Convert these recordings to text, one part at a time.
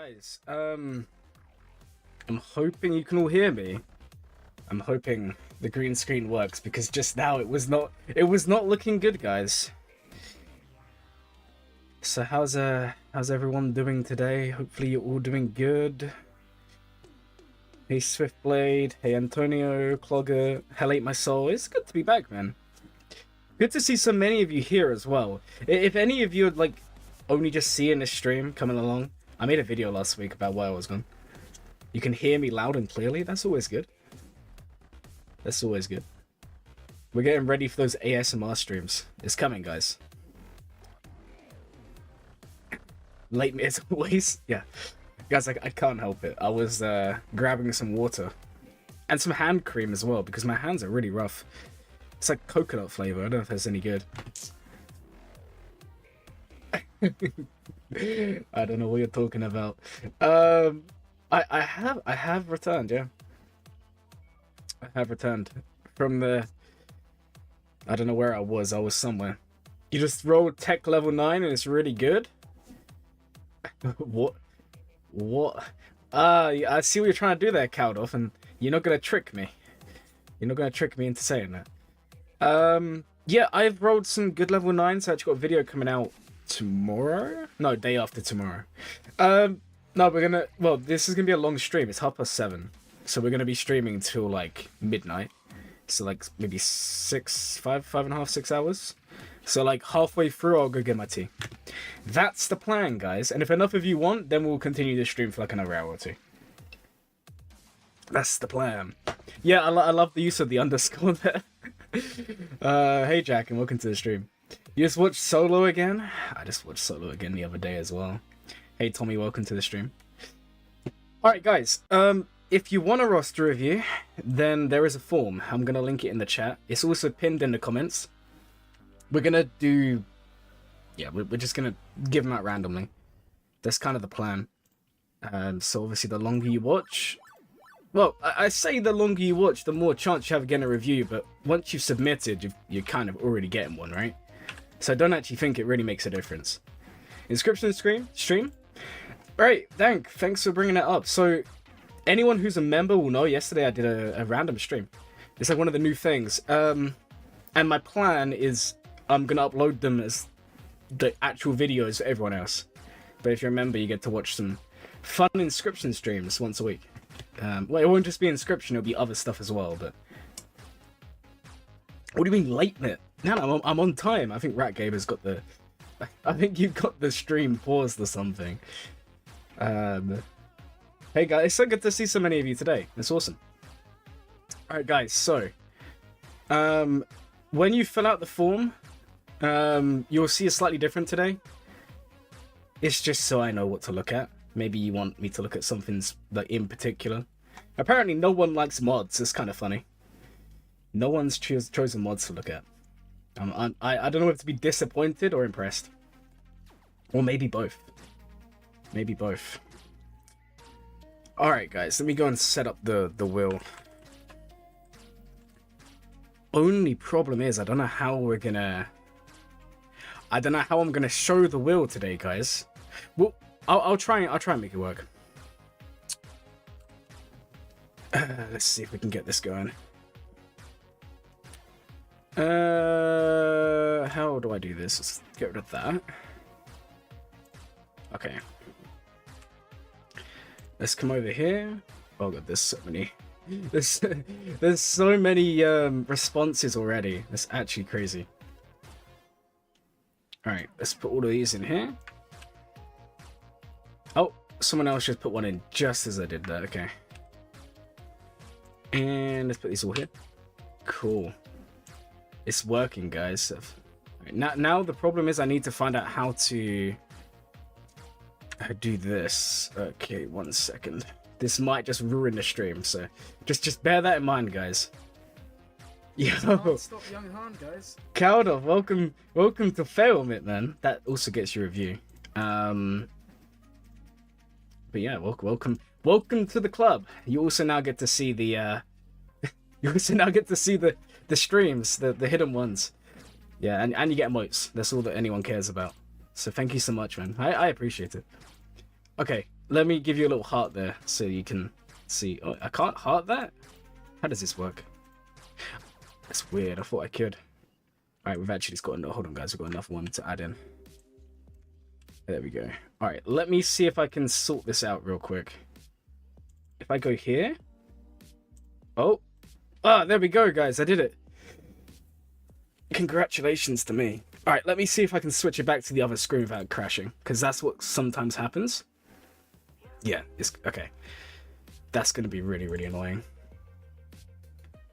Guys, I'm hoping you can all hear me. I'm hoping the green screen works because just now it was not looking good, guys. So how's everyone doing today? Hopefully you're all doing good. Hey SwiftBlade, hey Antonio, Clogger, Hell Ate My Soul. It's good to be back, man. Good to see so many of you here as well. If any of you are like only just seeing this stream coming along, I made a video last week about where I was going. You can hear me loud and clearly. That's always good. That's always good. We're getting ready for those ASMR streams. It's coming, guys. Late me as always. Yeah. Guys, I can't help it. I was grabbing some water. And some hand cream as well, because my hands are really rough. It's like coconut flavor. I don't know if that's any good. I don't know what you're talking about. I have returned, yeah. I have returned from the... I don't know where I was somewhere. You just rolled tech level 9 and it's really good? What? I see what you're trying to do there, Caldoth, and you're not gonna trick me. You're not gonna trick me into saying that. Yeah, I've rolled some good level 9s. I actually got a video coming out tomorrow? No, day after tomorrow. No, we're gonna... Well, this is gonna be a long stream. It's 7:30. So we're gonna be streaming till, like, midnight. So, like, maybe 5.5, 6 hours. So, like, halfway through, I'll go get my tea. That's the plan, guys. And if enough of you want, then we'll continue the stream for, like, another hour or two. That's the plan. Yeah, I love the use of the underscore there. Hey, Jack, and welcome to the stream. You just watched Solo again? I just watched Solo again the other day as well. Hey, Tommy, welcome to the stream. Alright, guys. If you want a roster review, then there is a form. I'm going to link it in the chat. It's also pinned in the comments. We're going to do... Yeah, we're just going to give them out randomly. That's kind of the plan. So obviously the longer you watch... Well, I say the longer you watch, the more chance you have of getting a review, but once you've submitted, you're kind of already getting one, right? So I don't actually think it really makes a difference. Inscription stream? Right, thanks for bringing that up. So, anyone who's a member will know, yesterday I did a random stream. It's like one of the new things. And my plan is I'm going to upload them as the actual videos for everyone else. But if you remember, you get to watch some fun inscription streams once a week. Well, it won't just be inscription, it'll be other stuff as well, but... What do you mean late minute? No, I'm on time. I think Ratgeiber's got the... I think you've got the stream paused or something. Hey guys, it's so good to see so many of you today. It's awesome. Alright guys, so... when you fill out the form, you'll see it's slightly different today. It's just so I know what to look at. Maybe you want me to look at something like in particular. Apparently no one likes mods. It's kind of funny. No one's chosen mods to look at. I don't know if to be disappointed or impressed. Or maybe both. Maybe both. Alright guys, let me go and set up the wheel. Only problem is I don't know how we're gonna... I don't know how I'm gonna show the wheel today, guys. Well, I'll try and make it work. Let's see if we can get this going. How do I do this? Let's get rid of that. Okay. Let's come over here. Oh god, there's so many. There's so many responses already. That's actually crazy. Alright, let's put all of these in here. Oh, someone else just put one in just as I did that. Okay. And let's put these all here. Cool. It's working, guys. Now the problem is I need to find out how to do this. Okay, 1 second. This might just ruin the stream, so just bear that in mind, guys. Yo, stop young Han, guys. Caldoth, welcome to Failment, man. That also gets your review. But yeah, welcome to the club. You also now get to see the the streams, the hidden ones. Yeah, and you get emotes. That's all that anyone cares about. So thank you so much, man. I appreciate it. Okay, let me give you a little heart there so you can see. Oh, I can't heart that? How does this work? That's weird. I thought I could. Alright, we've actually just got another. Hold on, guys. We've got another one to add in. There we go. Alright, let me see if I can sort this out real quick. If I go here. Oh. Ah, there we go, guys. I did it. Congratulations to me. Alright, let me see if I can switch it back to the other screen without crashing. Because that's what sometimes happens. Yeah, it's okay. That's going to be really, really annoying.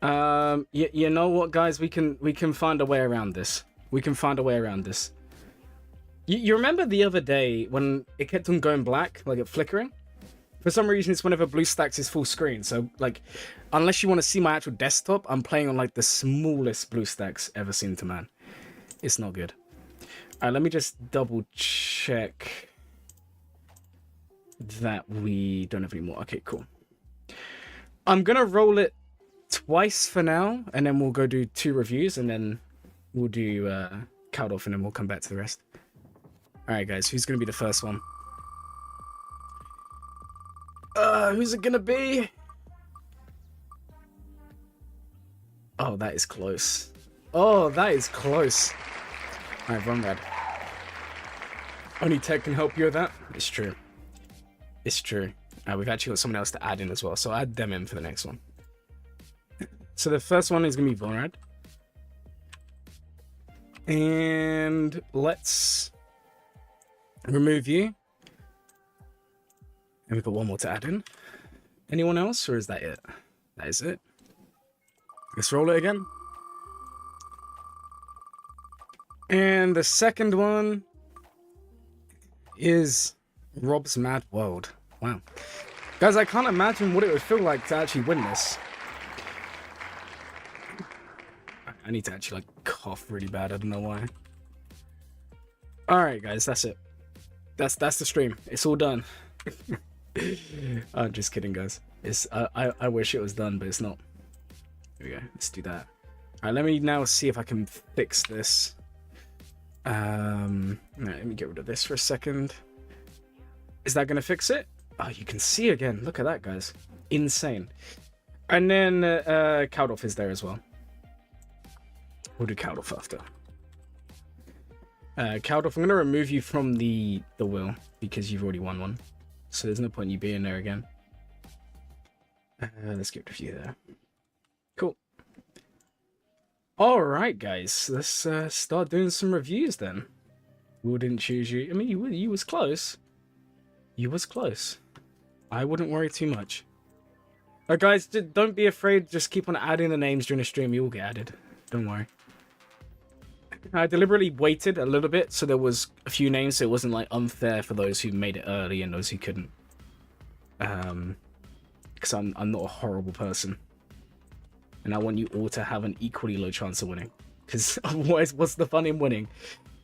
You know what, guys? We can find a way around this. We can find a way around this. You remember the other day when it kept on going black, like it flickering? For some reason, it's whenever BlueStacks is full screen. So, like, unless you want to see my actual desktop, I'm playing on, like, the smallest BlueStacks ever seen to man. It's not good. Alright, let me just double check that we don't have any more. Okay, cool. I'm gonna roll it twice for now, and then we'll go do 2 reviews, and then we'll do Caldoth, and then we'll come back to the rest. Alright, guys, who's gonna be the first one? Who's it gonna be? Oh, that is close. Oh, that is close. Alright, Vonraad. Only tech can help you with that. It's true. It's true. We've actually got someone else to add in as well, so I'll add them in for the next one. So the first one is gonna be Vonraad. And let's remove you. And we've got one more to add in. Anyone else, or is that it? That is it. Let's roll it again. And the second one is Rob's Mad World. Wow. Guys, I can't imagine what it would feel like to actually win this. I need to actually, like, cough really bad. I don't know why. Alright, guys, that's it. That's the stream. It's all done. I'm just kidding, guys. It's I wish it was done, but it's not. Here we go. Let's do that. Alright, let me now see if I can fix this. Right, let me get rid of this for a second. Is that gonna fix it? Oh, you can see again. Look at that, guys. Insane. And then Caldoth is there as well. We'll do Caldoth after. Caldoth, I'm gonna remove you from the wheel because you've already won one. So there's no point in you being there again. Let's get rid of you there. Cool. Alright, guys. Let's start doing some reviews then. We didn't choose you. I mean, you was close. You was close. I wouldn't worry too much. Guys, don't be afraid. Just keep on adding the names during the stream. You will get added. Don't worry. I deliberately waited a little bit so there was a few names so it wasn't like unfair for those who made it early and those who couldn't. Because I'm not a horrible person. And I want you all to have an equally low chance of winning. Because otherwise, what's the fun in winning?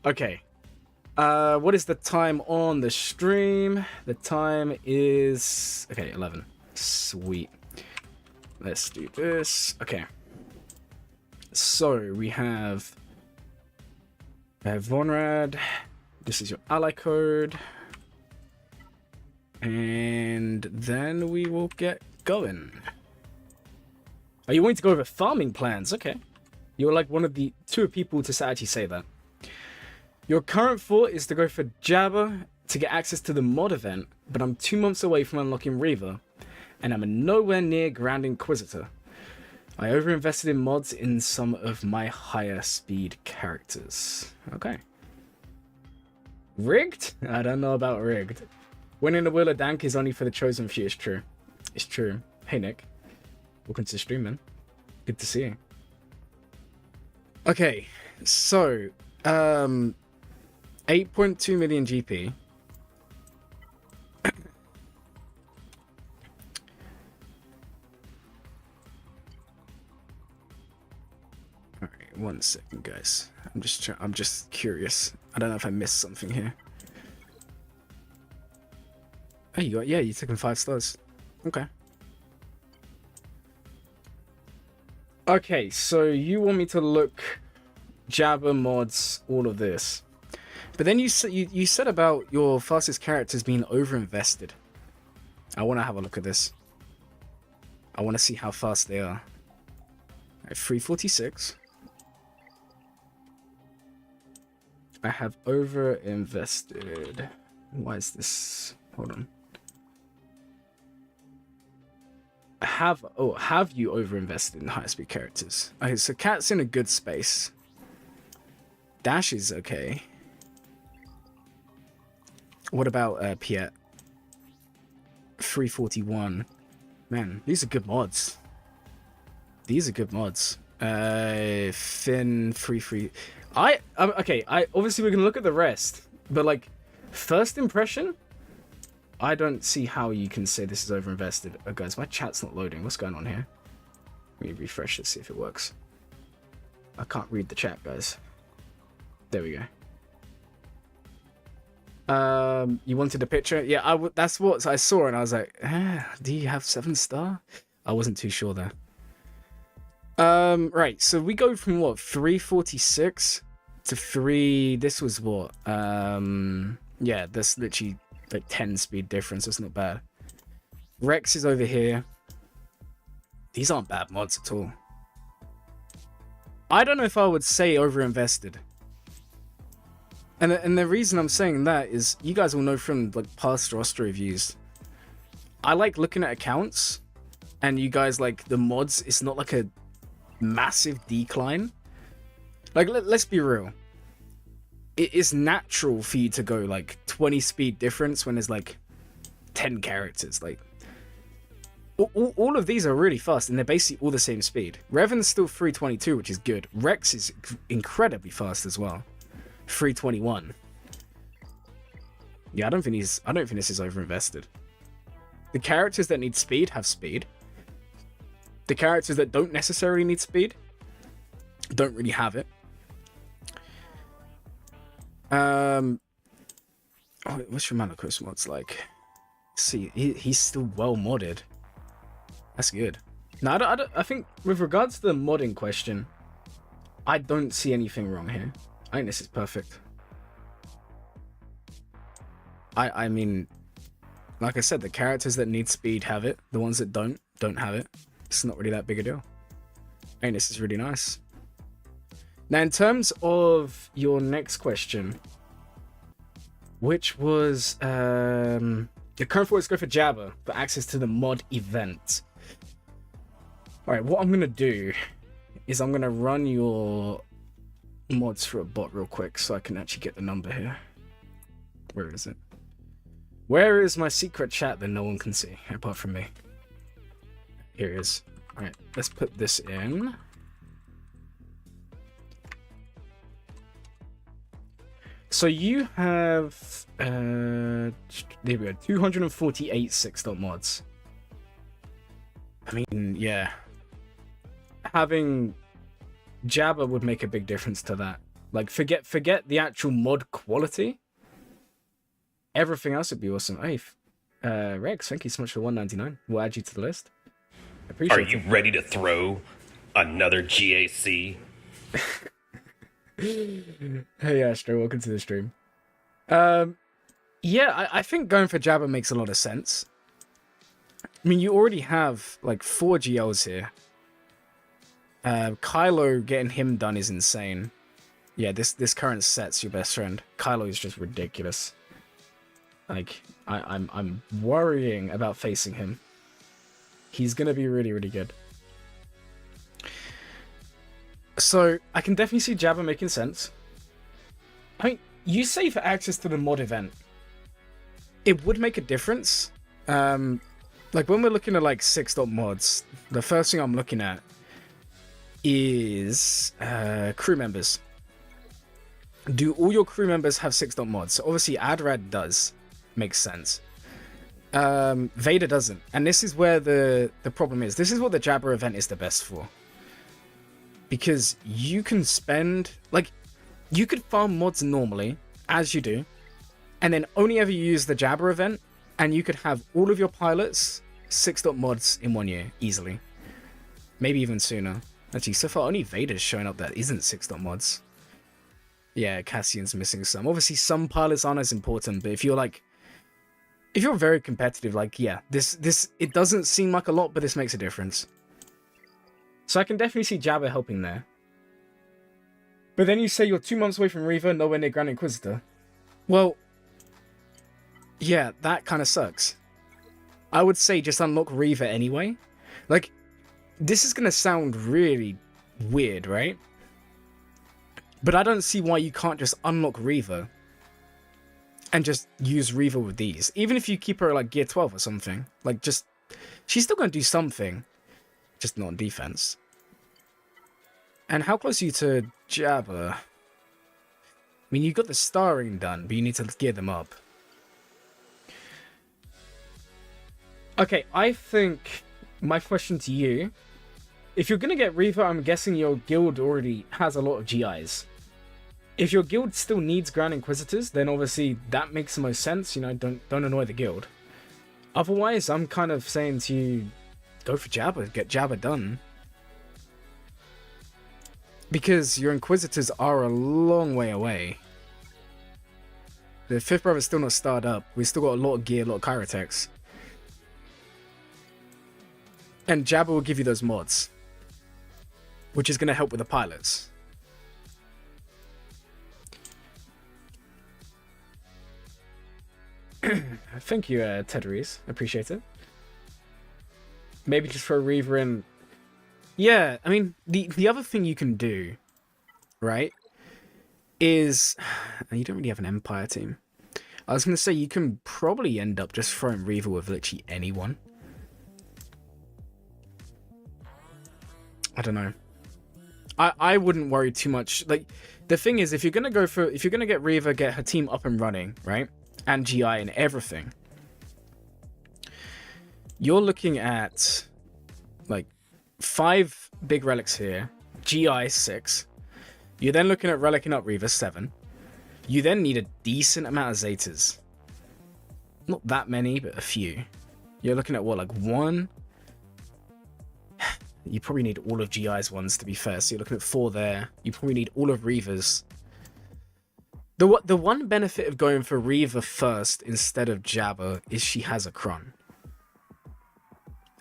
Okay. What is the time on the stream? The time is... Okay, 11. Sweet. Let's do this. Okay. So, we have Vonraad. This is your ally code. And then we will get going. Oh, you want to go over farming plans? Okay. You're like one of the 2 people to actually say that. Your current thought is to go for Jabba to get access to the mod event, but I'm 2 months away from unlocking Reaver, and I'm nowhere near Grand Inquisitor. I overinvested in mods in some of my higher speed characters. Okay. Rigged? I don't know about rigged. Winning the Wheel of Dank is only for the chosen few. It's true. It's true. Hey, Nick. Welcome to the stream, man. Good to see you. Okay, so 8.2 million GP. All right, 1 second, guys. I'm just curious. I don't know if I missed something here. Oh, you took him 5 stars. Okay. Okay, so you want me to look Jabba mods, all of this. But then you said about your fastest characters being overinvested. I want to have a look at this. I want to see how fast they are. Right, 346. I have over invested. Why is this? Hold on. Have you over invested in high speed characters? Okay, so Cat's in a good space. Dash is okay. What about Piet? 341. Man, these are good mods. These are good mods. Finn 33. Okay, obviously we're gonna look at the rest, but like first impression, I don't see how you can say this is overinvested. Oh guys, my chat's not loading. What's going on here? Let me refresh it, see if it works. I can't read the chat, guys. There we go. You wanted a picture? Yeah, that's what I saw, and I was like, do you have 7-star? I wasn't too sure there. Right, so we go from what, 346 to 3. This was what? Yeah, that's literally like 10 speed difference. That's not bad. Rex is over here. These aren't bad mods at all. I don't know if I would say overinvested. And the reason I'm saying that is you guys will know from like past roster reviews. I like looking at accounts, and you guys like the mods. It's not like a massive decline. Like let's be real. It is natural for you to go like 20 speed difference when there's like 10 characters. Like all of these are really fast, and they're basically all the same speed. Revan's still 322, which is good. Rex is incredibly fast as well. 321. Yeah, I don't think this is overinvested. The characters that need speed have speed. The characters that don't necessarily need speed don't really have it. What's your Malakos mods like? See, he's still well modded. That's good. No, I think with regards to the modding question, I don't see anything wrong here. I think this is perfect. I mean, like I said, the characters that need speed have it. The ones that don't have it. It's not really that big a deal. I think this is really nice. Now, in terms of your next question, which was the current thoughts go for Jabba for access to the mod event. All right, what I'm gonna do is I'm gonna run your mods for a bot real quick so I can actually get the number here. Where is it? Where is my secret chat that no one can see apart from me? Here it is. All right, let's put this in. So you have there we go, 248 6-dot mods. I mean, yeah, having Jabba would make a big difference to that. Like, forget the actual mod quality. Everything else would be awesome. Hey, Rex, thank you so much for 199. We'll add you to the list. I appreciate it. Are you ready to throw another GAC? Hey Astro, welcome to the stream. Yeah, I think going for Jabba makes a lot of sense. I mean, you already have like 4 GLs here. Kylo, getting him done is insane. Yeah, this current set's your best friend. Kylo is just ridiculous. Like, I'm worrying about facing him. He's gonna be really, really good. So, I can definitely see Jabba making sense. I mean, you say for access to the mod event, it would make a difference. Like, when we're looking at, like, 6-dot mods, the first thing I'm looking at is crew members. Do all your crew members have 6-dot mods? So, obviously, Adrad does. Makes sense. Vader doesn't. And this is where the problem is. This is what the Jabba event is the best for. Because you can spend, like, you could farm mods normally, as you do, and then only ever use the Jabba event, and you could have all of your pilots 6-dot mods in 1 year, easily. Maybe even sooner. Actually, so far only Vader's showing up that isn't 6-dot mods. Yeah, Cassian's missing some. Obviously, some pilots aren't as important, but if you're, like, if you're very competitive, like, yeah, this it doesn't seem like a lot, but this makes a difference. So I can definitely see Jabba helping there. But then you say you're 2 months away from Reaver, nowhere near Grand Inquisitor. Well, yeah, that kind of sucks. I would say just unlock Reaver anyway. Like, this is going to sound really weird, right? But I don't see why you can't just unlock Reaver and just use Reaver with these. Even if you keep her like gear 12 or something. Like, just... she's still going to do something. Just not on defense. And how close are you to Jabba? I mean, you got the starring done, but you need to gear them up. Okay, I think my question to you, if you're going to get Reaver, I'm guessing your guild already has a lot of GIs. If your guild still needs Grand Inquisitors, then obviously that makes the most sense. You know, don't annoy the guild. Otherwise, I'm kind of saying to you, go for Jabba, get Jabba done. Because your Inquisitors are a long way away. The 5th brother's still not started up. We've still got a lot of gear, a lot of Kyrotechs. And Jabba will give you those mods. Which is going to help with the pilots. Thank you, Ted Ruiz. Appreciate it. Maybe just throw Reaver in. Yeah, I mean, the other thing you can do, right, is... you don't really have an Empire team. I was going to say, you can probably end up just throwing Reaver with literally anyone. I don't know. I wouldn't worry too much. Like, the thing is, if you're going to get Reaver, get her team up and running, right, and GI and everything, you're looking at, like, 5 big relics here, GI 6. You're then looking at relicing up Reaver 7. You then need a decent amount of Zetas. Not that many, but a few. You're looking at what, like 1? You probably need all of GI's ones, to be fair. So you're looking at 4 there. You probably need all of Reaver's. The one benefit of going for Reaver first instead of Jabba is she has a Cron.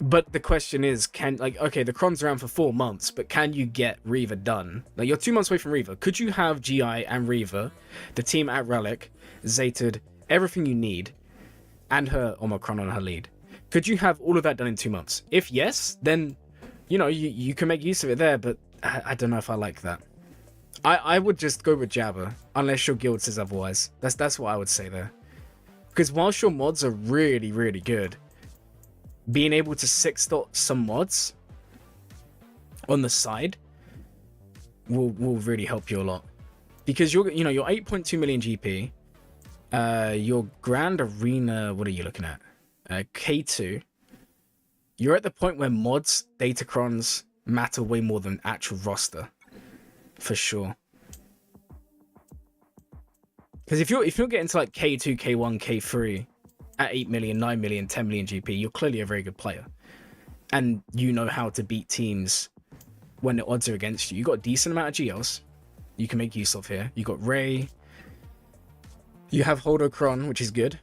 But the question is, okay, the Cron's around for 4 months, but can you get Reaver done? Like, you're 2 months away from Reaver. Could you have GI and Reaver, the team at Relic, Zated, everything you need, and her Omicron on her lead? Could you have all of that done in 2 months? If yes, then, you know, you can make use of it there, but I don't know if I like that. I would just go with Jabba, unless your guild says otherwise. That's what I would say there. Because whilst your mods are really, really good, being able to 6-dot some mods on the side will really help you a lot. Because you're 8.2 million GP, your Grand Arena, what are you looking at? K2. You're at the point where mods, datacrons matter way more than actual roster. For sure. Because if you're getting to like K2, K1, K3 at 8 million, 9 million, 10 million GP, you're clearly a very good player. And you know how to beat teams when the odds are against you. You got a decent amount of GLs you can make use of here. You got Rey. You have Holdocron, which is good.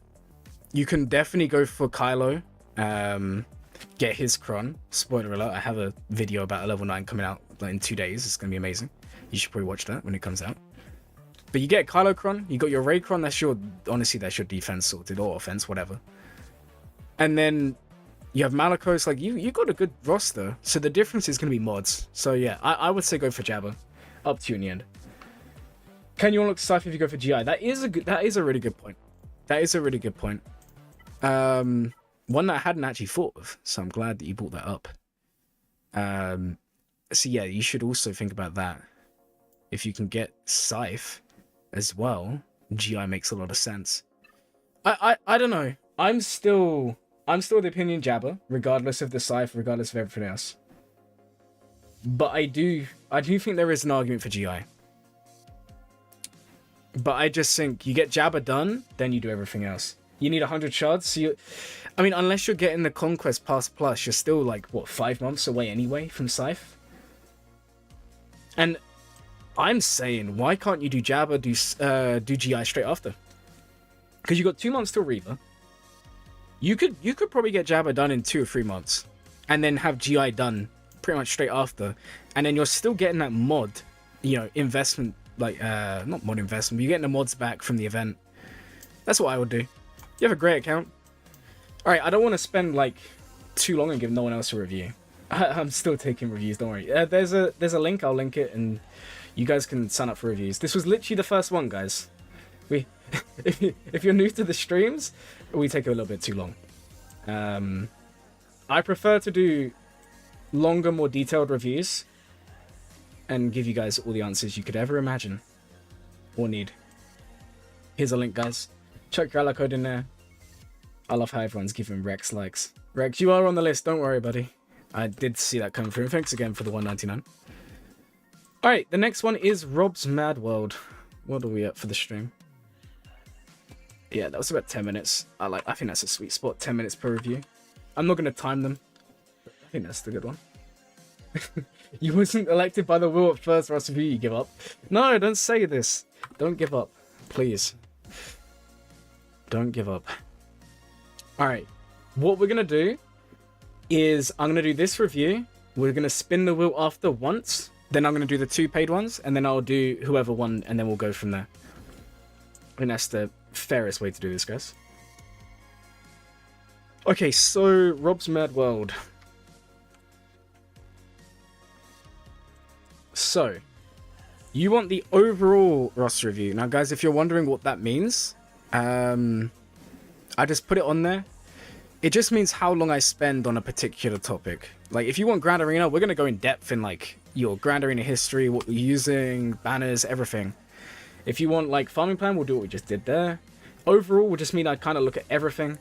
You can definitely go for Kylo. Get his Cron. Spoiler alert, I have a video about a level 9 coming out in 2 days. It's going to be amazing. You should probably watch that when it comes out. But you get Kylo Cron, you got your Rey Cron, that's your defense sorted, or offense, whatever. And then you have Malicos, like, you got a good roster. So the difference is going to be mods. So yeah, I would say go for Jabba. Up to you in the end. Can you unlock Scythe if you go for GI? That is a really good point. That is a really good point. One that I hadn't actually thought of, so I'm glad that you brought that up. So yeah, you should also think about that. If you can get Scythe as well, GI makes a lot of sense. I don't know. I'm still of the opinion Jabba, regardless of the Scythe, regardless of everything else. But I do think there is an argument for GI. But I just think you get Jabba done, then you do everything else. You need 100 shards. So I mean, unless you're getting the Conquest Pass Plus, you're still like, what, 5 months away anyway from Scythe? And I'm saying, why can't you do Jabba, do GI straight after? Because you got 2 months till Reaver. You could probably get Jabba done in 2 or 3 months, and then have GI done pretty much straight after, and then you're still getting that mod, you know, investment, like not mod investment, but you're getting the mods back from the event. That's what I would do. You have a great account. All right, I don't want to spend like too long and give no one else a review. I'm still taking reviews. Don't worry. There's a link. I'll link it, and you guys can sign up for reviews. This was literally the first one, guys. If you're new to the streams, we take a little bit too long. I prefer to do longer, more detailed reviews and give you guys all the answers you could ever imagine or need. Here's a link, guys. Chuck your ally code in there. I love how everyone's giving Rex likes. Rex, you are on the list. Don't worry, buddy. I did see that come through. Thanks again for the $1.99. Alright, the next one is Rob's Mad World. What are we at for the stream? Yeah, that was about 10 minutes. I think that's a sweet spot. 10 minutes per review. I'm not going to time them. But I think that's the good one. You wasn't elected by the will at first, Ross. Review, you give up. No, don't say this. Don't give up. Please. Don't give up. Alright. What we're going to do is I'm going to do this review. We're going to spin the wheel after once. Then I'm going to do the 2 paid ones. And then I'll do whoever won. And then we'll go from there. I think that's the fairest way to do this, guys. Okay, so Rob's Mad World. So, you want the overall roster review. Now, guys, if you're wondering what that means, I just put it on there. It just means how long I spend on a particular topic. Like, if you want Grand Arena, we're going to go in depth in, like, your Grand Arena history, what you're using, banners, everything. If you want, like, farming plan, we'll do what we just did there. Overall, will just mean I kind of look at everything.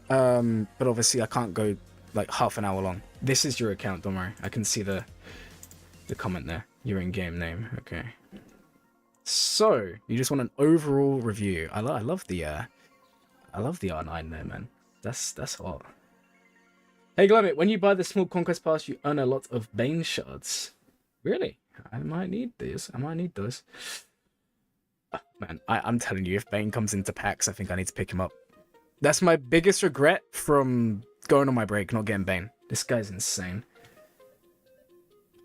But obviously, I can't go, like, half an hour long. This is your account, don't worry. I can see the comment there. Your in-game name. Okay. So, you just want an overall review. I love the R9 there, man. That's hot. Hey, Glurmit, when you buy the small conquest pass, you earn a lot of Bane shards. Really? I might need these. I might need those. Oh, man, I'm telling you, if Bane comes into packs, I think I need to pick him up. That's my biggest regret from going on my break, not getting Bane. This guy's insane.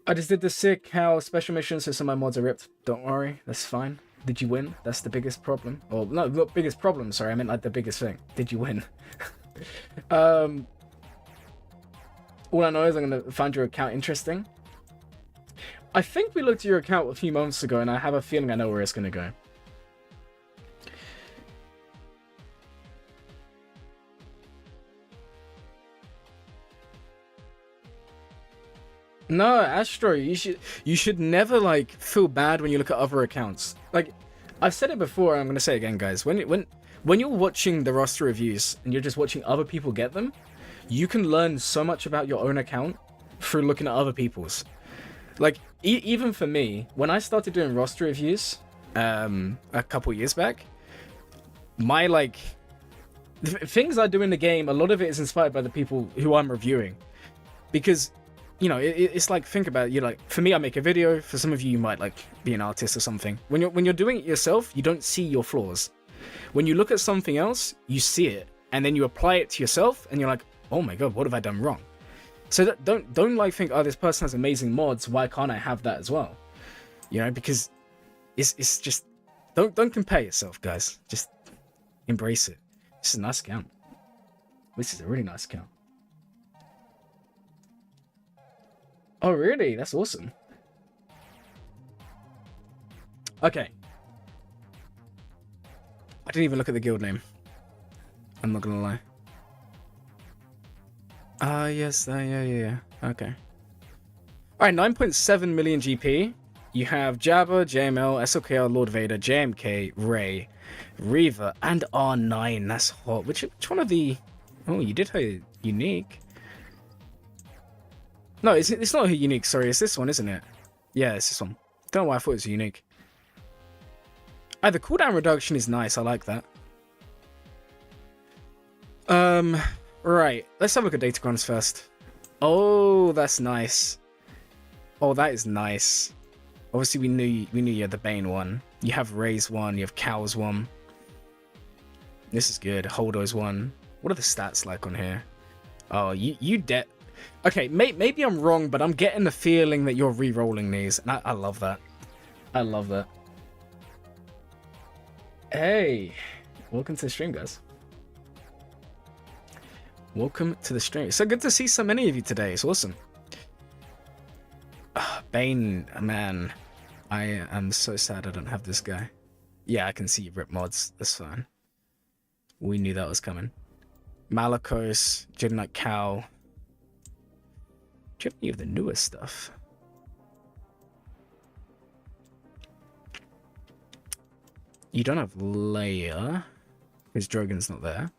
I just did the sick how special missions, so some of my mods are ripped. Don't worry, that's fine. Did you win? That's the biggest problem. Or, no, not biggest problem, sorry. I meant, like, the biggest thing. Did you win? All I know is I'm going to find your account interesting. I think we looked at your account a few months ago, and I have a feeling I know where it's going to go. No, Astro, you should never, like, feel bad when you look at other accounts. Like, I've said it before, and I'm going to say it again, guys. When you're watching the roster reviews, and you're just watching other people get them, you can learn so much about your own account through looking at other people's. Like, even for me, when I started doing roster reviews, a couple years back, my, like, things I do in the game, a lot of it is inspired by the people who I'm reviewing. Because, you know, it's like, think about it. You're like, for me, I make a video. For some of you, you might, like, be an artist or something. When you're doing it yourself, you don't see your flaws. When you look at something else, you see it, and then you apply it to yourself, and you're like, oh my god, what have I done wrong? So don't like think, oh, this person has amazing mods, why can't I have that as well? You know, because it's just don't compare yourself, guys. Just embrace it. This is a nice account. This is a really nice account. Oh really? That's awesome. Okay. I didn't even look at the guild name. I'm not gonna lie. Yes, yeah. Okay. Alright, 9.7 million GP. You have Jabba, JML, SLKR, Lord Vader, JMK, Rey, Reva, and R9. That's hot. Which one of the... Oh, you did her unique. No, it's not her unique, sorry. It's this one, isn't it? Yeah, it's this one. Don't know why I thought it was unique. The cooldown reduction is nice. I like that. Right. Let's have a look at Datacrons first. Oh, that's nice. Oh, that is nice. Obviously, we knew you had the Bane one. You have Rey's one. You have Cal's one. This is good. Holdo's one. What are the stats like on here? Oh, you dead. Okay, maybe I'm wrong, but I'm getting the feeling that you're re-rolling these, and I love that. I love that. Hey, welcome to the stream, guys. Welcome to the stream. So good to see so many of you today. It's awesome. Bane, man. I am so sad I don't have this guy. Yeah, I can see you rip mods. That's fine. We knew that was coming. Malicos, Jedi Cow. Do you have any of the newest stuff? You don't have Leia, because Drogon's not there.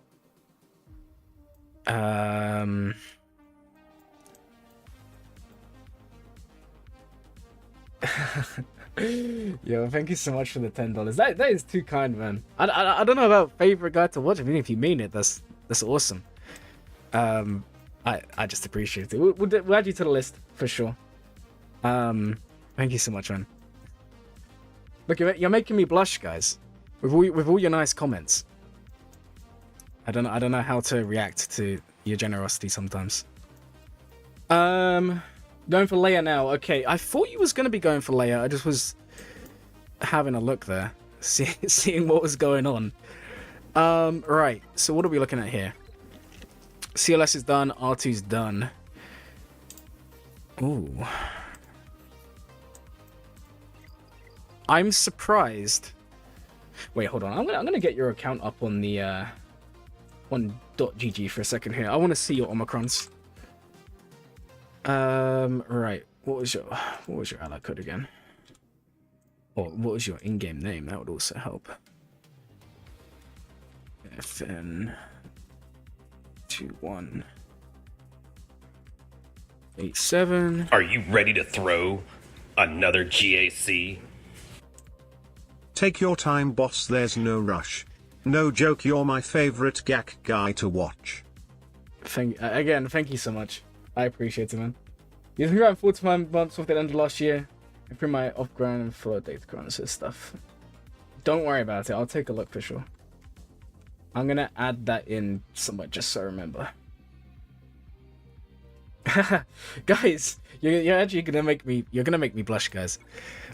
Yo, thank you so much for the $10. That is too kind, man. I don't know about favorite guy to watch. I mean, if you mean it, that's awesome. I just appreciate it. We'll add you to the list for sure. Thank you so much, man. Look, you're making me blush, guys, with all your nice comments. I don't know how to react to your generosity sometimes. Going for Leia now. Okay, I thought you was gonna be going for Leia. I just was having a look there, seeing what was going on. Right. So what are we looking at here? CLS is done. R2's done. Ooh. I'm surprised. Wait, hold on. I'm gonna get your account up on the on .gg for a second here. I want to see your Omicrons. Right. What was your ally code again? Or what was your in-game name? That would also help. FN 2187. Are you ready to throw another GAC? Take your time, boss, there's no rush. No joke, you're my favorite GAC guy to watch. Thank you so much. I appreciate it, man. You've been around 45 months off the end of last year. I put my off-ground and follow data chronicles stuff. Don't worry about it. I'll take a look for sure. I'm gonna add that in somewhere just so I remember. Guys, you're actually gonna make me blush, guys.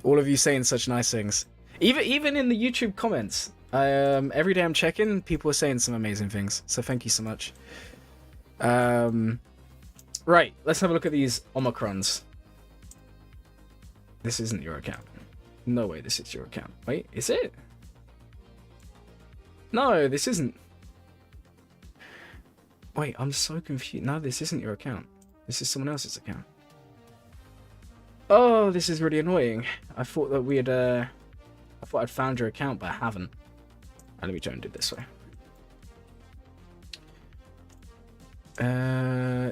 All of you saying such nice things. Even in the YouTube comments. Every day I'm checking, people are saying some amazing things. So thank you so much. Right, let's have a look at these Omicrons. This isn't your account. No way this is your account. Wait, is it? No, this isn't. Wait, I'm so confused. No, this isn't your account. This is someone else's account. Oh, this is really annoying. I thought that we had, I thought I'd found your account, but I haven't. Let me try and do it this way.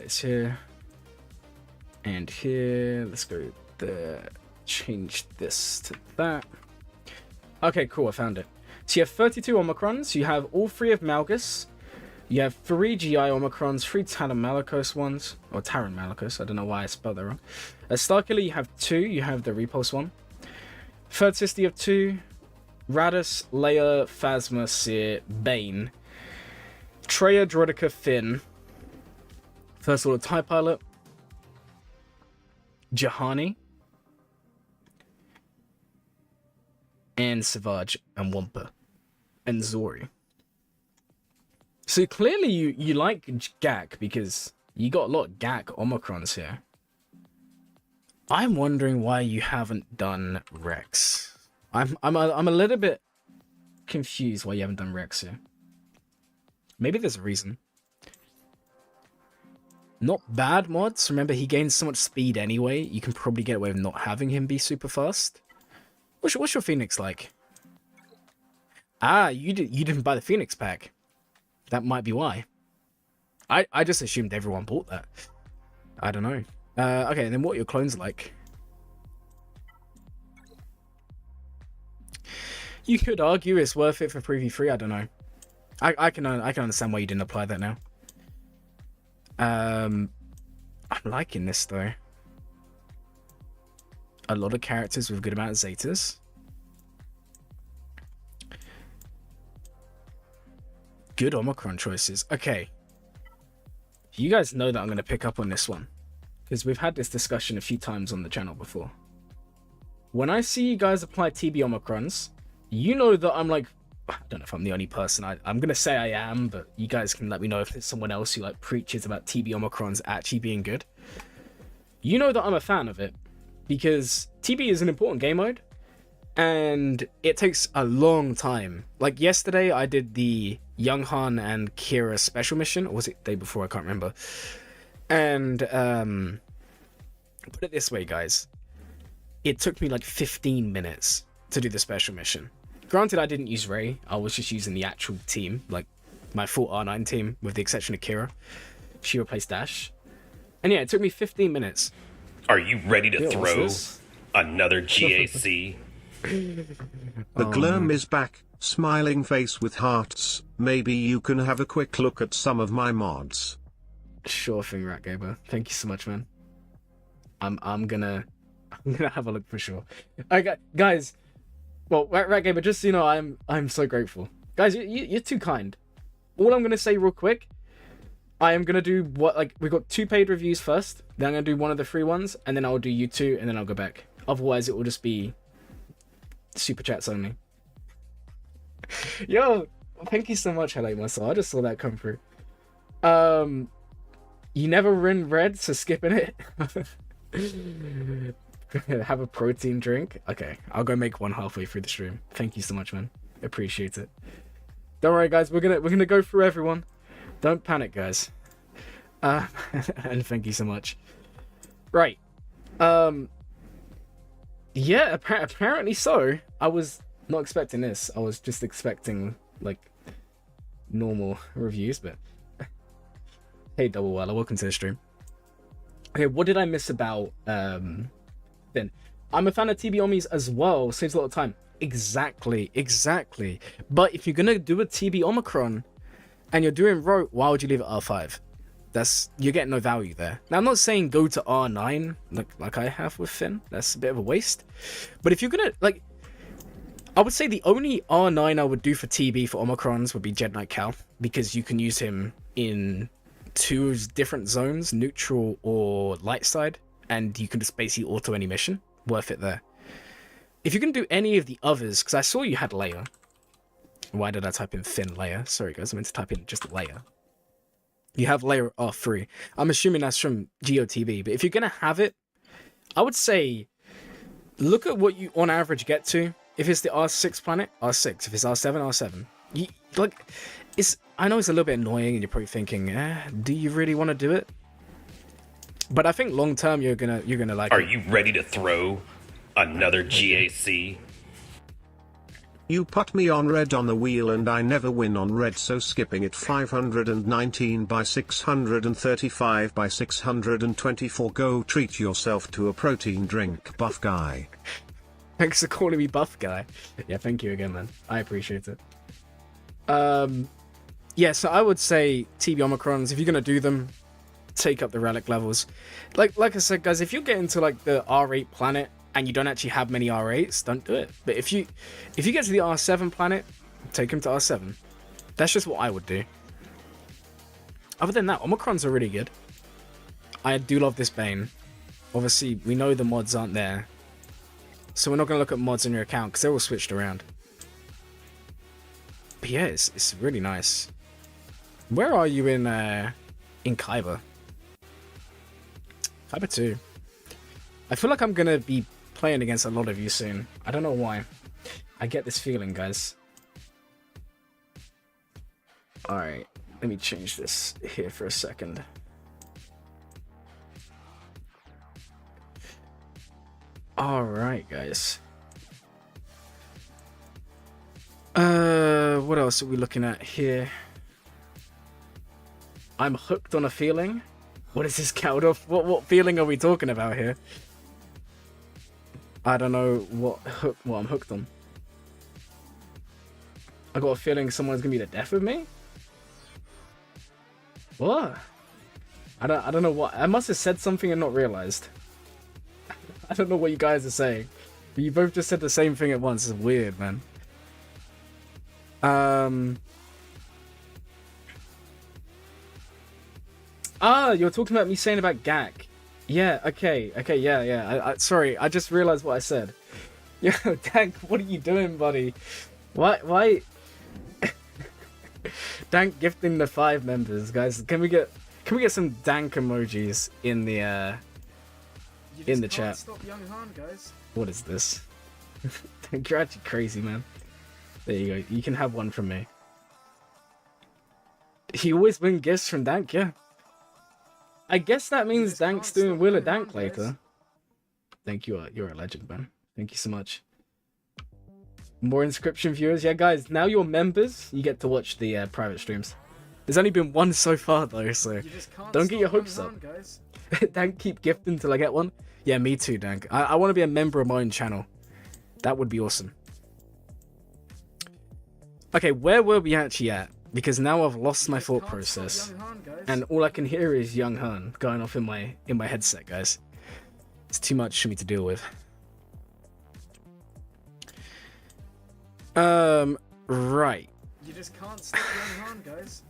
It's here. And here. Let's go there. Change this to that. Okay, cool. I found it. So you have 32 Omicrons. You have all 3 of Malgus. You have 3 GI Omicrons, 3 Talon Malicos ones. Or Taron Malicos. I don't know why I spelled that wrong. Starkiller, you have 2. You have the Repulse one. Third Sister, you have 2. Radus, Leia, Phasma, Seer, Bane. Treya, Droidica, Finn. First Order TIE Pilot. Jahani. And Savage and Wampa. And Zori. So clearly you like GAC because you got a lot of GAC Omicrons here. I'm wondering why you haven't done Rex. I'm a little bit confused why you haven't done Rex here. Maybe there's a reason. Not bad mods. Remember, he gains so much speed anyway. You can probably get away with not having him be super fast. What's your Phoenix like? Ah, you didn't buy the Phoenix pack. That might be why. I just assumed everyone bought that. I don't know. Okay, then what are your clones like? You could argue it's worth it for Preview 3. I don't know. I can understand why you didn't apply that now. I'm liking this though. A lot of characters with a good amount of Zetas. Good Omicron choices. Okay. You guys know that I'm going to pick up on this one, because we've had this discussion a few times on the channel before. When I see you guys apply TB Omicrons, you know that I'm like, I don't know if I'm the only person. I'm going to say I am, but you guys can let me know if there's someone else who like preaches about TB Omicrons actually being good. You know that I'm a fan of it, because TB is an important game mode, and it takes a long time. Like yesterday, I did the Young Han and Kira special mission, or was it the day before? I can't remember. And put it this way, guys. It took me like 15 minutes to do the special mission. Granted, I didn't use Rey. I was just using the actual team, like my full R9 team, with the exception of Kira. She replaced Dash. And yeah, it took me 15 minutes. Are you ready to throw this? another GAC? The Glurm is back, smiling face with hearts. Maybe you can have a quick look at some of my mods. Sure thing, Ratgeiber. Thank you so much, man. I'm gonna have a look for sure. Alright, guys. Well, Ratgeiber, just so you know, I'm so grateful. Guys, you're too kind. All I'm gonna say real quick, I am gonna do we got 2 paid reviews first, then I'm gonna do one of the free ones, and then I'll do you 2, and then I'll go back. Otherwise, it will just be super chats only. Yo, thank you so much, Hello Muscle. I just saw that come through. You never win red, so skipping it. Have a protein drink. Okay, I'll go make one halfway through the stream. Thank you so much, man. Appreciate it. Don't worry, guys. We're gonna go through everyone. Don't panic, guys. And thank you so much. Right. Yeah. Apparently so. I was not expecting this. I was just expecting like normal reviews, but hey, Double Weller, welcome to the stream. Okay, what did I miss about then? I'm a fan of TB Omis as well. Saves a lot of time. Exactly. But if you're gonna do a TB Omicron and you're doing rote, why would you leave it R5? You're getting no value there. Now I'm not saying go to R9 like I have with Finn. That's a bit of a waste. But if you're gonna I would say the only R9 I would do for TB for Omicrons would be Jedi Knight Cal, because you can use him in 2 different zones, neutral or light side, and you can just basically auto any mission. Worth it there. If you can do any of the others, because I saw you had Leia. Why did I type in Finn Leia? Sorry guys, I meant to type in just Leia. You have Leia R3. I'm assuming that's from GOTV, but if you're gonna have it, I would say look at what you on average get to. If it's the R6 planet, R6. If it's R7, R7. I know it's a little bit annoying, and you're probably thinking, do you really want to do it? But I think long term you're gonna like. Are you ready to throw another GAC? You put me on red on the wheel and I never win on red, so skipping it. 519 by 635 by 624. Go treat yourself to a protein drink, buff guy. Thanks for calling me buff guy. Yeah, thank you again, man. I appreciate it. Yeah, so I would say TB Omicrons, if you're gonna do them, take up the relic levels. Like I said, guys, if you get into like the R8 planet and you don't actually have many R8s, don't do it. But if you get to the R7 planet, take him to R7. That's just what I would do. Other than that, Omicrons are really good. I do love this Bane. Obviously, we know the mods aren't there, so we're not gonna look at mods in your account because they're all switched around. But yeah, it's really nice. Where are you in Kyber? Kyber 2. I feel like I'm gonna be playing against a lot of you soon. I don't know why. I get this feeling, guys. Alright, let me change this here for a second. Alright, guys. What else are we looking at here? I'm hooked on a feeling. What is this, Caldoth? What feeling are we talking about here? I don't know what I'm hooked on. I got a feeling someone's gonna be the death of me. What? I don't know what. I must have said something and not realized. I don't know what you guys are saying, but you both just said the same thing at once. It's weird, man. Ah, you're talking about me saying about Gak. Yeah, okay, yeah. Sorry, I just realized what I said. Yo, Dank, what are you doing, buddy? Why? Dank gifting the 5 members, guys. Can we get some Dank emojis in the chat? Stop young Han, guys. What is this? You're actually crazy, man. There you go. You can have one from me. He always win gifts from Dank, yeah. I guess that means Dank's doing Will of Dank later. Thank you. You're a legend, man. Thank you so much. More inscription viewers, yeah, guys. Now you're members. You get to watch the private streams. There's only been one so far though, so don't get your hopes up. Dank, keep gifting till I get one. Yeah, me too, Dank. I want to be a member of my own channel. That would be awesome. Okay, where were we actually at? Because now I've lost my thought process, and all I can hear is Young Han going off in my headset, guys. It's too much for me to deal with. Right. You just can't stop Young Han, guys.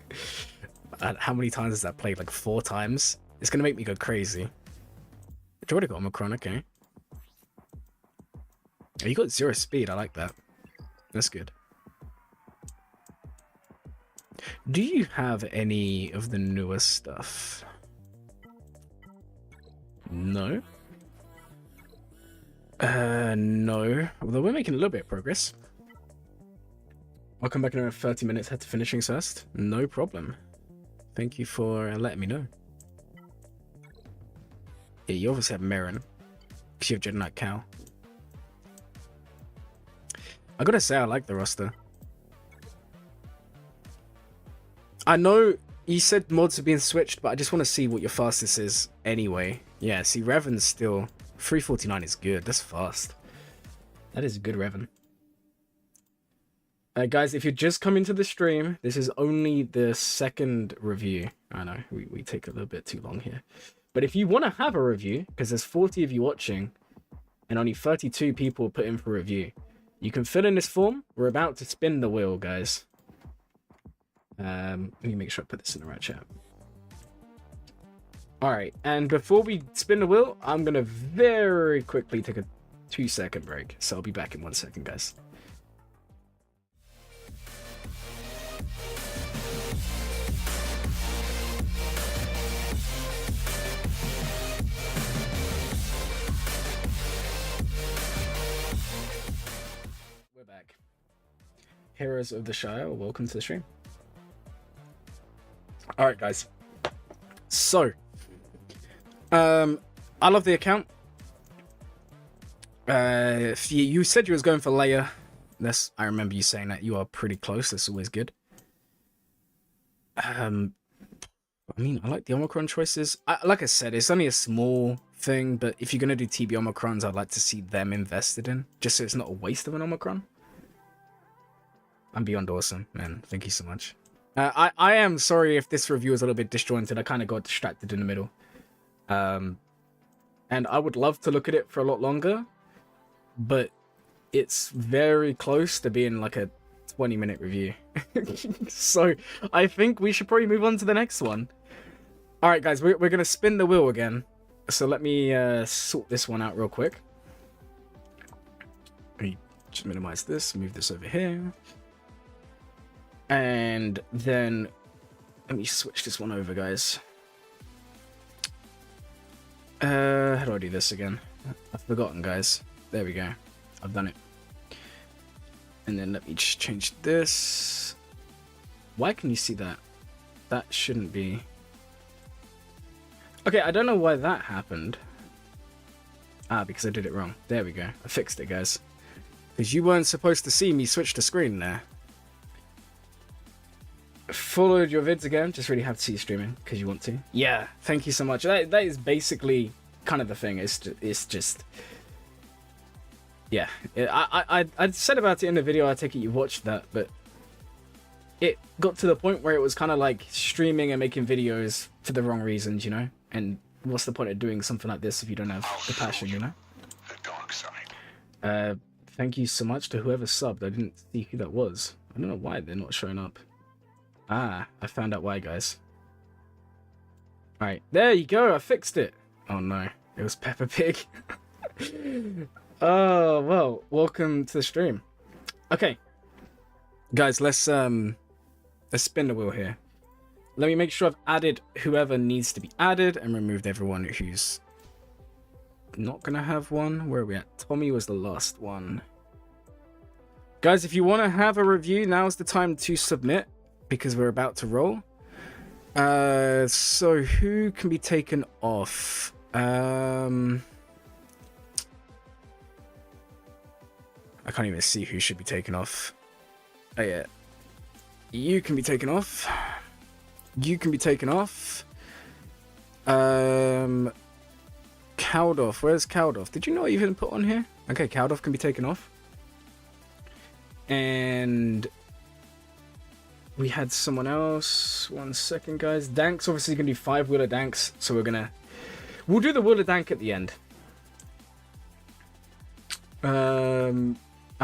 How many times has that played? Like 4 times? It's gonna make me go crazy. You already got Omicron, okay. Oh, you got 0 speed, I like that. That's good. Do you have any of the newer stuff? No? No. Although we're making a little bit of progress. I'll come back in around 30 minutes, head to finishing first. No problem. Thank you for letting me know. Yeah, you obviously have Merrin. Because you have Jedi Knight Cal. I gotta say, I like the roster. I know you said mods are being switched, but I just want to see what your fastest is anyway. Yeah, see, Revan's still... 349 is good. That's fast. That is a good Revan. Guys, if you're just coming to the stream, this is only the second review. I know, we take a little bit too long here. But if you want to have a review, because there's 40 of you watching, and only 32 people put in for review, you can fill in this form. We're about to spin the wheel, guys. Let me make sure I put this in the right chat. Alright, and before we spin the wheel, I'm going to very quickly take a 2-second break. So I'll be back in 1 second, guys. We're back. Heroes of the Shire, welcome to the stream. Alright, guys. So, I love the account. You said you was going for Leia. I remember you saying that. You are pretty close. That's always good. I mean, I like the Omicron choices. Like I said, it's only a small thing, but if you're going to do TB Omicrons, I'd like to see them invested in, just so it's not a waste of an Omicron. I'm beyond awesome, man. Thank you so much. I am sorry if this review is a little bit disjointed. I kind of got distracted in the middle. And I would love to look at it for a lot longer, but it's very close to being like a 20-minute review. So I think we should probably move on to the next one. All right, guys, we're going to spin the wheel again. So let me sort this one out real quick. Let me just minimize this, move this over here. And then let me switch this one over, guys. How do I do this again? I've forgotten, guys. There we go. I've done it. And then let me just change this. Why can you see that? That shouldn't be. Okay, I don't know why that happened. Ah, because I did it wrong. There we go. I fixed it, guys. Because you weren't supposed to see me switch the screen there. Followed your vids again. Just really have to see you streaming because you want to. Yeah, thank you so much. That is basically kind of the thing. It's just yeah. I said about it in the video. I take it you watched that, but it got to the point where it was kind of like streaming and making videos for the wrong reasons, you know. And what's the point of doing something like this if you don't have the passion, you know? The dark side. Thank you so much to whoever subbed. I didn't see who that was. I don't know why they're not showing up. Ah, I found out why, guys. Alright, there you go, I fixed it. Oh no, it was Peppa Pig. Oh, well, welcome to the stream. Okay. Guys, let's spin the wheel here. Let me make sure I've added whoever needs to be added and removed everyone who's not gonna have one. Where are we at? Tommy was the last one. Guys, if you want to have a review, now's the time to submit because we're about to roll. So who can be taken off? I can't even see who should be taken off. Oh yeah. You can be taken off. You can be taken off. Caldoth. Where's Caldoth? Did you not even put on here? Okay, Caldoth can be taken off. And we had someone else. 1 second, guys. Dank's obviously gonna do 5 Wheeler Danks, so we'll do the Wheeler Dank at the end.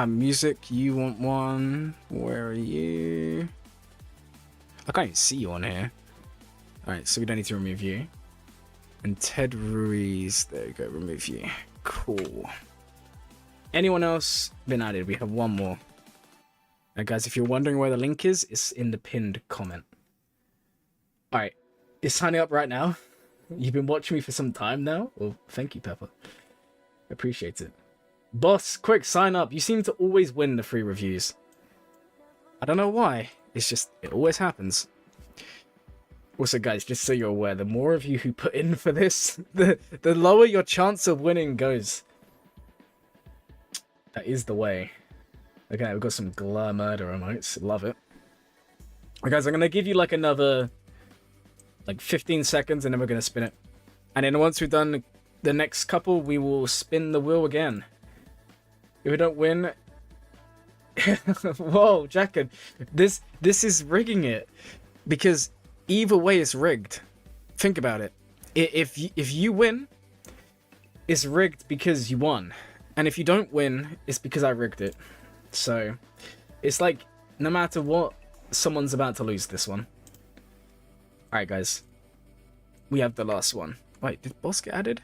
Music, you want one? Where are you? I can't even see you on here. Alright, so we don't need to remove you. And Ted Ruiz, there you go, remove you. Cool. Anyone else been added? We have one more. Now guys, if you're wondering where the link is, it's in the pinned comment. Alright, it's signing up right now. You've been watching me for some time now. Well, thank you, Pepper. Appreciate it. Boss, quick, sign up. You seem to always win the free reviews. I don't know why. It's just, it always happens. Also, guys, just so you're aware, the more of you who put in for this, the lower your chance of winning goes. That is the way. Okay, we've got some Glurmit emotes. Love it. Alright, guys, I'm going to give you like another 15 seconds and then we're going to spin it. And then once we've done the next couple, we will spin the wheel again. If we don't win... Whoa, Jacken. This is rigging it. Because either way it's rigged. Think about it. If you win, it's rigged because you won. And if you don't win, it's because I rigged it. So, it's like, no matter what, someone's about to lose this one. Alright, guys. We have the last one. Wait, did Boss get added?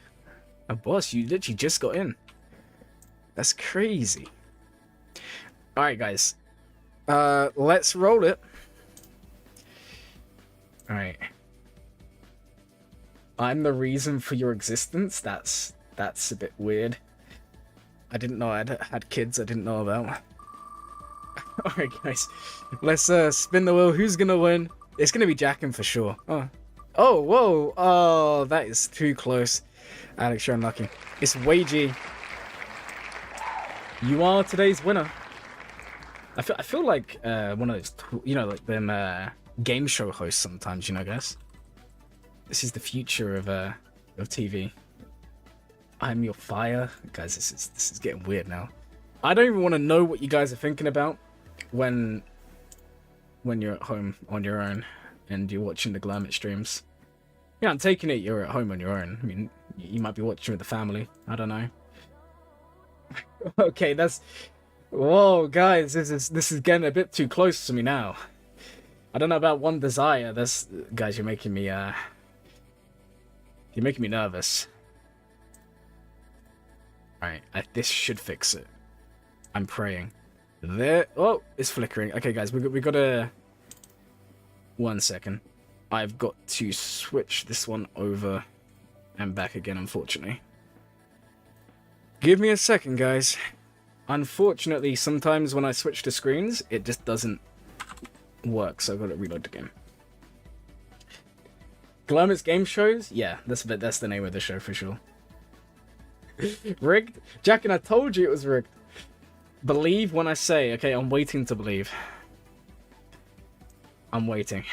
Oh, Boss, you literally just got in. That's crazy. Alright, guys. Let's roll it. Alright. I'm the reason for your existence? That's a bit weird. I didn't know I had kids I didn't know about. Alright, guys. Let's spin the wheel. Who's gonna win? It's gonna be Jacken for sure. Oh, whoa. Oh, that is too close. Alex, you're unlucky. It's Wayjee. You are today's winner. I feel like one of those, like them game show hosts sometimes, guys. This is the future of TV. I'm your fire. Guys, this is getting weird now. I don't even want to know what you guys are thinking about when you're at home on your own and you're watching the Glurmit streams. Yeah, I'm taking it you're at home on your own. I mean, you might be watching with the family. I don't know. Okay, that's... Whoa, guys, this is getting a bit too close to me now. I don't know about One Desire. Guys, you're making me nervous. Alright, this should fix it. I'm praying. There. Oh, it's flickering. Okay, guys, we got to... 1 second. I've got to switch this one over and back again, unfortunately. Give me a second, guys. Unfortunately, sometimes when I switch to screens, it just doesn't work, so I've got to reload the game. Glurmit's game shows? Yeah, that's the name of the show for sure. Rigged? Jack, and I told you it was rigged. Believe when I say, okay, I'm waiting to believe. I'm waiting.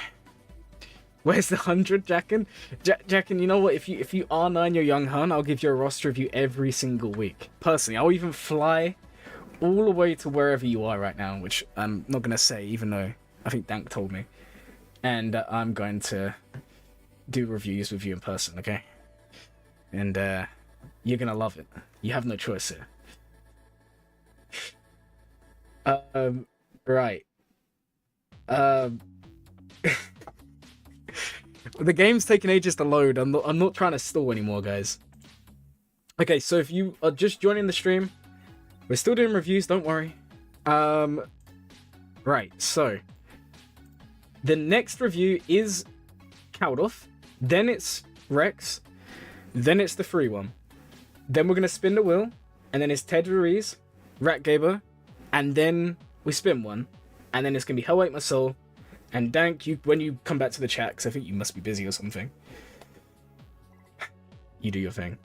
Where's the 100, Jacken? Jacken, you know what? If you R9 your young hun, I'll give you a roster review every single week. Personally, I'll even fly all the way to wherever you are right now, which I'm not going to say, even though I think Dank told me. And I'm going to do reviews with you in person, okay? And you're going to love it. You have no choice here. Right. The game's taking ages to load. I'm not trying to stall anymore, guys. Okay, so if you are just joining the stream, we're still doing reviews, don't worry. Right, so the next review is Caldoth, then it's Rex, then it's the free one. Then we're gonna spin the wheel, and then it's Ted Ruiz, Ratgeiber, and then we spin one, and then it's gonna be Hell Ate My Soul, and Dank, you when you come back to the chat, because I think you must be busy or something. You do your thing.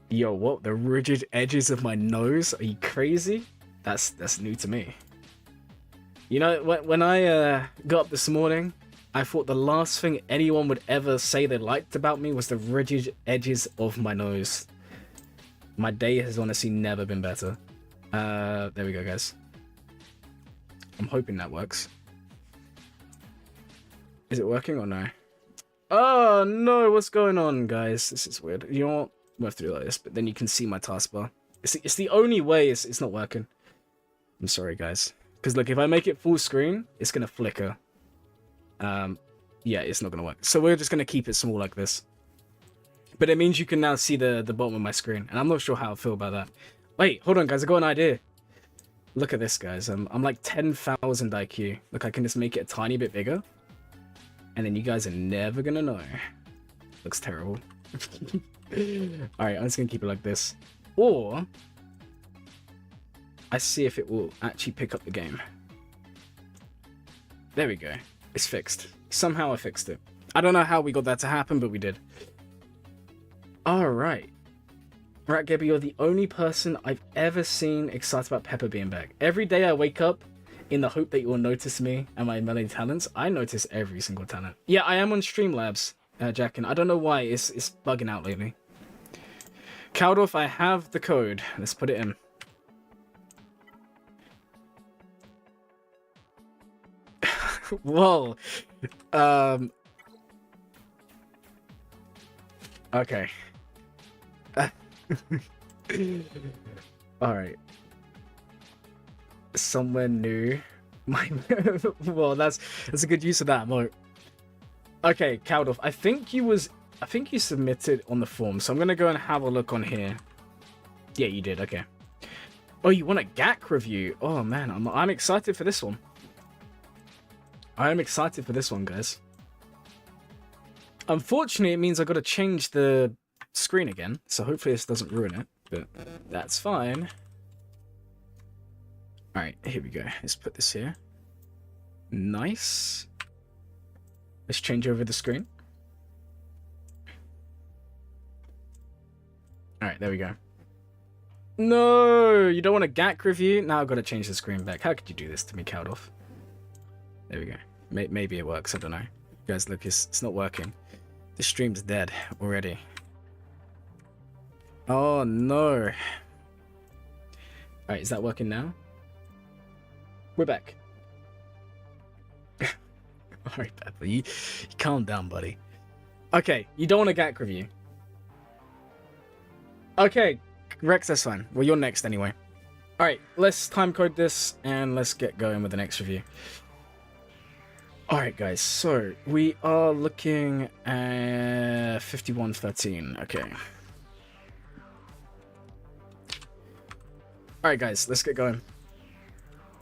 Yo, what? The rigid edges of my nose? Are you crazy? That's new to me. You know, when I got up this morning, I thought the last thing anyone would ever say they liked about me was the rigid edges of my nose. My day has honestly never been better. There we go, guys. I'm hoping that works. Is it working or no? Oh, no, what's going on, guys? This is weird. You know what? We'll have to do like this, but then you can see my taskbar. It's the only way it's not working. I'm sorry, guys. Because, look, if I make it full screen, it's going to flicker. Yeah, it's not going to work. So we're just going to keep it small like this. But it means you can now see the bottom of my screen. And I'm not sure how I feel about that. Wait, hold on, guys. I got an idea. Look at this, guys. I'm like 10,000 IQ. Look, I can just make it a tiny bit bigger. And then you guys are never going to know. Looks terrible. Alright, I'm just going to keep it like this. Or I see if it will actually pick up the game. There we go. It's fixed. Somehow I fixed it. I don't know how we got that to happen, but we did. Alright. Ratgeiber, you're the only person I've ever seen excited about Pepper being back. Every day I wake up in the hope that you will notice me and my melody talents. I notice every single talent. Yeah, I am on Streamlabs, Jack, and I don't know why it's bugging out lately. Caldoth, I have the code. Let's put it in. Whoa. Okay. Alright. Somewhere new. Well, that's a good use of that emote. Okay, Caldoth, I think you submitted on the form, so I'm gonna go and have a look on here. Yeah, you did, okay. Oh, you want a GAC review? Oh man, I'm excited for this one. I am excited for this one, guys. Unfortunately, it means I've got to change the screen again, so hopefully this doesn't ruin it, but that's fine. Alright, here we go. Let's put this here. Nice. Let's change over the screen. Alright, there we go. No! You don't want a GAC review? Now I've got to change the screen back. How could you do this to me, Caldoth? There we go. Maybe it works, I don't know. Guys, look, it's not working. The stream's dead already. Oh, no. Alright, is that working now? We're back. Alright, Pepper, you calm down, buddy. Okay, you don't want a GAC review. Okay, Rex, that's fine. Well, you're next anyway. Alright, let's timecode this, and let's get going with the next review. Alright, guys, so we are looking at 5113. Okay. Alright, guys, let's get going.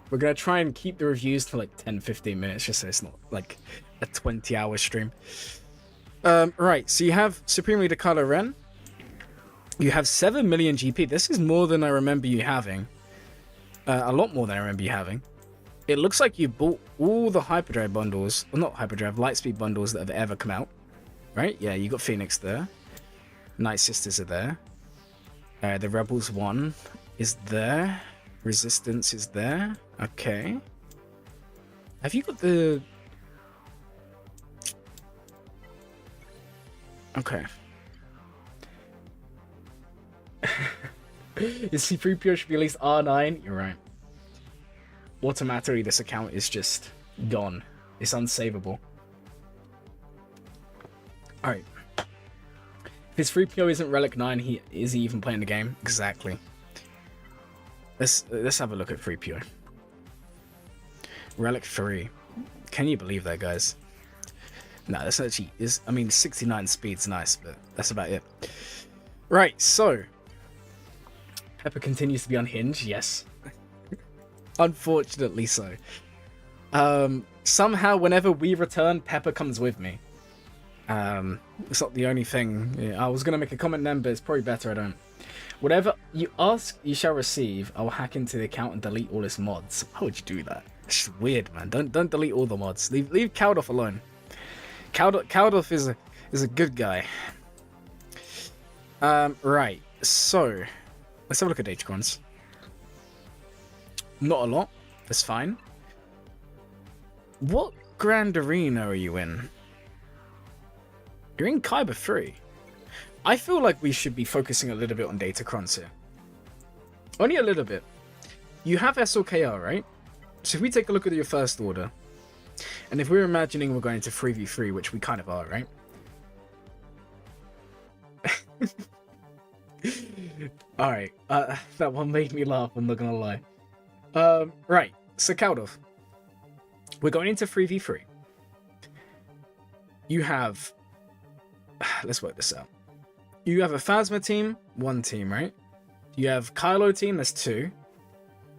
We're gonna try and keep the reviews to like 10-15 minutes, just so it's not like a 20-hour stream. Right, so you have Supreme Leader Kylo Ren. You have 7 million GP. This is more than I remember you having. A lot more than I remember you having. It looks like you bought all the Hyperdrive bundles, well, not Hyperdrive, Lightspeed bundles that have ever come out, right? Yeah, you got Phoenix there. Night Sisters are there. The Rebels 1 is there. Resistance is there. Okay. Have you got the... Okay. Is C3PO should be at least R9? You're right. Automatically, this account is just gone. It's unsavable. Alright. If his 3PO isn't Relic 9, is he even playing the game? Exactly. Let's have a look at 3PO. Relic 3. Can you believe that, guys? No, that's actually is. I mean, 69 speed's nice, but that's about it. Right, so Pepper continues to be unhinged. Yes, unfortunately so. Somehow, whenever we return, Pepper comes with me. It's not the only thing. Yeah, I was gonna make a comment then, but it's probably better I don't. Whatever you ask, you shall receive. I'll hack into the account and delete all its mods. Why would you do that? It's just weird, man. Don't delete all the mods. Leave Caldoth alone. Caldoth is a good guy. Right. So let's have a look at Datacrons. Not a lot. That's fine. What Grand Arena are you in? You're in Kyber 3. I feel like we should be focusing a little bit on Datacrons here. Only a little bit. You have SLKR, right? So if we take a look at your first order, and if we're imagining we're going into 3v3, which we kind of are, right? Alright, that one made me laugh, I'm not gonna lie. Right, so Caldoth. We're going into 3v3. You have... Let's work this out. You have a Phasma team, 1 team, right? You have Kylo team, that's 2.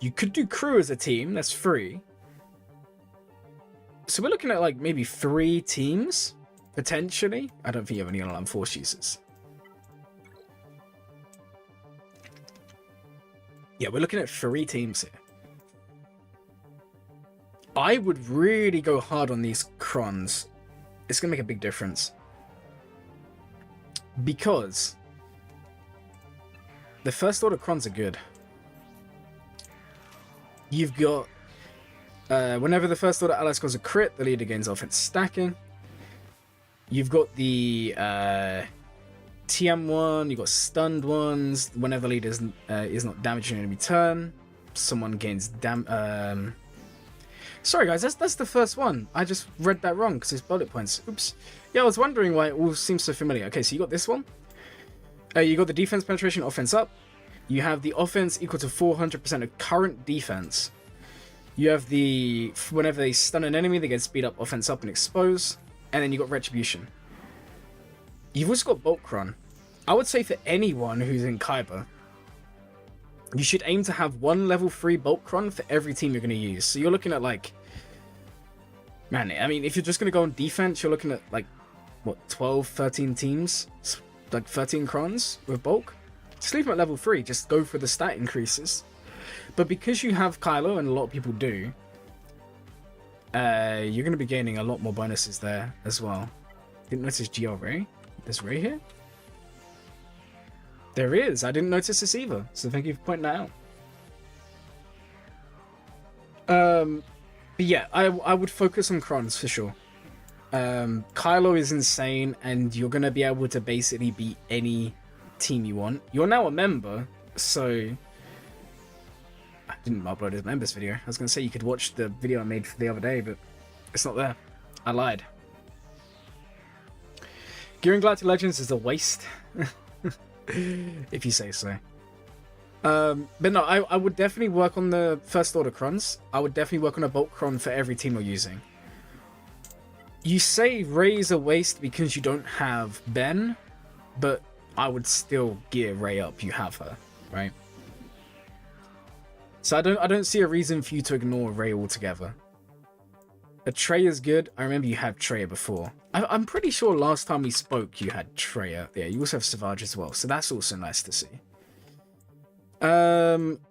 You could do crew as a team, that's 3. So we're looking at like maybe 3 teams, potentially. I don't think you have any online force users. Yeah, we're looking at 3 teams here. I would really go hard on these crons. It's going to make a big difference. Because the first order crons are good. You've got whenever the first order ally scores a crit, the leader gains offense stacking. You've got the TM one, you've got stunned ones. Whenever the leader is not damaging an enemy turn, someone gains Sorry guys, that's the first one. I just read that wrong because it's bullet points. Oops. Yeah, I was wondering why it all seems so familiar. Okay, so you got this one. You got the defense penetration, offense up. You have the offense equal to 400% of current defense. You have the whenever they stun an enemy, they get speed up, offense up, and expose. And then you got retribution. You've also got Boltcron. I would say for anyone who's in Kyber, you should aim to have 1 level 3 Boltcron for every team you're going to use. So you're looking at like... Man, I mean, if you're just going to go on defense, you're looking at like, what, 12, 13 teams? Like 13 crons with bulk? Just leave them at level 3, just go for the stat increases. But because you have Kylo, and a lot of people do, you're going to be gaining a lot more bonuses there as well. Didn't notice GL Ray. There's Ray here? There is. I didn't notice this either, so thank you for pointing that out. But yeah, I would focus on crons for sure. Kylo is insane, and you're going to be able to basically beat any team you want. You're now a member, so... I didn't upload his members video. I was going to say you could watch the video I made for the other day, but it's not there. I lied. Gearing Galactic Legends is a waste. If you say so. But no, I would definitely work on the first order crons. I would definitely work on a Bolt cron for every team you're using. You say Ray's a waste because you don't have Ben, but I would still gear Ray up. You have her, right? So I don't see a reason for you to ignore Ray altogether. A Trey is good. I remember you had Trey before. I'm pretty sure last time we spoke you had Treya. Yeah, you also have Savage as well, so that's also nice to see.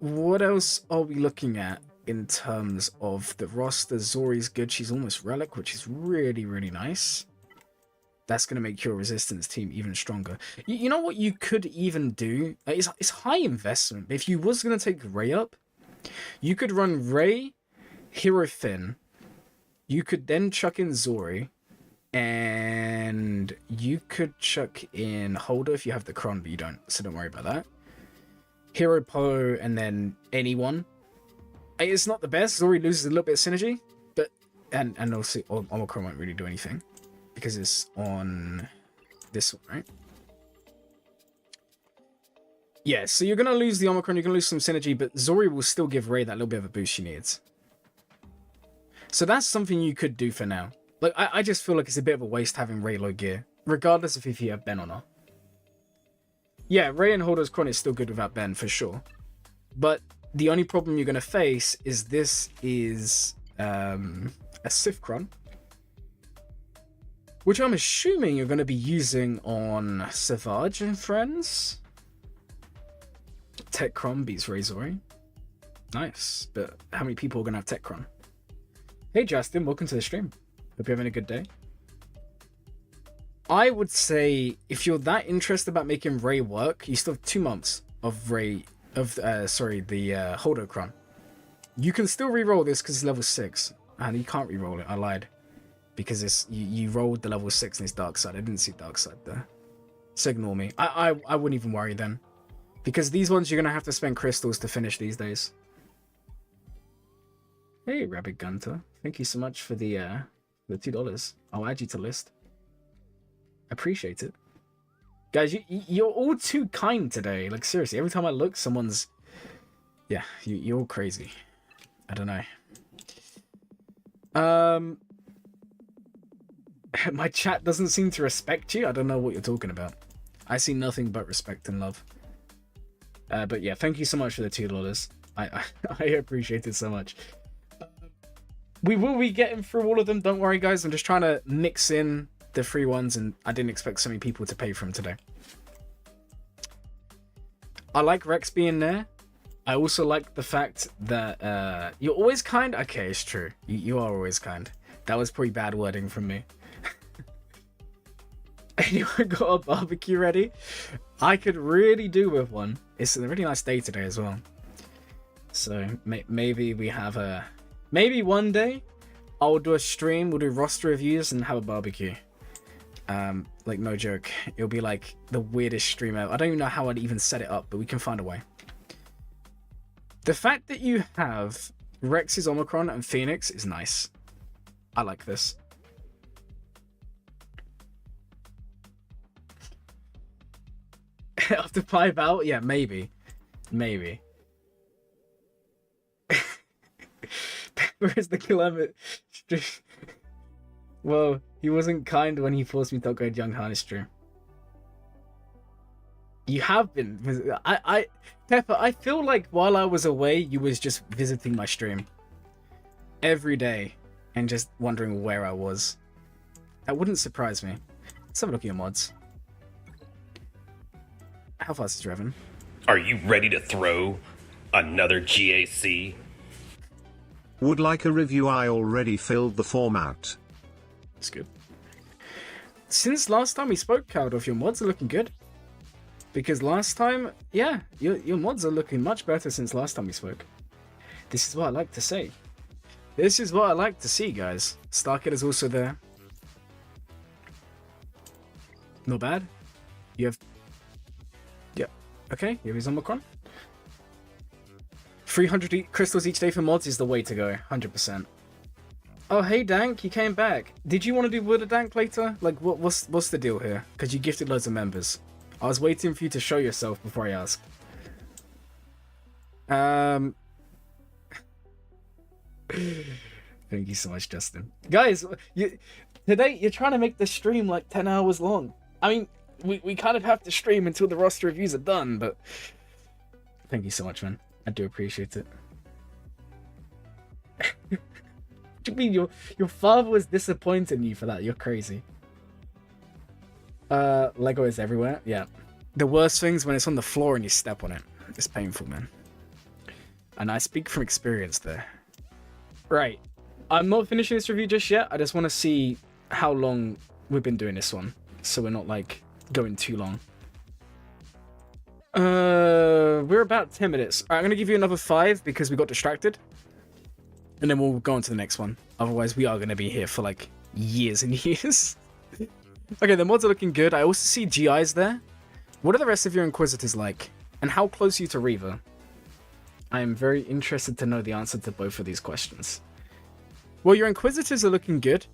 What else are we looking at in terms of the roster? Zori's good. She's almost Relic, which is really, really nice. That's going to make your Resistance team even stronger. You know what you could even do? It's high investment. If you was going to take Ray up, you could run Ray, Hero Finn. You could then chuck in Zori. And you could chuck in Holder if you have the Cron, but you don't, so don't worry about that. Hero Poe, and then anyone. It's not the best. Zori loses a little bit of synergy, but and also Omicron won't really do anything because it's on this one, right? Yeah, so you're gonna lose the Omicron, you're gonna lose some synergy, but Zori will still give Rey that little bit of a boost she needs. So that's something you could do for now. Like, I just feel like it's a bit of a waste having Ray low gear, regardless of if you have Ben or not. Yeah, Ray and Holder's Chron is still good without Ben, for sure. But the only problem you're going to face is this is a Sith Chron, which I'm assuming you're going to be using on Savage and Friends. Tech Chron beats Razori. Nice, but how many people are going to have Tech Chron? Hey Justin, welcome to the stream. Hope you're having a good day. I would say if you're that interested about making Ray work, you still have 2 months of the Holdochron. You can still re-roll this because it's level 6, and you can't re-roll it. I lied, because it's you rolled the level 6 and it's Dark Side. I didn't see Dark Side there, so ignore me. I wouldn't even worry then, because these ones you're gonna have to spend crystals to finish these days. Hey RabidGunter, thank you so much for the $2. I'll add you to list. Appreciate it, guys. You're all too kind today. Like, seriously, every time I look, someone's... Yeah, you're all crazy. I don't know. My chat doesn't seem to respect you. I don't know what you're talking about. I see nothing but respect and love. But yeah, thank you so much for the $2. I appreciate it so much. We will be getting through all of them. Don't worry, guys. I'm just trying to mix in the free ones, and I didn't expect so many people to pay for them today. I like Rex being there. I also like the fact that you're always kind. Okay, it's true. You are always kind. That was pretty bad wording from me. Anyone got a barbecue ready? I could really do with one. It's a really nice day today as well. So maybe we have a... Maybe one day I'll do a stream, we'll do roster reviews and have a barbecue. Like, no joke. It'll be like the weirdest stream ever. I don't even know how I'd even set it up, but we can find a way. The fact that you have Rex's Omicron and Phoenix is nice. I like this. After 5 out? Yeah, maybe. Maybe. Where's the Glurmit? Well, he wasn't kind when he forced me to upgrade Young Harness stream. You have been. Pepper, I feel like while I was away, you was just visiting my stream every day and just wondering where I was. That wouldn't surprise me. Let's have a look at your mods. How fast is Revan? Are you ready to throw another GAC? Would like a review. I already filled the form out. That's good. Since last time we spoke, Caldoth, your mods are looking good. Because last time, yeah, your mods are looking much better since last time we spoke. This is what I like to say. This is what I like to see, guys. Starkid is also there. Not bad. You have... Yeah, okay, you have his Omicron. 300 crystals each day for mods is the way to go, 100%. Oh, hey Dank, you came back. Did you want to do Wood of Dank later? Like, what's the deal here? Because you gifted loads of members. I was waiting for you to show yourself before I asked. Thank you so much, Justin. Guys, today you're trying to make the stream like 10 hours long. I mean, we kind of have to stream until the roster reviews are done, but thank you so much, man. I do appreciate it. What do you mean your father was disappointed in you for that? You're crazy. Lego is everywhere. Yeah. The worst thing's when it's on the floor and you step on it. It's painful, man. And I speak from experience there. Right. I'm not finishing this review just yet. I just want to see how long we've been doing this one, so we're not like going too long. We're about 10 minutes. All right, I'm gonna give you another 5 because we got distracted, and then we'll go on to the next one. Otherwise, we are gonna be here for like years and years. Okay, the mods are looking good. I also see GIs there. What are the rest of your Inquisitors like? And how close are you to Reaver? I am very interested to know the answer to both of these questions. Well, your Inquisitors are looking good.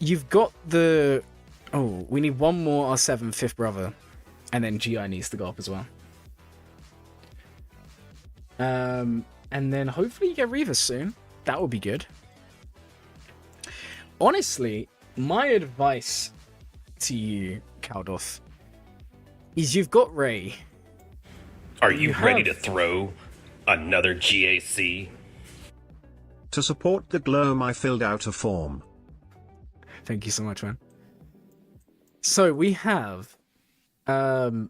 You've got the... Oh, we need one more R7 5th brother. And then GI needs to go up as well. And then hopefully you get Reaver soon. That would be good. Honestly, my advice to you, Caldoth, is you've got Ray. Are you ready to have- throw another GAC? To support the Glurm, I filled out a form. Thank you so much, man. So we have, okay,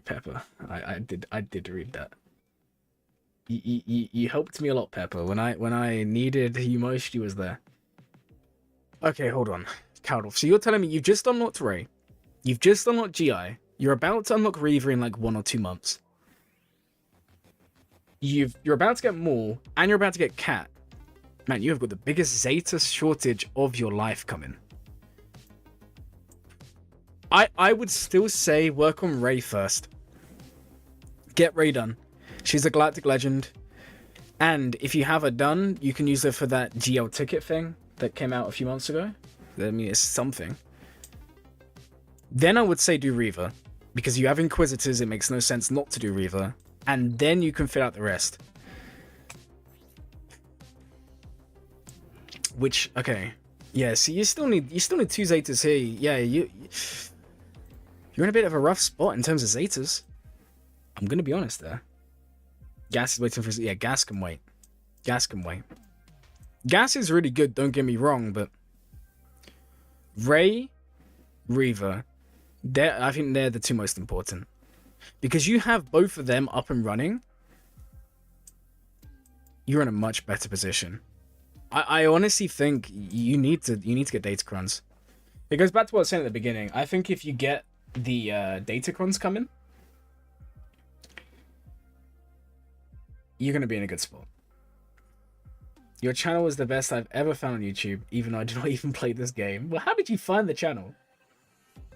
Pepper. I did read that. You helped me a lot, Pepper. When I needed you most, you was there. Okay, hold on, Caldoth. So you're telling me you've just unlocked Ray, you've just unlocked GI, you're about to unlock Reaver in like 1 or 2 months. You're about to get Maul, and you're about to get Cat. Man, you have got the biggest Zeta shortage of your life coming. I would still say work on Ray first. Get Ray done. She's a galactic legend. And if you have her done, you can use her for that GL ticket thing that came out a few months ago. I mean, it's something. Then I would say do Reaver. Because you have Inquisitors, it makes no sense not to do Reaver. And then you can fit out the rest. Which, okay. Yeah, see, you still need 2 Zetas here. Yeah, you're in a bit of a rough spot in terms of Zetas. I'm gonna be honest there. Gas is waiting for... Yeah, Gas can wait. Gas can wait. Gas is really good, don't get me wrong, but... Ray, Reaver, I think they're the 2 most important. Because you have both of them up and running, you're in a much better position. I honestly think you need to get Datacrons. It goes back to what I was saying at the beginning. I think if you get the Datacrons coming, you're going to be in a good spot. Your channel was the best I've ever found on YouTube, even though I do not even play this game. Well, how did you find the channel?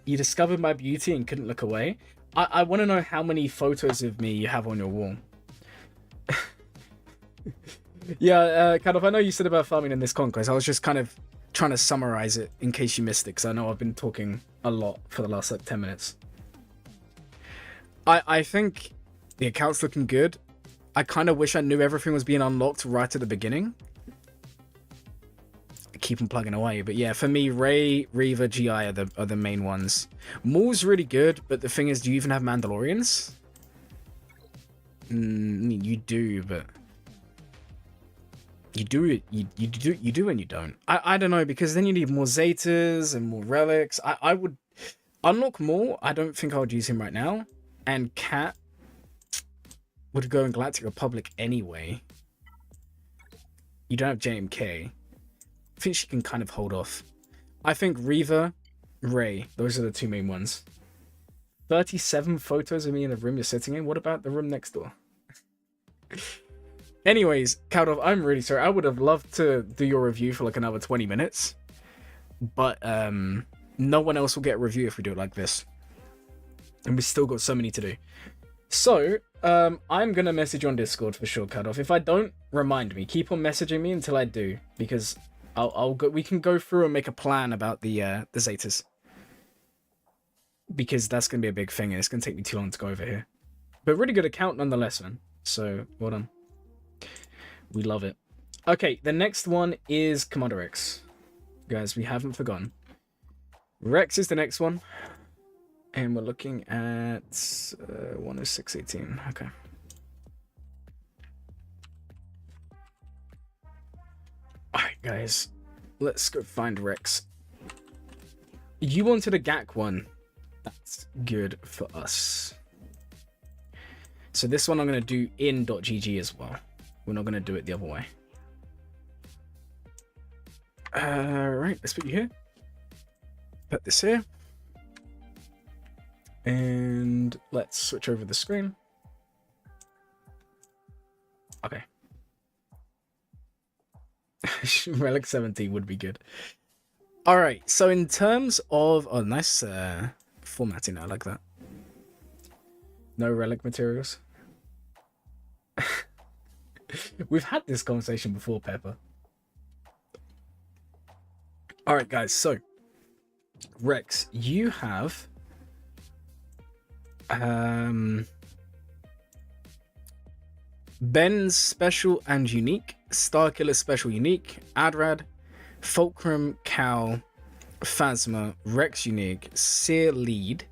You discovered my beauty and couldn't look away? I want to know how many photos of me you have on your wall. Yeah, kind of. I know you said about farming in this conquest. I was just kind of trying to summarize it in case you missed it, because I know I've been talking a lot for the last like 10 minutes. I think the account's looking good. I kind of wish I knew everything was being unlocked right at the beginning. I keep on plugging away, but yeah, for me, Ray, Reaver, GI are the main ones. Maul's really good, but the thing is, do you even have Mandalorians? I mean, you do, but you do and you don't. I don't know, because then you need more Zetas and more relics. I would unlock more. I don't think I would use him right now. And Cat would go in Galactic Republic anyway. You don't have JMK. I think she can kind of hold off. I think Reaver, Ray, those are the 2 main ones. 37 photos of me in the room you're sitting in. What about the room next door? Anyways, Caldoth, I'm really sorry. I would have loved to do your review for like another 20 minutes. But no one else will get a review if we do it like this. And we've still got so many to do. So, I'm going to message you on Discord for sure, Caldoth. If I don't, remind me. Keep on messaging me until I do. Because we can go through and make a plan about the Zetas. Because that's going to be a big thing and it's going to take me too long to go over here. But really good account nonetheless, man. So, well done. We love it. Okay, the next one is Commander Rex. Guys, we haven't forgotten. Rex is the next one. And we're looking at 106.18. Okay. Alright, guys. Let's go find Rex. You wanted a GAC one. That's good for us. So this one I'm going to do in .gg as well. We're not going to do it the other way. Right, let's put you here. Put this here. And let's switch over the screen. Okay. Relic 17 would be good. Alright, so in terms of... Oh, nice formatting. I like that. No relic materials. We've had this conversation before, Pepper. Alright, guys, so... Rex, you have... Ben's special and unique. Starkiller Special Unique, Adrad, Fulcrum, Cal, Phasma, Rex Unique, Seer Lead,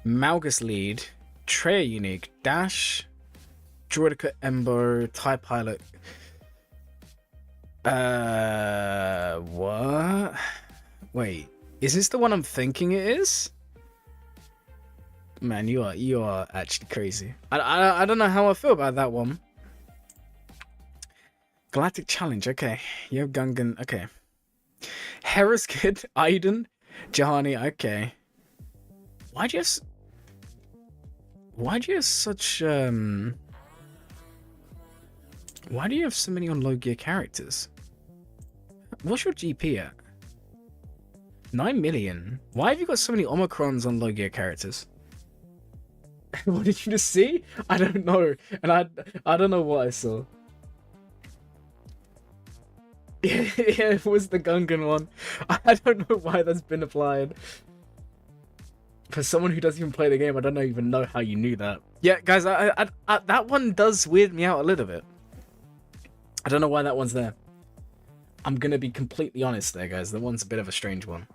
Malgus Lead, Treya Unique, Dash, Droidica Embo, TIE Pilot. What? Wait, is this the one I'm thinking it is? Man, you are actually crazy. I don't know how I feel about that one. Galactic Challenge, okay. You have Gungan, okay. Hera's Kid, Aiden, Jahani, okay. Why do you have such why do you have so many on low gear characters? What's your GP at? 9 million. Why have you got so many Omicrons on low gear characters? What did you just see? I don't know. And I don't know what I saw. Yeah, it was the Gungan one. I don't know why that's been applied. For someone who doesn't even play the game, I don't even know how you knew that. Yeah, guys, I that one does weird me out a little bit. I don't know why that one's there. I'm gonna be completely honest there, guys. That one's a bit of a strange one.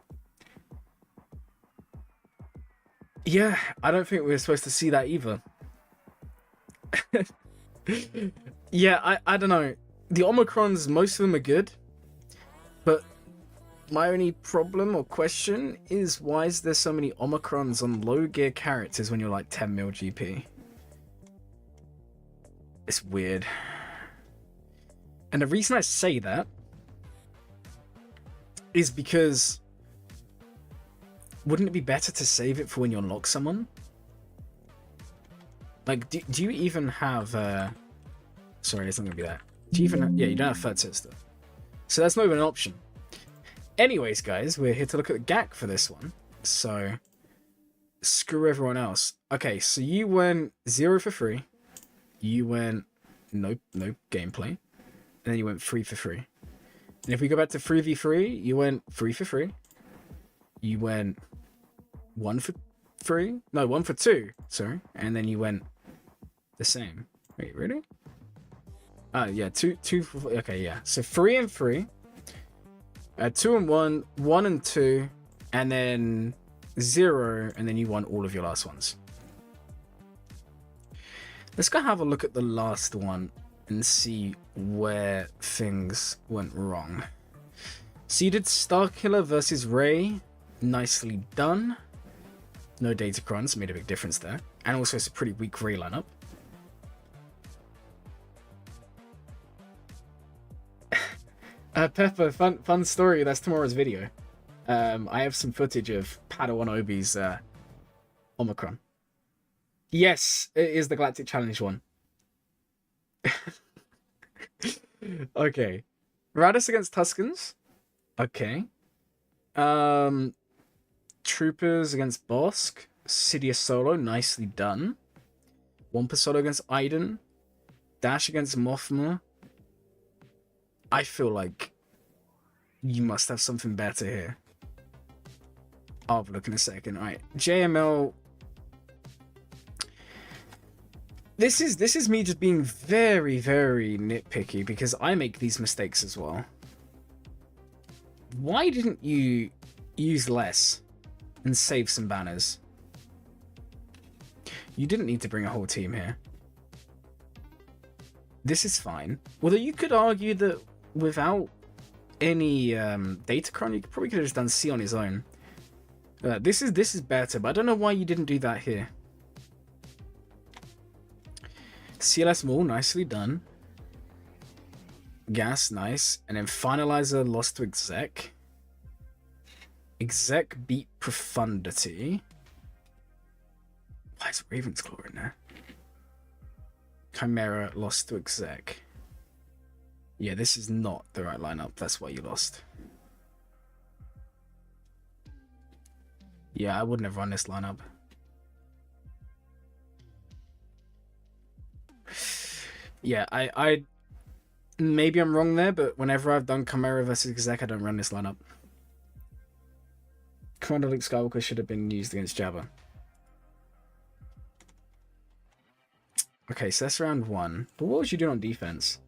Yeah, I don't think we were supposed to see that either. Yeah, I don't know. The Omicrons, most of them are good. But my only problem or question is why is there so many Omicrons on low gear characters when you're like 10 mil GP? It's weird. And the reason I say that is because wouldn't it be better to save it for when you unlock someone? Like, do you even have... Sorry, it's not going to be that. Do you even... Yeah, you don't have third sister. So that's not even an option. Anyways, guys, we're here to look at the GAC for this one. So, screw everyone else. Okay, so you went 0 for free. You went no gameplay. And then you went 3 for free. And if we go back to 3v3, you went 3 for free. You went 1 for 3. No, 1 for 2. Sorry. And then you went the same. Wait, really? Yeah, 2 for... Okay, yeah. So 3 and 3. 2 and 1. 1 and 2. And then 0. And then you won all of your last ones. Let's go have a look at the last one and see where things went wrong. So you did Starkiller versus Rey. Nicely done. No Datacrons, made a big difference there. And also it's a pretty weak Rey lineup. Pepper, fun story, that's tomorrow's video. I have some footage of Padawan Obi's Omicron. Yes, it is the Galactic Challenge one. Okay. Radis against Tuskens. Okay. Troopers against Bosk. Sidious solo, nicely done. Wampa solo against Aiden. Dash against Mothma. I feel like you must have something better here. I'll have a look in a second. Alright. JML. This is me just being very, very nitpicky because I make these mistakes as well. Why didn't you use less and save some banners? You didn't need to bring a whole team here. This is fine. Although you could argue that without any Datacron, you probably could have just done C on his own. This is better, but I don't know why you didn't do that here. CLS Maul, nicely done. Gas, nice. And then Finalizer lost to Exec. Exec beat Profundity. Why is Ravensclaw in there? Chimera lost to Exec. Yeah, this is not the right lineup. That's why you lost. Yeah, I wouldn't have run this lineup. Yeah, I maybe I'm wrong there, but whenever I've done Chimera versus Exec, I don't run this lineup. Commander Luke Skywalker should have been used against Jabba. Okay, so that's round 1. But what was you doing on defense?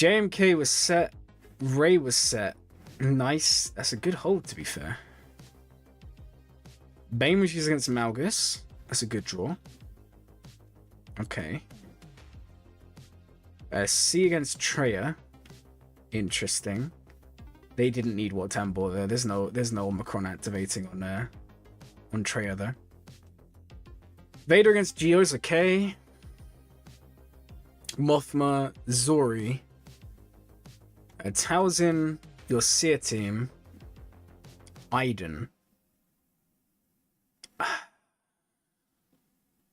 JMK was set. Ray was set. Nice. That's a good hold, to be fair. Bane was used against Malgus. That's a good draw. Okay. C against Treya. Interesting. They didn't need War Tambor there. There's no Omicron activating on Treya though. Vader against Geo's okay. Mothma, Zori. Talzin, your Seer team. Iden.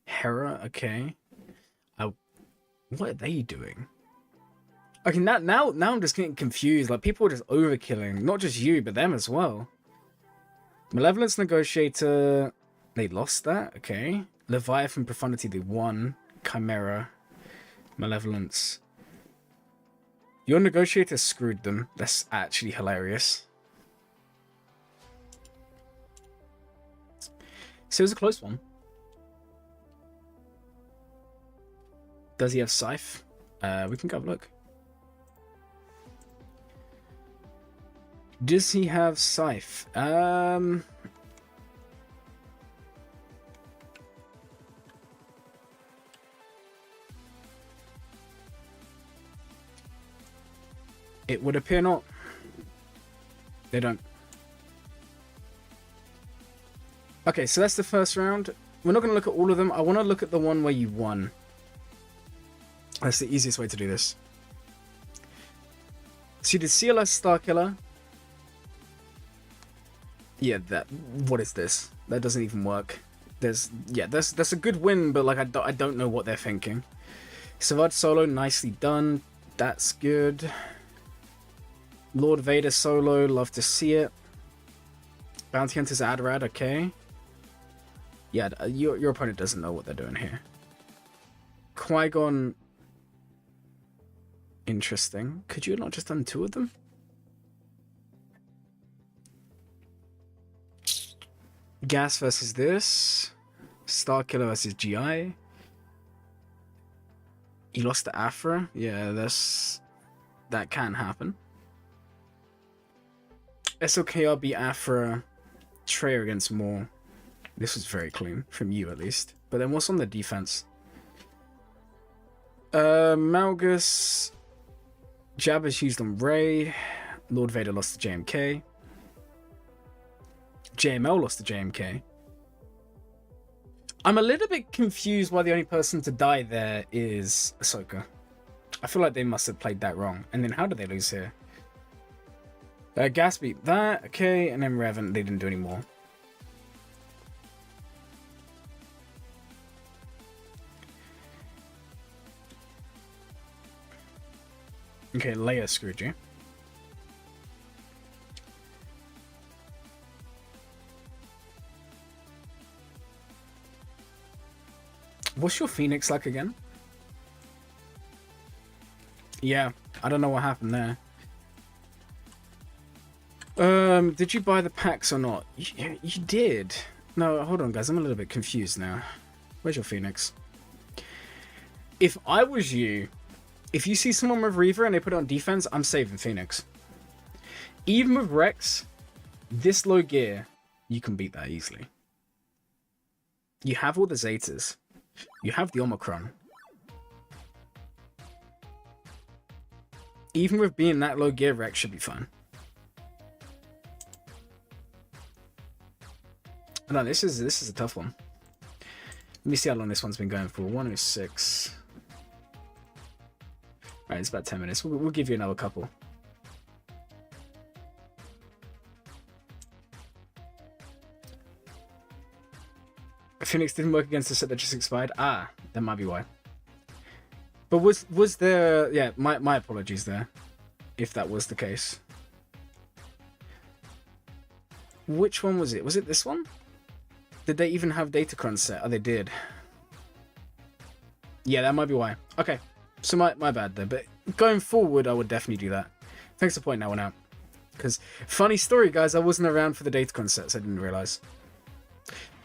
Hera, okay. What are they doing? Okay, now I'm just getting confused. Like, people are just overkilling. Not just you, but them as well. Malevolence Negotiator, they lost that, okay. Leviathan Profundity, they won. Chimera. Malevolence. Your Negotiator screwed them. That's actually hilarious. So it was a close one. Does he have Scythe? We can go have a look. Does he have Scythe? It would appear not. They don't. Okay, so that's the first round. We're not going to look at all of them. I want to look at the one where you won. That's the easiest way to do this. So you did CLS Starkiller. Yeah, what is this? That doesn't even work. That's a good win, but like I don't know what they're thinking. Savage solo, nicely done. That's good. Lord Vader solo, love to see it. Bounty Hunters Adrad, okay. Yeah, your opponent doesn't know what they're doing here. Qui-Gon. Interesting. Could you have not just done two of them? Gas versus this. Starkiller versus GI. You lost to Afra. Yeah, that can happen. SOKRB Afra. Treya against Maul. This was very clean, from you at least. But then what's on the defense? Malgus. Jabba's used on Rey. Lord Vader lost to JMK. JML lost to JMK. I'm a little bit confused why the only person to die there is Ahsoka. I feel like they must have played that wrong. And then how did they lose here? Gas beat that, okay, and then Revan, they didn't do any more. Okay, Leia screwed you. What's your Phoenix like again? Yeah, I don't know what happened there. Did you buy the packs or not? You did. No, hold on, guys. I'm a little bit confused now. Where's your Phoenix? If I was you, if you see someone with Reaver and they put it on defense, I'm saving Phoenix. Even with Rex, this low gear, you can beat that easily. You have all the Zetas. You have the Omicron. Even with being that low gear, Rex should be fine. No, this is a tough one. Let me see how long this one's been going for. 106. Alright, it's about 10 minutes. We'll give you another couple. Phoenix didn't work against the set that just expired. Ah, that might be why. But was there... Yeah, my apologies there, if that was the case. Which one was it? Was it this one? Did they even have Datacron set? Oh, they did. Yeah, that might be why. Okay, so my bad there. But going forward, I would definitely do that. Thanks for pointing that one out. Because, funny story, guys, I wasn't around for the Datacron sets. I didn't realize.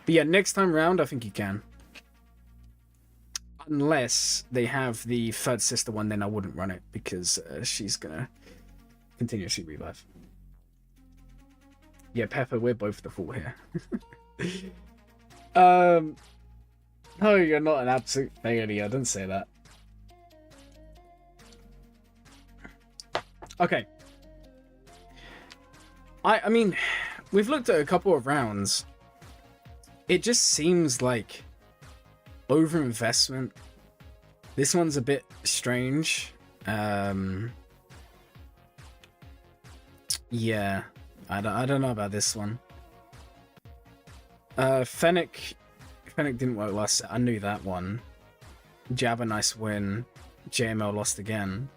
But yeah, next time round, I think you can. Unless they have the third sister one, then I wouldn't run it because she's gonna continuously revive. Yeah, Pepper, we're both the fool here. Oh, you're not an absolute failure. Don't say that. Okay. I mean, we've looked at a couple of rounds. It just seems like overinvestment. This one's a bit strange. Yeah, I don't know about this one. Fennec didn't work last set. I knew that one. Jabba, nice win. JML lost again.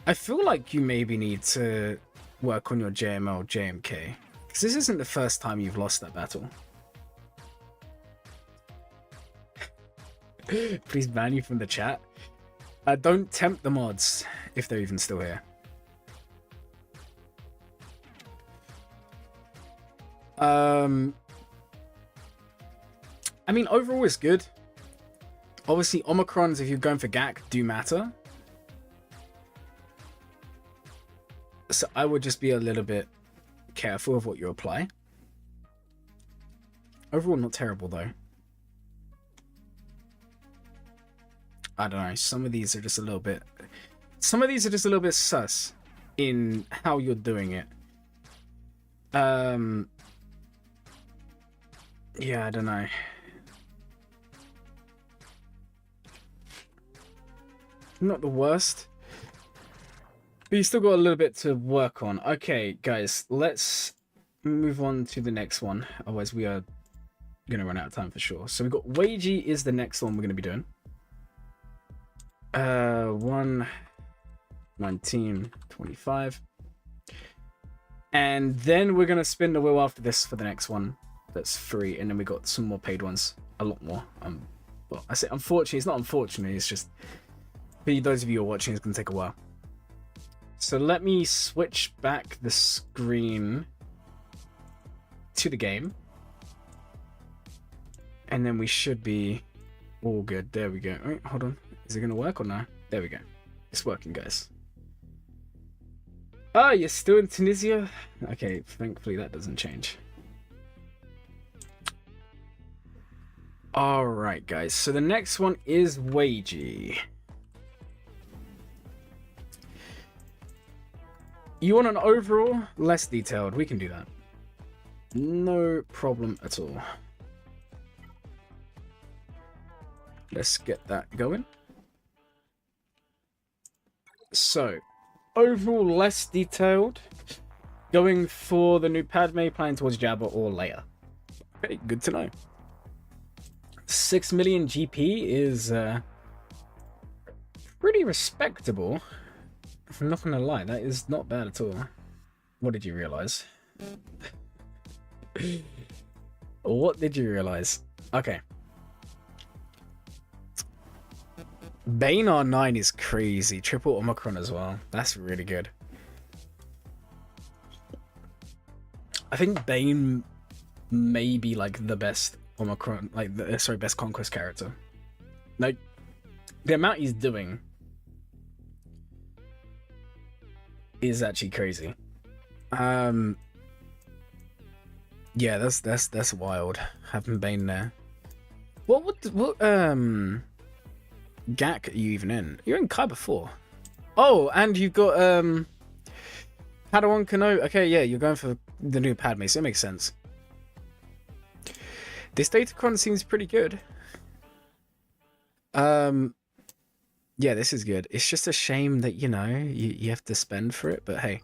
I feel like you maybe need to work on your JML JMK, because this isn't the first time you've lost that battle. Please ban you from the chat. Don't tempt the mods if they're even still here. I mean, overall it's good. Obviously, Omicrons, if you're going for GAC, do matter. So I would just be a little bit careful of what you apply. Overall, not terrible though. I don't know. Some of these are just a little bit. Some of these are just a little bit sus in how you're doing it. Yeah, I don't know. Not the worst. But you still got a little bit to work on. Okay, guys, let's move on to the next one. Otherwise, we are going to run out of time for sure. So we've got Wayjee is the next one we're going to be doing. 1:19:25. And then we're going to spin the wheel after this for the next one. That's free. And then we got some more paid ones. A lot more. Well, I say unfortunately. It's not unfortunate. It's just, for those of you who are watching, it's going to take a while. So let me switch back the screen to the game. And then we should be all good. There we go. Wait, hold on. Is it going to work or no? There we go. It's working, guys. Oh, you're still in Tunisia? Okay, thankfully that doesn't change. Alright, guys. So the next one is Wayjee. You want an overall? Less detailed. We can do that. No problem at all. Let's get that going. So, overall less detailed. Going for the new Padme, planning towards Jabba or Leia. Okay, good to know. 6 million GP is pretty respectable. I'm not gonna lie, that is not bad at all. What did you realize? What did you realize? Okay. Bane R9 is crazy. Triple Omicron as well. That's really good. I think Bane may be like the best Omicron, like the best Conquest character. Like the amount he's doing is actually crazy. Yeah, that's wild. Having Bane there. What GAC are you even in? You're in Kyber 4. Oh, and you've got Padawan Kano. Okay, yeah, you're going for the new Padme, so it makes sense. This Datacron seems pretty good. Yeah, this is good. It's just a shame that, you know, you have to spend for it, but hey,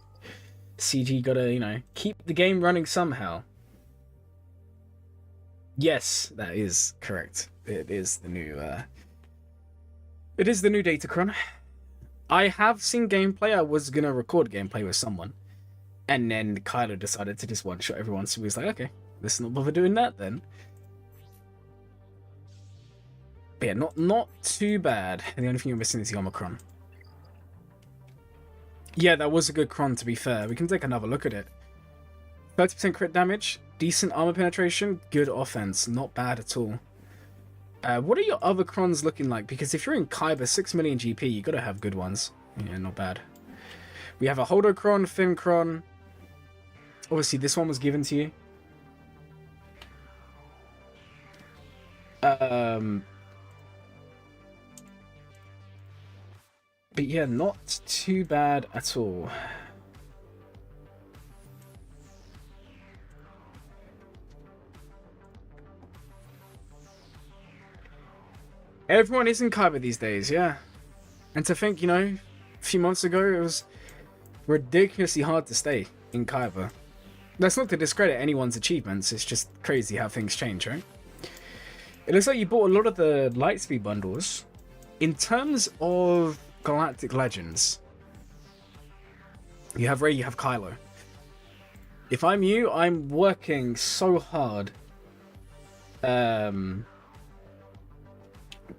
CG gotta, you know, keep the game running somehow. Yes, that is correct. It is the new Datacron. I have seen gameplay. I was gonna record gameplay with someone, and then Kylo decided to just one-shot everyone, so he was like, okay, let's not bother doing that then. But yeah, not too bad. And the only thing you're missing is the Omicron. Yeah, that was a good Cron, to be fair. We can take another look at it. 30% crit damage, decent armor penetration, good offense. Not bad at all. What are your other crons looking like? Because if you're in Kyber, 6 million GP, you gotta have good ones. Yeah, not bad. We have a Holdocron, Fincron. Obviously, this one was given to you. But yeah, not too bad at all. Everyone is in Kyber these days, yeah. And to think, you know, a few months ago, it was ridiculously hard to stay in Kyber. That's not to discredit anyone's achievements, it's just crazy how things change, right? It looks like you bought a lot of the Lightspeed bundles. In terms of Galactic Legends, you have Rey, you have Kylo. If I'm you, I'm working so hard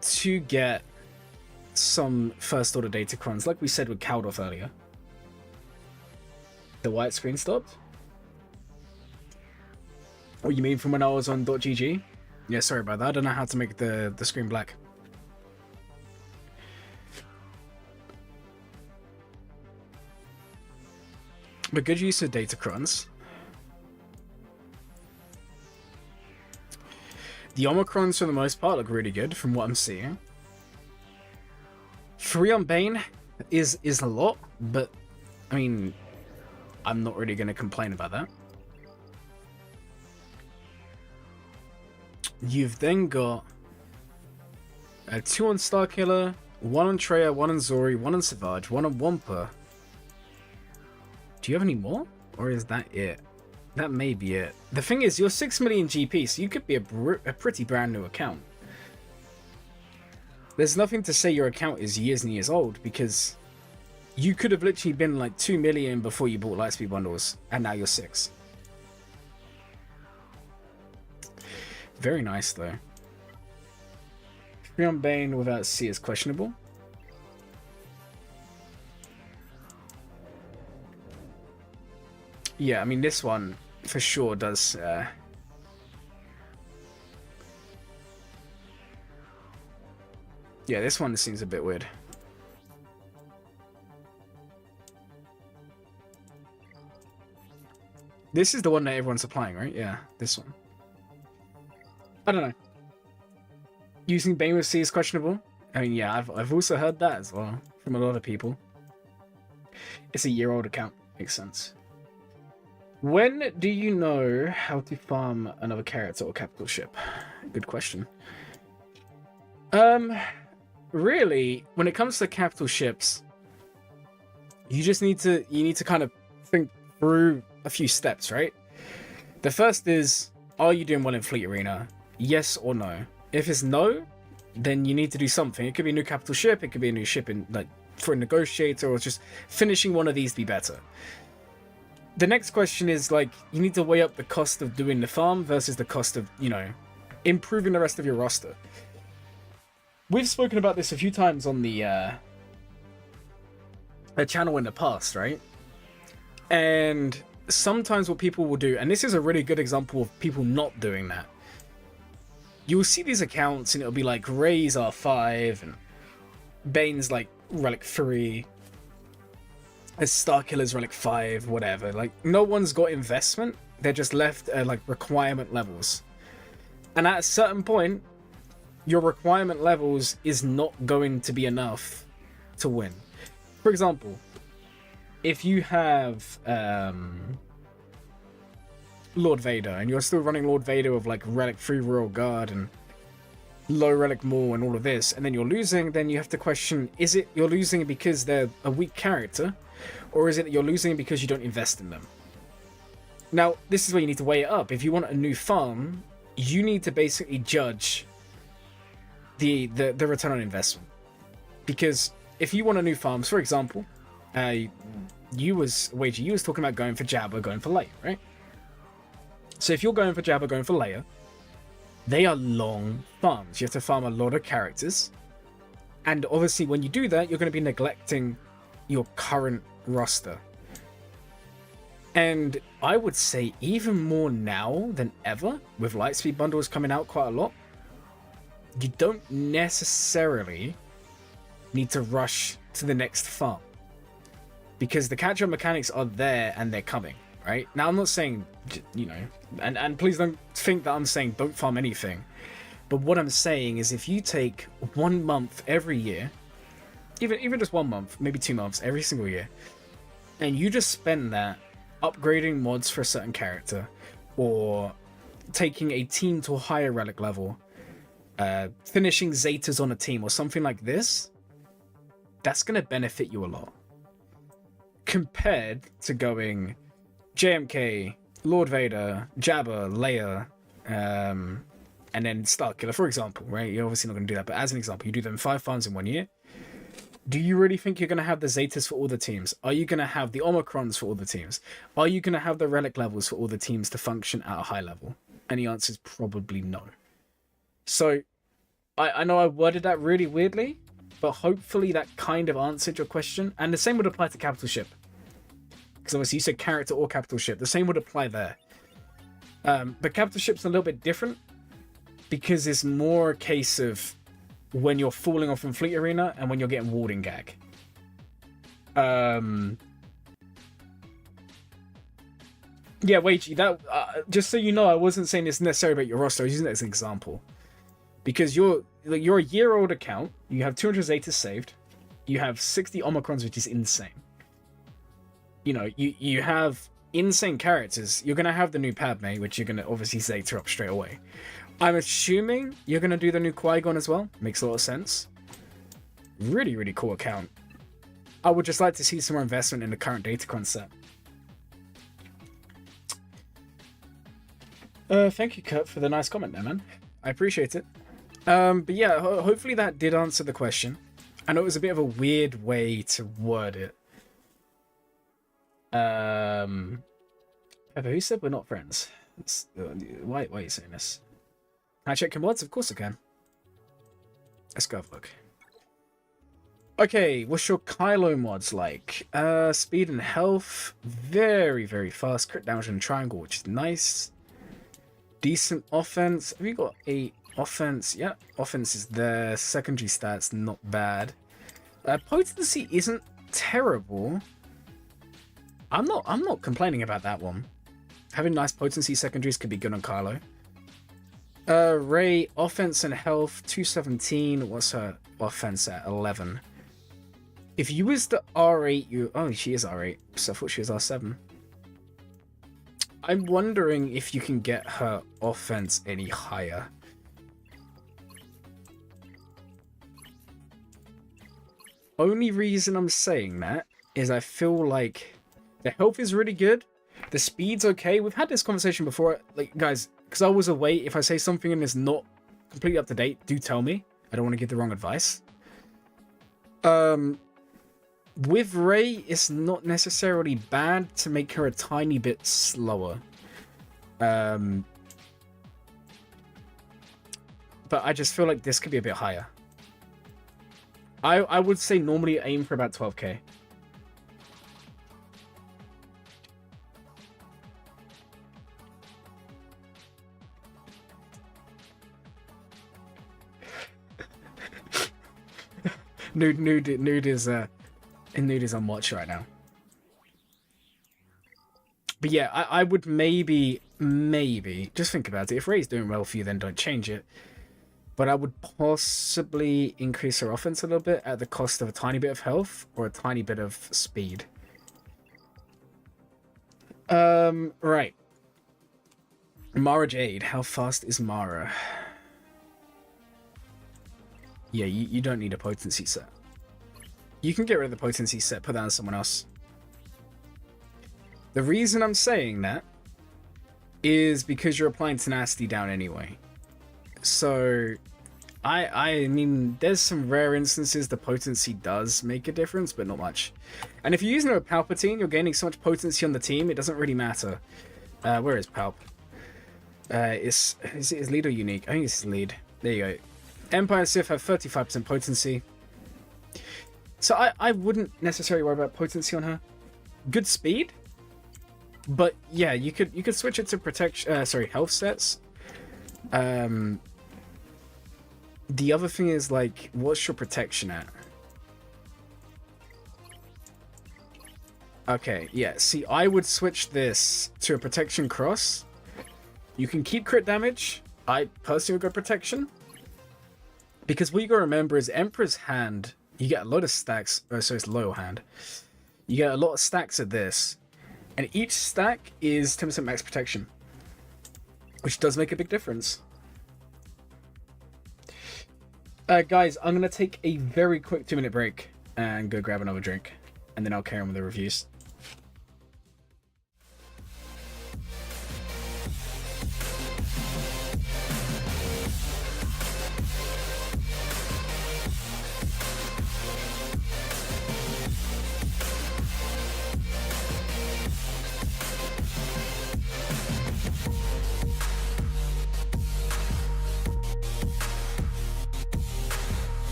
to get some first order datacrons, like we said with Caldoth earlier. The white screen stopped? Oh, you mean from when I was on .gg? Yeah, sorry about that. I don't know how to make the screen black. But good use of datacrons. The Omicrons, for the most part, look really good from what I'm seeing. 3 on Bane is a lot, but, I mean, I'm not really going to complain about that. You've then got 2 on Starkiller, 1 on Treya, 1 on Zori, 1 on Savage, 1 on Wampa. Do you have any more? Or is that it? That may be it. The thing is, you're 6 million GP, so you could be a pretty brand new account. There's nothing to say your account is years and years old, because you could have literally been like 2 million before you bought Lightspeed bundles, and now you're 6. Very nice, though. 3 on Bane without C is questionable. Yeah, I mean, this one for sure does... Yeah, this one seems a bit weird. This is the one that everyone's applying, right? Yeah, this one. I don't know. Using Bane with C is questionable. I mean, yeah, I've also heard that as well from a lot of people. It's a year-old account. Makes sense. When do you know how to farm another character or capital ship? Good question. Really, when it comes to capital ships, you need to kind of think through a few steps, right? The first is, are you doing well in Fleet Arena? Yes or no? If it's no, then you need to do something. It could be a new capital ship, it could be a new ship in like for a negotiator, or just finishing one of these to be better. The next question is, like, you need to weigh up the cost of doing the farm versus the cost of, you know, improving the rest of your roster. We've spoken about this a few times on the channel in the past, right? And sometimes what people will do, and this is a really good example of people not doing that. You'll see these accounts and it'll be like Rey's R5 and Bane's like Relic 3. Starkiller's Relic 5, whatever. Like, no one's got investment. They're just left at like requirement levels. And at a certain point, your requirement levels is not going to be enough to win. For example, if you have Lord Vader and you're still running Lord Vader with like Relic 3 Royal Guard and low Relic Maul and all of this, and then you're losing, then you have to question, is it you're losing because they're a weak character, or is it that you're losing because you don't invest in them? Now, this is where you need to weigh it up. If you want a new farm, you need to basically judge the return on investment. Because if you want a new farm, for example, Wayjee, you was talking about going for Jabba, going for Leia, right? So if you're going for Jabba, going for Leia, they are long farms. You have to farm a lot of characters. And obviously when you do that, you're going to be neglecting your current roster. And I would say even more now than ever, with Lightspeed bundles coming out quite a lot, you don't necessarily need to rush to the next farm. Because the catch-up mechanics are there and they're coming, right? Now, I'm not saying, you know, and please don't think that I'm saying don't farm anything. But what I'm saying is if you take 1 month every year, even just 1 month, maybe 2 months every single year, and you just spend that upgrading mods for a certain character, or taking a team to a higher relic level, finishing Zetas on a team, or something like this, that's going to benefit you a lot. Compared to going JMK, Lord Vader, Jabba, Leia, and then Starkiller, for example, right? You're obviously not going to do that, but as an example, you do them 5 farms in 1 year. Do you really think you're going to have the Zetas for all the teams? Are you going to have the Omicrons for all the teams? Are you going to have the relic levels for all the teams to function at a high level? And the answer is probably no. So, I know I worded that really weirdly, but hopefully that kind of answered your question. And the same would apply to Capital Ship. Because obviously you said character or Capital Ship. The same would apply there. But Capital Ship's a little bit different, because it's more a case of when you're falling off in Fleet Arena and when you're getting warding gag. Yeah, Wayjee, that just so you know, I wasn't saying this necessarily about your roster. I was using that as an example, because you're a year-old account. You have 200 Zetas saved. You have 60 Omicrons, which is insane. You know, you have insane characters. You're gonna have the new Padme, which you're gonna obviously Zeta up straight away. I'm assuming you're gonna do the new Qui-Gon as well. Makes a lot of sense. Really, really cool account. I would just like to see some more investment in the current Datacron set. Thank you, Kurt, for the nice comment there, man. I appreciate it. But yeah, hopefully that did answer the question. I know it was a bit of a weird way to word it. Pepper, who said we're not friends? Why are you saying this? Can I check your mods? Of course I can. Let's go have a look. Okay, what's your Kylo mods like? Speed and health. Very, very fast. Crit damage and triangle, which is nice. Decent offense. Have you got a offense? Yeah, offense is there. Secondary stats, not bad. Potency isn't terrible. I'm not complaining about that one. Having nice potency secondaries could be good on Kylo. Rey, offense and health, 217. What's her offense at? 11. If you was the R8, oh, she is R8, so I thought she was R7. I'm wondering if you can get her offense any higher. Only reason I'm saying that is I feel like the health is really good. The speed's okay. We've had this conversation before. Like, guys, because I was away, if I say something and it's not completely up to date, do tell me. I don't want to give the wrong advice. With Rey, it's not necessarily bad to make her a tiny bit slower. But I just feel like this could be a bit higher. I would say normally aim for about 12k. Nude is on watch right now. But yeah, I would maybe just think about it. If Rey's doing well for you, then don't change it. But I would possibly increase her offense a little bit at the cost of a tiny bit of health or a tiny bit of speed. Right. Mara Jade. How fast is Mara? Yeah, you don't need a potency set. You can get rid of the potency set, put that on someone else. The reason I'm saying that is because you're applying tenacity down anyway. So, I mean, there's some rare instances the potency does make a difference, but not much. And if you're using it with Palpatine, you're gaining so much potency on the team, it doesn't really matter. Where is Palp? Is it lead or unique? I think it's lead. There you go. Empire and Sith have 35% potency. So I wouldn't necessarily worry about potency on her. Good speed. But yeah, you could switch it to protection, health sets. the other thing is, like, what's your protection at? Okay, yeah, see, I would switch this to a protection cross. You can keep crit damage. I personally would go protection. Because what you gotta remember is Emperor's Hand, you get a lot of stacks. Oh, so it's loyal hand. You get a lot of stacks of this. And each stack is 10% max protection. Which does make a big difference. Guys, I'm gonna take a very quick 2-minute break and go grab another drink. And then I'll carry on with the reviews.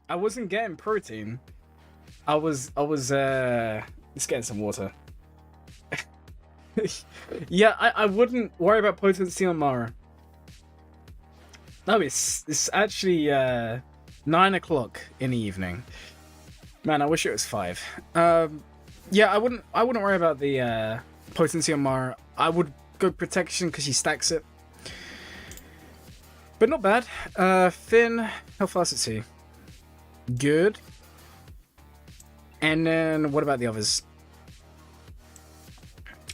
I wasn't getting protein. I was just getting some water. Yeah, I wouldn't worry about potency on Mara. No, it's actually 9 o'clock in the evening. Man, I wish it was 5. Yeah, I wouldn't worry about the potency on Mara. I would go protection because she stacks it. But not bad. Finn, how fast is he? Good. And then what about the others?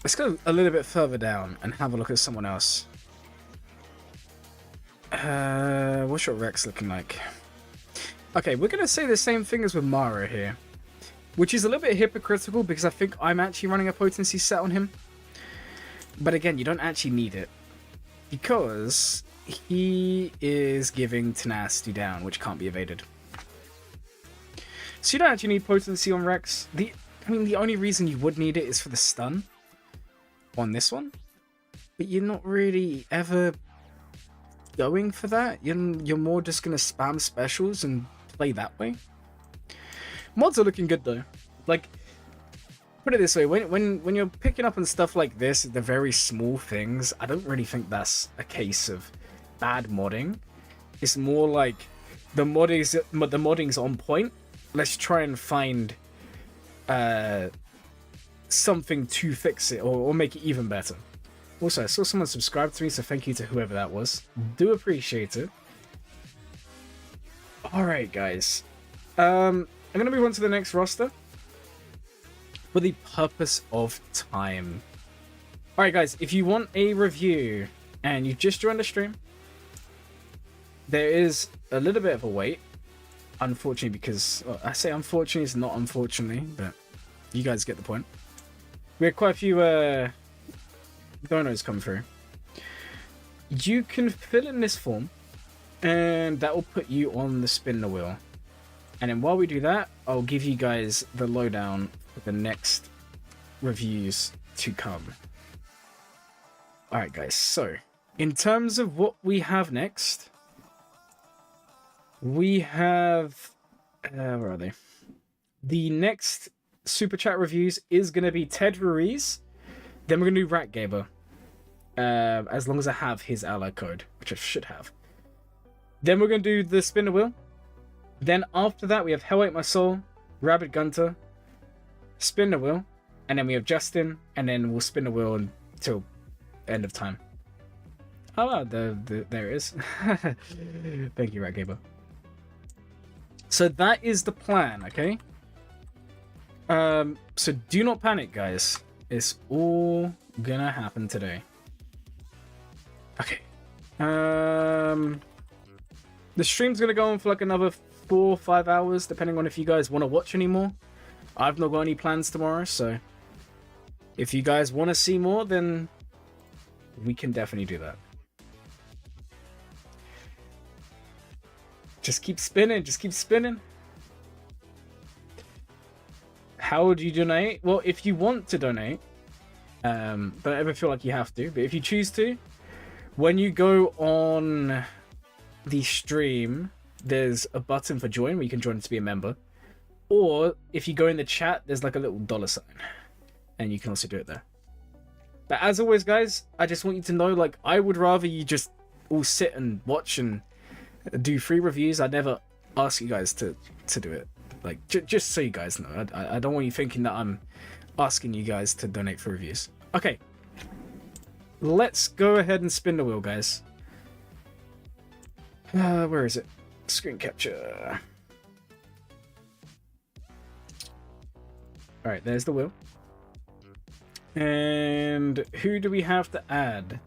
Let's go a little bit further down and have a look at someone else. What's your Rex looking like? Okay, we're going to say the same thing as with Mara here. Which is a little bit hypocritical because I think I'm actually running a potency set on him. But again, you don't actually need it. Because he is giving tenacity down, which can't be evaded. So you don't actually need potency on Rex. I mean, the only reason you would need it is for the stun on this one. But you're not really ever going for that. You're more just going to spam specials and play that way. Mods are looking good though. Like, put it this way, when you're picking up on stuff like this, the very small things, I don't really think that's a case of bad modding. It's more like the modding's on point. Let's try and find something to fix it or make it even better. Also, I saw someone subscribe to me, so thank you to whoever that was. Do appreciate it. Alright, guys. I'm going to move on to the next roster for the purpose of time. Alright, guys, if you want a review and you've just joined the stream, there is a little bit of a wait. Unfortunately, because I say unfortunately, it's not unfortunately, but you guys get the point. We had quite a few donos come through. You can fill in this form, and that will put you on the spin the wheel. And then while we do that, I'll give you guys the lowdown for the next reviews to come. Alright, guys. So, in terms of what we have next, we have... where are they? The next Super Chat reviews is going to be Ted Ruiz. Then we're going to do Ratgeiber. As long as I have his ally code, which I should have. Then we're going to do the Spin the Wheel. Then after that, we have Hell Ate My Soul, RabidGunter, Spin the Wheel, and then we have Justin, and then we'll spin the wheel until end of time. Oh, wow, there it is. Thank you, Ratgeiber. So that is the plan, okay? So do not panic, guys. It's all gonna happen today. Okay. The stream's gonna go on for like another 4 or 5 hours, depending on if you guys want to watch anymore. I've not got any plans tomorrow, so if you guys want to see more, then we can definitely do that. Just keep spinning, just keep spinning. How would you donate? Well, if you want to donate, don't ever feel like you have to, but if you choose to, when you go on the stream, there's a button for join where you can join to be a member. Or if you go in the chat, there's like a little $sign. And you can also do it there. But as always, guys, I just want you to know, like, I would rather you just all sit and watch and do free reviews. I'd never ask you guys to do it. Like, just so you guys know. I don't want you thinking that I'm asking you guys to donate for reviews. Okay. Let's go ahead and spin the wheel, guys. Where is it? Screen capture. Alright, there's the wheel. And who do we have to add?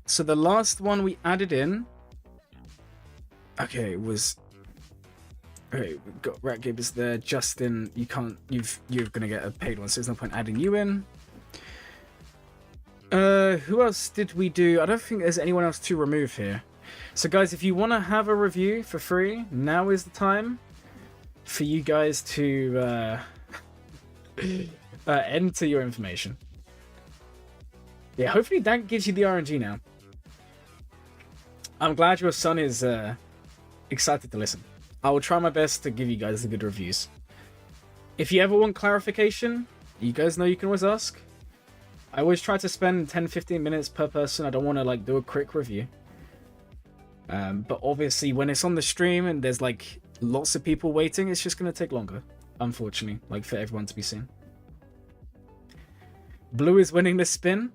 So the last one we added in... Okay, was... Okay, we've got Ratgeiber's there. Justin, you can't... You're gonna get a paid one, so there's no point adding you in. Who else did we do? I don't think there's anyone else to remove here. So guys, if you want to have a review for free, now is the time for you guys to enter your information. Yeah, hopefully Dank gives you the RNG now. I'm glad your son is excited to listen. I will try my best to give you guys the good reviews. If you ever want clarification, you guys know you can always ask. I always try to spend 10-15 minutes per person. I don't want to like do a quick review. But obviously when it's on the stream and there's like lots of people waiting, it's just going to take longer, unfortunately, like for everyone to be seen. Blue is winning the spin.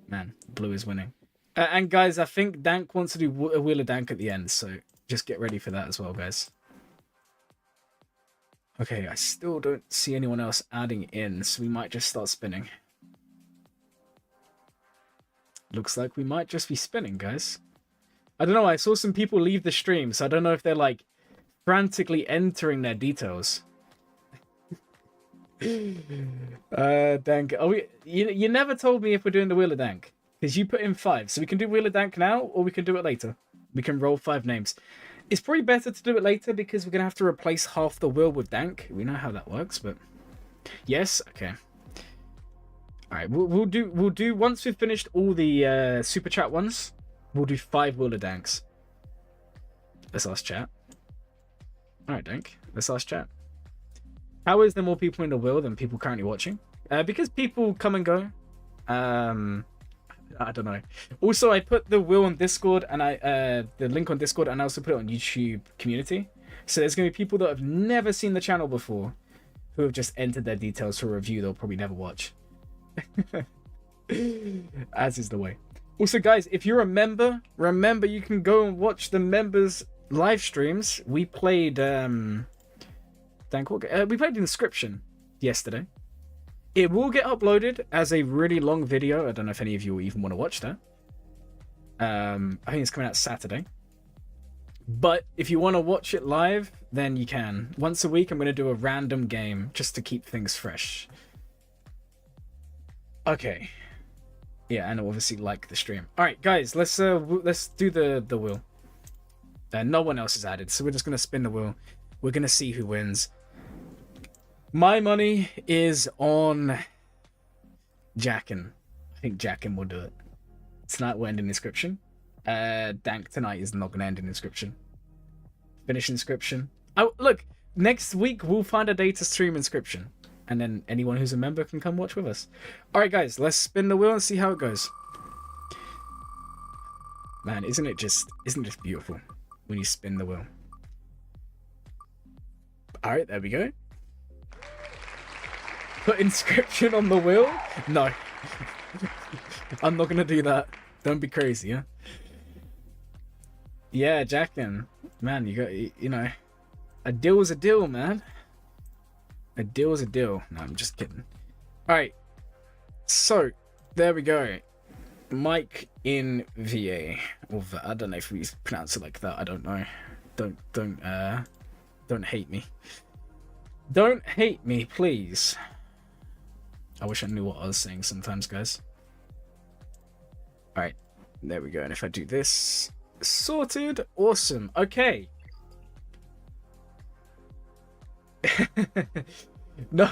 Man, Blue is winning. And guys, I think Dank wants to do a Wheel of Dank at the end, so just get ready for that as well, guys. Okay, I still don't see anyone else adding in, so we might just start spinning. Looks like we might just be spinning, guys. I don't know, I saw some people leave the stream, so I don't know if they're like frantically entering their details. Dank. Oh, you never told me if we're doing the Wheel of Dank. Because you put in 5. So we can do Wheel of Dank now, or we can do it later. We can roll 5 names. It's probably better to do it later because we're going to have to replace half the wheel with Dank. We know how that works, but... Yes? Okay. Alright, we'll do once we've finished all the Super Chat ones, we'll do 5 Wheel of Danks. Let's ask chat. Alright, Dank. Let's ask chat. How is there more people in the wheel than people currently watching? Because people come and go. I don't know. Also, I put the wheel on Discord and the link on Discord, and I also put it on YouTube community. So there's going to be people that have never seen the channel before who have just entered their details for a review they'll probably never watch. As is the way. Also, guys, if you're a member, remember you can go and watch the members' live streams. We played we played Inscription yesterday. It will get uploaded as a really long video. I don't know if any of you will even want to watch that. I think it's coming out Saturday. But if you want to watch it live, then you can. Once a week, I'm going to do a random game just to keep things fresh. Okay. Yeah, and obviously like the stream. All right, guys, let's do the wheel. No one else is added, so we're just going to spin the wheel. We're going to see who wins. My money is on Jackin. I think Jackin will do it. Tonight will end in inscription. Dank tonight is not gonna end in inscription. Finish inscription. Oh, look, next week we'll find a day to stream inscription. And then anyone who's a member can come watch with us. Alright guys, let's spin the wheel and see how it goes. Man, isn't it just beautiful when you spin the wheel? Alright, there we go. Put inscription on the wheel? No. I'm not gonna do that. Don't be crazy, yeah? Yeah, Jackin. Man, you got, you know, a deal is a deal, man. A deal is a deal. No, I'm just kidding. Alright. So, there we go. Mike in VA. Or I don't know if we pronounce it like that. I don't know. Don't hate me. Don't hate me, please. I wish I knew what I was saying sometimes, guys. Alright. There we go. And if I do this... Sorted. Awesome. Okay. No,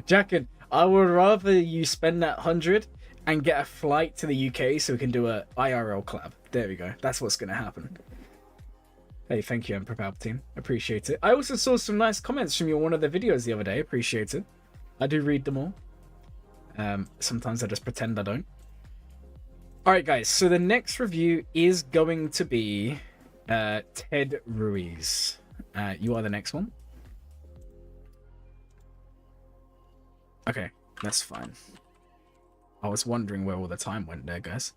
Jackin, I would rather you spend that 100 and get a flight to the UK so we can do a IRL collab. There we go. That's what's gonna happen. Hey, thank you, Emperor Palpatine. Appreciate it. I also saw some nice comments from you on one of the videos the other day. Appreciate it. I do read them all. Sometimes I just pretend I don't. Alright guys, so the next review is going to be Ted Ruiz. You are the next one. Okay, that's fine. I was wondering where all the time went there, guys.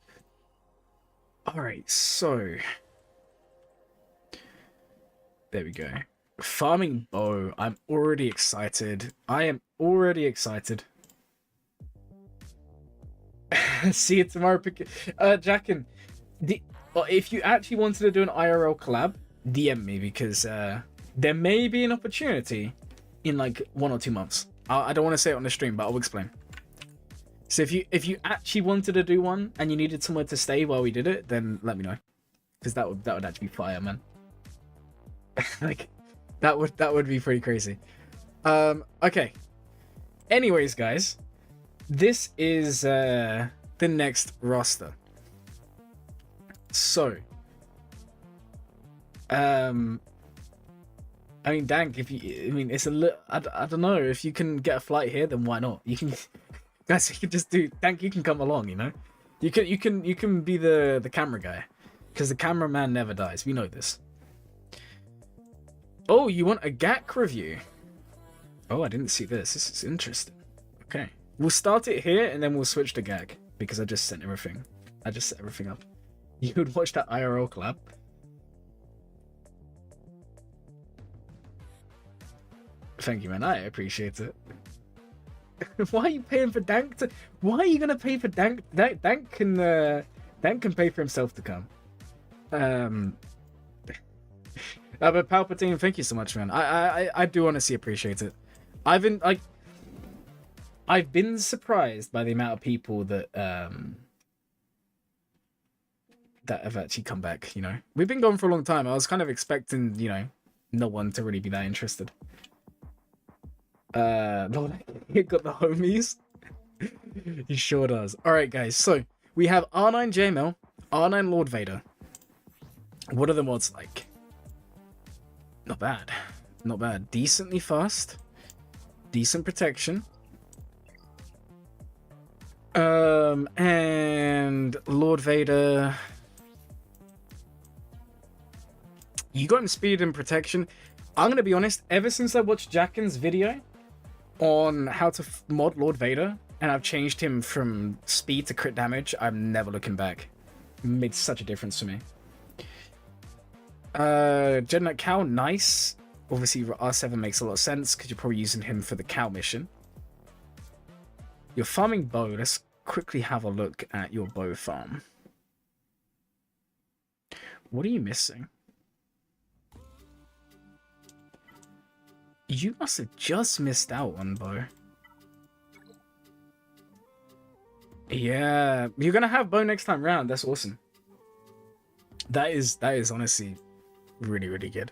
Alright, so... There we go. Farming bow. I'm already excited. I am already excited. See you tomorrow. Jackin, if you actually wanted to do an IRL collab, DM me because there may be an opportunity in like 1 or 2 months. I don't want to say it on the stream, but I'll explain. So if you actually wanted to do one and you needed somewhere to stay while we did it, then let me know, because that would actually be fire, man. Like that would be pretty crazy. Okay. Anyways, guys, this is the next roster. So, I mean, Dank, it's a little, I don't know, if you can get a flight here, then why not? You can, guys, you can just do, Dank, you can come along, you know? You can be the camera guy, because the cameraman never dies. We know this. Oh, you want a GAC review? Oh, I didn't see this. This is interesting. Okay. We'll start it here, and then we'll switch to GAC, because I just sent everything. I just set everything up. You would watch that IRL collab? Thank you, man. I appreciate it. Why are you paying for Dank to... Why are you going to pay for Dank? Dank can pay for himself to come. But Palpatine, thank you so much, man. I do honestly appreciate it. I've been surprised by the amount of people that that have actually come back, you know. We've been gone for a long time. I was kind of expecting, you know, no one to really be that interested. You got the homies. He sure does. Alright, guys, so we have R9 JML, R9 Lord Vader. What are the mods like? Not bad. Not bad. Decently fast. Decent protection. And Lord Vader. You got him speed and protection. I'm gonna be honest, ever since I watched Jackin's video on how to mod Lord Vader, and I've changed him from speed to crit damage, I'm never looking back. It made such a difference to me. Jedi Knight Cow, nice. Obviously R7 makes a lot of sense because you're probably using him for the cow mission. Your farming bow, let's quickly have a look at your bow farm. What are you missing? You must have just missed out on bow. Yeah, you're gonna have bow next time round. That's awesome. That is honestly really, really good.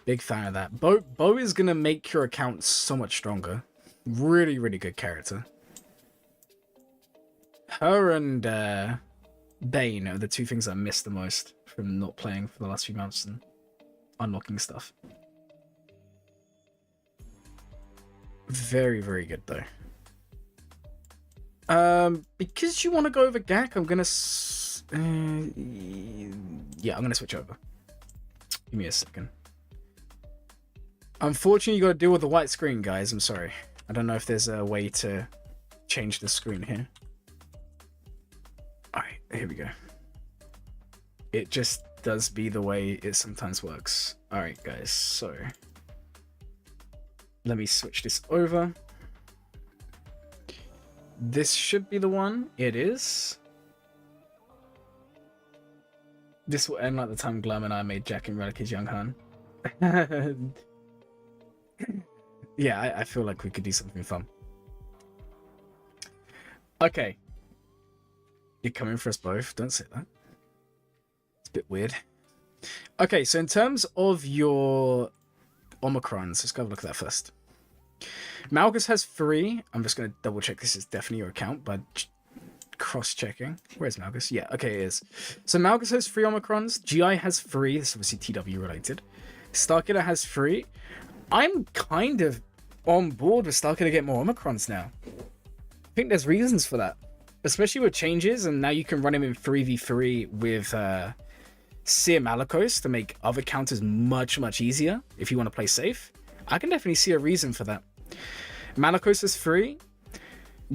Big fan of that. Bow is gonna make your account so much stronger. Really, really good character. Her and Bane are the two things I missed the most from not playing for the last few months and unlocking stuff. Very, very good though. Because you want to go over GAC, I'm gonna yeah, I'm gonna switch over. Give me a second. Unfortunately, you gotta deal with the white screen, guys. I'm sorry. I don't know if there's a way to change the screen here. Alright, here we go. It just does be the way it sometimes works. Alright, guys, so let me switch this over. This should be the one. It is. This will end like the time Glurmit and I made Jack and Relic his young Han. Yeah, I feel like we could do something fun. Okay. You're coming for us both. Don't say that. It's a bit weird. Okay, so in terms of your Omicrons, let's go have a look at that first. Malgus has 3. I'm just going to double check this is definitely your account by cross-checking. Where's Malgus? Yeah, okay, it is. So Malgus has 3 Omicrons. GI has 3. This is obviously TW related. Starkiller has 3. I'm kind of on board with Starkiller get more Omicrons now. I think there's reasons for that. Especially with changes, and now you can run him in 3v3 with Seer Malicos to make other counters much, much easier if you want to play safe. I can definitely see a reason for that. Malicos is 3.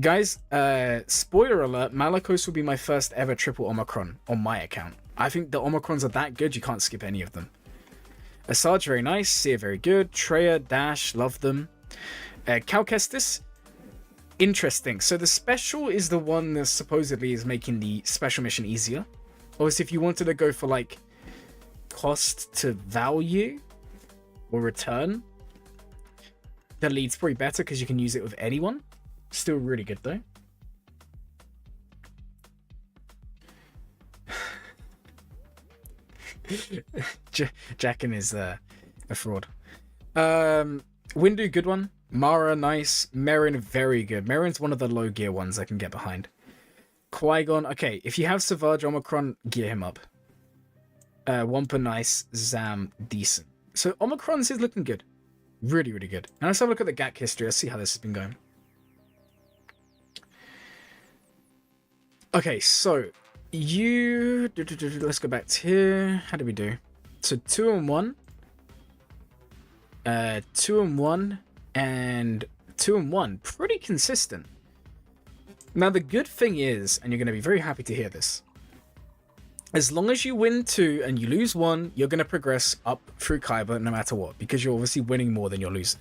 Guys, spoiler alert, Malicos will be my first ever triple Omicron on my account. I think the Omicrons are that good, you can't skip any of them. Asajj, very nice. Seer, very good. Treya, Dash, love them. Cal Kestis, interesting. So the special is the one that supposedly is making the special mission easier. Obviously, if you wanted to go for like cost to value or return, the lead's probably better because you can use it with anyone. Still really good though. Jackin is a fraud. Windu, good one. Mara, nice. Merrin, very good. Merrin's one of the low gear ones I can get behind. Qui-Gon, okay, if you have Savage Omicron, gear him up. Wampa, nice. Zam, decent. So Omicron's is looking good. Really, really good. And let's have a look at the GAC history. Let's see how this has been going. Okay, so you... Let's go back to here. How did we do? So 2-1. 2-1 and 2-1. Pretty consistent. Now, the good thing is, and you're going to be very happy to hear this, as long as you win 2 and you lose 1, you're going to progress up through Kyber no matter what, because you're obviously winning more than you're losing.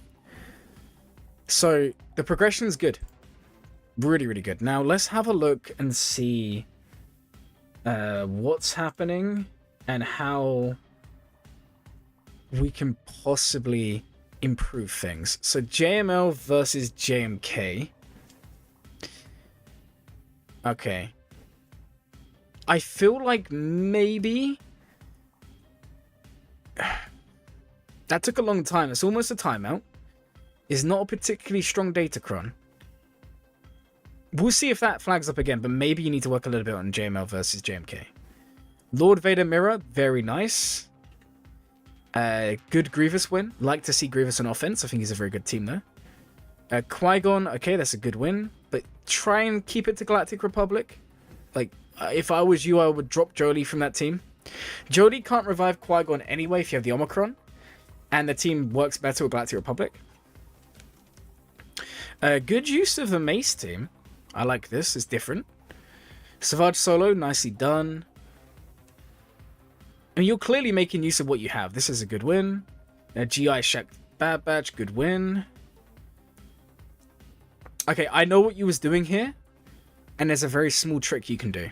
So, the progression is good. Really, really good. Now, let's have a look and see what's happening and how we can possibly improve things. So, JML versus JMK. Okay. I feel like maybe... That took a long time. It's almost a timeout. It's not a particularly strong Datacron. We'll see if that flags up again, but maybe you need to work a little bit on JML versus JMK. Lord Vader Mirror, very nice. Good Grievous win. Like to see Grievous on offense. I think he's a very good team there. Qui-Gon, okay, that's a good win. But try and keep it to Galactic Republic. Like, if I was you, I would drop Jolee from that team. Jolee can't revive Qui-Gon anyway if you have the Omicron. And the team works better with Galactic Republic. Good use of the Mace team. I like this. It's different. Savage Solo, nicely done. I mean, you're clearly making use of what you have. This is a good win. GI Shaq Bad Batch, good win. Okay, I know what you was doing here. And there's a very small trick you can do.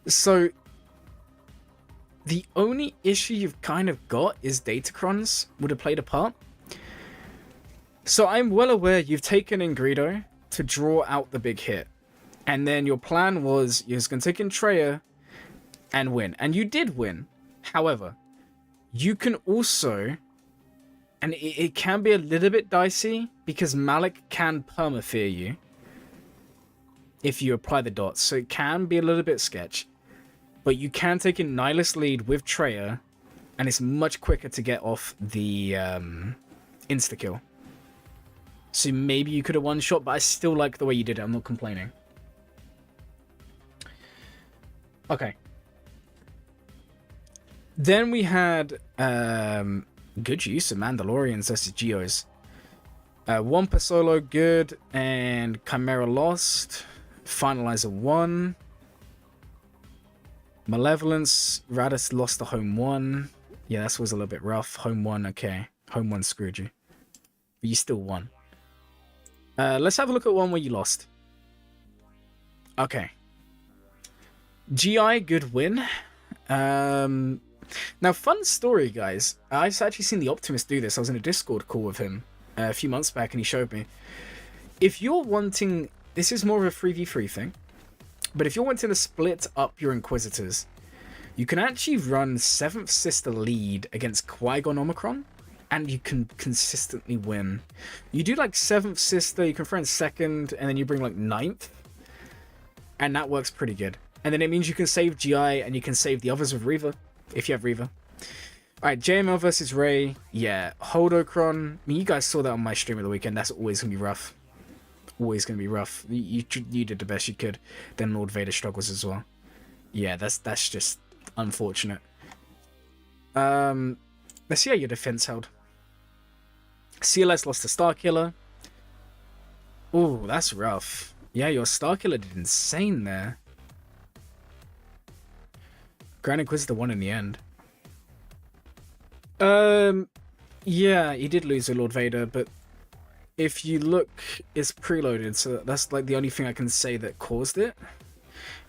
So, the only issue you've kind of got is Datacrons would have played a part. So I'm well aware you've taken in Greedo to draw out the big hit. And then your plan was you're just going to take in Treya and win. And you did win. However, you can also... And it can be a little bit dicey because Malik can permafear you. if you apply the dots. So it can be a little bit sketch. But you can take a Nihilist lead with Treya, and it's much quicker to get off the insta-kill. So maybe you could have one-shot, but I still like the way you did it. I'm not complaining. Okay. Then we had good use of Mandalorians versus Geos. Wampa solo, good, and Chimera lost. Finalizer 1. Malevolence, Radis lost the home 1. Yeah, that was a little bit rough. Home 1, okay. Home 1 screwed you. But you still won. Let's have a look at one where you lost. Okay. GI, good win. Now, fun story, guys. I've actually seen the Optimist do this. I was in a Discord call with him a few months back, and he showed me. If you're wanting... This is more of a 3v3 thing. But if you're wanting to split up your Inquisitors, you can actually run 7th Sister lead against Qui-Gon Omicron, and you can consistently win. You do like 7th Sister, you can throw in 2nd, and then you bring like 9th. And that works pretty good. And then it means you can save GI, and you can save the others with Reva, if you have Reva. Alright, JML versus Rey. Yeah, Holdocron. I mean, you guys saw that on my stream of the weekend. That's always going to be rough. Always going to be rough. You did the best you could. Then Lord Vader struggles as well. Yeah, that's just unfortunate. Let's see how your defense held. CLS lost to Starkiller. Ooh, that's rough. Yeah, your Starkiller did insane there. Grand Inquisitor won in the end. Yeah, he did lose to Lord Vader, but if you look, it's preloaded, so that's like the only thing I can say that caused it.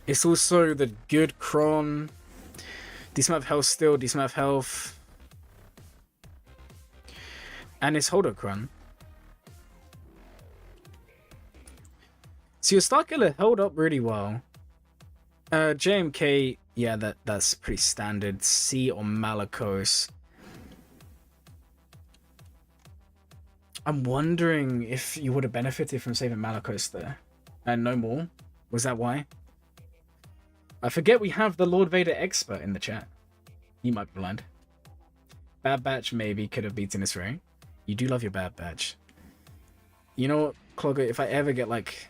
It's also the good Kron. Decent amount of health still, decent amount of health. And it's Holocron. So your Starkiller held up really well. JMK, yeah, that's pretty standard. C or Malakos. I'm wondering if you would have benefited from saving Malakos there. And no more. Was that why? I forget we have the Lord Vader expert in the chat. You might be blind. Bad Batch maybe could have beaten this Ray. You do love your Bad Batch. You know what, Clogger, if I ever get like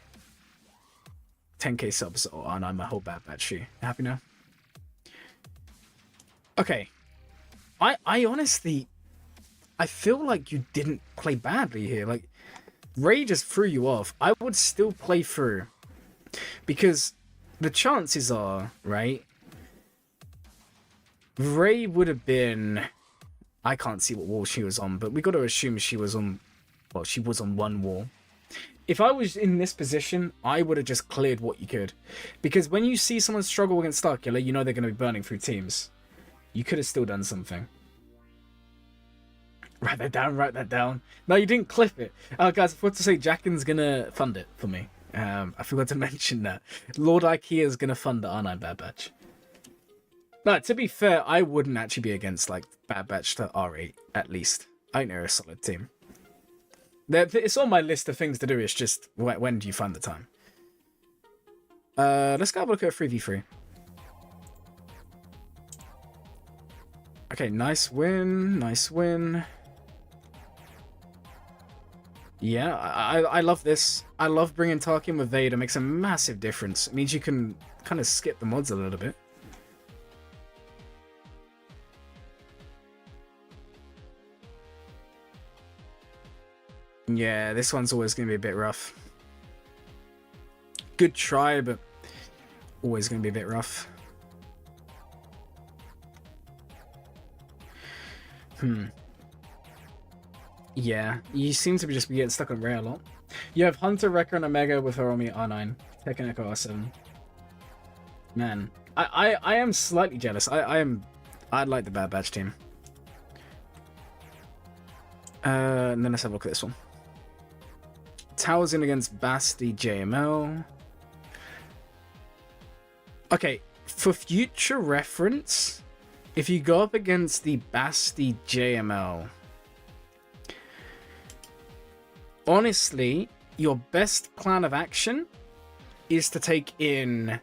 10k subs on my whole Bad Batch tree. Happy now? Okay. I honestly... I feel like you didn't play badly here. Like, Ray just threw you off. I would still play through. Because the chances are, right? Ray would have been... I can't see what wall she was on, but we got to assume she was on... Well, she was on one wall. If I was in this position, I would have just cleared what you could. Because when you see someone struggle against Starkiller, you know they're going to be burning through teams. You could have still done something. Write that down, write that down. No, you didn't clip it. Guys, I forgot to say Jackin's going to fund it for me. I forgot to mention that. Lord Ikea is going to fund the R9 Bad Batch. No, to be fair, I wouldn't actually be against like Bad Batch to R8, at least. I think they're a solid team. It's on my list of things to do, it's just when do you find the time? Let's go have a look at a 3v3. Okay, nice win, nice win. Yeah, I love this. I love bringing Tarkin with Vader. Makes a massive difference. It means you can kind of skip the mods a little bit. Yeah, this one's always going to be a bit rough. Good try, but always going to be a bit rough. Yeah, you seem to be just getting stuck on Rey a lot. You have Hunter, Wrecker, and Omega with Hiromi R9. Tekken Echo R7. Man, I am slightly jealous. I'd like the Bad Batch team. And then let's have a look at this one. Towers in against Basti JML. Okay, for future reference, if you go up against the Basti JML, honestly, your best plan of action is to take in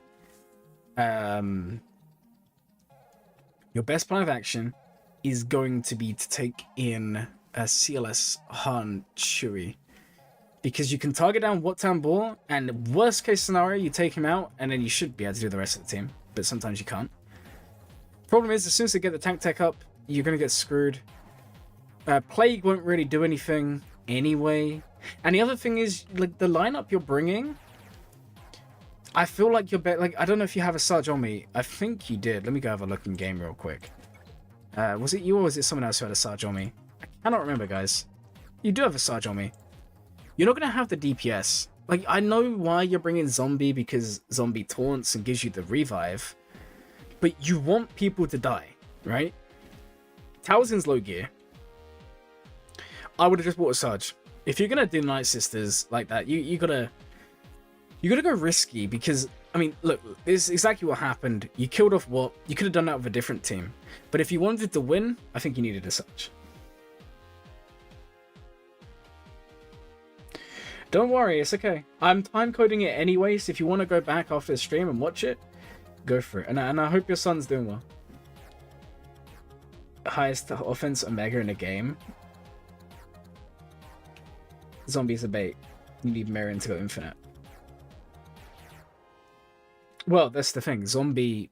your best plan of action is going to be to take in a CLS Han Chewie. Because you can target down What-Town Ball, and worst case scenario, you take him out, and then you should be able to do the rest of the team. But sometimes you can't. Problem is, as soon as they get the tank tech up, you're going to get screwed. Plague won't really do anything anyway. And the other thing is, like, the lineup you're bringing, I feel like you're like, I don't know if you have a Sarge on me. I think you did. Let me go have a look in game real quick. Was it you or was it someone else who had a Sarge on me? I cannot remember, guys. You do have a Sarge on me. You're not going to have the DPS. Like, I know why you're bringing Zombie, because Zombie taunts and gives you the revive. But you want people to die, right? Talzin's low gear. I would have just bought a Sarge. If you're going to do Night Sisters like that, you gotta go risky, because, I mean, look, this is exactly what happened. You killed off what? You could have done that with a different team. But if you wanted to win, I think you needed a Sarge. Don't worry, it's okay. I'm time coding it anyway, so if you want to go back after the stream and watch it, go for it. And I hope your son's doing well. Highest offense Omega in the game. Zombies are bait. You need Marin to go infinite. Well, that's the thing. Zombie...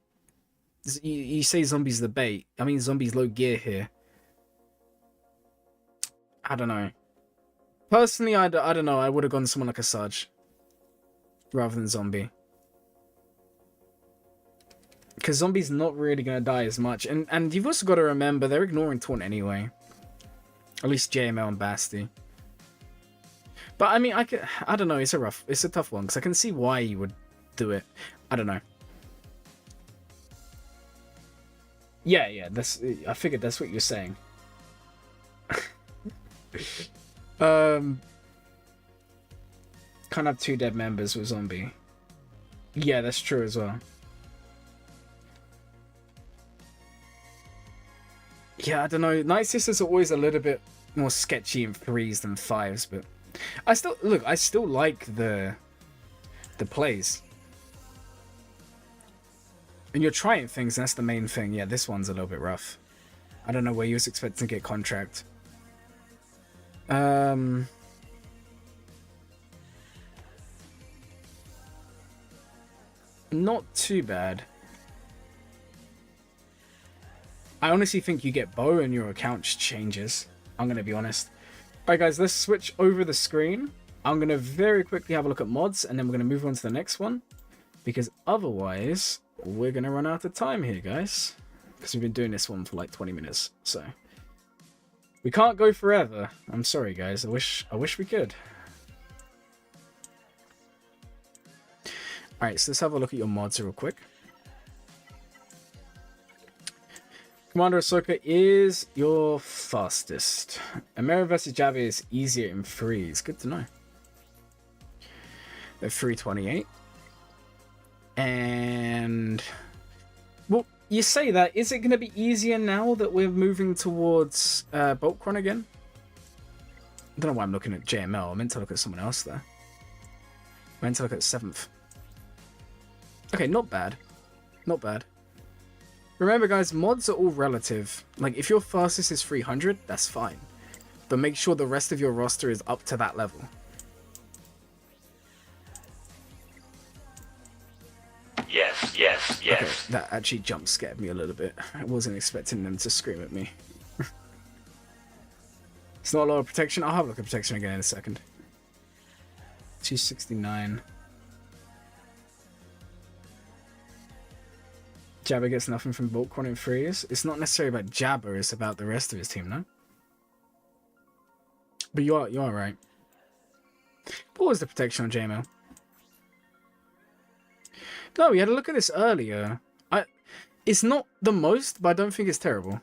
You say Zombie's the bait. I mean, Zombie's low gear here. I don't know. Personally, I don't know. I would have gone someone like a Sarge rather than Zombie. Because Zombie's not really going to die as much. And you've also got to remember, they're ignoring Taunt anyway. At least JML and Basti. But I mean, I don't know. It's a tough one, because I can see why you would do it. I don't know. Yeah, I figured that's what you're saying. Can't have 2 dead members with Zombie. Yeah, that's true as well. Yeah, I don't know. Night Sisters are always a little bit more sketchy in 3s than 5s, but I still like the plays. And you're trying things, and that's the main thing. Yeah, this one's a little bit rough. I don't know where you was expecting to get contract. Not too bad. I honestly think you get bow and your account changes. I'm going to be honest. Alright guys, let's switch over the screen. I'm going to very quickly have a look at mods, and then we're going to move on to the next one. Because otherwise, we're going to run out of time here, guys. Because we've been doing this one for like 20 minutes, so... We can't go forever. I'm sorry, guys. I wish we could. Alright, so let's have a look at your mods real quick. Commander Ahsoka is your fastest. Amera vs Jabba is easier in 3s. Good to know. At 328. And... well, you say that. Is it going to be easier now that we're moving towards Boltcron again? I don't know why I'm looking at JML. I meant to look at someone else there. I meant to look at 7th. Okay, not bad. Not bad. Remember, guys, mods are all relative. Like, if your fastest is 300, that's fine. But make sure the rest of your roster is up to that level. Yes. Okay, that actually jump scared me a little bit. I wasn't expecting them to scream at me. It's not a lot of protection. I'll have a look at protection again in a second. 269. Jabba gets nothing from Boltcron in 3s. It's not necessarily about Jabba, it's about the rest of his team, no? But you are right. What was the protection on JML? No, we had a look at this earlier. It's not the most, but I don't think it's terrible.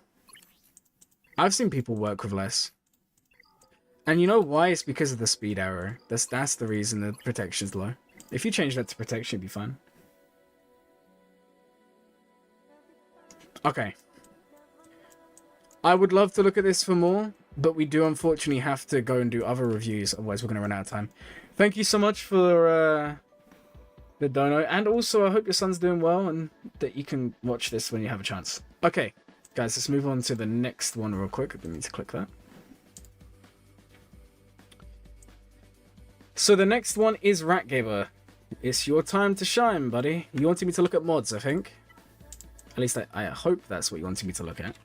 I've seen people work with less. And you know why? It's because of the speed arrow. That's the reason the protection's low. If you change that to protection, it'd be fine. Okay. I would love to look at this for more, but we do unfortunately have to go and do other reviews, otherwise we're going to run out of time. Thank you so much for the dono. And also, I hope your son's doing well and that you can watch this when you have a chance. Okay, guys, let's move on to the next one real quick. I didn't need to click that. So the next one is Ratgeiber. It's your time to shine, buddy. You wanted me to look at mods, I think. At least I hope that's what you wanted me to look at.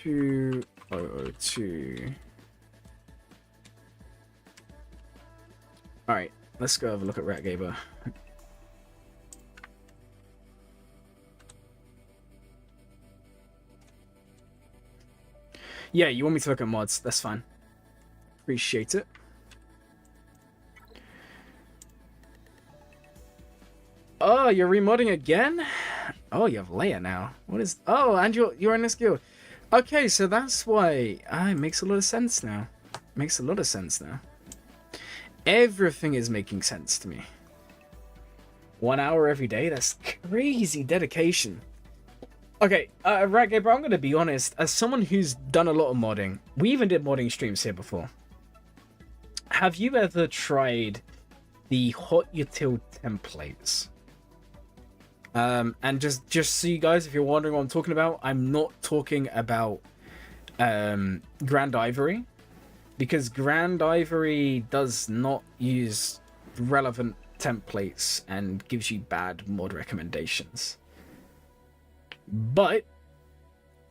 2002. Alright, let's go have a look at Ratgeiber. Yeah, you want me to look at mods, that's fine. Appreciate it. Oh, you're remodding again? Oh, you have Leia now. What is... Oh, and you're in this guild. Okay, so that's why... Ah, it makes a lot of sense now. Makes a lot of sense now. Everything is making sense to me. 1 hour every day? That's crazy dedication. Okay, Ratgeiber, I'm going to be honest. As someone who's done a lot of modding, we even did modding streams here before. Have you ever tried the Hot Util templates? And just so you guys, if you're wondering what I'm talking about, I'm not talking about Grand Ivory, because Grand Ivory does not use relevant templates and gives you bad mod recommendations. But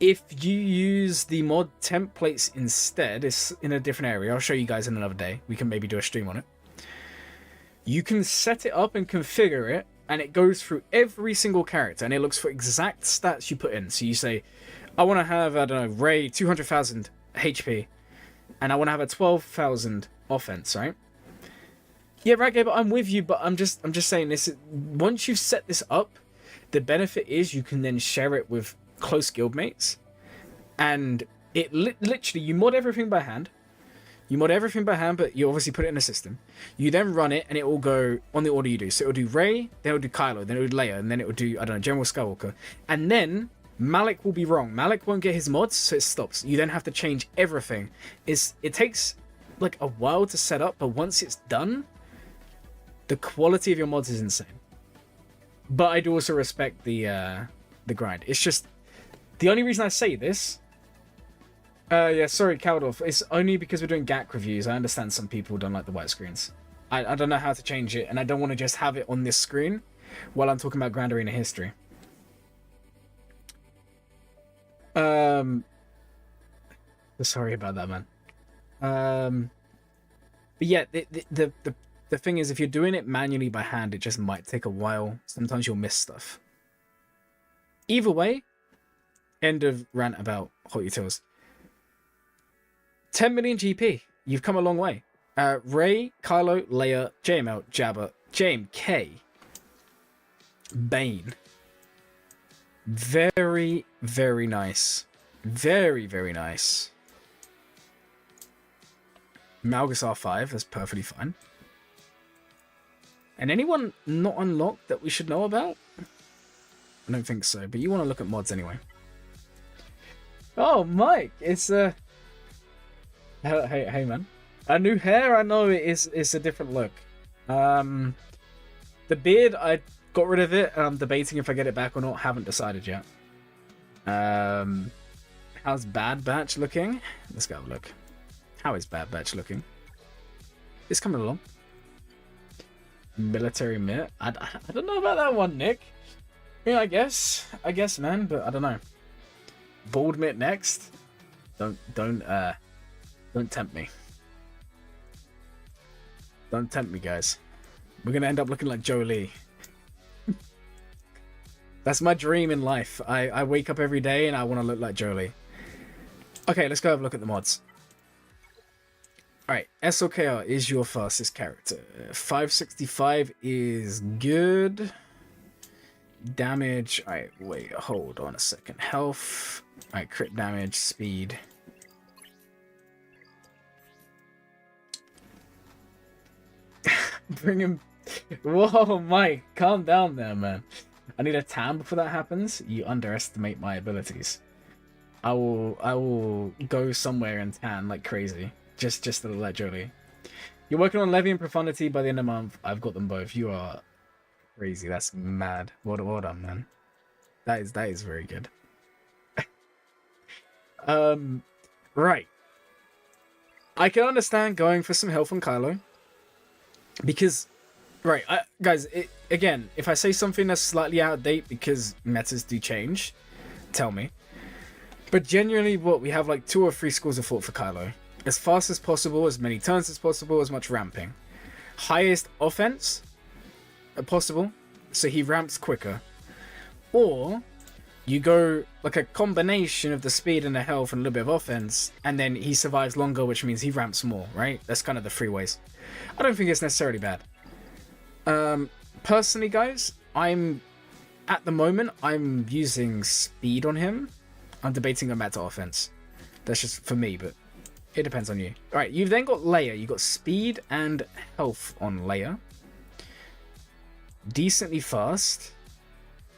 if you use the mod templates instead, it's in a different area. I'll show you guys in another day. We can maybe do a stream on it. You can set it up and configure it, and it goes through every single character, and it looks for exact stats you put in. So you say, I want to have, I don't know, Rey 200,000 HP, and I want to have a 12,000 offense, right? Yeah, Ratgeiber, I'm with you, but I'm just saying this. Once you've set this up, the benefit is you can then share it with close guildmates, and it literally, you mod everything by hand. You mod everything by hand, but you obviously put it in a system. You then run it, and it will go on the order you do. So it will do Rey, then it will do Kylo, then it will do Leia, and then it will do, I don't know, General Skywalker. And then Malik will be wrong. Malik won't get his mods, so it stops. You then have to change everything. It takes like a while to set up, but once it's done, the quality of your mods is insane. But I do also respect the grind. It's just, the only reason I say this... yeah, sorry, Caldoth. It's only because we're doing GAC reviews. I understand some people don't like the white screens. I don't know how to change it, and I don't want to just have it on this screen while I'm talking about Grand Arena history. Sorry about that, man. But yeah, the thing is, if you're doing it manually by hand, it just might take a while. Sometimes you'll miss stuff. Either way, end of rant about Hot Utils. 10 million GP. You've come a long way. Rey, Kylo, Leia, JML, Jabba, JMK, Bane. Very, very nice. Very, very nice. Melkisel 5, that's perfectly fine. And anyone not unlocked that we should know about? I don't think so, but you want to look at mods anyway. Oh, Mike, it's Hey man, a new hair. I know it's a different look. The beard, I got rid of it. I'm debating if I get it back or not. Haven't decided yet. How's Bad Batch looking? Let's go have a look. How is Bad Batch looking? It's coming along. Military mitt. I don't know about that one, Nick. Yeah, I guess, man, but I don't know. Bald mitt next. Don't tempt me. Don't tempt me, guys. We're gonna end up looking like Jolie. That's my dream in life. I wake up every day and I want to look like Jolie. Okay, let's go have a look at the mods. Alright, SOKR is your fastest character. 565 is good. Damage. Alright, wait, hold on a second. Health. Alright, crit damage, speed. Bring him. Whoa, Mike, calm down there, man. I need a tan before that happens. You underestimate my abilities. I will go somewhere and tan like crazy. Just to let Jolie. You're working on Levy and Profundity by the end of the month. I've got them both. You are crazy. That's mad. Well done, man. That is very good. Right. I can understand going for some health on Kylo. Because, right, guys, again, if I say something that's slightly out of date because metas do change, tell me. But genuinely, we have like 2 or 3 schools of thought for Kylo. As fast as possible, as many turns as possible, as much ramping. Highest offense possible, so he ramps quicker. Or you go like a combination of the speed and the health and a little bit of offense, and then he survives longer, which means he ramps more, right? That's kind of the 3 ways. I don't think it's necessarily bad. Personally, guys, at the moment, I'm using speed on him. I'm debating on meta offense. That's just for me, but it depends on you. Alright, you've then got Leia. You've got speed and health on Leia. Decently fast.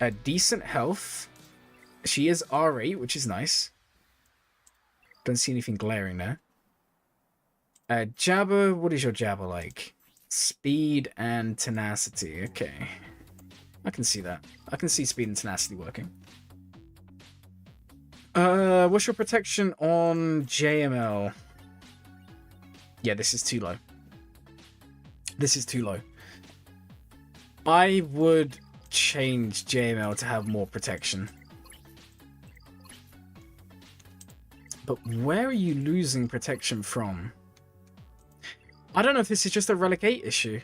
A decent health. She is R8, which is nice. Don't see anything glaring there. Jabba, what is your Jabba like? Speed and tenacity. Okay. I can see that. I can see speed and tenacity working. What's your protection on JML? Yeah, this is too low. This is too low. I would change JML to have more protection. But where are you losing protection from? I don't know if this is just a Relic 8 issue.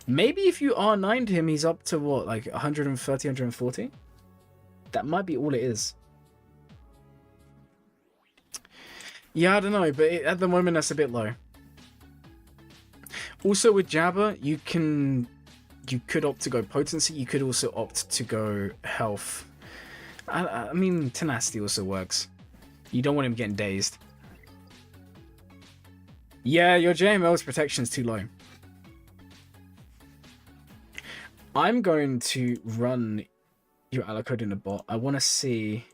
Maybe if you R9'd him, he's up to what, like 130, 140? That might be all it is. Yeah, I don't know, but at the moment that's a bit low. Also with Jabba, you could opt to go potency, you could also opt to go health. I mean, tenacity also works. You don't want him getting dazed. Yeah, your JML's protection is too low. I'm going to run your Alacode in the bot. I want to see...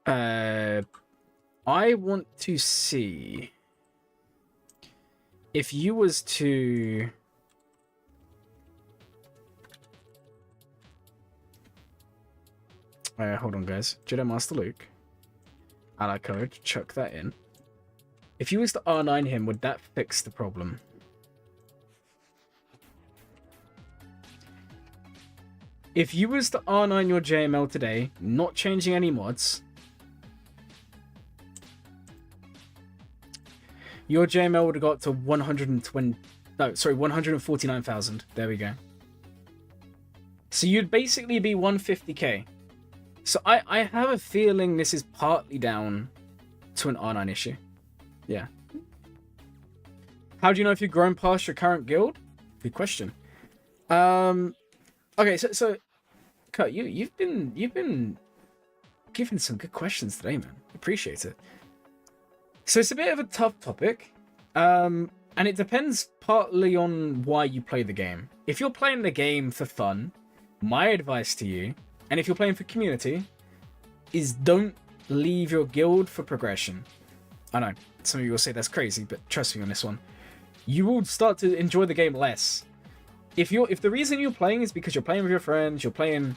I want to see... if you was to... hold on, guys. Jedi Master Luke. Alacode, chuck that in. If you was to R9 him, would that fix the problem? If you was to R9 your JML today, not changing any mods, your JML would have got to 149,000. There we go. So you'd basically be 150k. So I have a feeling this is partly down to an R9 issue. Yeah. How do you know if you've grown past your current guild? Good question. Okay, so Kurt, you've been giving some good questions today, man. Appreciate it. So it's a bit of a tough topic, and it depends partly on why you play the game. If you're playing the game for fun, my advice to you, and if you're playing for community, is don't leave your guild for progression. I know some of you will say that's crazy, but trust me on this one. You will start to enjoy the game less. If the reason you're playing is because you're playing with your friends, you're playing,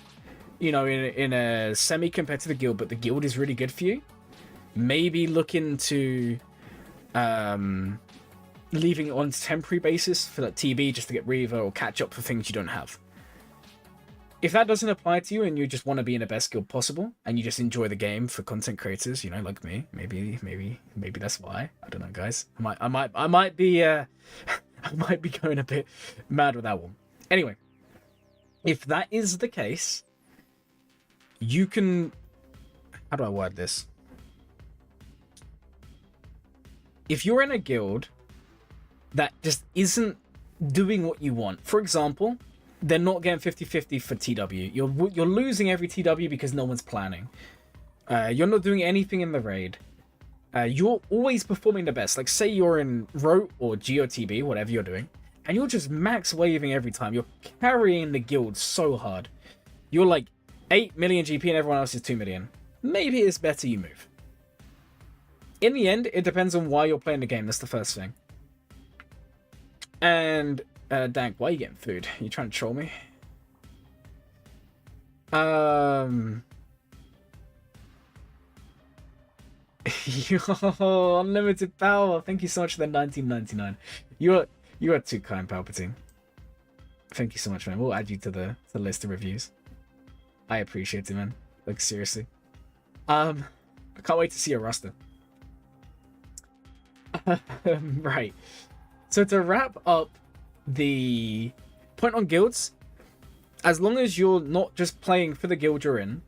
you know, in a semi-competitive guild, but the guild is really good for you, maybe look into leaving it on a temporary basis for that TB just to get Reaver or catch up for things you don't have. If that doesn't apply to you and you just want to be in the best guild possible and you just enjoy the game for content creators, you know, like me, maybe that's why. I don't know, guys. I might be I might be going a bit mad with that one. Anyway, if that is the case, you can... How do I word this? If you're in a guild that just isn't doing what you want, for example, they're not getting 50-50 for TW. You're losing every TW because no one's planning. You're not doing anything in the raid. You're always performing the best. Like, say you're in Rote or GOTB, whatever you're doing, and you're just max waving every time. You're carrying the guild so hard. You're like 8 million GP and everyone else is 2 million. Maybe it's better you move. In the end, it depends on why you're playing the game. That's the first thing. And, Dank, why are you getting food? You trying to troll me? Yo, unlimited power. Thank you so much for the 1999. You are too kind, Palpatine. Thank you so much, man. We'll add you to the list of reviews. I appreciate it, man. Like, seriously. I can't wait to see your roster. Right. So to wrap up the point on guilds, as long as you're not just playing for the guild you're in,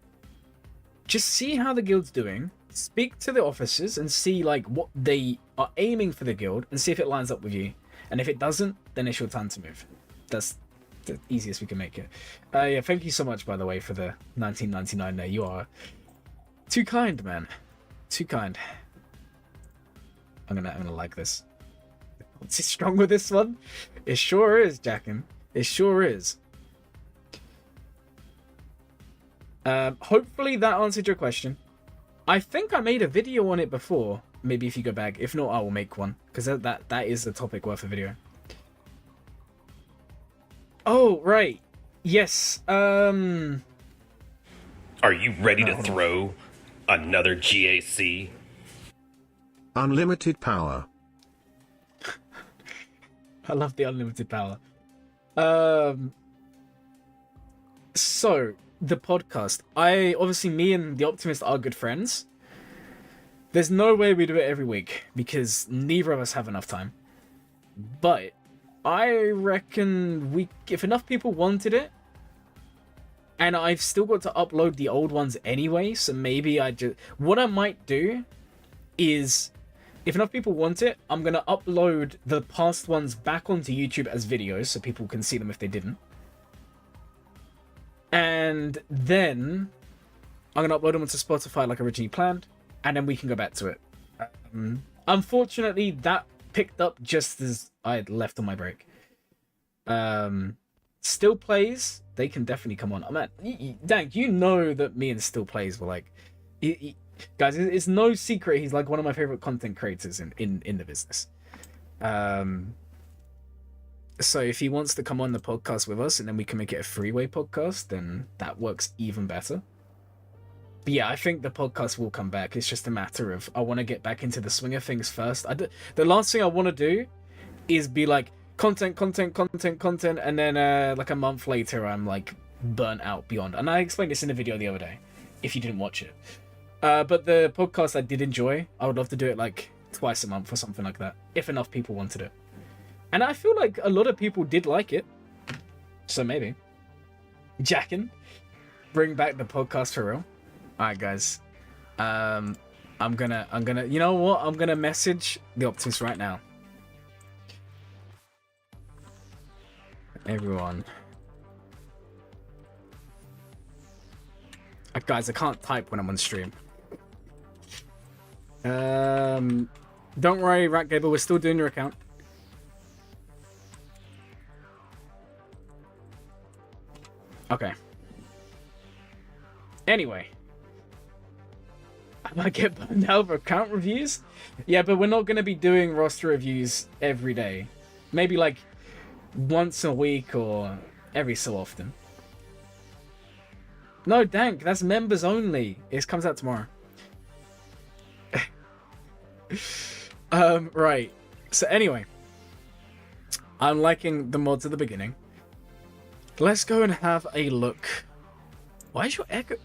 just see how the guild's doing, speak to the officers and see like what they are aiming for the guild and see if it lines up with you. And if it doesn't, then it's your time to move. That's the easiest we can make it. Yeah, thank you so much, by the way, for the 1999 there. You are too kind, man. Too kind. I'm gonna like this. What's it strong with this one? It sure is, Jackin. It sure is. Hopefully that answered your question. I think I made a video on it before. Maybe if you go back. If not, I will make one. Because that is a topic worth a video. Oh, right. Yes. Are you ready to throw another GAC? Unlimited power. I love the unlimited power. So, the podcast. Obviously, me and the Optimist are good friends. There's no way we do it every week, because neither of us have enough time. But, I reckon if enough people wanted it, and I've still got to upload the old ones anyway, so maybe what I might do is, if enough people want it, I'm going to upload the past ones back onto YouTube as videos so people can see them if they didn't. And then I'm going to upload them onto Spotify like originally planned, and then we can go back to it. Unfortunately, that picked up just as I had left on my break. Still Plays, they can definitely come on. Man, Dank, you know that me and Still Plays were like... Guys, it's no secret he's like one of my favorite content creators in the business. So if he wants to come on the podcast with us and then we can make it a three-way podcast, then that works even better. But yeah, I think the podcast will come back. It's just a matter of I want to get back into the swing of things first. The last thing I want to do is be like content, and then like a month later I'm like burnt out beyond. And I explained this in a video the other day, if you didn't watch it. But the podcast I did enjoy. I would love to do it like twice a month or something like that, if enough people wanted it. And I feel like a lot of people did like it. So maybe. Jackin, bring back the podcast for real. Alright guys. I'm gonna you know what? I'm gonna message the Optimus right now. Everyone. Guys, I can't type when I'm on stream. Don't worry, Ratgeiber, we're still doing your account. Okay. Anyway. I might get burned out of account reviews. Yeah, but we're not going to be doing roster reviews every day. Maybe like once a week or every so often. No, Dank, that's members only. It comes out tomorrow. Right. So anyway. I'm liking the mods at the beginning. Let's go and have a look. Why is your echo?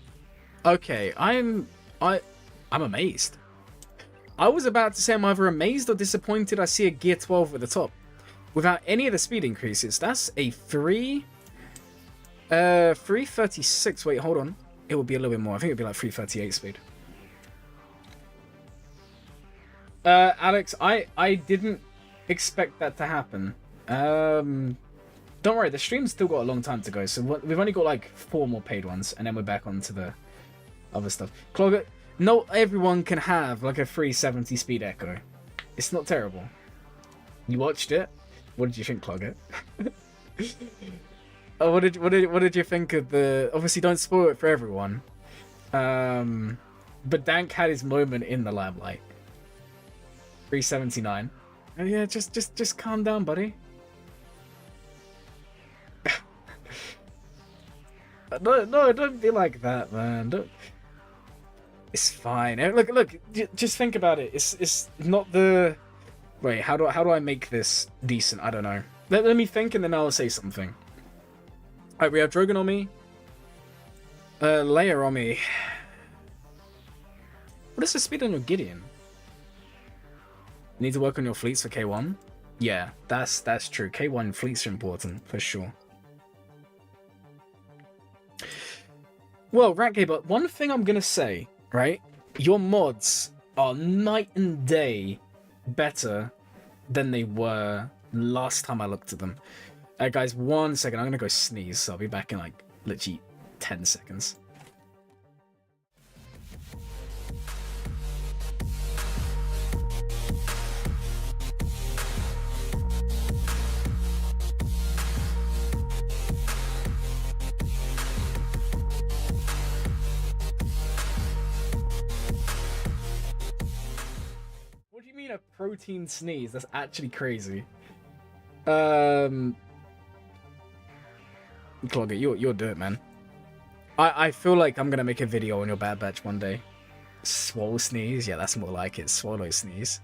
Okay, I'm amazed. I was about to say I'm either amazed or disappointed I see a gear 12 at the top. Without any of the speed increases. That's a 336. Wait, hold on. It would be a little bit more. I think it would be like 338 speed. Alex, I didn't expect that to happen. Don't worry, the stream's still got a long time to go, so we've only got like 4 more paid ones, and then we're back onto the other stuff. Clogger, not everyone can have like a 370 speed echo. It's not terrible. You watched it? What did you think, Clogger? what did you think of the? Obviously, don't spoil it for everyone. But Dank had his moment in the limelight. 379. And yeah, just calm down, buddy. No, don't be like that, man. Don't. It's fine. Look. Just think about it. It's not the. Wait, how do I make this decent? I don't know. Let me think, and then I'll say something. Alright, we have Drogon on me. Leia on me. What is the speed on your Gideon? Need to work on your fleets for K1? Yeah, that's true. K1 fleets are important, for sure. Well, Ratgeiber, one thing I'm gonna say, right? Your mods are night and day better than they were last time I looked at them. Guys, 1 second. I'm gonna go sneeze, so I'll be back in like literally 10 seconds. What do you mean a protein sneeze? That's actually crazy. Clogger, you'll do it, man. I feel like I'm gonna make a video on your Bad Batch one day. Swole sneeze? Yeah, that's more like it. Swallow sneeze.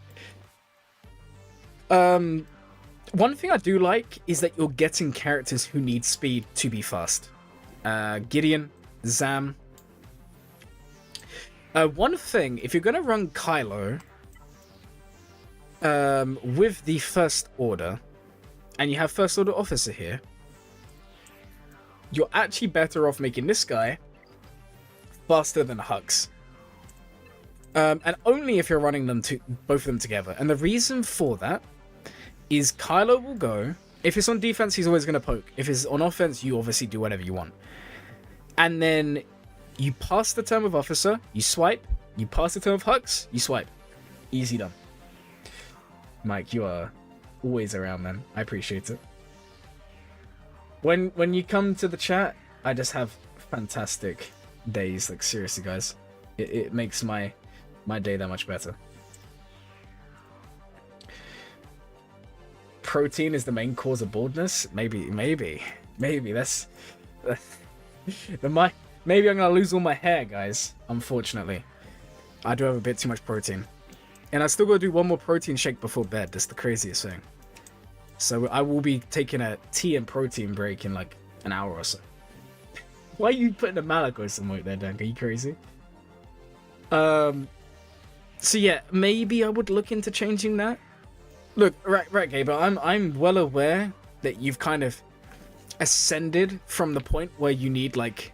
One thing I do like is that you're getting characters who need speed to be fast. Gideon, Zam. One thing, if you're gonna run Kylo with the First Order, and you have First Order officer here, you're actually better off making this guy faster than Hux. And only if you're running them both of them together. And the reason for that is Kylo will go. If it's on defense, he's always going to poke. If it's on offense, you obviously do whatever you want. And then you pass the turn of officer, you swipe. You pass the turn of Hux, you swipe. Easy done. Mike, you are always around, man. I appreciate it. When you come to the chat, I just have fantastic days. Like, seriously, guys. It makes my day that much better. Protein is the main cause of baldness? Maybe. That's... Maybe I'm gonna lose all my hair, guys. Unfortunately. I do have a bit too much protein. And I still gotta do one more protein shake before bed. That's the craziest thing. So I will be taking a tea and protein break in like an hour or so. Why are you putting a Malakos emote there, Dan? Are you crazy? So yeah, maybe I would look into changing that. Look, Ratgeiber, I'm well aware that you've kind of ascended from the point where you need like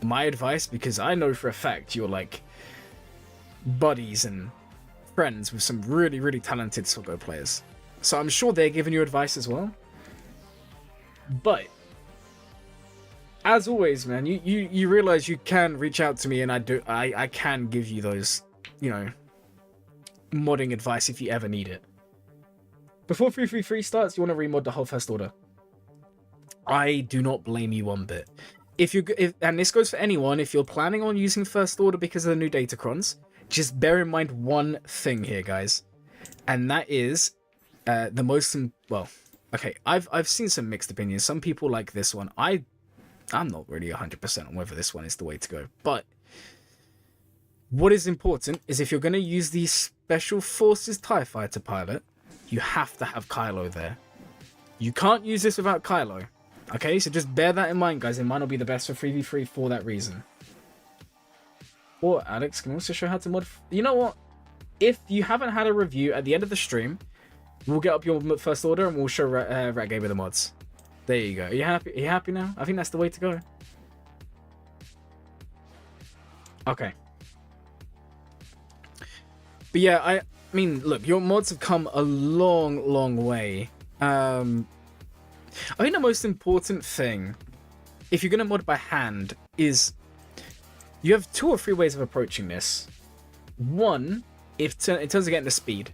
my advice, because I know for a fact you're like buddies and friends with some really, really talented Sogo players. So I'm sure they're giving you advice as well. But as always, man, you realize you can reach out to me, and I can give you those, you know, modding advice if you ever need it. Before 333 starts, you want to remod the whole First Order. I do not blame you one bit. And this goes for anyone, if you're planning on using First Order because of the new Datacrons, just bear in mind one thing here, guys. And that is the most... Well, okay, I've seen some mixed opinions. Some people like this one. I'm not really 100% on whether this one is the way to go. But what is important is if you're going to use the Special Forces TIE Fighter pilot, you have to have Kylo there. You can't use this without Kylo. Okay, so just bear that in mind, guys. It might not be the best for 3v3 for that reason. Or Alex can also show how to mod... You know what? If you haven't had a review at the end of the stream, we'll get up your First Order and we'll show Ratgeiber the mods. There you go. Are you happy? Are you happy now? I think that's the way to go. Okay. But yeah, I mean, look, your mods have come a long, long way. I think the most important thing, if you're going to mod by hand, is you have 2 or 3 ways of approaching this. One, in terms of getting the speed.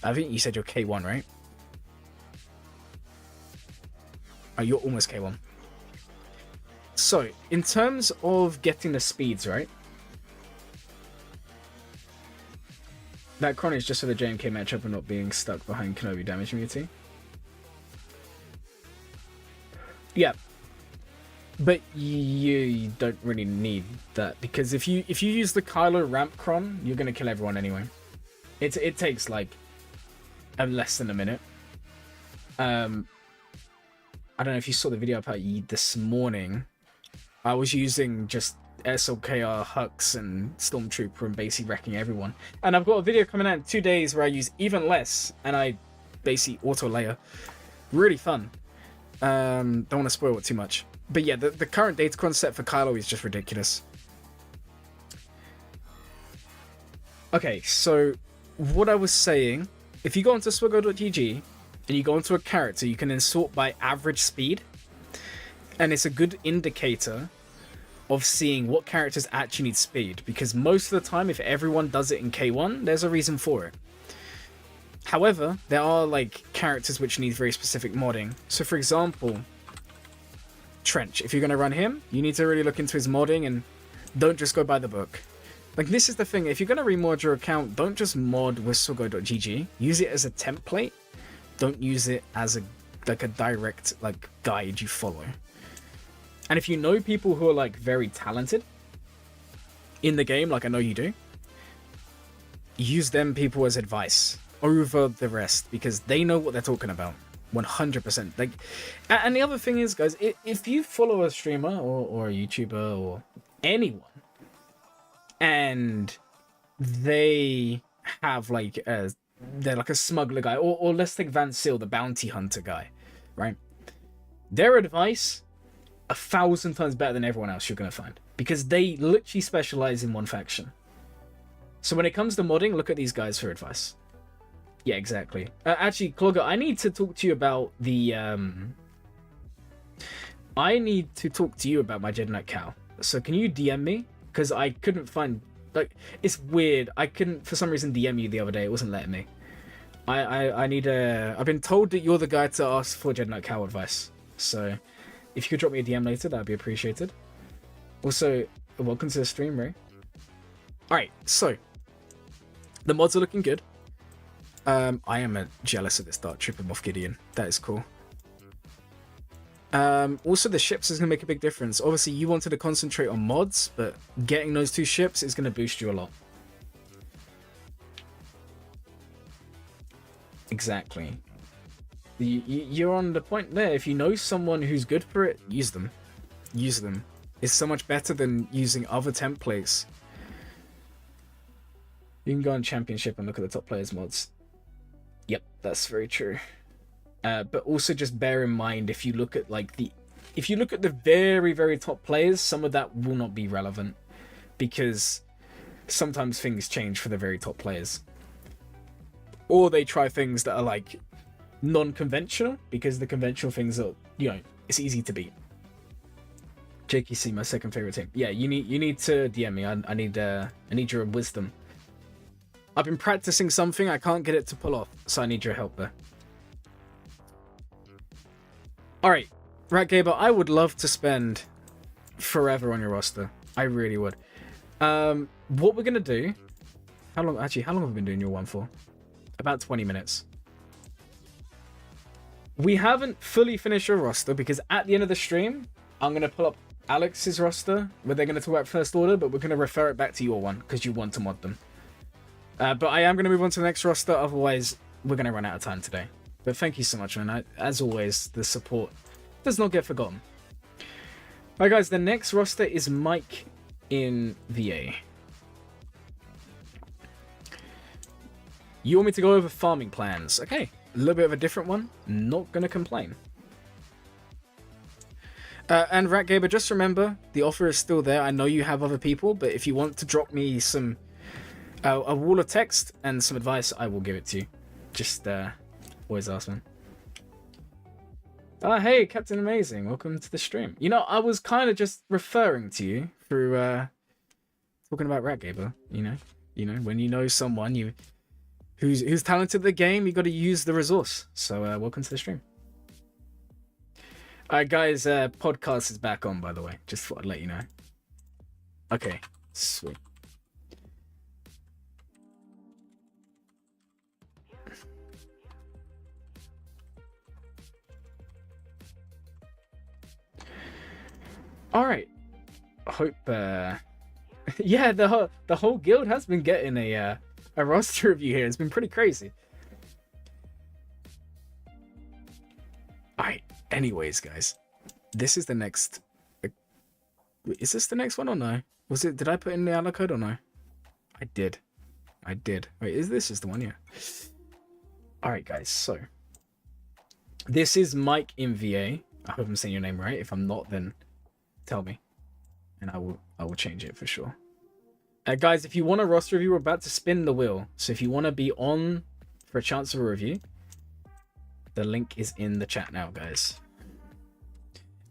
I think you said you're K1, right? Oh, you're almost K1. So, in terms of getting the speeds, right? That Chron is just for the JMK matchup and not being stuck behind Kenobi damage immunity. Yeah. But you don't really need that, because if you use the Kylo ramp Chron, you're gonna kill everyone anyway. It takes like less than a minute. I don't know if you saw the video about this morning. I was using just SLKR, Hux, and Stormtrooper and basically wrecking everyone. And I've got a video coming out in 2 days where I use even less and I basically auto layer. Really fun. Don't want to spoil it too much. But yeah, the current Datacron set for Kylo is just ridiculous. Okay, so what I was saying, if you go onto swiggo.gg and you go into a character, you can then sort by average speed. And it's a good indicator of seeing what characters actually need speed, because most of the time, if everyone does it in K1, there's a reason for it. However, there are like characters which need very specific modding. So for example, Trench, if you're going to run him, you need to really look into his modding and don't just go by the book. Like, this is the thing, if you're going to remod your account, don't just mod with swiggo.gg. Use it as a template. Don't use it as a direct like guide you follow. And if you know people who are like very talented in the game, like I know you do, use them people as advice over the rest, because they know what they're talking about 100%. Like, and the other thing is, guys, if you follow a streamer or a YouTuber or anyone and they have like they're like a smuggler guy, or let's take Van Seal, the bounty hunter guy, right? Their advice 1,000 times better than everyone else you're going to find, because they literally specialize in one faction. So when it comes to modding, look at these guys for advice. Yeah, exactly. Actually, Clogger, I need to talk to you about the I need to talk to you about my Jedi Knight cow. So can you DM me? Because I couldn't find, like, it's weird. I couldn't for some reason DM you the other day. It wasn't letting me. I need a. I've been told that you're the guy to ask for Jedi Knight cow advice. So if you could drop me a DM later, that'd be appreciated. Also, welcome to the stream, Ray. Alright, so the mods are looking good. I am jealous of this Dark Trooper Moff Gideon. That is cool. Also, the ships is going to make a big difference. Obviously, you wanted to concentrate on mods, but getting those 2 ships is going to boost you a lot. Exactly. You're on the point there. If you know someone who's good for it, use them. Use them. It's so much better than using other templates. You can go on Championship and look at the top players' mods. Yep, that's very true. But also just bear in mind, if you look at the very, very top players, some of that will not be relevant, because sometimes things change for the very top players. Or they try things that are like non-conventional, because the conventional things are, you know, it's easy to beat. JKC, my second favorite team. Yeah, you need to DM me. I need your wisdom. I've been practicing something, I can't get it to pull off, so I need your help there. Alright, Ratgeiber, I would love to spend forever on your roster. I really would. What we're gonna do... How long have we been doing your one for? About 20 minutes. We haven't fully finished your roster, because at the end of the stream, I'm gonna pull up Alex's roster, where they're gonna talk about First Order, but we're gonna refer it back to your one, because you want to mod them. But I am going to move on to the next roster, otherwise we're going to run out of time today. But thank you so much, man. As always, the support does not get forgotten. Alright guys, the next roster is Mike in VA. You want me to go over farming plans? Okay, a little bit of a different one. Not going to complain. And Ratgeiber, just remember, the offer is still there. I know you have other people, but if you want to drop me some... a wall of text and some advice, I will give it to you. Just always ask, man. Hey, Captain Amazing, welcome to the stream. You know, I was kind of just referring to you through talking about Ratgeiber. You know, when you know someone who's talented at the game, you got to use the resource. So welcome to the stream. Alright, guys, podcast is back on, by the way. Just thought I'd let you know. Okay, sweet. Alright. I hope, yeah, the whole guild has been getting a roster review here. It's been pretty crazy. Alright, anyways, guys. This is the next... Is this the next one or no? Was it... Did I put in the ally code or no? I did. Wait, is this the one? Yeah. Alright, guys, so... This is Mike in VA. I hope I'm saying your name right. If I'm not, then tell me. And I will change it for sure. Guys, if you want a roster review, we're about to spin the wheel. So if you want to be on for a chance of a review, the link is in the chat now, guys.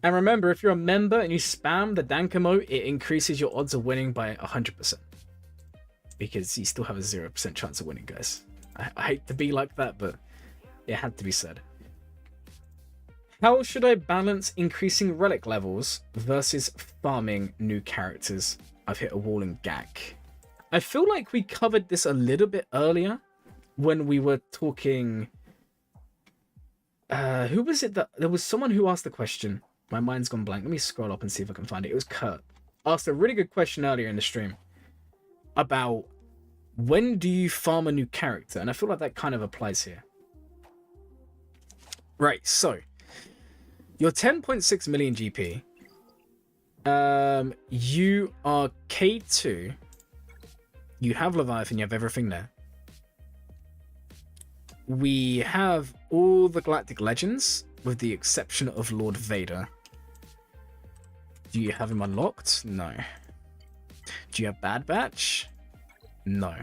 And remember, if you're a member and you spam the dank emote, it increases your odds of winning by 100%. Because you still have a 0% chance of winning, guys. I hate to be like that, but it had to be said. How should I balance increasing relic levels versus farming new characters? I've hit a wall in GAC. I feel like we covered this a little bit earlier when we were talking... who was it that... There was someone who asked the question. My mind's gone blank. Let me scroll up and see if I can find it. It was Kurt. Asked a really good question earlier in the stream about when do you farm a new character? And I feel like that kind of applies here. Right, so... You're 10.6 million GP. You are K2. You have Leviathan, you have everything there. We have all the Galactic Legends, with the exception of Lord Vader. Do you have him unlocked? No. Do you have Bad Batch? No.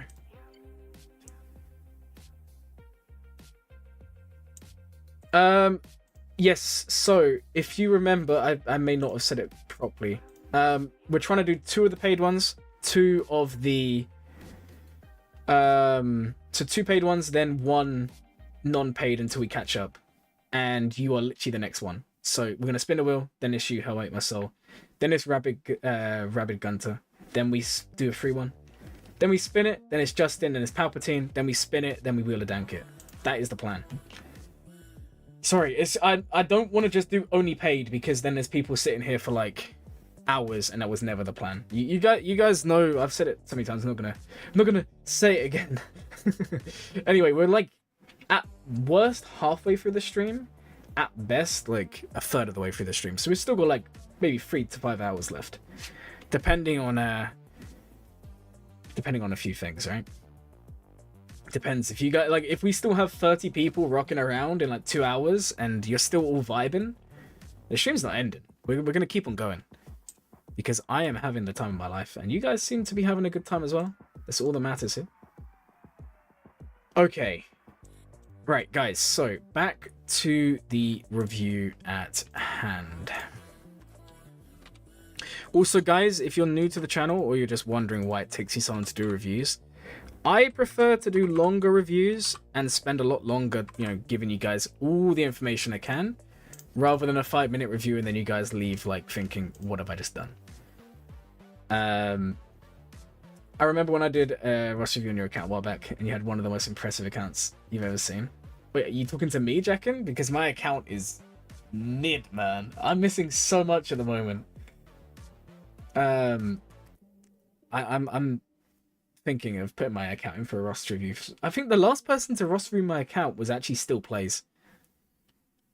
Yes, so if you remember, I may not have said it properly. We're trying to do 2 of the paid ones, 2 of the... So 2 paid ones, then 1 non-paid until we catch up. And you are literally the next one. So we're going to spin the wheel, then it's you, Hell Ate My Soul. Then it's RabidGunter. Then we do a free one. Then we spin it, then it's Justin, then it's Palpatine. Then we spin it, then we wheel a dank it. That is the plan. Sorry, I don't want to just do only paid because then there's people sitting here for like hours and that was never the plan. You guys know I've said it so many times. I'm not gonna say it again. Anyway, we're like at worst halfway through the stream, at best like a third of the way through the stream. So we've still got like maybe 3 to 5 hours left, depending on a few things, right? Depends if you got like if we still have 30 people rocking around in like 2 hours and you're still all vibing, the stream's not ending. We're gonna keep on going because I am having the time of my life and you guys seem to be having a good time as well. That's all that matters here. Okay, right, guys. So back to the review at hand. Also, guys, if you're new to the channel or you're just wondering why it takes you so long to do reviews, I prefer to do longer reviews and spend a lot longer, giving you guys all the information I can, rather than a 5-minute review and then you guys leave like thinking, what have I just done? I remember when I did a Rush review on your account a while back and you had one of the most impressive accounts you've ever seen. Wait, are you talking to me, Jackin? Because my account is mid, man. I'm missing so much at the moment. I'm thinking of putting my account in for a roster review. I think the last person to roster review my account was actually Still Plays.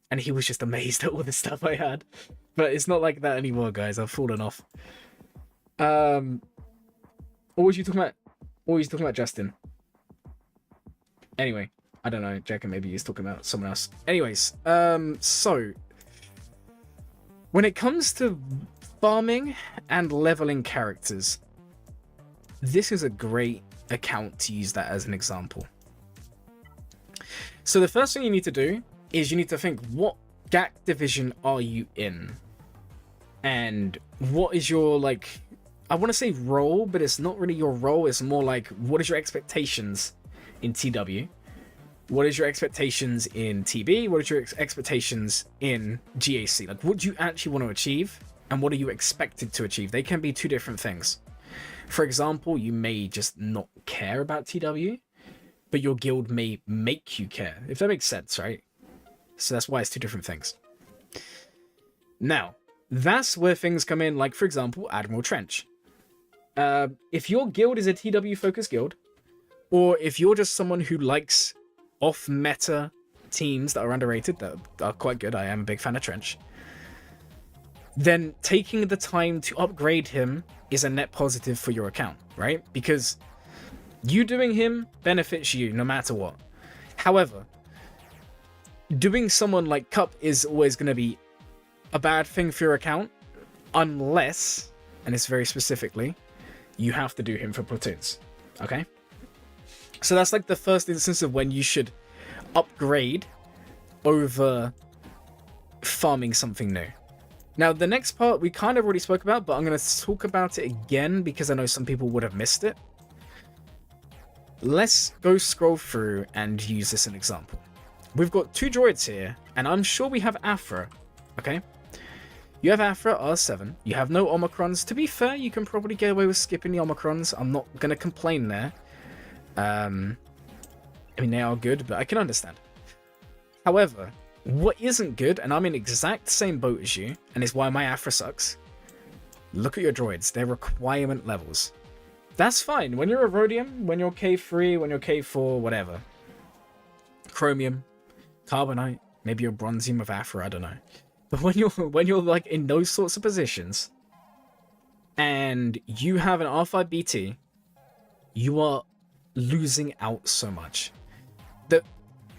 And he was just amazed at all the stuff I had. But it's not like that anymore, guys. I've fallen off. What was you talking about? What was you talking about, Justin? Anyway, I don't know. Jack, and maybe he's talking about someone else. Anyways, so when it comes to farming and leveling characters, this is a great account to use that as an example. So the first thing you need to do is you need to think, what GAC division are you in? And what is your, like, I want to say role, but it's not really your role. It's more like, what is your expectations in TW? What is your expectations in TB? What is your expectations in GAC? Like, what do you actually want to achieve? And what are you expected to achieve? They can be two different things. For example, you may just not care about TW, but your guild may make you care, if that makes sense, right? So that's why it's two different things. Now, that's where things come in, like, for example, Admiral Trench. If your guild is a TW-focused guild, or if you're just someone who likes off-meta teams that are underrated, that are quite good, I am a big fan of Trench, then taking the time to upgrade him is a net positive for your account, right? Because you doing him benefits you no matter what. However, doing someone like Cup is always going to be a bad thing for your account unless, and it's very specifically, you have to do him for platoons, okay? So that's like the first instance of when you should upgrade over farming something new. Now, the next part we kind of already spoke about, but I'm going to talk about it again because I know some people would have missed it. Let's go scroll through and use this as an example. We've got two droids here, and I'm sure we have Afra, okay? You have Afra, R7. You have no Omicrons. To be fair, you can probably get away with skipping the Omicrons. I'm not going to complain there. I mean, they are good, but I can understand. However, what isn't good, and I'm in exact same boat as you, and is why my Afra sucks, look at your droids. Their requirement levels. That's fine. When you're a Rhodium, when you're K3, when you're K4, whatever. Chromium, Carbonite, maybe you're Bronzium of Afra, I don't know. But when you're like in those sorts of positions, and you have an R5 BT, you are losing out so much.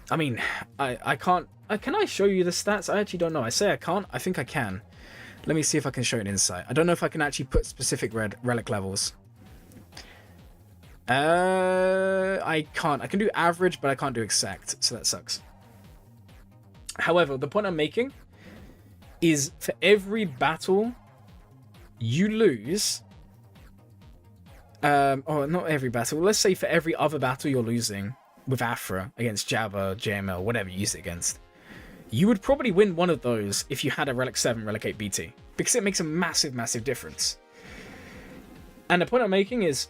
I mean, I can't. Can I show you the stats? I actually don't know. I say I can't. I think I can. Let me see if I can show an insight. I don't know if I can actually put specific relic levels. I can't. I can do average, but I can't do exact, so that sucks. However, the point I'm making is for every battle you lose, not every battle, let's say for every other battle you're losing with Afra against Jabba, JML, whatever you use it against, you would probably win one of those if you had a Relic 7, Relic 8 BT, because it makes a massive, massive difference. And the point I'm making is,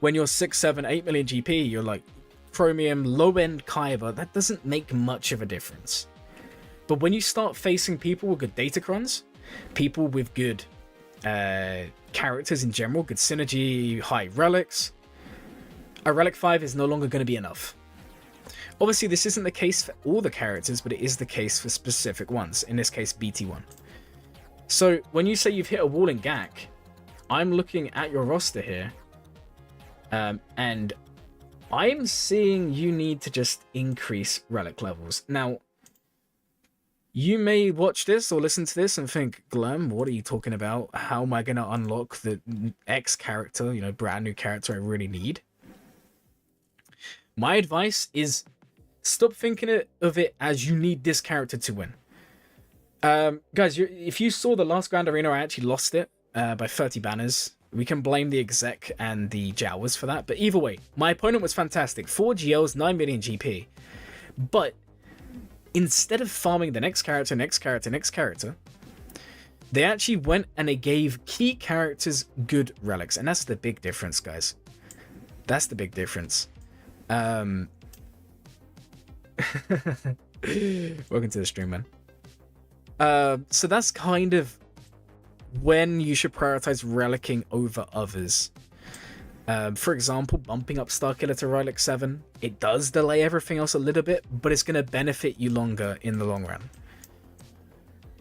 when you're 6, 7, 8 million GP, you're like Chromium, low-end Kyber, that doesn't make much of a difference. But when you start facing people with good datacrons, people with good characters in general, good synergy, high relics, a Relic 5 is no longer going to be enough. Obviously, this isn't the case for all the characters, but it is the case for specific ones, in this case, BT1. So, when you say you've hit a wall in GAC, I'm looking at your roster here, and I'm seeing you need to just increase relic levels. Now, you may watch this or listen to this and think, Glurm, what are you talking about? How am I going to unlock the X character, brand new character I really need? My advice is stop thinking of it as you need this character to win. Guys, if you saw the last Grand Arena, I actually lost it by 30 banners. We can blame the exec and the Jawas for that. But either way, my opponent was fantastic. 4 GLs, 9 million GP. But instead of farming the next character, they actually went and they gave key characters good relics. And that's the big difference, guys. That's the big difference. Welcome to the stream, man. So that's kind of when you should prioritize relicking over others. For example, bumping up Starkiller to Relic 7, it does delay everything else a little bit, but it's going to benefit you longer in the long run.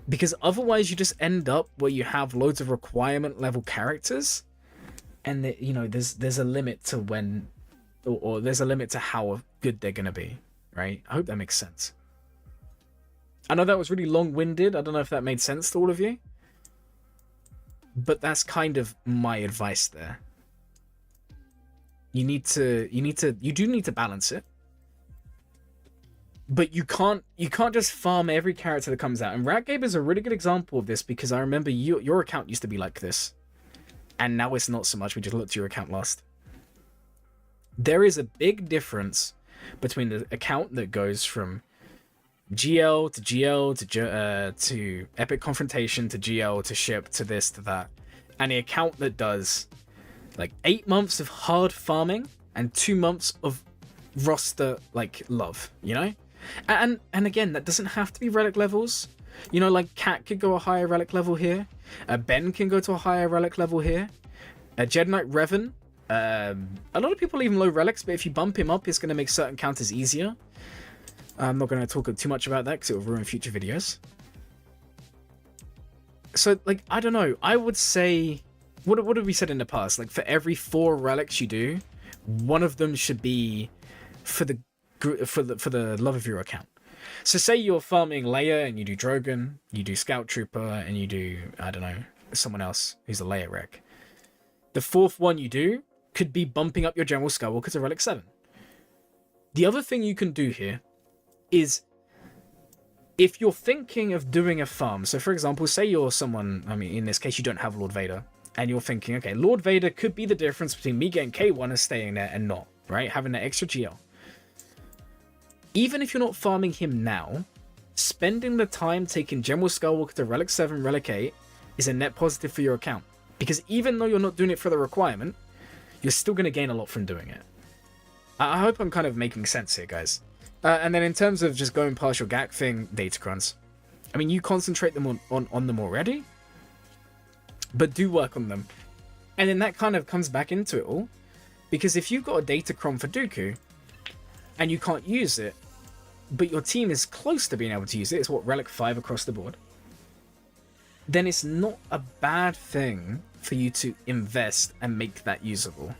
Because otherwise you just end up where you have loads of requirement level characters, and there's a limit to when, or there's a limit to how good they're going to be, right? I hope that makes sense. I know that was really long-winded. I don't know if that made sense to all of you. But that's kind of my advice there. You do need to balance it. But you can't just farm every character that comes out. And Ratgeiber is a really good example of this, because I remember your account used to be like this. And now it's not so much. We just looked at your account last. There is a big difference between the account that goes from GL to GL to Epic Confrontation to GL to ship to this to that, and the account that does like 8 months of hard farming and 2 months of roster like love, you know? And again, that doesn't have to be relic levels. You know, like Cat could go a higher relic level here. Ben can go to a higher relic level here. Jedi Knight Revan. A lot of people leave him low relics, but if you bump him up, it's going to make certain counters easier. I'm not going to talk too much about that because it will ruin future videos. So, like, I don't know. I would say, what have we said in the past? Like, for every 4 relics you do, one of them should be for the love of your account. So say you're farming Leia and you do Drogon, you do Scout Trooper, and you do, I don't know, someone else who's a Leia rec. The 4th one you do could be bumping up your General Skywalker to Relic 7. The other thing you can do here is, if you're thinking of doing a farm, so for example, say you're someone, I mean, in this case you don't have Lord Vader, and you're thinking, okay, Lord Vader could be the difference between me getting K1 and staying there and not, right? Having that extra GL. Even if you're not farming him now, spending the time taking General Skywalker to Relic 7, Relic 8 is a net positive for your account. Because even though you're not doing it for the requirement, you're still going to gain a lot from doing it. I hope I'm kind of making sense here, guys. And then in terms of just going past your GAC thing, datacrons. I mean, you concentrate them on them already, but do work on them. And then that kind of comes back into it all. Because if you've got a datacron for Dooku, and you can't use it, but your team is close to being able to use it, it's what, Relic 5 across the board, then it's not a bad thing for you to invest and make that usable.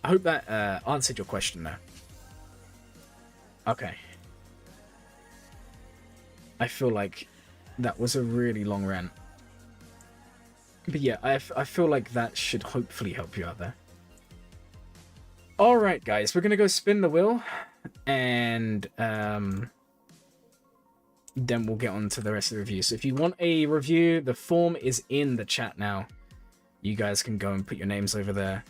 I hope that answered your question there. Okay. I feel like that was a really long rant. But yeah, I feel like that should hopefully help you out there. Alright guys, we're going to go spin the wheel, and then we'll get on to the rest of the review. So if you want a review, the form is in the chat now. You guys can go and put your names over there.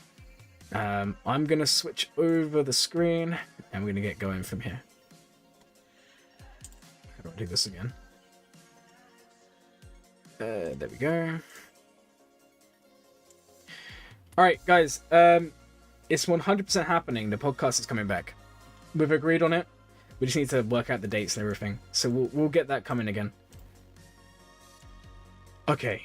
I'm going to switch over the screen, and we're going to get going from here. How do I do this again? There we go. Alright guys, it's 100% happening. The podcast is coming back. We've agreed on it. We just need to work out the dates and everything. So we'll get that coming again. Okay.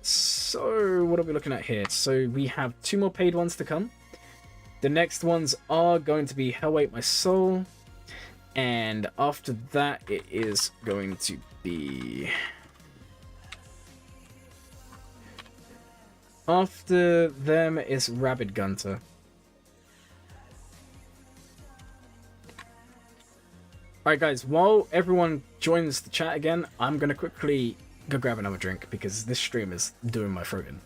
So what are we looking at here? So we have 2 more paid ones to come. The next ones are going to be Hell Ate My Soul. And after that, it is going to be... After them is RabidGunter. Alright guys, while everyone joins the chat again, I'm going to quickly go grab another drink because this stream is doing my throat in.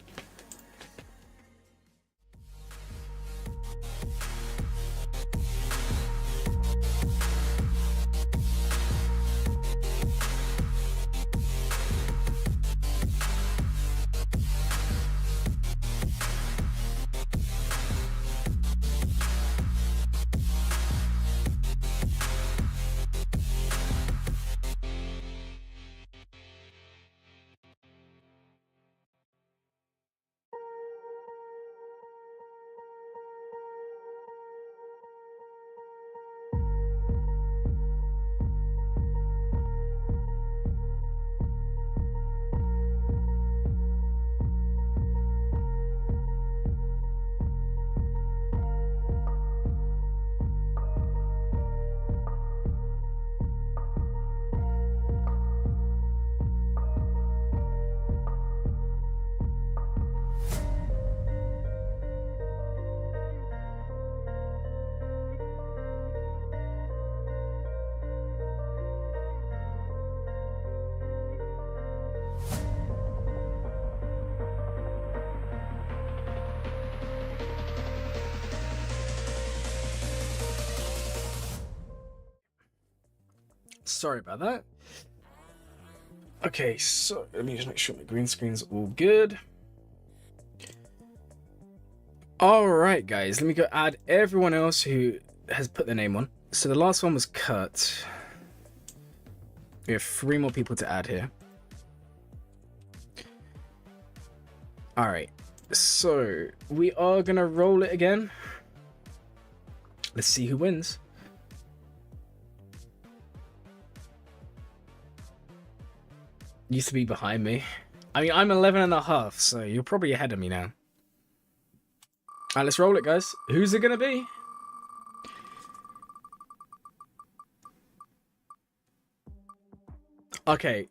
Sorry about that. Okay, so let me just make sure my green screen's all good. Alright guys, let me go add everyone else who has put their name on. So the last one was Kurt. We have 3 more people to add here. Alright, so we are gonna roll it again. Let's see who wins. Used to be behind me. I mean, I'm 11.5, so you're probably ahead of me now. Alright, let's roll it, guys. Who's it gonna be? Okay,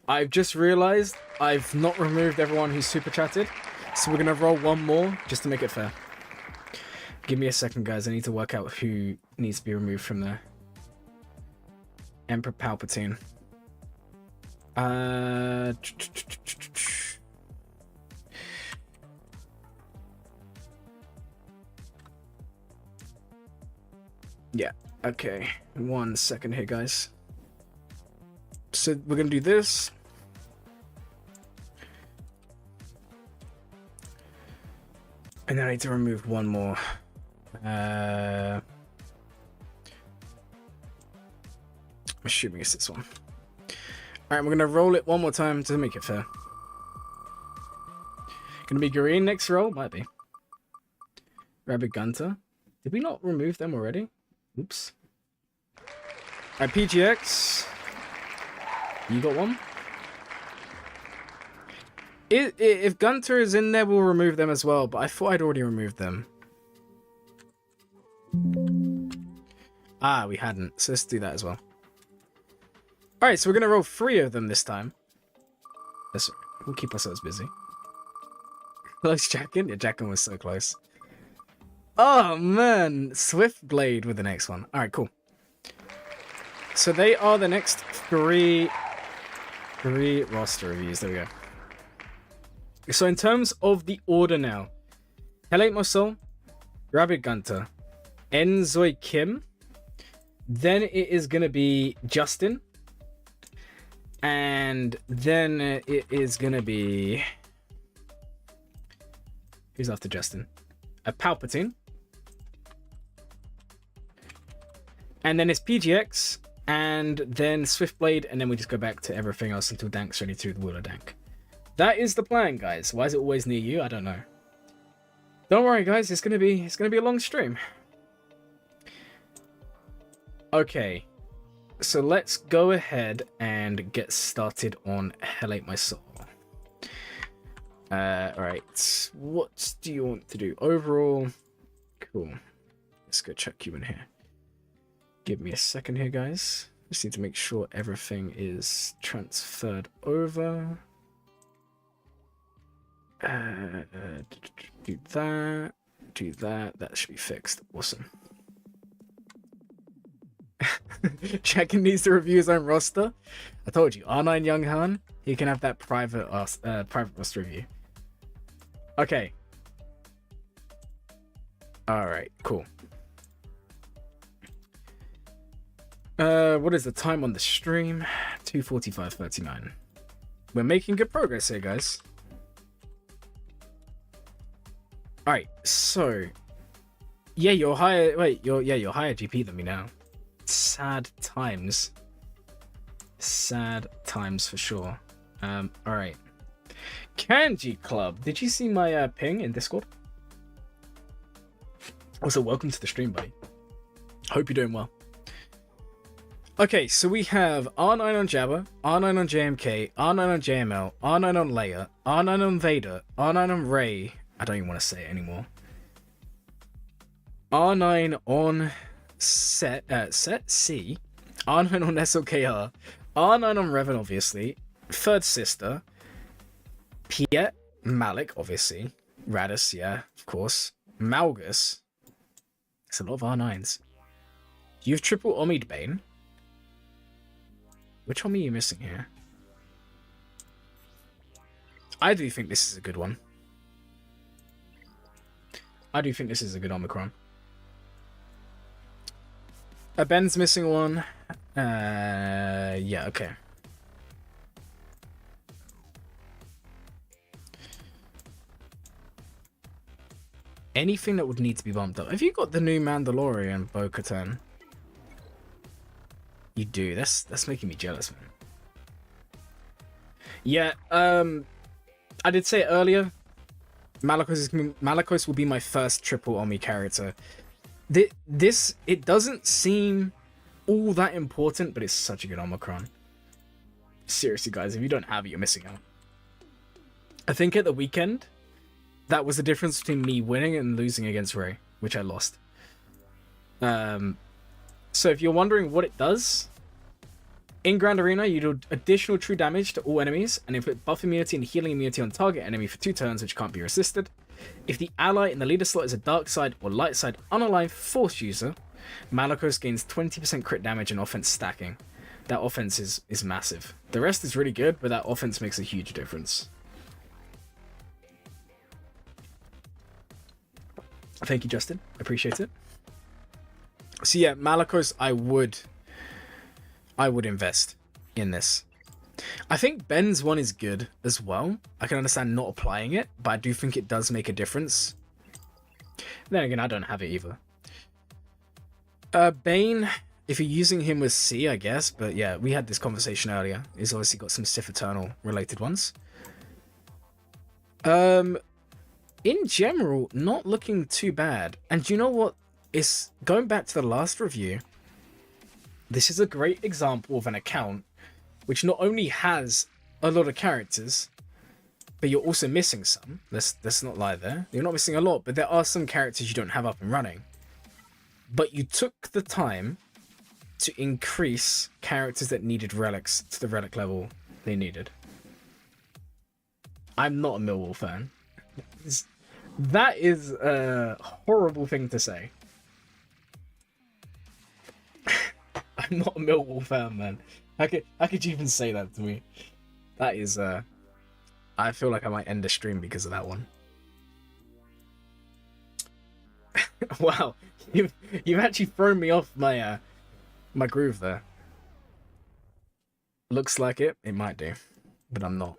I've just realized I've not removed everyone who's super chatted, so we're gonna roll one more just to make it fair. Give me a second, guys. I need to work out who needs to be removed from there. Emperor Palpatine. Yeah, okay. 1 second here, guys. So we're gonna do this. And then I need to remove one more. I'm assuming it's this one. Alright, we're gonna roll it one more time to make it fair. Gonna be green next roll? Might be. RabidGunter. Did we not remove them already? Oops. Alright, PGX. You got one? If Gunter is in there, we'll remove them as well, but I thought I'd already removed them. Ah, we hadn't, so let's do that as well. Alright, so we're going to roll 3 of them this time. We'll keep ourselves busy. Close Jackin? Yeah, Jackin was so close. Oh, man. SwiftBlade with the next one. Alright, cool. So they are the next 3 roster reviews. There we go. So in terms of the order now, Caldoth, RabidGunter, enzoykim, then it is going to be Justin, and then it is going to be... Who's after Justin? A Palpatine. And then it's PGX, and then SwiftBlade, and then we just go back to everything else until Dank's ready to do the Wheel of Dank. That is the plan, guys. Why is it always near you? I don't know. Don't worry, guys. It's gonna be a long stream. Okay, so let's go ahead and get started on Hell Ate My Soul. Alright, what do you want to do? Overall, cool. Let's go check you in here. Give me a second here, guys. Just need to make sure everything is transferred over. Do that. That should be fixed. Awesome. Checking needs to review his own roster. I told you, R9 Young Han, he can have that private roster review. Okay. Alright, cool. What is the time on the stream? 2:45:39. We're making good progress here, guys. Alright, so yeah, you're higher GP than me now. Sad times for sure. Alright. Kanji Club, did you see my ping in Discord? Also, welcome to the stream, buddy. Hope you're doing well. Okay, so we have R9 on Jabba, R9 on JMK, R9 on JML, R9 on Leia, R9 on Vader, R9 on Rey. I don't even want to say it anymore. R9 on set C, R9 on SLKR, R9 on Revan, obviously, Third Sister, Piet, Malik, obviously, Radis, yeah, of course, Malgus. It's a lot of R9s. You've triple Omid Bane. Which one are you missing here? I do think this is a good one. I do think this is a good Omicron. Ben's missing one. Yeah, okay. anything that would need to be bumped up. Have you got the new Mandalorian Bo-Katan? You do. That's making me jealous, man. Yeah, I did say it earlier. Malakos will be my first triple Omi character. This, it doesn't seem all that important, but it's such a good Omicron. Seriously, guys, if you don't have it, you're missing out. I think at the weekend, that was the difference between me winning and losing against Ray, which I lost. So if you're wondering what it does, in Grand Arena, you do additional true damage to all enemies, and inflict buff immunity and healing immunity on target enemy for 2 turns, which can't be resisted. If the ally in the leader slot is a dark side or light side unaligned force user, Malakos gains 20% crit damage and offense stacking. That offense is massive. The rest is really good, but that offense makes a huge difference. Thank you, Justin. Appreciate it. So yeah, Malakos, I would invest in this. I think Ben's one is good as well. I can understand not applying it, but I do think it does make a difference. Then again, I don't have it either. Bane, if you're using him with C, I guess, but yeah, we had this conversation earlier. He's obviously got some Sith Eternal related ones. In general, not looking too bad. And do you know what? It's going back to the last review. This is a great example of an account which not only has a lot of characters, but you're also missing some. Let's not lie there. You're not missing a lot, but there are some characters you don't have up and running. But you took the time to increase characters that needed relics to the relic level they needed. I'm not a Millwall fan. That is a horrible thing to say. I'm not a Millwall fan, man. How could you even say that to me? That is, I feel like I might end the stream because of that one. Wow, you've actually thrown me off my my groove there. Looks like it might do, but I'm not.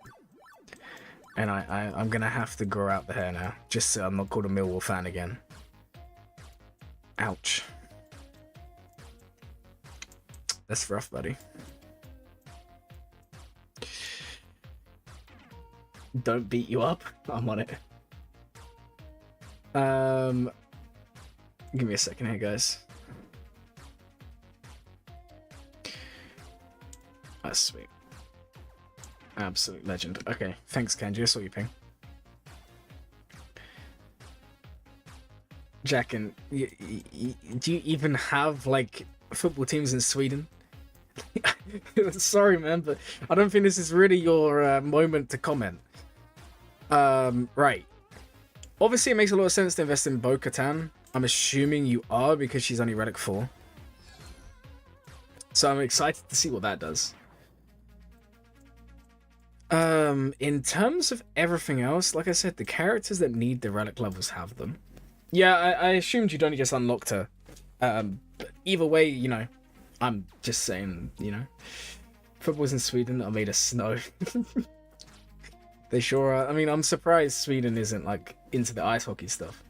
And I'm gonna have to grow out the hair now, just so I'm not called a Millwall fan again. Ouch. That's rough, buddy. Don't beat you up. I'm on it. Give me a second here, guys. That's sweet. Absolute legend. Okay, thanks, Kenji. I saw you ping. Jack, and do you even have like football teams in Sweden? Sorry, man, but I don't think this is really your moment to comment. Right. Obviously, it makes a lot of sense to invest in Bo-Katan. I'm assuming you are because she's only Relic 4. So I'm excited to see what that does. In terms of everything else, like I said, the characters that need the Relic levels have them. Yeah, I assumed you'd only just unlocked her. But either way, you know, I'm just saying, you know, footballs in Sweden are made of snow. They sure are. I mean, I'm surprised Sweden isn't like into the ice hockey stuff.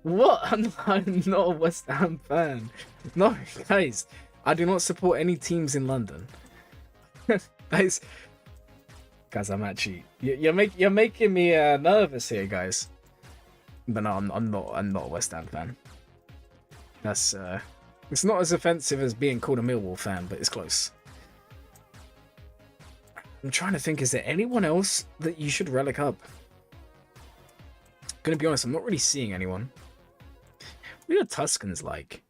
What? I'm not a West Ham fan. No, guys, I do not support any teams in London. Guys, I'm actually you're making me nervous here, guys. But no, I'm not a West Ham fan. That's it's not as offensive as being called a Millwall fan, but it's close. I'm trying to think, is there anyone else that you should relic up? Gonna be honest, I'm not really seeing anyone. What are Tuscans like?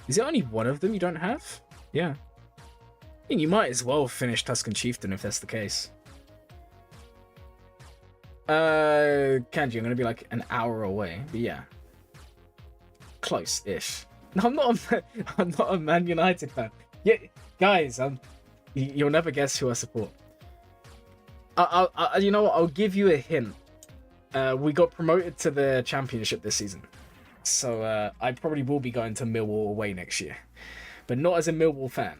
Is there only one of them you don't have? Yeah. I mean, you might as well finish Tuscan Chieftain if that's the case. Kanji, I'm gonna be like an hour away, but yeah. Close-ish. No, I'm not a Man United fan. Yeah, guys, you'll never guess who I support. You know what? I'll give you a hint. We got promoted to the championship this season, so I probably will be going to Millwall away next year, but not as a Millwall fan.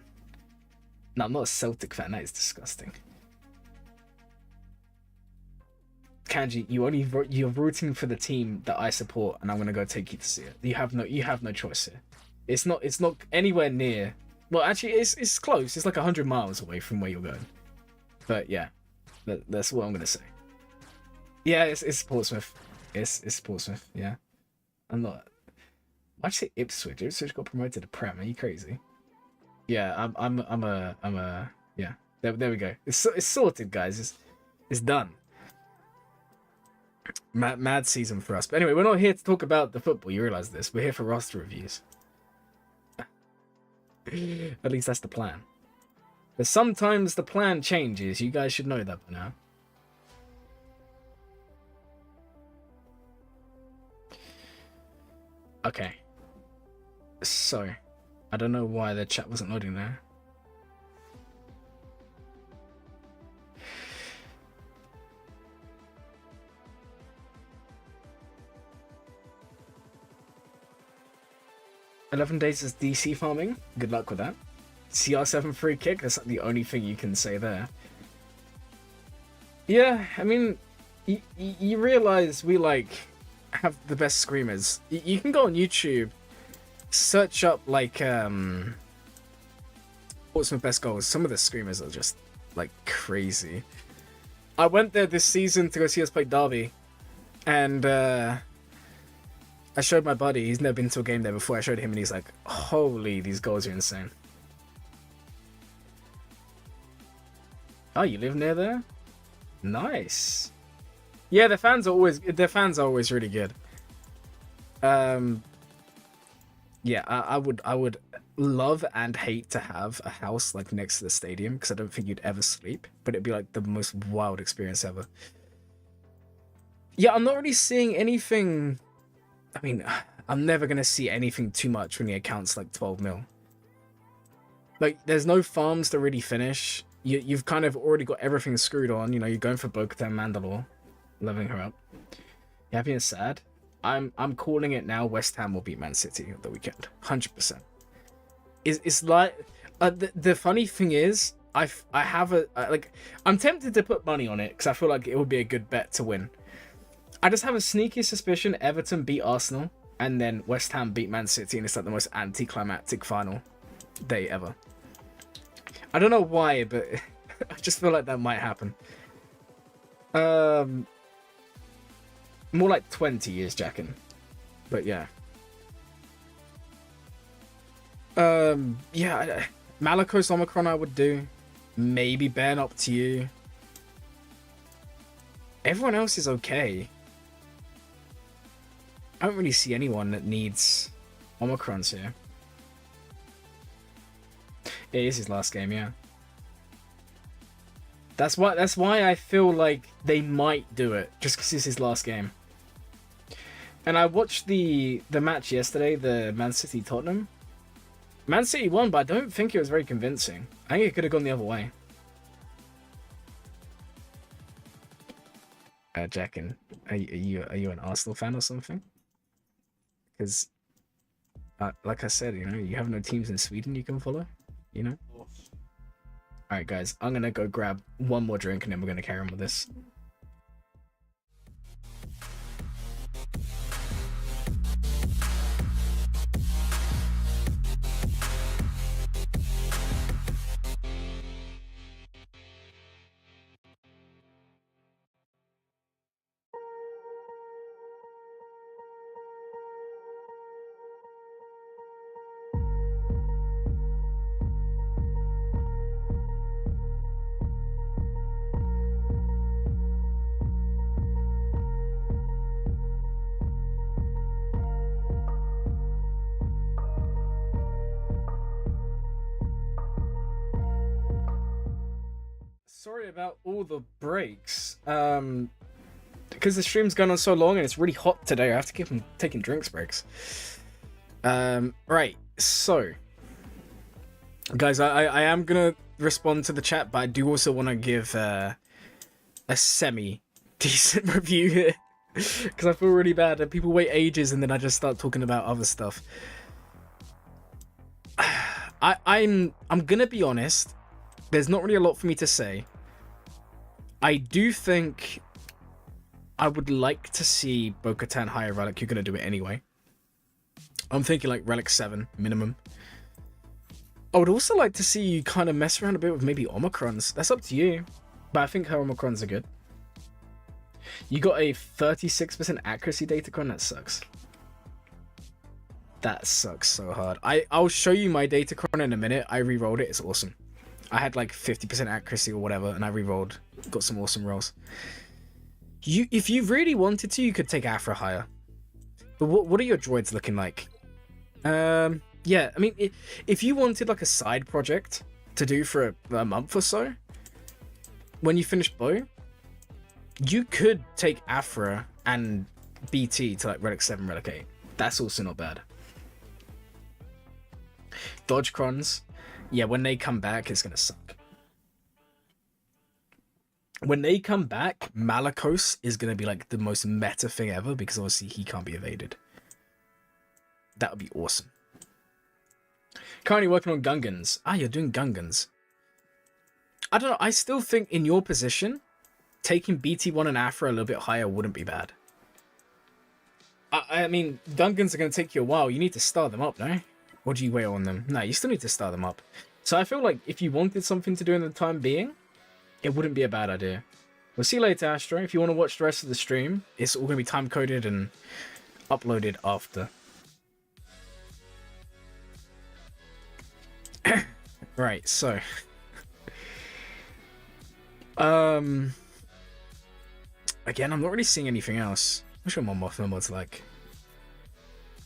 No, I'm not a Celtic fan. That is disgusting. Kanji, you're rooting for the team that I support, and I'm gonna go take you to see it. You have no choice here. It's not anywhere near. Well, actually, it's close. It's like 100 miles away from where you're going. But yeah, that's what I'm gonna say. Yeah, it's Portsmouth. It's Portsmouth. Yeah, I'm not. Why'd you say Ipswich? Ipswich got promoted to Prem. Are you crazy? Yeah, I'm a yeah. There we go. It's sorted, guys. It's done. Mad season for us. But anyway, we're not here to talk about the football. You realize this? We're here for roster reviews. At least that's the plan. But sometimes the plan changes. You guys should know that by now. Okay. So, I don't know why the chat wasn't loading there. "11 days is DC farming. Good luck with that. CR7 free kick. That's like the only thing you can say there. Yeah, I mean, you realize we like have the best screamers. You can go on YouTube, search up like Portsmouth best goals. Some of the screamers are just like crazy. I went there this season to go see us play Derby, and I showed my buddy. He's never been to a game there before. I showed him, and he's like, "Holy, these goals are insane." Oh, you live near there? Nice. Yeah, their fans are always really good. Yeah, I would love and hate to have a house like next to the stadium, because I don't think you'd ever sleep, but it'd be like the most wild experience ever. Yeah, I'm not really seeing anything. I mean, I'm never gonna see anything too much when the account's like 12 mil. Like, there's no farms to really finish. You've kind of already got everything screwed on. You know, you're going for Bo-Katan Mandalore, leveling her up. You happy and sad? I'm calling it now. West Ham will beat Man City at the weekend, 100%. It's like the funny thing is, I'm tempted to put money on it because I feel like it would be a good bet to win. I just have a sneaky suspicion Everton beat Arsenal and then West Ham beat Man City, and it's like the most anticlimactic final day ever. I don't know why, but I just feel like that might happen. More like 20 years, Jackin. But yeah. Yeah, Malakos Omicron I would do. Maybe Ben, up to you. Everyone else is okay. I don't really see anyone that needs Omicrons here. It is his last game, yeah. That's why I feel like they might do it, just because it's his last game. And I watched the match yesterday, the Man City Tottenham. Man City won, but I don't think it was very convincing. I think it could have gone the other way. Jackin, are you an Arsenal fan or something? Because, like I said, you know, you have no teams in Sweden you can follow. You know? Alright, guys, I'm gonna go grab one more drink and then we're gonna carry on with this. Sorry about all the breaks. Because the stream's gone on so long and it's really hot today, I have to keep on taking drinks breaks. Right, so guys, I am gonna respond to the chat, but I do also want to give a semi-decent review here. Because I feel really bad that people wait ages and then I just start talking about other stuff. I'm gonna be honest, there's not really a lot for me to say. I do think I would like to see Bo-Katan higher relic. You're going to do it anyway. I'm thinking like relic 7 minimum. I would also like to see you kind of mess around a bit with maybe Omicrons. That's up to you. But I think her Omicrons are good. You got a 36% accuracy Datacron. That sucks. That sucks so hard. I'll show you my Datacron in a minute. I re-rolled it. It's awesome. I had like 50% accuracy or whatever, and I re-rolled. Got some awesome rolls. If you really wanted to, you could take Afra higher. But what are your droids looking like? Yeah, I mean, if you wanted like a side project to do for a month or so, when you finish Bo, you could take Afra and BT to like Relic 7, Relic 8. That's also not bad. Dodgecrons, yeah, when they come back, it's gonna suck. When they come back, Malicos is gonna be like the most meta thing ever because obviously he can't be evaded. That would be awesome. Currently working on Gungans. Ah, you're doing Gungans. I don't know. I still think in your position, taking BT1 and Afra a little bit higher wouldn't be bad. I mean, Gungans are going to take you a while. You need to start them up, no? Or do you wait on them? No, you still need to start them up. So I feel like if you wanted something to do in the time being, it wouldn't be a bad idea. We'll see you later, Astro. If you want to watch the rest of the stream, it's all going to be time-coded and uploaded after. Right, so again, I'm not really seeing anything else. What's your Mon Mothma mod's like?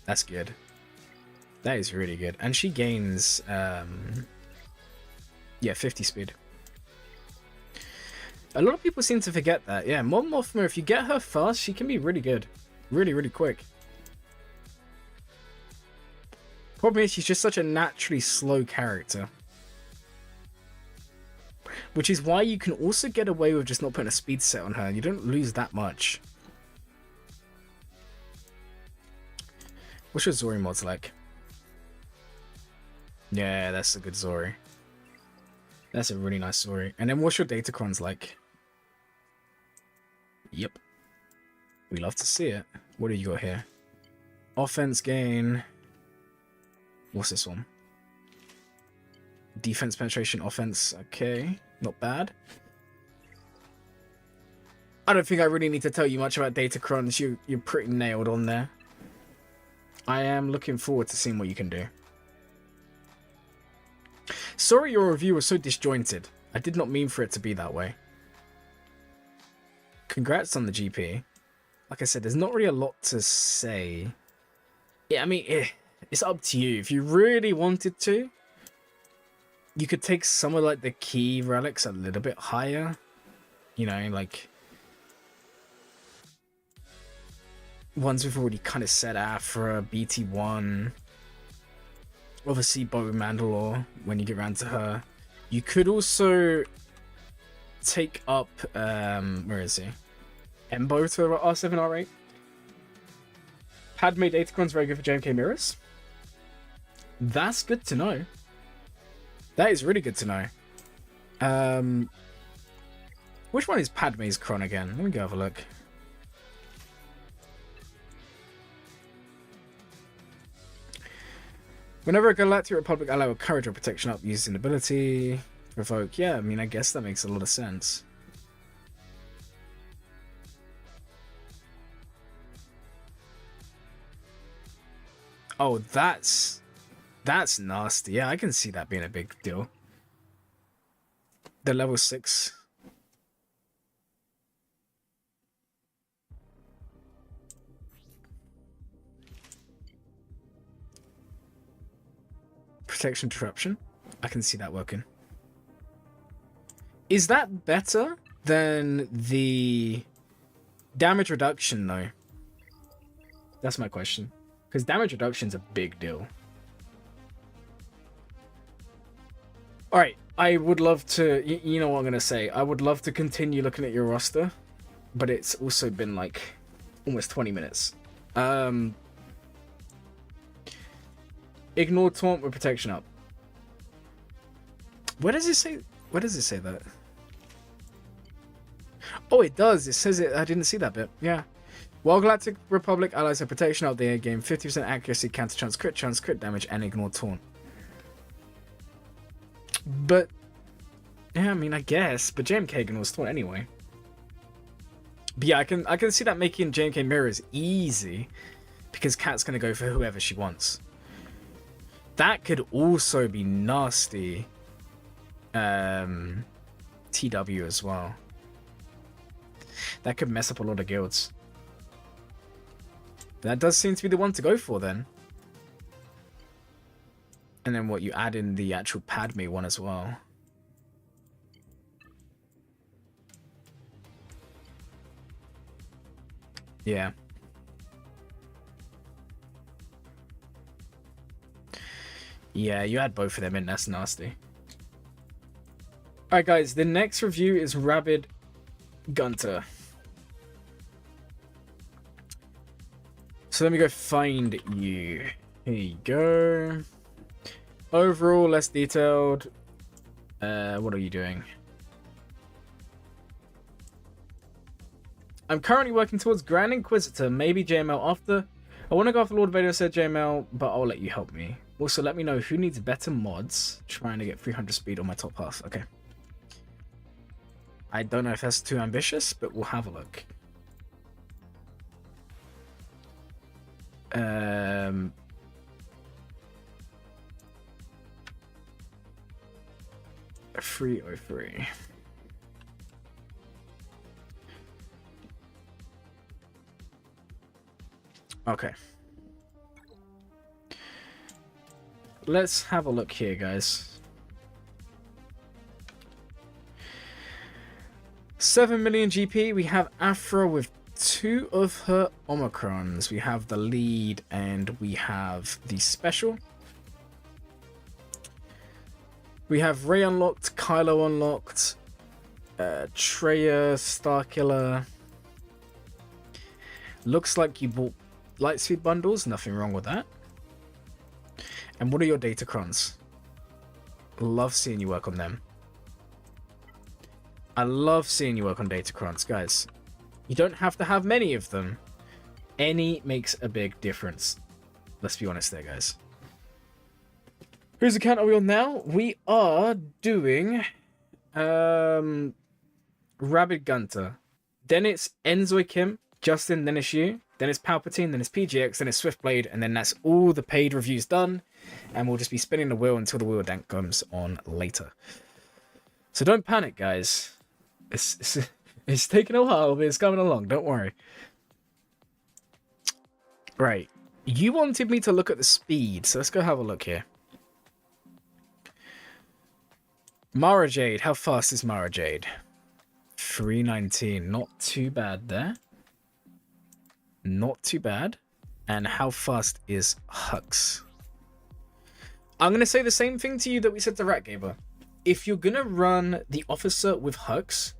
That's good. That is really good. And she gains yeah, 50 speed. A lot of people seem to forget that. Yeah, Mon Mothma, if you get her fast, she can be really good. Really, really quick. Problem is, she's just such a naturally slow character. Which is why you can also get away with just not putting a speed set on her. You don't lose that much. What's your Zori mods like? Yeah, that's a good Zori. That's a really nice Zori. And then what's your Datacrons like? Yep. We love to see it. What do you got here? Offense gain. What's this one? Defense penetration, offense. Okay, not bad. I don't think I really need to tell you much about Datacrons. You're pretty nailed on there. I am looking forward to seeing what you can do. Sorry your review was so disjointed. I did not mean for it to be that way. Congrats on the GP. Like I said, there's not really a lot to say. Yeah, I mean, it's up to you. If you really wanted to, you could take some of like the key relics a little bit higher. You know, like ones we've already kind of set Afra, BT1. Obviously, Bo Mandalore when you get around to her. You could also take up, where is he? Embo to R7, R8. Padme Datacron's very good for JMK mirrors. That's good to know. That is really good to know. Which one is Padme's Cron again? Let me go have a look. Whenever a Galactic Republic ally will courage or protection up, use an ability, revoke. Yeah, I mean, I guess that makes a lot of sense. Oh, that's nasty. Yeah, I can see that being a big deal. The level 6. Protection disruption. I can see that working. Is that better than the damage reduction though? That's my question. Because damage reduction is a big deal. Alright, I would love to... You know what I'm going to say. I would love to continue looking at your roster. But it's also been like almost 20 minutes. Ignore taunt with protection up. Where does it say... Where does it say that? Oh, it does. It says it. I didn't see that bit. Yeah. While Galactic Republic allies have protection of the air game, 50% accuracy, counter chance, crit damage, and ignore taunt. But yeah, I mean, I guess. But JMK ignores taunt anyway. But yeah, I can see that making JMK mirrors easy because Kat's gonna go for whoever she wants. That could also be nasty. TW as well. That could mess up a lot of guilds. That does seem to be the one to go for then. And then what, you add in the actual Padme one as well. Yeah. Yeah, you add both of them in, that's nasty. Alright guys, the next review is RabidGunter. So let me go find you. Here you go. Overall, less detailed. What are you doing? I'm currently working towards Grand Inquisitor, maybe JML after. I want to go after Lord Vader, said JML, but I'll let you help me. Also, let me know who needs better mods. Trying to get 300 speed on my top half. Okay. I don't know if that's too ambitious, but we'll have a look. A 303. Okay. Let's have a look here, guys. 7 million GP. We have Afra with 2 of her Omicrons. We have the lead and we have the special. We have Rey unlocked, Kylo unlocked, Traya, Starkiller. Looks like you bought Lightspeed bundles. Nothing wrong with that. And what are your Datacrons? Love seeing you work on them. I love seeing you work on Datacrons, guys. You don't have to have many of them. Any makes a big difference. Let's be honest there, guys. Whose account are we on now? We are doing RabidGunter. Then it's enzoykim, Justin, then it's you. Then it's Palpatine, then it's PGX, then it's SwiftBlade, and then that's all the paid reviews done. And we'll just be spinning the wheel until the wheel dank comes on later. So don't panic, guys. It's taking a while, but it's coming along. Don't worry. Right. You wanted me to look at the speed, so let's go have a look here. Mara Jade. How fast is Mara Jade? 319. Not too bad there. Not too bad. And how fast is Hux? I'm going to say the same thing to you that we said to Ratgeiber. If you're going to run the officer with Hux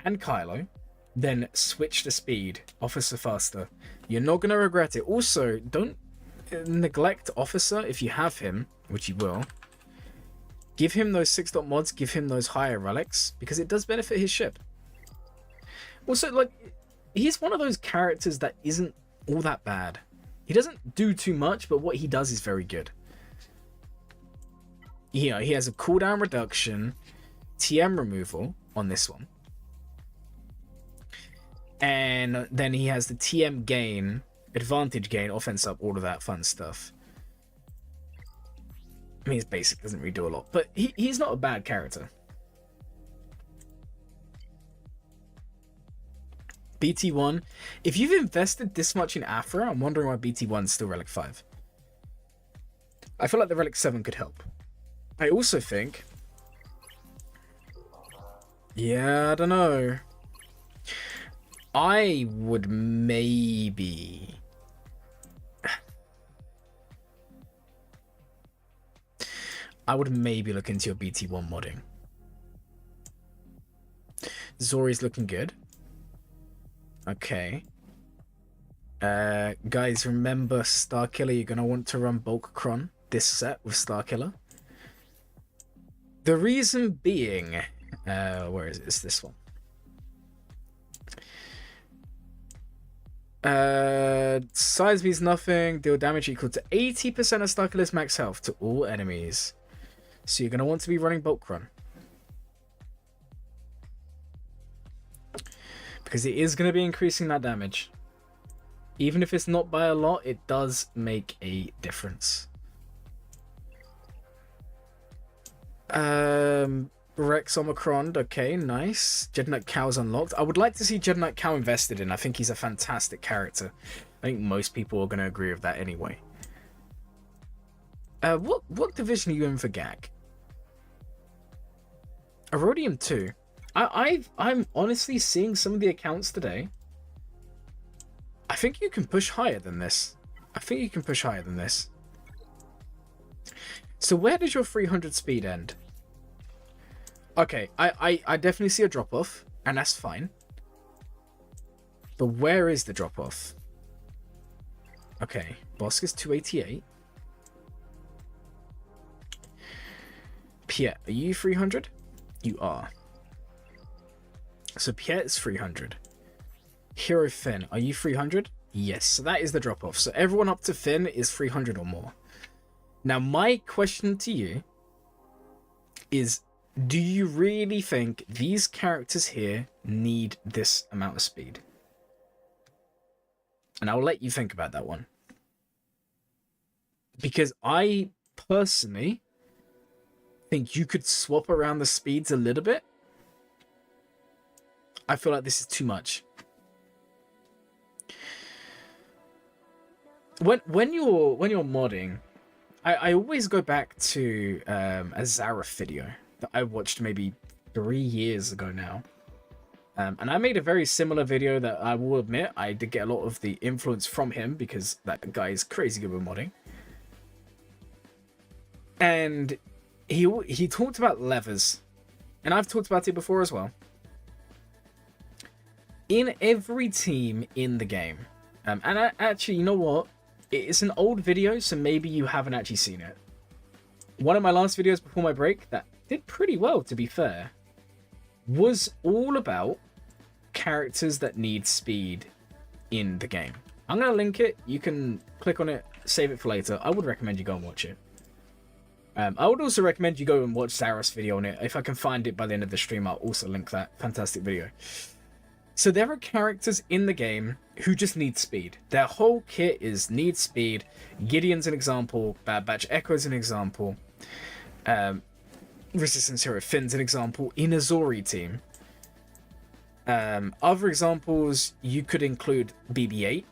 and Kylo, then switch the speed. Officer faster. You're not going to regret it. Also, don't neglect officer if you have him, which you will. Give him those 6-dot mods, give him those higher relics, because it does benefit his ship. Also, like, he's one of those characters that isn't all that bad. He doesn't do too much, but what he does is very good. You know, he has a cooldown reduction, TM removal on this one. And then he has the TM gain, advantage gain, offense up, all of that fun stuff. I mean, his basic doesn't really do a lot, but he's not a bad character. BT1. If you've invested this much in Afra, I'm wondering why BT1 is still Relic 5. I feel like the Relic 7 could help. I also think... Yeah, I don't know. I would maybe... look into your BT1 modding. Zori's looking good. Okay. Guys, remember Starkiller, you're going to want to run Bulk Cron this set with Starkiller. The reason being... where is it? It's this one. Size means nothing. Deal damage equal to 80% of Starkiller's max health to all enemies. So you're going to want to be running Bulk Run. Because it is going to be increasing that damage. Even if it's not by a lot, it does make a difference. Rex Omicron, okay, nice. Jedi Knight Cow's unlocked. I would like to see Jedi Knight Cow invested in. I think he's a fantastic character. I think most people are going to agree with that anyway. What division are you in for GAG? Erodium 2. I'm honestly seeing some of the accounts today. I think you can push higher than this. So where does your 300 speed end? Okay, I definitely see a drop-off, and that's fine. But where is the drop-off? Okay, Bosk is 288. Piet, are you 300? You are. So Piet is 300. Hero Finn, are you 300? Yes, so that is the drop-off. So everyone up to Finn is 300 or more. Now, my question to you is, do you really think these characters here need this amount of speed? And I'll let you think about that one. Because I personally think you could swap around the speeds a little bit. I feel like this is too much. When you're modding, I always go back to a Zareth video that I watched maybe 3 years ago now. And I made a very similar video that I will admit I did get a lot of the influence from him because that guy is crazy good with modding. And he talked about levers. And I've talked about it before as well. In every team in the game, and actually, you know what? It's an old video, so maybe you haven't actually seen it. One of my last videos before my break that did pretty well, to be fair, was all about characters that need speed in the game. I'm going to link it. You can click on it, save it for later. I would recommend you go and watch it. I would also recommend you go and watch Zareth's video on it. If I can find it by the end of the stream, I'll also link that fantastic video. So there are characters in the game who just need speed. Their whole kit is need speed. Gideon's an example. Bad Batch Echo's an example. Resistance Hero Finn's an example. In a Zori team. Other examples, you could include BB-8.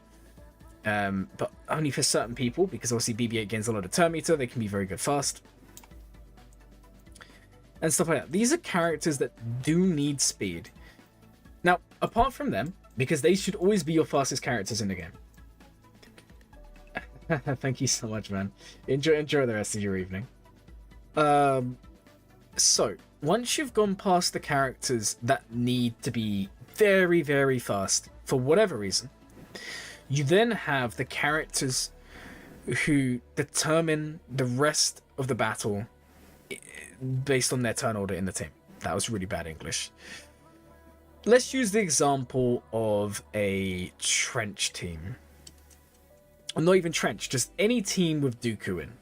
But only for certain people, because obviously BB-8 gains a lot of turn meter. They can be very good fast. And stuff like that. These are characters that do need speed. Now, apart from them, because they should always be your fastest characters in the game. Thank you so much, man. Enjoy the rest of your evening. So, once you've gone past the characters that need to be very, very fast, for whatever reason, you then have the characters who determine the rest of the battle based on their turn order in the team. That was really bad English. Let's use the example of a Trench team. Or not even Trench, just any team with Dooku in.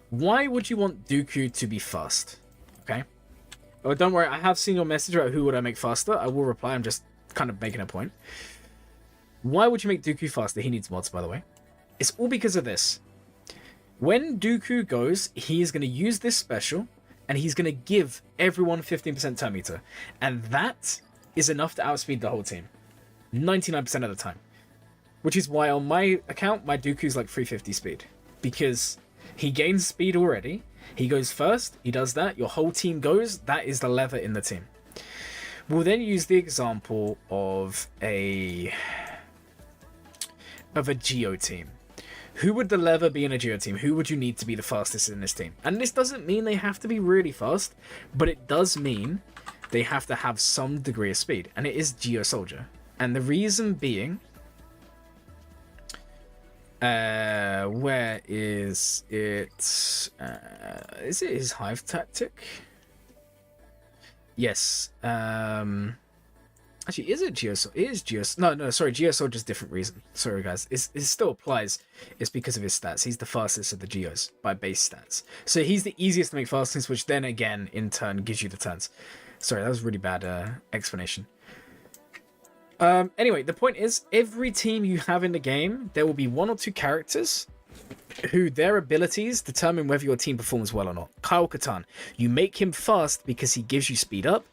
Why would you want Dooku to be fast? Okay? Oh, don't worry, I have seen your message about who would I make faster. I will reply, I'm just kind of making a point. Why would you make Dooku faster? He needs mods, by the way. It's all because of this. When Dooku goes, he is going to use this special, and he's going to give everyone 15% turn meter. And that is enough to outspeed the whole team 99% of the time, which is why on my account my Dooku's like 350 speed, because he gains speed already. He goes first, he does that, your whole team goes. That is the lever in the team. We'll then use the example of a Geo team. Who would the lever be in a Geo team? Who would you need to be the fastest in this team? And this doesn't mean they have to be really fast, but it does mean they have to have some degree of speed, and it is Geo Soldier. And the reason being, where is it? Is it his Hive tactic? Yes. Actually, is it Geosoul? It is Geosoul. No, sorry, Geosoul, just different reason. Sorry, guys. It still applies. It's because of his stats. He's the fastest of the Geos by base stats. So he's the easiest to make fastest, which then again, in turn, gives you the turns. Sorry, that was a really bad explanation. Anyway, the point is, every team you have in the game, there will be 1 or 2 characters who their abilities determine whether your team performs well or not. Kyle Katarn, you make him fast because he gives you speed up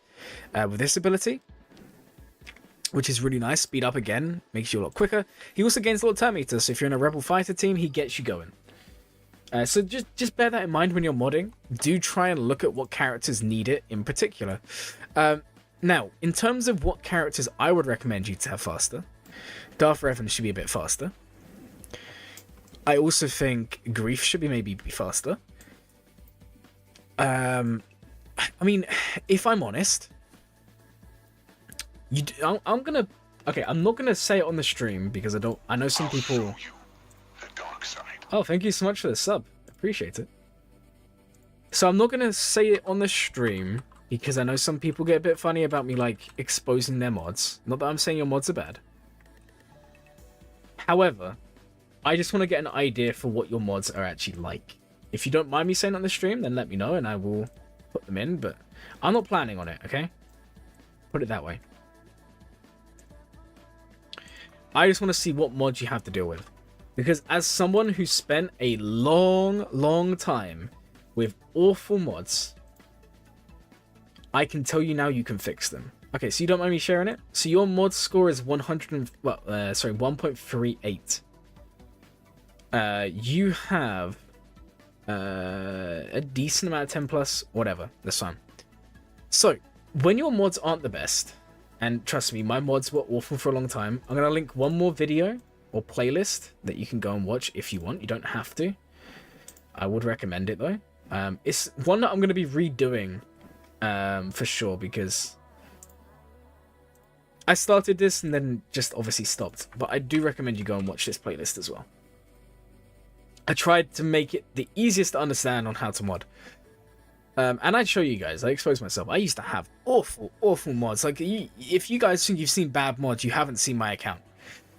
with this ability, which is really nice. Speed up again, makes you a lot quicker. He also gains a lot of turn meter, so if you're in a Rebel Fighter team, he gets you going. So just bear that in mind when you're modding. Do try and look at what characters need it in particular. Now, in terms of what characters I would recommend you to have faster, Darth Revan should be a bit faster. I also think Grief should be maybe faster. I mean, if I'm honest, I'm gonna. Okay, I'm not gonna say it on the stream because I know some people. Show you the dark side. Oh, thank you so much for the sub. Appreciate it. So I'm not gonna say it on the stream because I know some people get a bit funny about me like exposing their mods. Not that I'm saying your mods are bad. However, I just want to get an idea for what your mods are actually like. If you don't mind me saying it on the stream, then let me know and I will put them in, but I'm not planning on it, okay? Put it that way. I just want to see what mods you have to deal with. Because as someone who spent a long time with awful mods, I can tell you now you can fix them. Okay, so you don't mind me sharing it? So your mod score is 1.38. You have a decent amount of 10 plus, whatever, that's fine. So, when your mods aren't the best, and trust me, my mods were awful for a long time, I'm going to link one more video or playlist that you can go and watch if you want. You don't have to. I would recommend it though. It's one that I'm going to be redoing for sure because I started this and then just obviously stopped. But I do recommend you go and watch this playlist as well. I tried to make it the easiest to understand on how to mod. And I'd show you guys. I exposed myself. I used to have awful mods. Like, if you guys think you've seen bad mods, you haven't seen my account.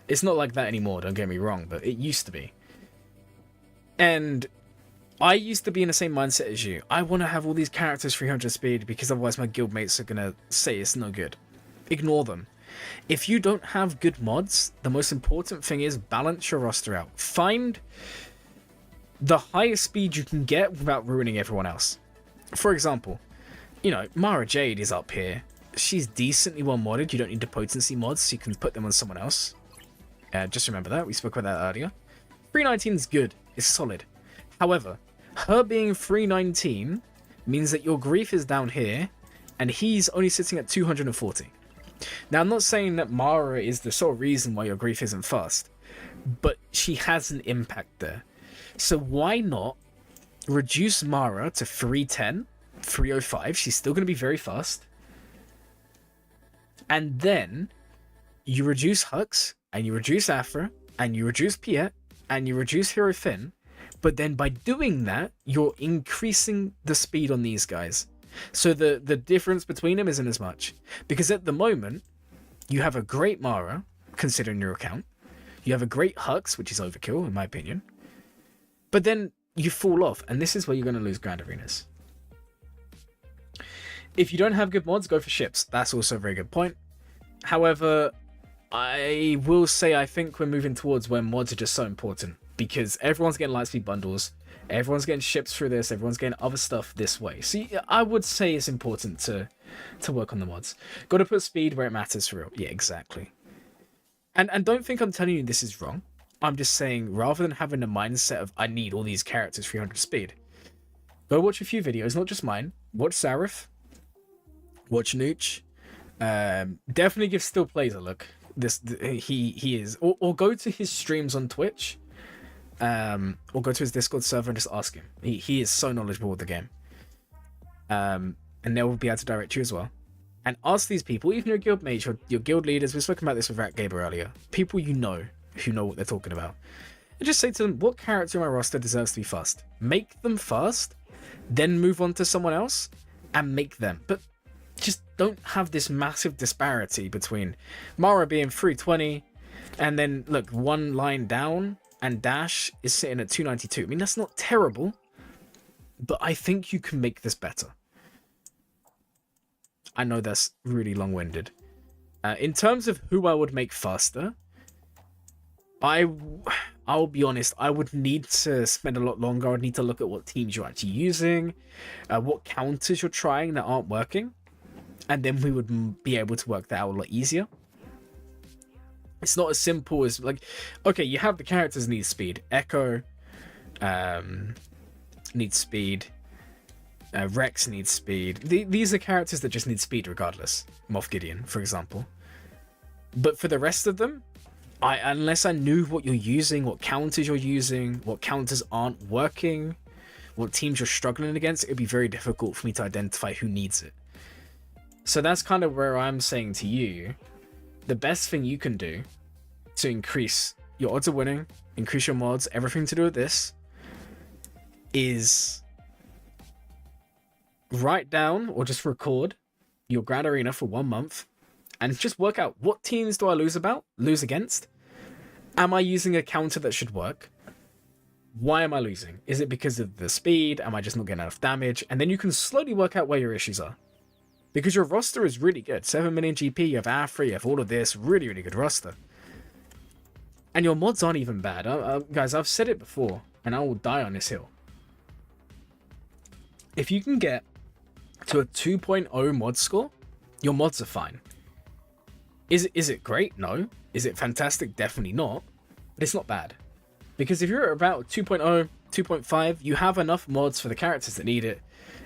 It's not like that anymore, don't get me wrong, but it used to be. And I used to be in the same mindset as you. I want to have all these characters 300 speed because otherwise my guildmates are going to say it's no good. Ignore them. If you don't have good mods, the most important thing is balance your roster out. Find the highest speed you can get without ruining everyone else. For example, you know, Mara Jade is up here. She's decently well modded. You don't need the potency mods, so you can put them on someone else. Just remember that. We spoke about that earlier. 319 is good. It's solid. However, her being 319 means that your grief is down here, and he's only sitting at 240. Now, I'm not saying that Mara is the sole reason why your grief isn't fast, but she has an impact there. So why not reduce Mara to 310, 305? She's still going to be very fast. And then you reduce Hux, and you reduce Afra, and you reduce Piet, and you reduce Hero Finn. But then by doing that, you're increasing the speed on these guys. So the difference between them isn't as much. Because at the moment, you have a great Mara, considering your account. You have a great Hux, which is overkill, in my opinion. But then you fall off, and this is where you're going to lose Grand Arenas. If you don't have good mods, go for ships. That's also a very good point. However, I will say I think we're moving towards where mods are just so important. Because everyone's getting Lightspeed bundles, everyone's getting ships through this, everyone's getting other stuff this way. So I would say it's important to work on the mods. Got to put speed where it matters for real. Yeah, exactly. And don't think I'm telling you this is wrong. I'm just saying, rather than having a mindset of, I need all these characters 300 speed, go watch a few videos, not just mine. Watch Sarif. Watch Nooch. Definitely give Still Plays a look. He is. Or go to his streams on Twitch. Or go to his Discord server and just ask him. He is so knowledgeable with the game. And they will be able to direct you as well. And ask these people, even your guild mates, your guild leaders. We've spoken about this with Ratgeiber earlier. People you know who know what they're talking about. And just say to them, what character in my roster deserves to be fast? Make them fast, then move on to someone else and make them. But just don't have this massive disparity between Mara being 320 and then look, one line down and Dash is sitting at 292. I mean, that's not terrible, but I think you can make this better. I know that's really long-winded. In terms of who I would make faster, I'll be honest, I would need to spend a lot longer. I'd need to look at what teams you're actually using, what counters you're trying that aren't working, and then we would be able to work that out a lot easier. It's not as simple as, like, okay, you have the characters need speed. Echo needs speed. Rex needs speed. These are characters that just need speed regardless. Moff Gideon, for example. But for the rest of them, unless I knew what you're using, what counters you're using, what counters aren't working, what teams you're struggling against, it'd be very difficult for me to identify who needs it. So that's kind of where I'm saying to you, the best thing you can do to increase your odds of winning, increase your mods, everything to do with this, is write down or just record your Grand Arena for 1 month and just work out, what teams do I lose against? Am I using a counter that should work? Why am I losing? Is it because of the speed? Am I just not getting enough damage? And then you can slowly work out where your issues are. Because your roster is really good. 7 million GP, you have Afri, you have all of this. Really, really good roster. And your mods aren't even bad. Guys, I've said it before, and I will die on this hill. If you can get to a 2.0 mod score, your mods are fine. Is it great? No. Is it fantastic? Definitely not. But it's not bad. Because if you're at about 2.0, 2.5, you have enough mods for the characters that need it,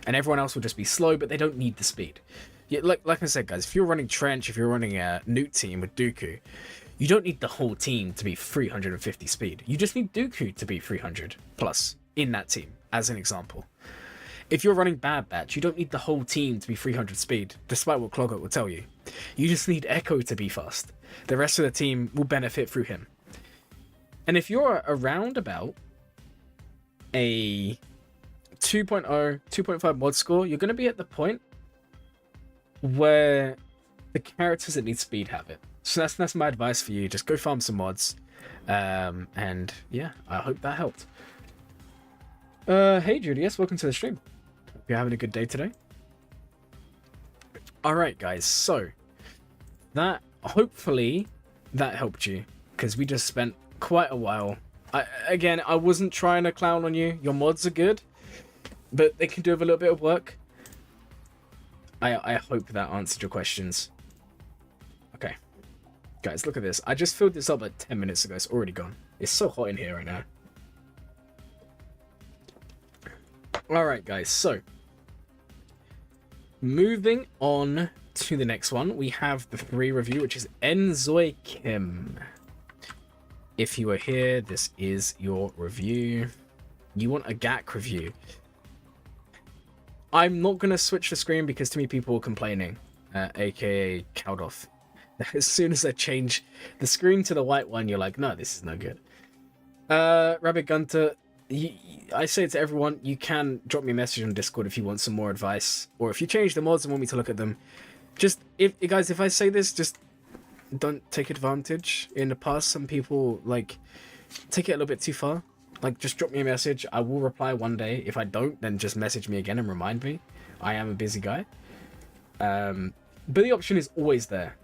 and everyone else will just be slow, but they don't need the speed. Yeah, like I said, guys, if you're running Trench, if you're running a Newt team with Dooku, you don't need the whole team to be 350 speed. You just need Dooku to be 300 plus in that team, as an example. If you're running Bad Batch, you don't need the whole team to be 300 speed, despite what Clogger will tell you. You just need Echo to be fast. The rest of the team will benefit through him. And if you're around about a 2.0, 2.5 mod score, you're going to be at the point where the characters that need speed have it. So that's my advice for you. Just go farm some mods. And yeah, I hope that helped. Hey Julius, welcome to the stream. Hope you're having a good day today. Alright guys, so hopefully that helped you, because we just spent quite a while. I wasn't trying to clown on you. Your mods are good, but they can do with a little bit of work. I hope that answered your questions. Okay. Guys, look at this. I just filled this up like 10 minutes ago. It's already gone. It's so hot in here right now. Alright, guys. So, moving on to the next one. We have the 3 review, which is enzoykim. If you are here, this is your review. You want a GAC review. I'm not going to switch the screen because too many people are complaining, aka Caldoth. As soon as I change the screen to the white one, you're like, no, this is no good. RabidGunter, I say to everyone, you can drop me a message on Discord if you want some more advice, or if you change the mods and want me to look at them. Just, if I say this, just don't take advantage. In the past, some people, like, take it a little bit too far. Like, just drop me a message. I will reply one day. If I don't, then just message me again and remind me. I am a busy guy. But the option is always there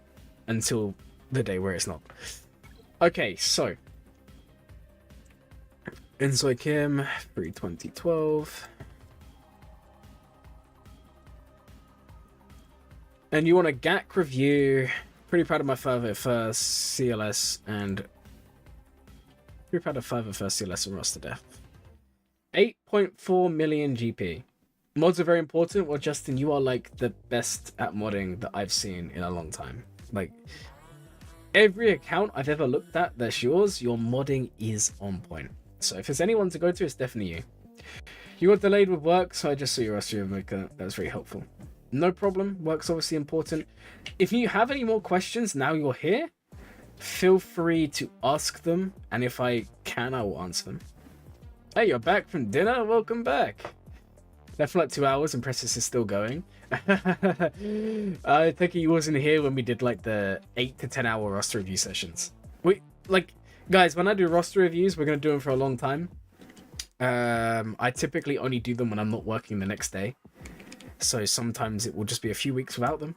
until the day where it's not. Okay, so enzoykim 3/2012. And you want a GAC review. Pretty proud of my further first CLS and pretty proud of further first CLS and roster depth. 8.4 million GP. Mods are very important. Well, Justin, you are like the best at modding that I've seen in a long time. Like, every account I've ever looked at that's yours, your modding is on point. So if there's anyone to go to, it's definitely you. You got delayed with work, so I just saw your roster maker. That was very helpful. No problem. Work's obviously important. If you have any more questions now you're here, feel free to ask them, and if I can, I will answer them. Hey, you're back from dinner? Welcome back. Left for like 2 hours and Precious is still going. I think he wasn't here when we did like the 8 to 10 hour roster review sessions. Guys, when I do roster reviews, we're going to do them for a long time. I typically only do them when I'm not working the next day. So sometimes it will just be a few weeks without them.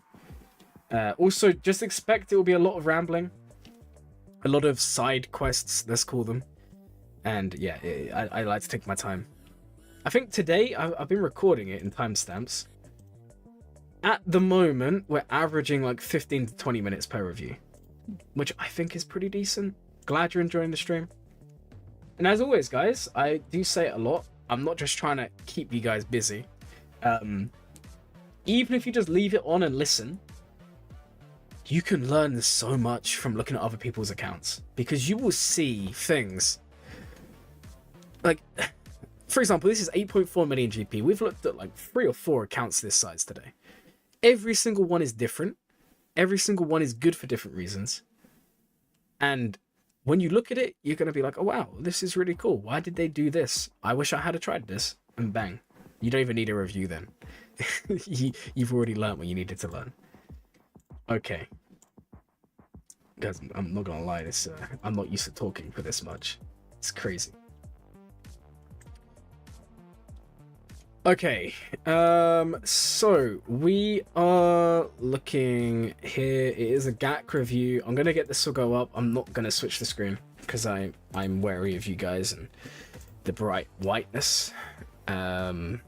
Also, just expect it will be a lot of rambling. A lot of side quests, let's call them. And yeah, I like to take my time. I think today, I've been recording it in timestamps. At the moment, we're averaging like 15 to 20 minutes per review. Which I think is pretty decent. Glad you're enjoying the stream. And as always, guys, I do say it a lot. I'm not just trying to keep you guys busy. Even if you just leave it on and listen, you can learn so much from looking at other people's accounts. Because you will see things. Like, for example, this is 8.4 million GP. We've looked at like 3 or 4 accounts this size today. Every single one is different. Every single one is good for different reasons. And when you look at it, you're going to be like, oh, wow, this is really cool. Why did they do this? I wish I had tried this. And bang. You don't even need a review then. You've already learned what you needed to learn. Okay. Guys, I'm not going to lie. I'm not used to talking for this much. It's crazy. Okay, so we are looking here. It is a GAC review. I'm gonna get this to go up. I'm not gonna switch the screen because I'm wary of you guys and the bright whiteness. Let's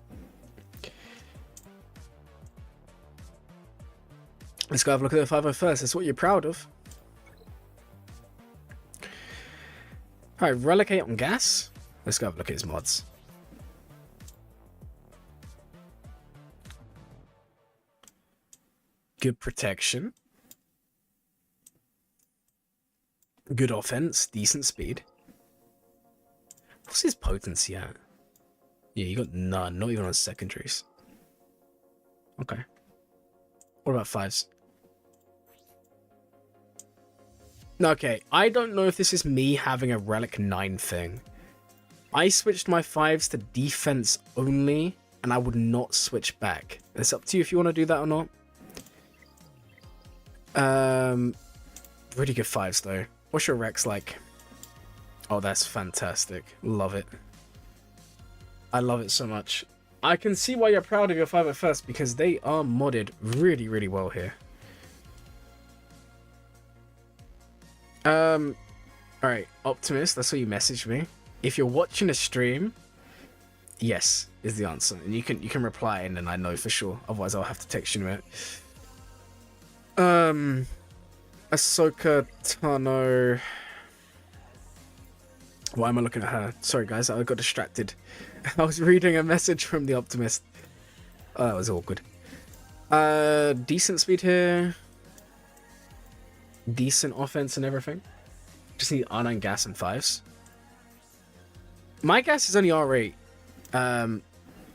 go have a look at the 501st. That's what you're proud of. Alright, Relicate on gas. Let's go have a look at his mods. Good protection. Good offense. Decent speed. What's his potency at? Yeah, you got none. Not even on secondaries. Okay. What about 5s? Okay, I don't know if this is me having a Relic 9 thing. I switched my 5s to defense only, and I would not switch back. It's up to you if you want to do that or not. Really good 5s though. What's your Rex like? Oh, that's fantastic. Love it. I love it so much. I can see why you're proud of your 501st because they are modded really, really well here. Alright, Optimus, that's what you messaged me. If you're watching a stream, yes is the answer. And you can reply and then I know for sure. Otherwise I'll have to text you in a minute. Ahsoka Tano. Why am I looking at her? Sorry guys, I got distracted. I was reading a message from the Optimist. Oh, that was awkward. Decent speed here. Decent offense and everything. Just need R9 gas and 5s. My gas is only R8.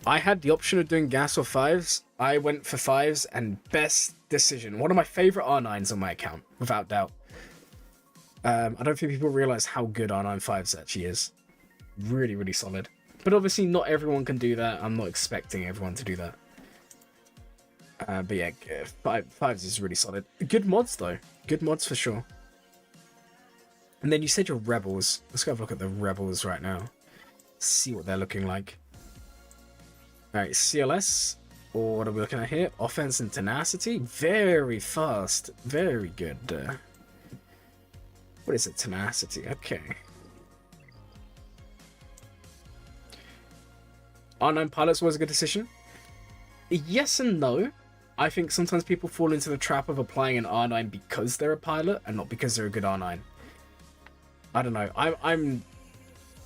I had the option of doing gas or 5s. I went for 5s and best decision. One of my favorite R9s on my account, without doubt. I don't think people realize how good R9 5s actually is. Really, really solid. But obviously not everyone can do that. I'm not expecting everyone to do that. But yeah, 5s is really solid. Good mods though. Good mods for sure. And then you said your Rebels. Let's go have a look at the Rebels right now. See what they're looking like. Alright, CLS. Or what are we looking at here? Offense and tenacity. Very fast. Very good. What is it? Tenacity. Okay. R9 pilots was a good decision. Yes and no. I think sometimes people fall into the trap of applying an R9 because they're a pilot and not because they're a good R9. I don't know. I'm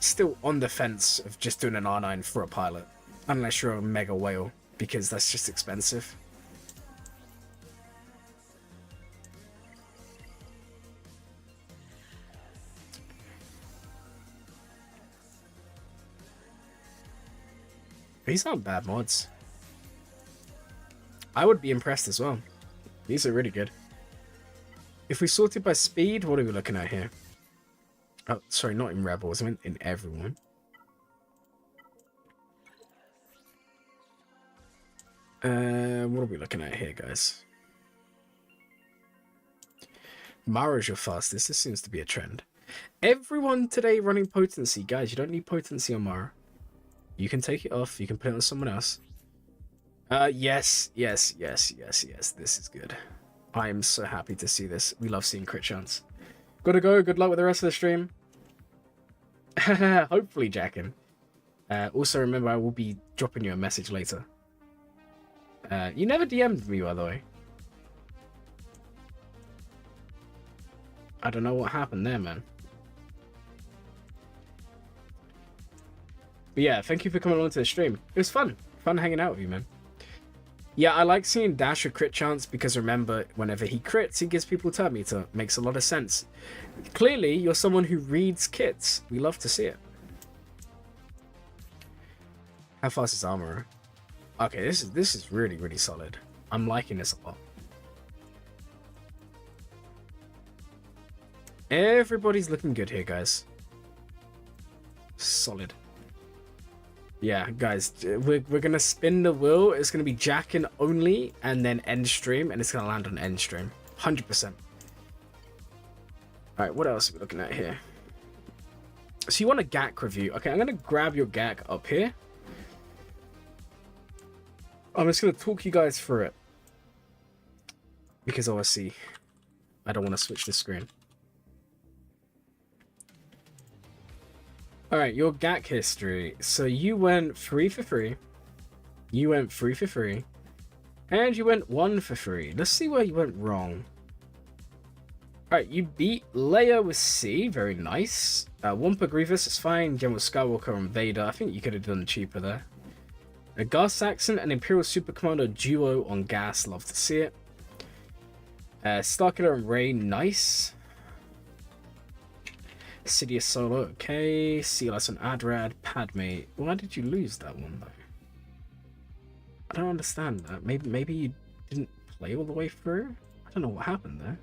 still on the fence of just doing an R9 for a pilot. Unless you're a mega whale, because that's just expensive. These aren't bad mods. I would be impressed as well. These are really good. If we sorted by speed, what are we looking at here? Oh, sorry, not in Rebels. I meant in everyone. What are we looking at here, guys? Mara's your fastest. This seems to be a trend. Everyone today running potency. Guys, you don't need potency on Mara. You can take it off. You can put it on someone else. Yes. This is good. I am so happy to see this. We love seeing crit chance. Gotta go. Good luck with the rest of the stream. Hopefully, Jackin. Also, remember, I will be dropping you a message later. You never DM'd me, by the way. I don't know what happened there, man. But yeah, thank you for coming along to the stream. It was fun. Fun hanging out with you, man. Yeah, I like seeing Dash with crit chance because remember, whenever he crits, he gives people turn meter. Makes a lot of sense. Clearly, you're someone who reads kits. We love to see it. How fast is Armorer? Okay, this is really, really solid. I'm liking this a lot. Everybody's looking good here, guys. Solid. Yeah, guys, we're gonna spin the wheel. It's gonna be Jackin only, and then end stream, and it's gonna land on end stream, 100%. All right, what else are we looking at here? So you want a GAC review? Okay, I'm gonna grab your GAC up here. I'm just gonna talk you guys through it because obviously I don't want to switch the screen. Alright, your GAC history. So you went 3 for 3. You went 3 for 3. And you went 1 for 3. Let's see where you went wrong. Alright, you beat Leia with C. Very nice. Wampa Grievous is fine. General Skywalker and Vader. I think you could have done cheaper there. A Gas Saxon and Imperial Super Commander duo on gas. Love to see it. Starkiller and Rey. Nice. Sidious Solo, okay. CLS and Adrad, Padme. Why did you lose that one though? I don't understand that. Maybe you didn't play all the way through? I don't know what happened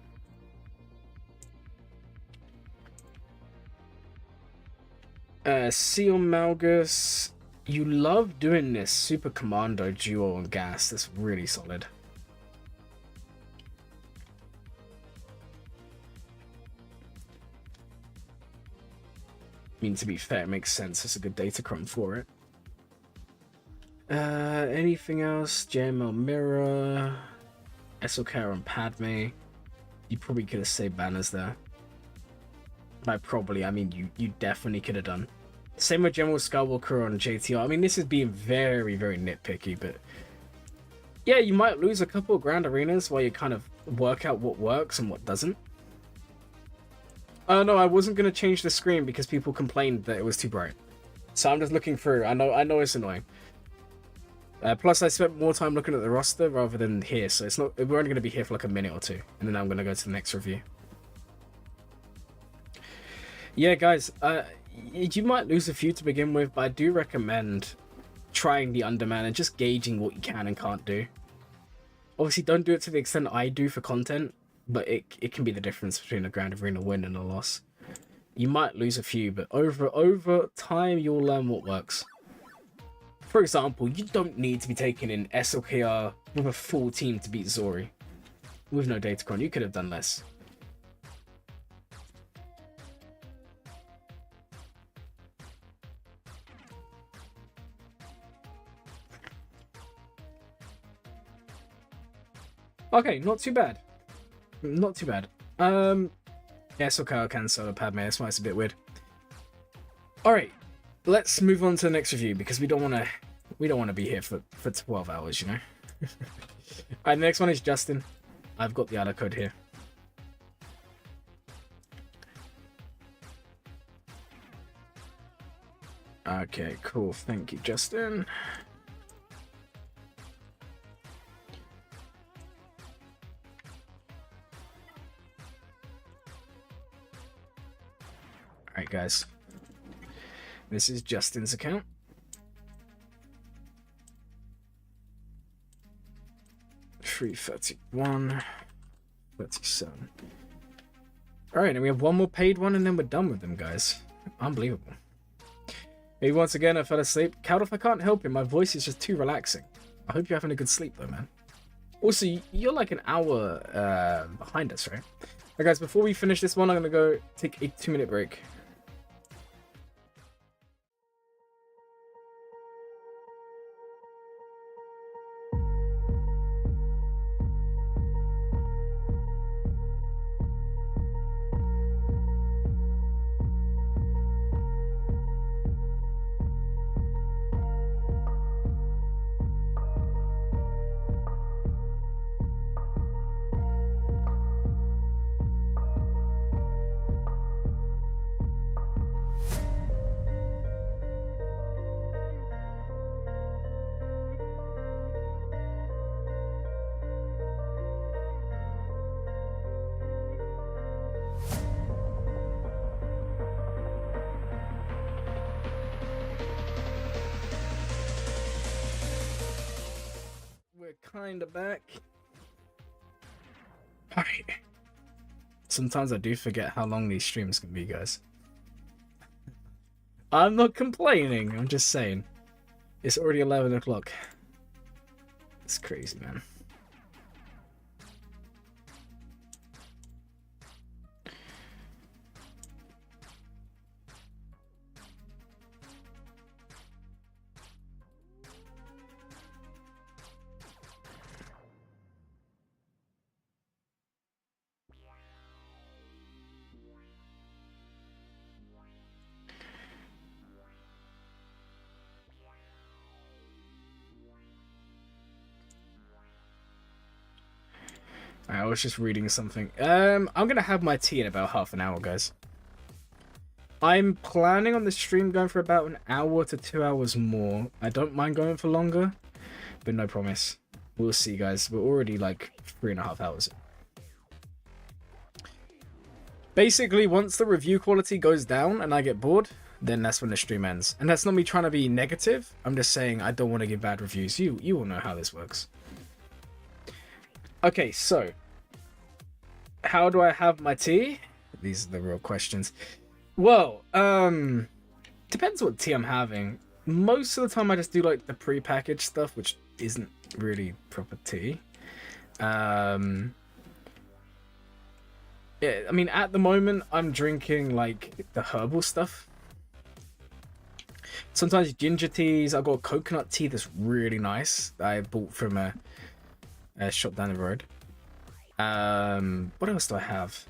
there. Seal Malgus. You love doing this Super Commando duo on gas. That's really solid. I mean, to be fair, it makes sense. It's a good data crumb for it. Anything else? JML Mirror, SOK and Padme. You probably could have saved banners there. By probably, I mean you definitely could have done. Same with General Skywalker on JTR. I mean, this is being very, very nitpicky, but yeah, you might lose a couple of grand arenas while you kind of work out what works and what doesn't. No, I wasn't going to change the screen because people complained that it was too bright. So I'm just looking through. I know it's annoying. Plus, I spent more time looking at the roster rather than here, so it's not. We're only going to be here for like a minute or two, and then I'm going to go to the next review. Yeah, guys, you might lose a few to begin with, but I do recommend trying the Underman and just gauging what you can and can't do. Obviously, don't do it to the extent I do for content. But it can be the difference between a Grand Arena win and a loss. You might lose a few, but over time, you'll learn what works. For example, you don't need to be taking in SLKR with a full team to beat Zori. With no Datacron, you could have done less. Okay, not too bad. Not too bad. Yeah, SOK can solo Padme. That's why it's a bit weird. All right, let's move on to the next review because we don't want to be here for 12 hours, you know. All right, the next one is Justin. I've got the other code here. Okay, cool. Thank you, Justin. Alright guys, this is Justin's account. $331, 37. Alright, and we have one more paid one and then we're done with them, guys. Unbelievable. Maybe once again I fell asleep. Caldoth, I can't help it, my voice is just too relaxing. I hope you're having a good sleep though, man. Also, you're like an hour behind us, right? Alright guys, before we finish this one, I'm gonna go take a 2-minute break. Kinda back. Alright. Sometimes I do forget how long these streams can be, guys. I'm not complaining, I'm just saying. It's already 11 o'clock. It's crazy, man. I was just reading something. I'm gonna have my tea in about half an hour, guys. I'm planning on the stream going for about an hour to 2 hours more. I don't mind going for longer, but no promise. We'll see, guys. We're already like 3.5 hours. Basically, once the review quality goes down and I get bored, then that's when the stream ends. And that's not me trying to be negative. I'm just saying I don't want to give bad reviews. You all know how this works. Okay, so how do I have my tea? These are the real questions. Well, depends what tea I'm having. Most of the time I just do like the pre-packaged stuff, which isn't really proper tea. Yeah, I mean, at the moment I'm drinking like the herbal stuff. Sometimes ginger teas. I've got coconut tea that's really nice that I bought from a shop down the road. What else do I have?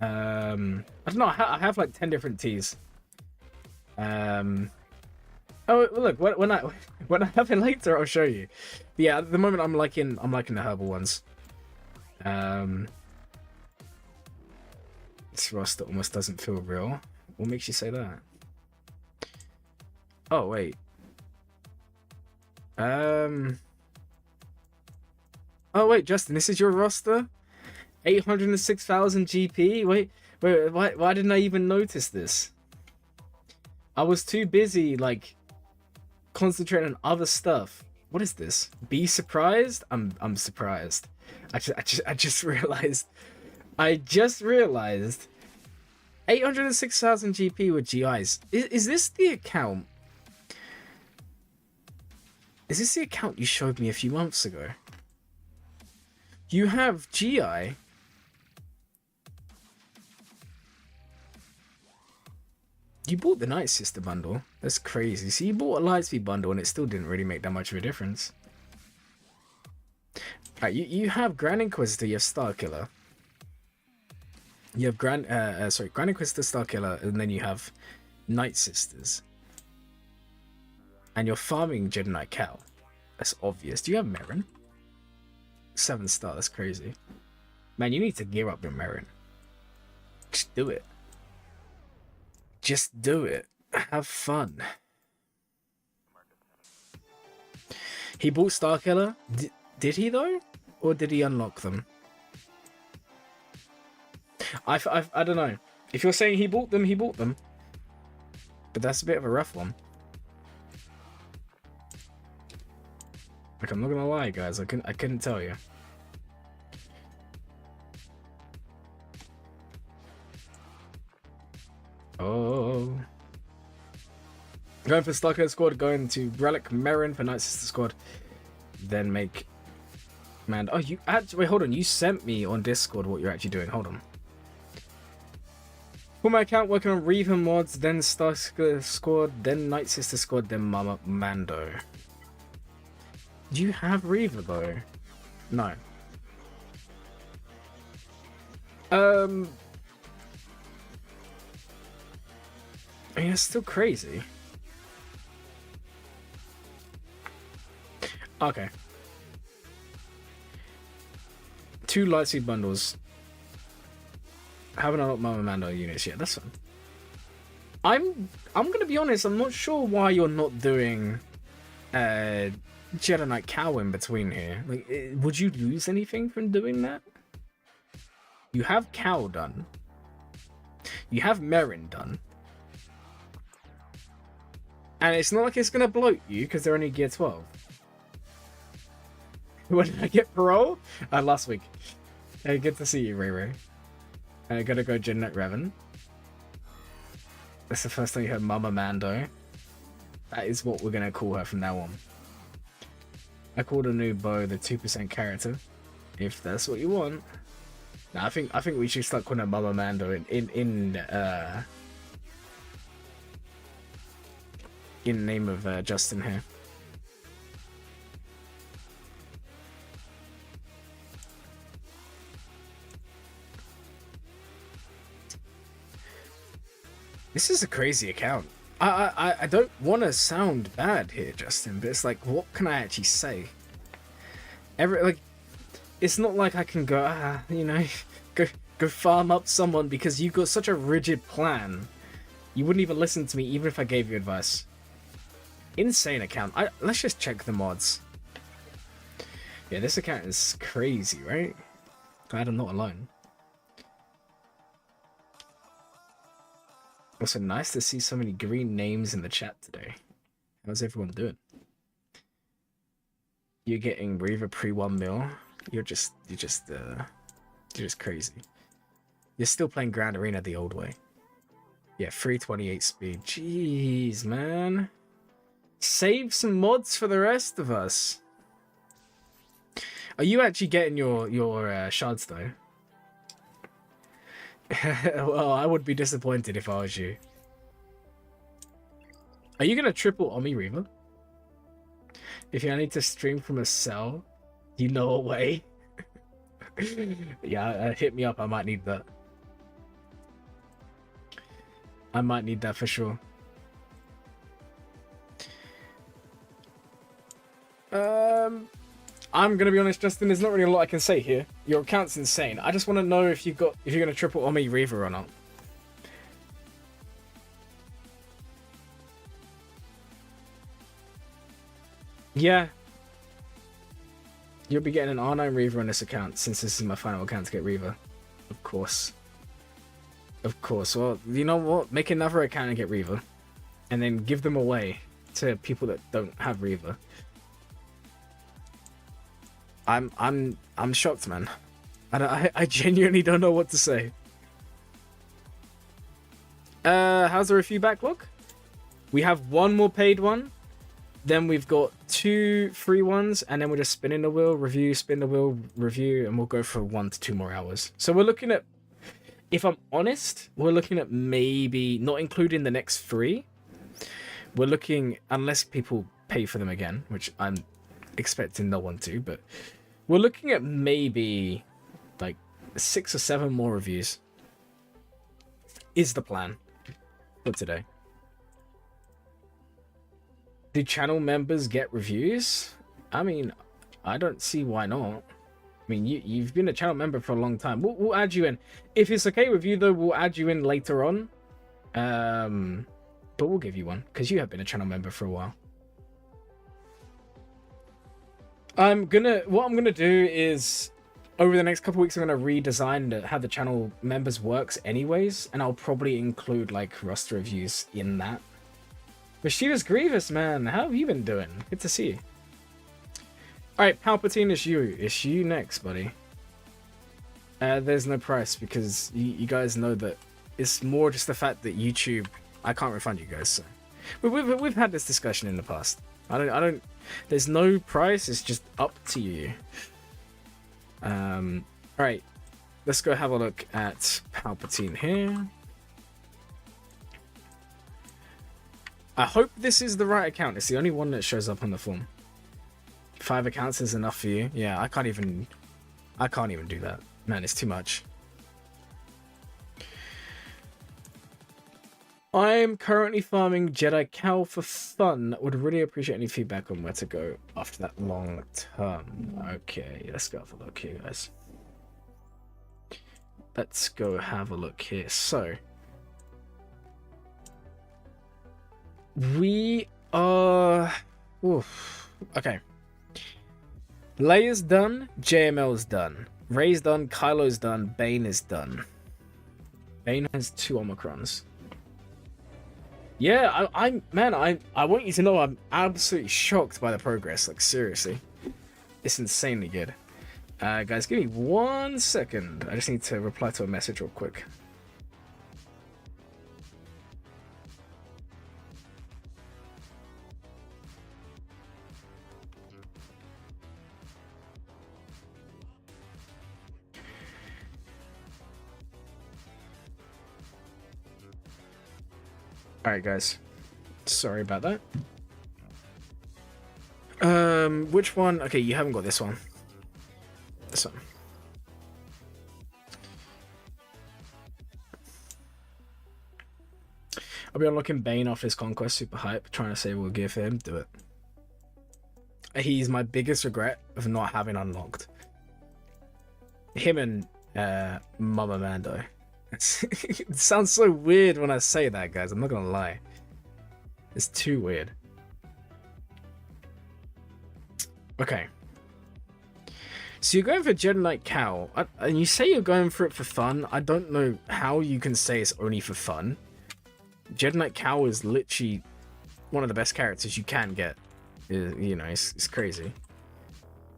I don't know. I have like 10 different teas. Oh look, when I have it later, I'll show you. But yeah, at the moment I'm liking the herbal ones. This roster almost doesn't feel real. What makes you say that? Oh wait. Oh wait, Justin, this is your roster? 806,000 GP? Wait, why didn't I even notice this? I was too busy, like, concentrating on other stuff. What is this? Be surprised? I'm surprised. I just realized. 806,000 GP with GIs. Is this the account? Is this the account you showed me a few months ago? You have GI. You bought the Night Sister bundle. That's crazy. See, you bought a Lightspeed bundle and it still didn't really make that much of a difference. Alright, you have Grand Inquisitor, you have Starkiller. You have Grand Inquisitor, Starkiller, and then you have Night Sisters. And you're farming Jedi Knight Cal. That's obvious. Do you have Merrin? 7-star, that's crazy. Man, you need to gear up your Merrin. Just do it. Just do it. Have fun. He bought Starkiller? Did he though? Or did he unlock them? I don't know. If you're saying he bought them, he bought them. But that's a bit of a rough one. Like, I'm not gonna lie, guys. I couldn't tell you. Oh. Going for Starkiller squad, going to Relic Merrin for Night Sister squad. then make Mando. Oh, you actually, wait, hold on. You sent me on Discord what you're actually doing. Hold on. For my account, working on Reaver mods, then Star Squad, then Night Sister Squad, then Mama Mando. Do you have Reaver though? No. I mean, it's still crazy. Okay. 2 Lightspeed bundles. Haven't unlocked Mama Mando units yet. That's fine. I'm gonna be honest. I'm not sure why you're not doing Jedi Knight Cow in between here. Like, would you lose anything from doing that? You have Cow done. You have Merrin done. And it's not like it's gonna bloat you because they're only gear 12. When did I get parole? Last week. Hey, good to see you, Ray Ray. I gotta go Jeanette Revan. That's the first time you heard Mama Mando. That is what we're gonna call her from now on. I called a new bow the 2% character. If that's what you want. Nah, I think we should start calling her Mama Mando in name of Justin here. This is a crazy account. I don't want to sound bad here, Justin, but it's like, what can I actually say? It's not like I can go, go farm up someone because you've got such a rigid plan. You wouldn't even listen to me even if I gave you advice. Insane account. Let's just check the mods. Yeah, this account is crazy, right? Glad I'm not alone. Also, nice to see so many green names in the chat today. How's everyone doing? You're getting Reaver pre 1 mil. You're just crazy. You're still playing Grand Arena the old way. Yeah, 328 speed. Jeez, man. Save some mods for the rest of us. Are you actually getting your shards though? Well, I would be disappointed if I was you. Are you gonna triple Omi Reaver? If you need to stream from a cell, you know a way. Yeah, hit me up. I might need that. I might need that for sure. I'm gonna be honest, Justin. There's not really a lot I can say here. Your account's insane. I just want to know if you're gonna triple Omi Reaver or not. Yeah. You'll be getting an R9 Reaver on this account since this is my final account to get Reaver. Of course. Of course. Well, you know what? Make another account and get Reaver, and then give them away to people that don't have Reaver. I'm shocked, man. I genuinely don't know what to say. How's the review backlog? We have 1 more paid one. Then we've got 2 free ones, and then we're just spinning the wheel, review, spin the wheel, review, and we'll go for 1 to 2 more hours. So we're looking at, if I'm honest, we're looking at maybe, not including the next 3, we're looking, unless people pay for them again, which I'm expecting no one to, but we're looking at maybe like 6 or 7 more reviews is the plan for today. Do channel members get reviews? I mean, I don't see why not. I mean, you've been a channel member for a long time. We'll add you in. If it's okay with you, though, we'll add you in later on. But we'll give you one, because you have been a channel member for a while. What I'm gonna do is, over the next couple weeks, I'm gonna redesign how the channel members works anyways, and I'll probably include like roster reviews in that. Mischievous Grievous, man, how have you been doing? Good to see you. Alright, Palpatine, it's you. It's you next, buddy. There's no price, because you guys know that it's more just the fact that YouTube, I can't refund you guys. So we've had this discussion in the past. I don't There's no price. It's just up to you. All right. Let's go have a look at Palpatine here. I hope this is the right account. It's the only one that shows up on the form. 5 accounts is enough for you. Yeah, I can't even do that. Man, it's too much. I'm currently farming Jedi Cow for fun. Would really appreciate any feedback on where to go after that long term. Okay, let's go have a look here, guys. Let's go have a look here. So, we are... Oof. Okay. Leia's done. JML's done. Rey's done. Kylo's done. Bane is done. Bane has 2 Omicrons. Yeah, I want you to know I'm absolutely shocked by the progress. Like, seriously. It's insanely good. Guys, give me 1 second. I just need to reply to a message real quick. Alright, guys. Sorry about that. Which one? Okay, you haven't got this one. This one. I'll be unlocking Bane off his conquest, super hype, trying to say we'll give him. Do it. He's my biggest regret of not having unlocked. Him and Mama Mando. It sounds so weird when I say that, guys. I'm not gonna lie. It's too weird. Okay. So you're going for Jedi Knight Cow, and you say you're going for it for fun. I don't know how you can say it's only for fun. Jedi Knight Cow is literally one of the best characters you can get. You know, it's crazy.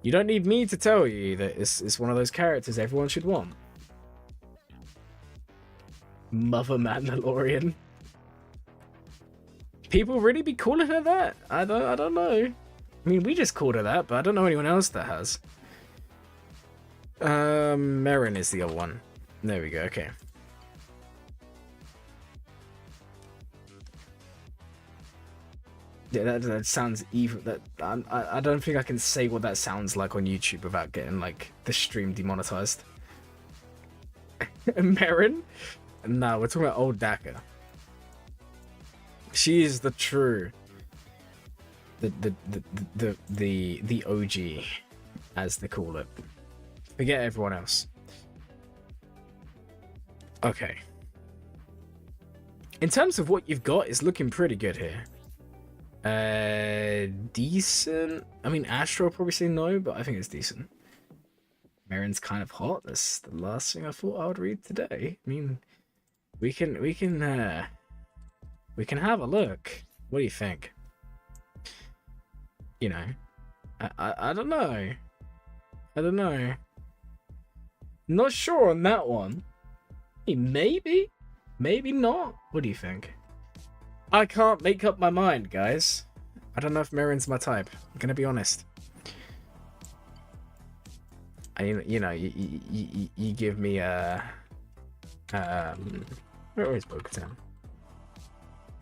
You don't need me to tell you that it's one of those characters everyone should want. Mother Mandalorian. People really be calling her that? I don't know. I mean, we just called her that, but I don't know anyone else that has. Merrin is the other one. There we go. Okay. Yeah, that sounds evil. That I don't think I can say what that sounds like on YouTube without getting like the stream demonetized. Merrin? No, we're talking about old Daka. She is the true, the OG, as they call it. Forget everyone else. Okay. In terms of what you've got, it's looking pretty good here. Decent. I mean, Astro will probably say no, but I think it's decent. Merrin's kind of hot. That's the last thing I thought I would read today. I mean, we can have a look. What do you think? You know, I don't know. I don't know. Not sure on that one. Maybe, maybe not. What do you think? I can't make up my mind, guys. I don't know if Merrin's my type. I'm gonna be honest. You know, you give me a where is Bo-Katan?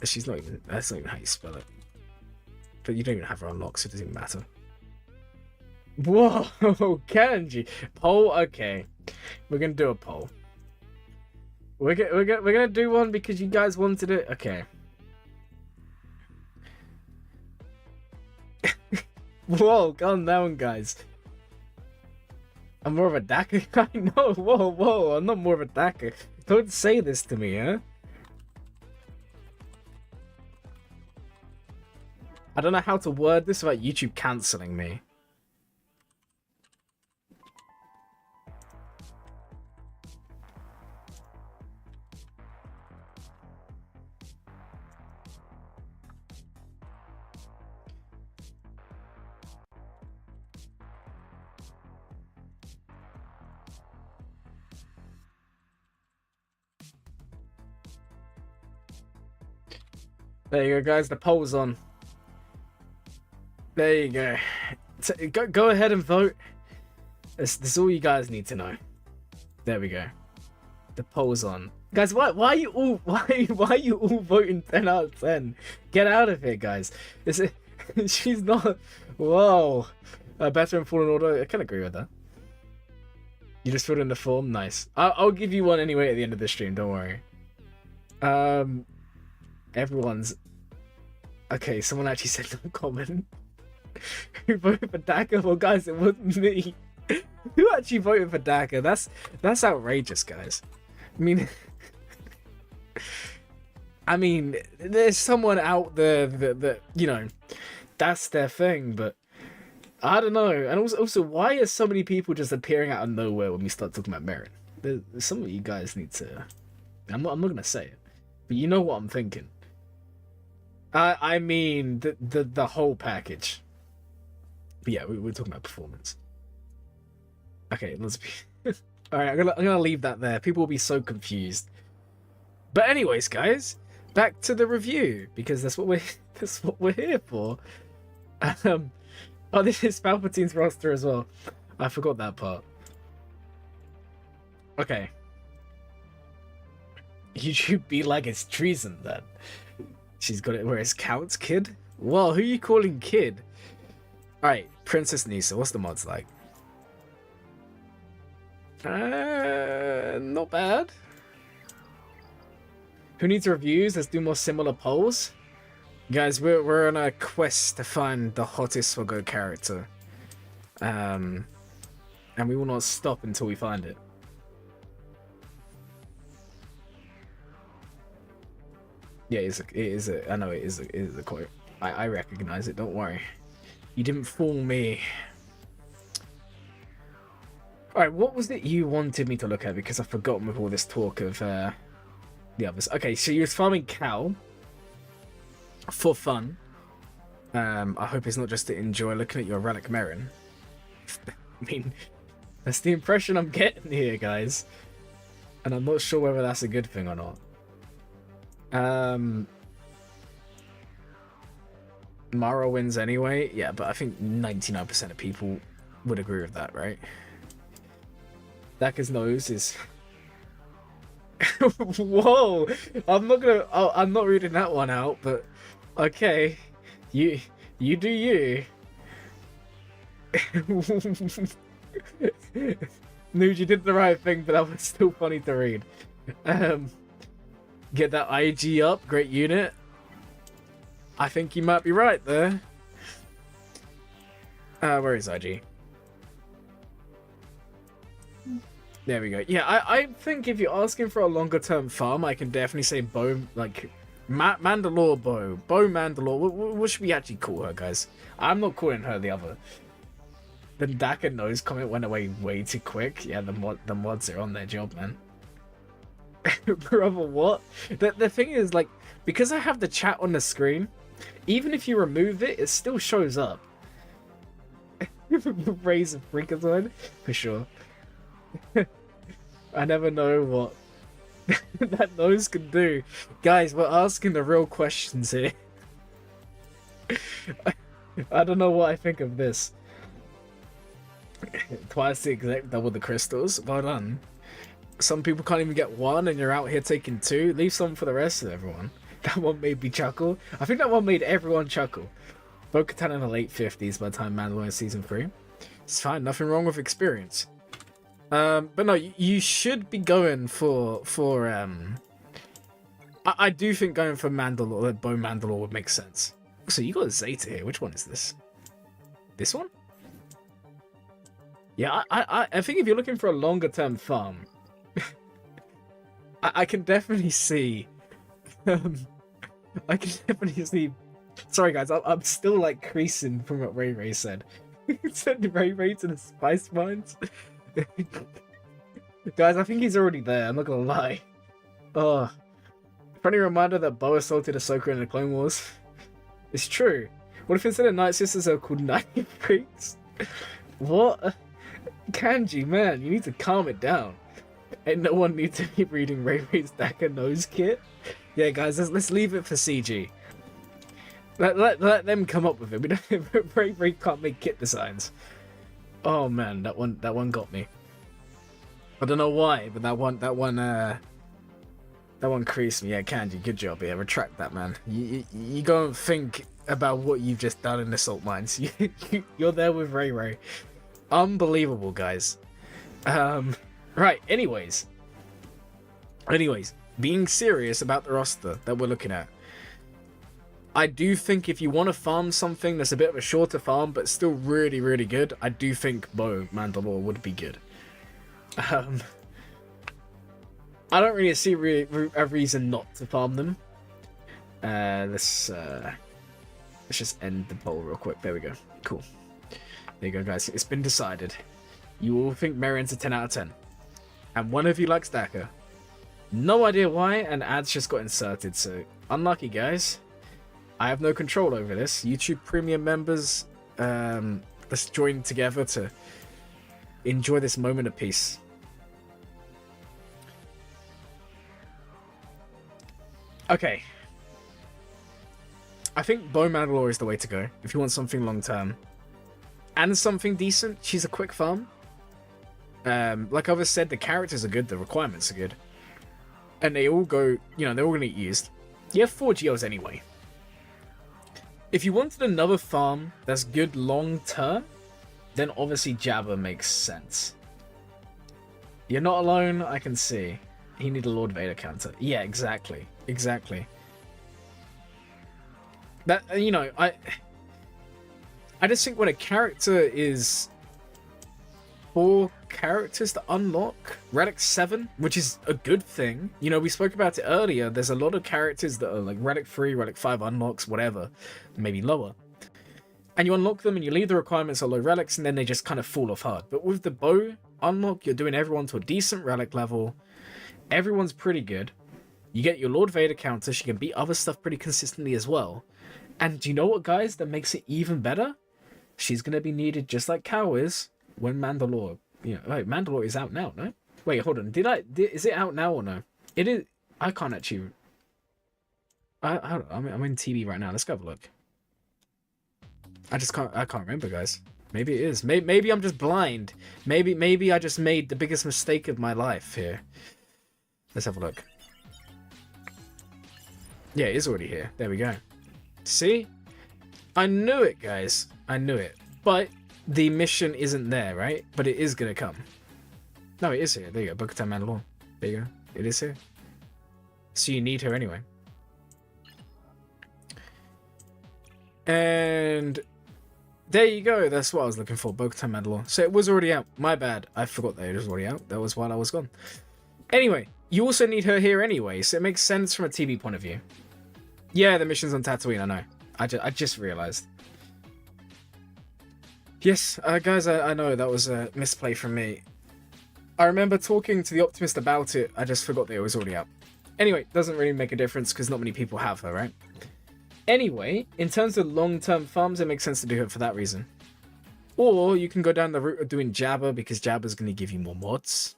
She's not even. That's not even how you spell it. But you don't even have her unlocked, so it doesn't even matter. Whoa, Kanji poll. Okay, we're gonna do a poll. We're gonna do one because you guys wanted it. Okay. Whoa, calm down, guys. I'm more of a Daka guy. No, whoa, I'm not more of a Daka. Don't say this to me, huh? I don't know how to word this without YouTube cancelling me. There you go, guys. The poll's on. There you go. Go ahead and vote. This is all you guys need to know. There we go. The poll's on. Guys, why are you all voting 10 out of 10? Get out of here, guys. She's not. Whoa. Better in Fallen Order. I can agree with that. You just filled in the form. Nice. I'll give you one anyway at the end of the stream. Don't worry. Everyone's. Okay, someone actually said no comment. Who voted for Dagger? Well, guys, it wasn't me. Who actually voted for Dagger? That's outrageous, guys. I mean, there's someone out there that you know, that's their thing, but I don't know. And also, why are so many people just appearing out of nowhere when we start talking about Merrin? Some of you guys need to. I'm not gonna say it, but you know what I'm thinking. I mean, the whole package. But yeah, we're talking about performance. Okay, let's be. All right, I'm gonna leave that there. People will be so confused. But anyways, guys, back to the review because that's what we're here for. Oh, this is Palpatine's roster as well. I forgot that part. Okay. YouTube be like it's treason then. She's got it where it's counts, kid. Whoa, who are you calling kid? All right, Princess Nisa. What's the mods like? Not bad. Who needs reviews? Let's do more similar polls. Guys, we're on a quest to find the hottest Swaggo character. And we will not stop until we find it. Yeah, I know it is a quote. I recognize it, don't worry. You didn't fool me. Alright, what was it you wanted me to look at? Because I've forgotten with all this talk of the others. Okay, so you was farming Cal for fun. I hope it's not just to enjoy looking at your relic Merrin. I mean, that's the impression I'm getting here, guys. And I'm not sure whether that's a good thing or not. Mara wins anyway. Yeah, but I think 99% of people would agree with that, right? Daka's nose is... Whoa! I'm not reading that one out, but... Okay. You do you. Nude, you did the right thing, but that was still funny to read. Get that IG up, great unit. I think you might be right there. Where is IG? There we go. Yeah, I think if you're asking for a longer term farm, I can definitely say Bow, like Mandalore Bow Mandalore. What should we actually call her, guys? I'm not calling her the other. The Daka nose comment went away way too quick. Yeah, the mods are on their job, man. Brother, what? The thing is, like, because I have the chat on the screen, even if you remove it, it still shows up. Raise a freakazoid for sure. I never know what that nose can do. Guys, we're asking the real questions here. I don't know what I think of this. Twice the exact double the crystals. Well done. Some people can't even get one and you're out here taking two. Leave some for the rest of everyone. That one made me chuckle. I think that one made everyone chuckle. Bo-Katan in the late 50s by the time Mandalorian Season 3. It's fine, nothing wrong with experience. But no, you should be going for I do think going for Mandalore, Bo Mandalore would make sense. So you got Zeta here. Which one is this? This one? Yeah, I think if you're looking for a longer term farm, I can definitely see. I can definitely see. Sorry guys, I'm still like creasing from what Ray said. He said Ray to the spice mines. Guys, I think he's already there. I'm not gonna lie. Oh, funny reminder that Bo assaulted Ahsoka in the Clone Wars. It's true. What if instead of Night Sisters are called Night Freaks? What? Kanji, man, you need to calm it down. And no one needs to be reading Ray's Daka nose kit. Yeah, guys, let's leave it for CG. Let them come up with it. We don't. Ray can't make kit designs. Oh man, that one got me. I don't know why, but that one creased me. Yeah, Kanji, good job. Yeah, retract that, man. You go and think about what you've just done in the salt mines. You're there with Ray. Unbelievable, guys. Right. Anyways, being serious about the roster that we're looking at. I do think if you want to farm something that's a bit of a shorter farm, but still really, really good, I do think Bo Mandalore would be good. I don't really see a reason not to farm them. Let's just end the poll real quick. There we go. Cool. There you go, guys. It's been decided. You all think Marion's a 10 out of 10. And one of you likes Daka. No idea why, and ads just got inserted, so unlucky, guys. I have no control over this. YouTube Premium members, let's join together to enjoy this moment of peace. Okay. I think Bo Mandalore is the way to go if you want something long term. And something decent. She's a quick farm. Like others said, the characters are good, the requirements are good. And they all go, they're all going to get used. You have 4 geos anyway. If you wanted another farm that's good long term, then obviously Jabba makes sense. You're not alone, I can see. You need a Lord Vader counter. Yeah, exactly. That, I just think when a character is 4 characters to unlock, Relic 7, which is a good thing. We spoke about it earlier. There's a lot of characters that are like Relic 3, Relic 5 unlocks, whatever, maybe lower. And you unlock them and you leave the requirements on low relics and then they just kind of fall off hard. But with the bow unlock, you're doing everyone to a decent relic level. Everyone's pretty good. You get your Lord Vader counter. She can beat other stuff pretty consistently as well. And do you know what, guys? That makes it even better? She's going to be needed just like Cal is when Mandalore... wait, Mandalore is out now, no? Wait, hold on. Is it out now or no? It is. I can't actually. I'm in TV right now. Let's go have a look. I can't remember, guys. Maybe it is. Maybe I'm just blind. Maybe I just made the biggest mistake of my life here. Let's have a look. Yeah, it is already here. There we go. See? I knew it, guys. I knew it. But the mission isn't there, right? But it is going to come. No, it is here. There you go. Bo-Katan Mandalore. There you go. It is here. So you need her anyway. And there you go. That's what I was looking for. Bo-Katan Mandalore. So it was already out. My bad. I forgot that it was already out. That was while I was gone. Anyway, you also need her here anyway. So it makes sense from a TV point of view. Yeah, the mission's on Tatooine. I know. I just realized. Yes, guys, I know that was a misplay from me. I remember talking to the Optimist about it. I just forgot that it was already out. Anyway, doesn't really make a difference because not many people have her, right? Anyway, in terms of long-term farms, it makes sense to do it for that reason. Or you can go down the route of doing Jabba because Jabba's going to give you more mods.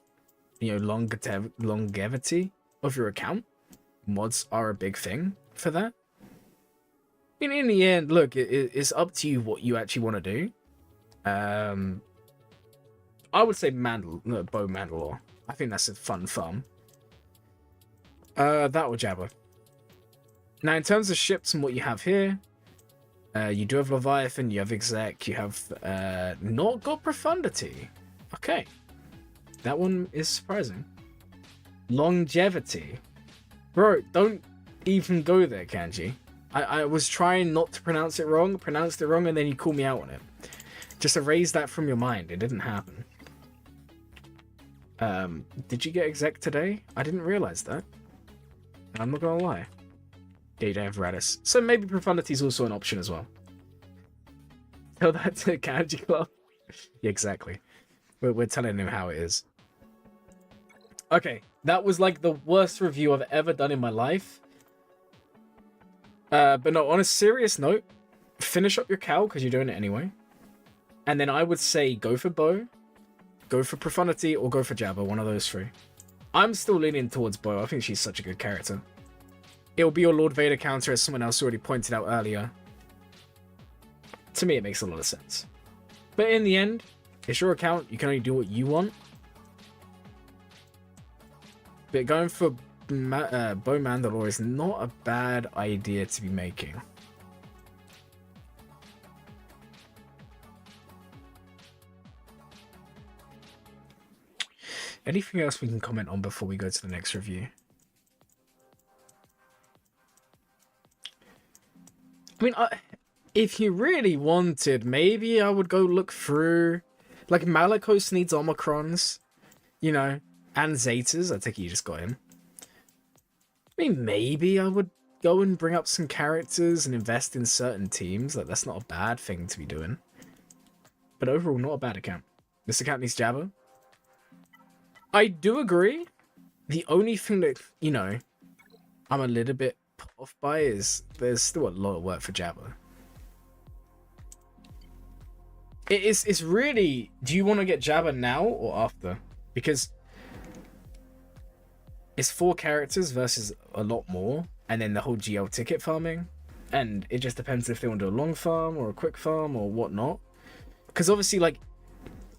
Longevity of your account. Mods are a big thing for that. In the end, look, it's up to you what you actually want to do. I would say Bo Mandalore. I think that's a fun farm. That or Jabba. Now, in terms of ships and what you have here, you do have Leviathan, you have Exec, you have not got Profundity. Okay. That one is surprising. Longevity. Bro, don't even go there, Kanji. I was trying not to pronounce it wrong, pronounced it wrong, and then you call me out on it. Just erase that from your mind. It didn't happen. Did you get Exec today? I didn't realize that. I'm not gonna lie. Yeah, you don't have Radis. So maybe Profundity is also an option as well. Tell that to Kanji Club. Yeah, exactly. We're telling him how it is. Okay, that was like the worst review I've ever done in my life. But no, on a serious note, finish up your Cal because you're doing it anyway. And then I would say go for Bo, go for Profundity, or go for Jabba, one of those three. I'm still leaning towards Bo. I think she's such a good character. It'll be your Lord Vader counter, as someone else already pointed out earlier. To me, it makes a lot of sense. But in the end, it's your account. You can only do what you want. But going for Bo Mandalore is not a bad idea to be making. Anything else we can comment on before we go to the next review? I mean, if you really wanted, maybe I would go look through... Like, Malicos needs Omicrons, you know, and Zetas. I take it you just got him. I mean, maybe I would go and bring up some characters and invest in certain teams. Like, that's not a bad thing to be doing. But overall, not a bad account. This account needs Jabba. I do agree. The only thing that, you know, I'm a little bit put off by is there's still a lot of work for Jabba. It's really, do you want to get Jabba now or after? Because it's 4 characters versus a lot more, and then the whole GL ticket farming, and it just depends if they want to do a long farm or a quick farm or whatnot. Because obviously, like,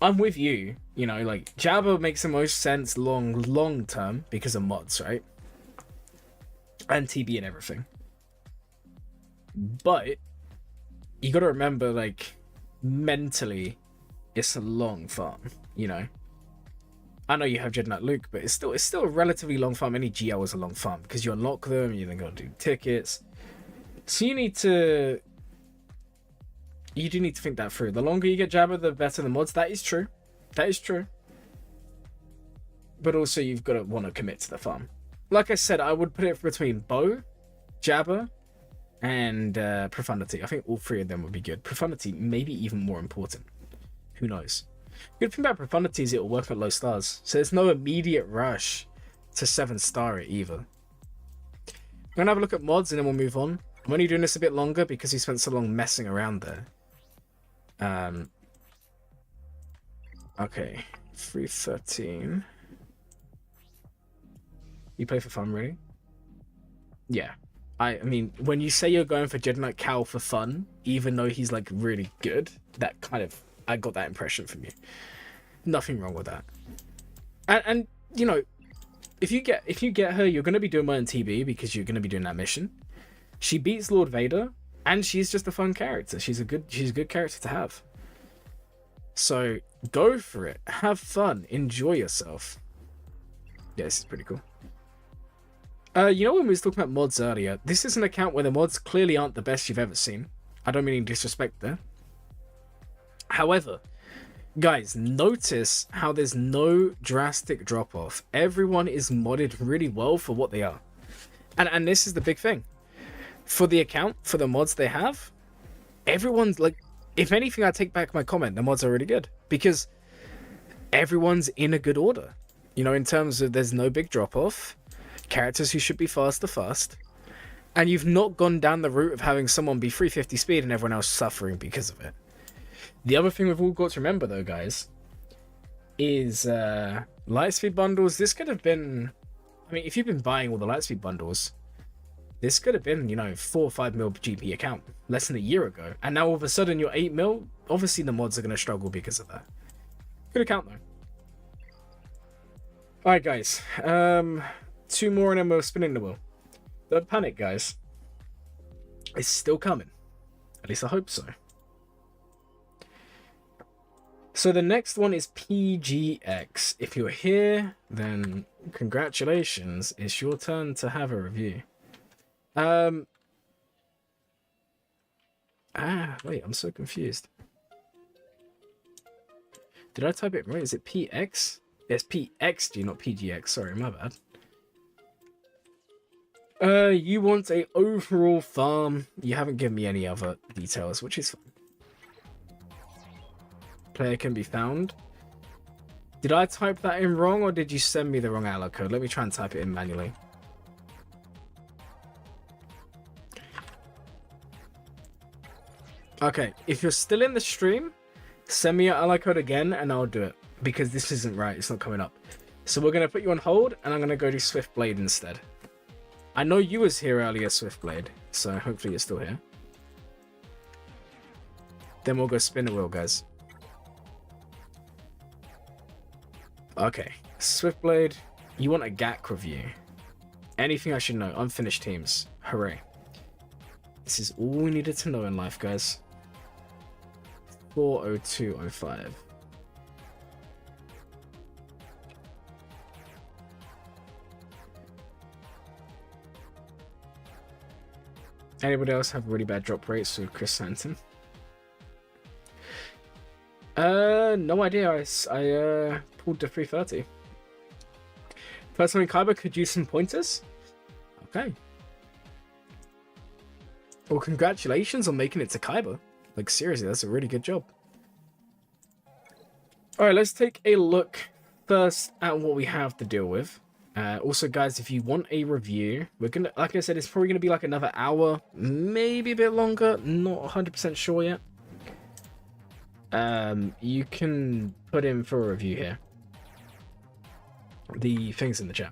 I'm with you, you know, like, Jabba makes the most sense long term because of mods, right? And TB and everything. But you gotta remember, like, mentally, it's a long farm, you know? I know you have Jedi Knight Luke, but it's still a relatively long farm. Any GL is a long farm because you unlock them, you then gotta do tickets. So you do need to think that through. The longer you get Jabba, the better the mods. That is true. That is true. But also, you've got to want to commit to the farm. Like I said, I would put it between Bo, Jabba, and Profundity. I think all 3 of them would be good. Profundity, maybe even more important. Who knows? Good thing about Profundity is it will work at low stars. So there's no immediate rush to 7-star it either. I'm going to have a look at mods and then we'll move on. I'm only doing this a bit longer because he spent so long messing around there. Okay, 313. You play for fun, really? Yeah. I mean, when you say you're going for Jedi Knight Cal for fun, even though he's like really good, that kind of, I got that impression from you. Nothing wrong with that. And you know, if you get her, you're gonna be doing more than TB because you're gonna be doing that mission. She beats Lord Vader, and she's just a fun character. She's a good character to have. So go for it. Have fun. Enjoy yourself. Yeah, this is pretty cool. You know when we was talking about mods earlier, this is an account where the mods clearly aren't the best you've ever seen. I don't mean any disrespect there. However, guys, notice how there's no drastic drop-off. Everyone is modded really well for what they are. And this is the big thing. For the account, for the mods they have, everyone's like, if anything, I take back my comment, the mods are really good. Because everyone's in a good order. You know, in terms of there's no big drop-off. Characters who should be fast are fast. And you've not gone down the route of having someone be 350 speed and everyone else suffering because of it. The other thing we've all got to remember, though, guys, is Lightspeed bundles. This could have been... I mean, if you've been buying all the Lightspeed bundles, this could have been, you know, 4 or 5 mil GP account less than a year ago. And now all of a sudden you're 8 mil. Obviously the mods are going to struggle because of that. Good account, though. Alright, guys. 2 more and then we're spinning the wheel. Don't panic, guys. It's still coming. At least I hope so. So the next one is PGX. If you're here, then congratulations. It's your turn to have a review. Wait, I'm so confused. Did I type it right? Is it PX? Yes, PXG, not PGX. Sorry, my bad. You want a overall farm. You haven't given me any other details, which is fine. Player can be found. Did I type that in wrong, or did you send me the wrong ally code? Let me try and type it in manually. Okay, if you're still in the stream, send me your ally code again and I'll do it. Because this isn't right, it's not coming up. So we're going to put you on hold and I'm going to go to SwiftBlade instead. I know you was here earlier, SwiftBlade, so hopefully you're still here. Then we'll go spin the wheel, guys. Okay. SwiftBlade, you want a GAC review. Anything I should know. Unfinished teams. Hooray. This is all we needed to know in life, guys. 40205. Anybody else have really bad drop rates with Chris Santon? No idea. I pulled the 330. Personally, Kyber could use some pointers. Okay. Well, congratulations on making it to Kyber. Like, seriously, that's a really good job. Alright, let's take a look first at what we have to deal with. Also, guys, if you want a review, we're gonna, like I said, it's probably gonna be like another hour, maybe a bit longer, not 100% sure yet. You can put in for a review here. The things in the chat.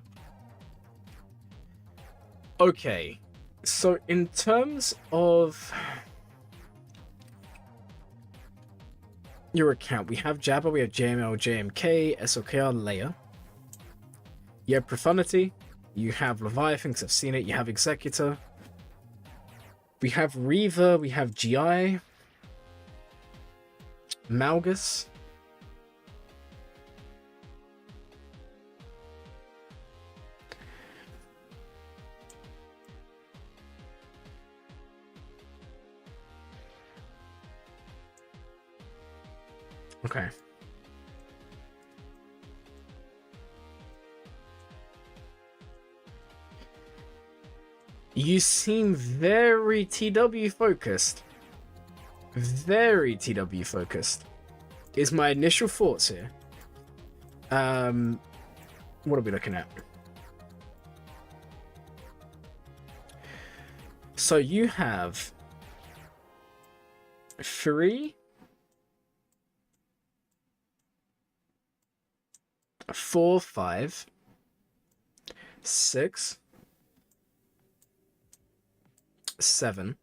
Okay, so in terms of your account, we have Jabba, we have JML, JMK, SOKR, Leia. You have Profundity, you have Leviathan, because I've seen it, you have Executor. We have Reaver, we have GI. Malgus. Okay. You seem very TW focused. Very TW focused. Is my initial thoughts here. What are we looking at? So you have 3, 4, 5, 6, 7,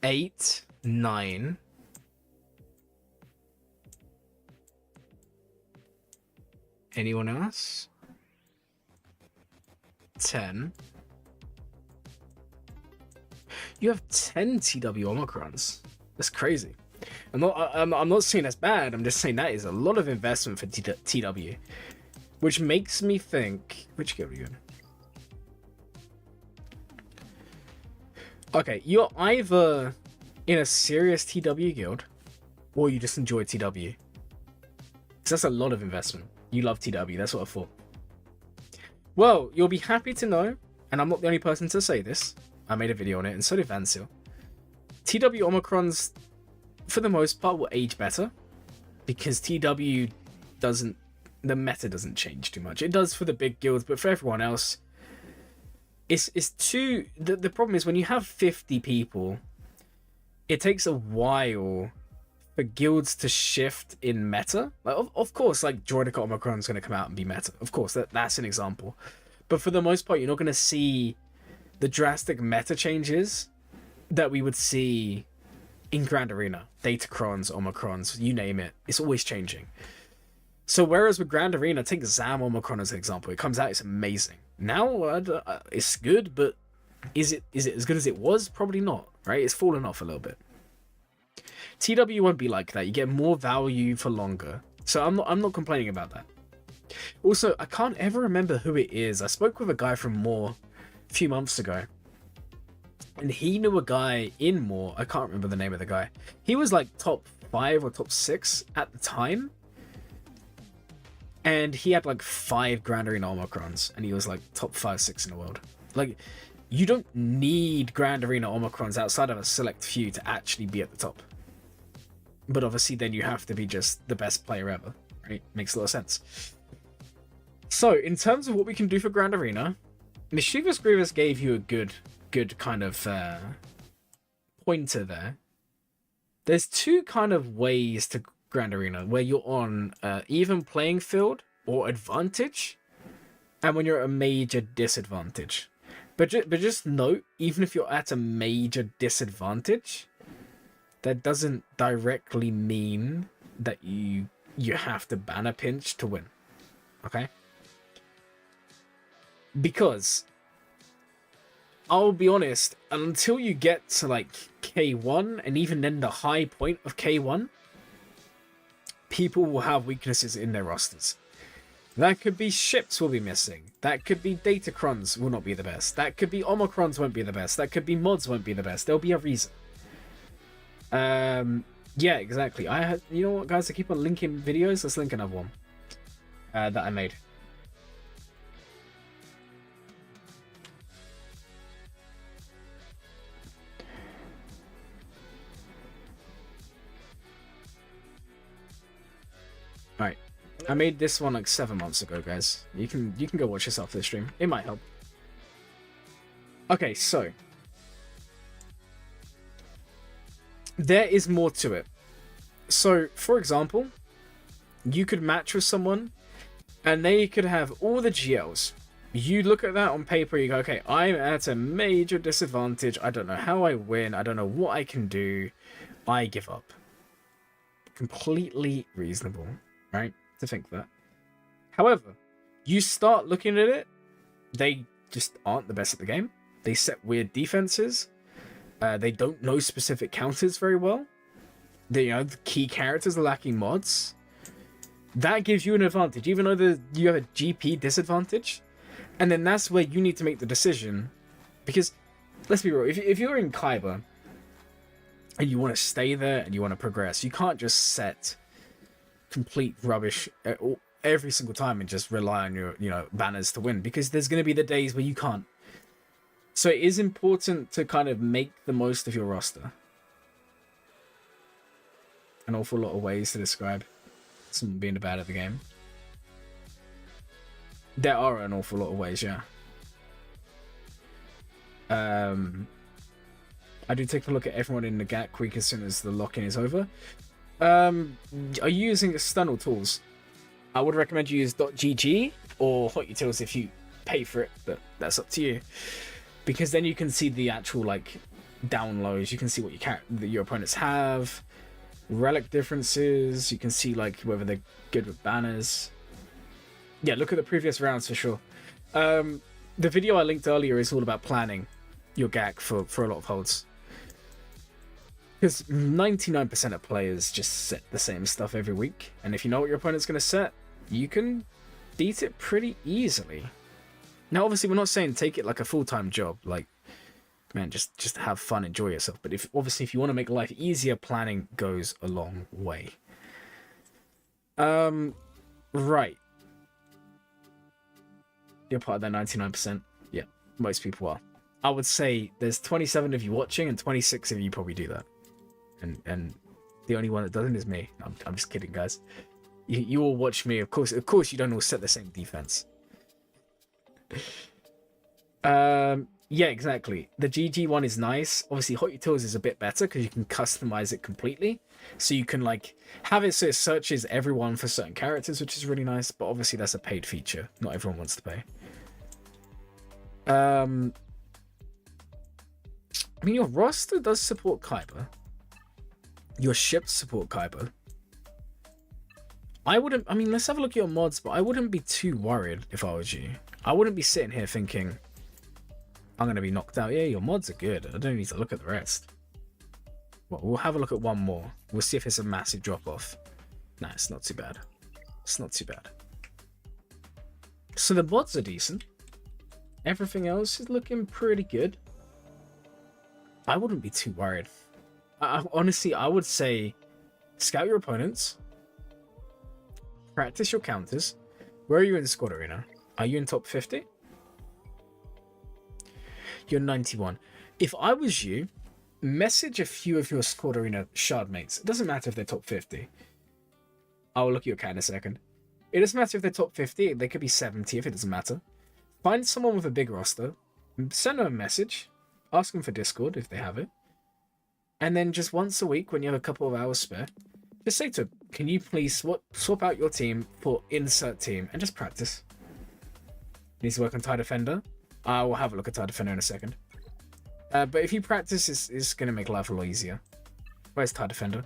8, 9. Anyone else? 10. You have 10 TW Omicrons. That's crazy. I'm not saying that's bad. I'm just saying that is a lot of investment for TW, which makes me think. Which guild are you in? Okay, you're either in a serious TW guild, or you just enjoy TW. Because that's a lot of investment. You love TW, that's what I thought. Well, you'll be happy to know, and I'm not the only person to say this. I made a video on it, and so did Vansil. TW Omicrons, for the most part, will age better. Because TW doesn't... The meta doesn't change too much. It does for the big guilds, but for everyone else... It's too... The problem is, when you have 50 people, it takes a while for guilds to shift in meta. Like, of course, like, Droidica Omicron is going to come out and be meta. Of course, that's an example. But for the most part, you're not going to see the drastic meta changes that we would see in Grand Arena. Datacrons, Omicrons, you name it. It's always changing. So whereas with Grand Arena, take Zam Omicron as an example. It comes out, it's amazing. Now, it's good, but is it as good as it was? Probably not, right? It's fallen off a little bit. TW won't be like that. You get more value for longer. So I'm not complaining about that. Also, I can't ever remember who it is. I spoke with a guy from Moore a few months ago. And he knew a guy in Moore. I can't remember the name of the guy. He was like top 5 or top 6 at the time. And he had like 5 Grand Arena Omicrons. And he was like top 5, 6 in the world. Like, you don't need Grand Arena Omicrons outside of a select few to actually be at the top. But obviously then you have to be just the best player ever, right? Makes a lot of sense. So, in terms of what we can do for Grand Arena, Mischievous Grievous gave you a good kind of pointer there. There's 2 kind of ways to Grand Arena, where you're on even playing field or advantage, and when you're at a major disadvantage. But just note, even if you're at a major disadvantage, that doesn't directly mean that you have to banner pinch to win. Okay? Because I'll be honest, until you get to like K1 and even then the high point of K1, people will have weaknesses in their rosters. That could be ships will be missing. That could be Datacrons will not be the best. That could be Omicrons won't be the best. That could be mods won't be the best. There'll be a reason. Yeah, exactly. You know what, guys? I keep on linking videos. Let's link another one that I made. All right. I made this one like 7 months ago, guys. You can go watch this after the stream. It might help. Okay, so there is more to it. So, for example, you could match with someone and they could have all the GLs. You look at that on paper, you go, okay, I'm at a major disadvantage. I don't know how I win. I don't know what I can do. I give up. Completely reasonable, right? To think that. However, you start looking at it, they just aren't the best at the game. They set weird defenses. They don't know specific counters very well. The key characters are lacking mods. That gives you an advantage, even though you have a GP disadvantage. And then that's where you need to make the decision. Because, let's be real, if you're in Kyber and you want to stay there and you want to progress, you can't just set complete rubbish every single time and just rely on your banners to win, because there's going to be the days where you can't. So it is important to kind of make the most of your roster. An awful lot of ways to describe someone being bad at the game. There are an awful lot of ways, yeah. I do take a look at everyone in the GAC week as soon as the lock-in is over. Are you using external tools? I would recommend you use .gg or Hot Utils if you pay for it, but that's up to you. Because then you can see the actual downloads. You can see what your opponents have, relic differences. You can see whether they're good with banners. Yeah, look at the previous rounds for sure. The video I linked earlier is all about planning your GAC for a lot of holds. Because 99% of players just set the same stuff every week. And if you know what your opponent's going to set, you can beat it pretty easily. Now, obviously, we're not saying take it like a full-time job. Man, just have fun, enjoy yourself. But if you want to make life easier, planning goes a long way. Right. You're part of that 99%. Yeah, most people are. I would say there's 27 of you watching and 26 of you probably do that. And the only one that doesn't is me. I'm just kidding, guys. You all watch me. Of course you don't all set the same defense. Yeah, exactly. The GG one is nice. Obviously, Hot Utils is a bit better because you can customize it completely. So you can have it so it searches everyone for certain characters, which is really nice. But obviously, that's a paid feature. Not everyone wants to pay. I mean, your roster does support Kyber. Your ships support Kyber. Let's have a look at your mods, but I wouldn't be too worried if I was you. I wouldn't be sitting here thinking, I'm going to be knocked out. Yeah, your mods are good. I don't need to look at the rest. Well, we'll have a look at one more. We'll see if it's a massive drop-off. Nah, it's not too bad. It's not too bad. So the mods are decent. Everything else is looking pretty good. I wouldn't be too worried. Honestly, I would say scout your opponents. Practice your counters. Where are you in the squad arena? Are you in top 50? You're 91. If I was you, message a few of your squad arena shard mates. It doesn't matter if they're top 50. I'll look at your cat in a second. It doesn't matter if they're top 50. They could be 70 if it doesn't matter. Find someone with a big roster. Send them a message. Ask them for Discord if they have it. And then just once a week, when you have a couple of hours spare, just say to them, can you please swap out your team for insert team and just practice. Needs to work on TIE Defender. I will have a look at TIE Defender in a second. But if you practice, it's going to make life a lot easier. Where's TIE Defender?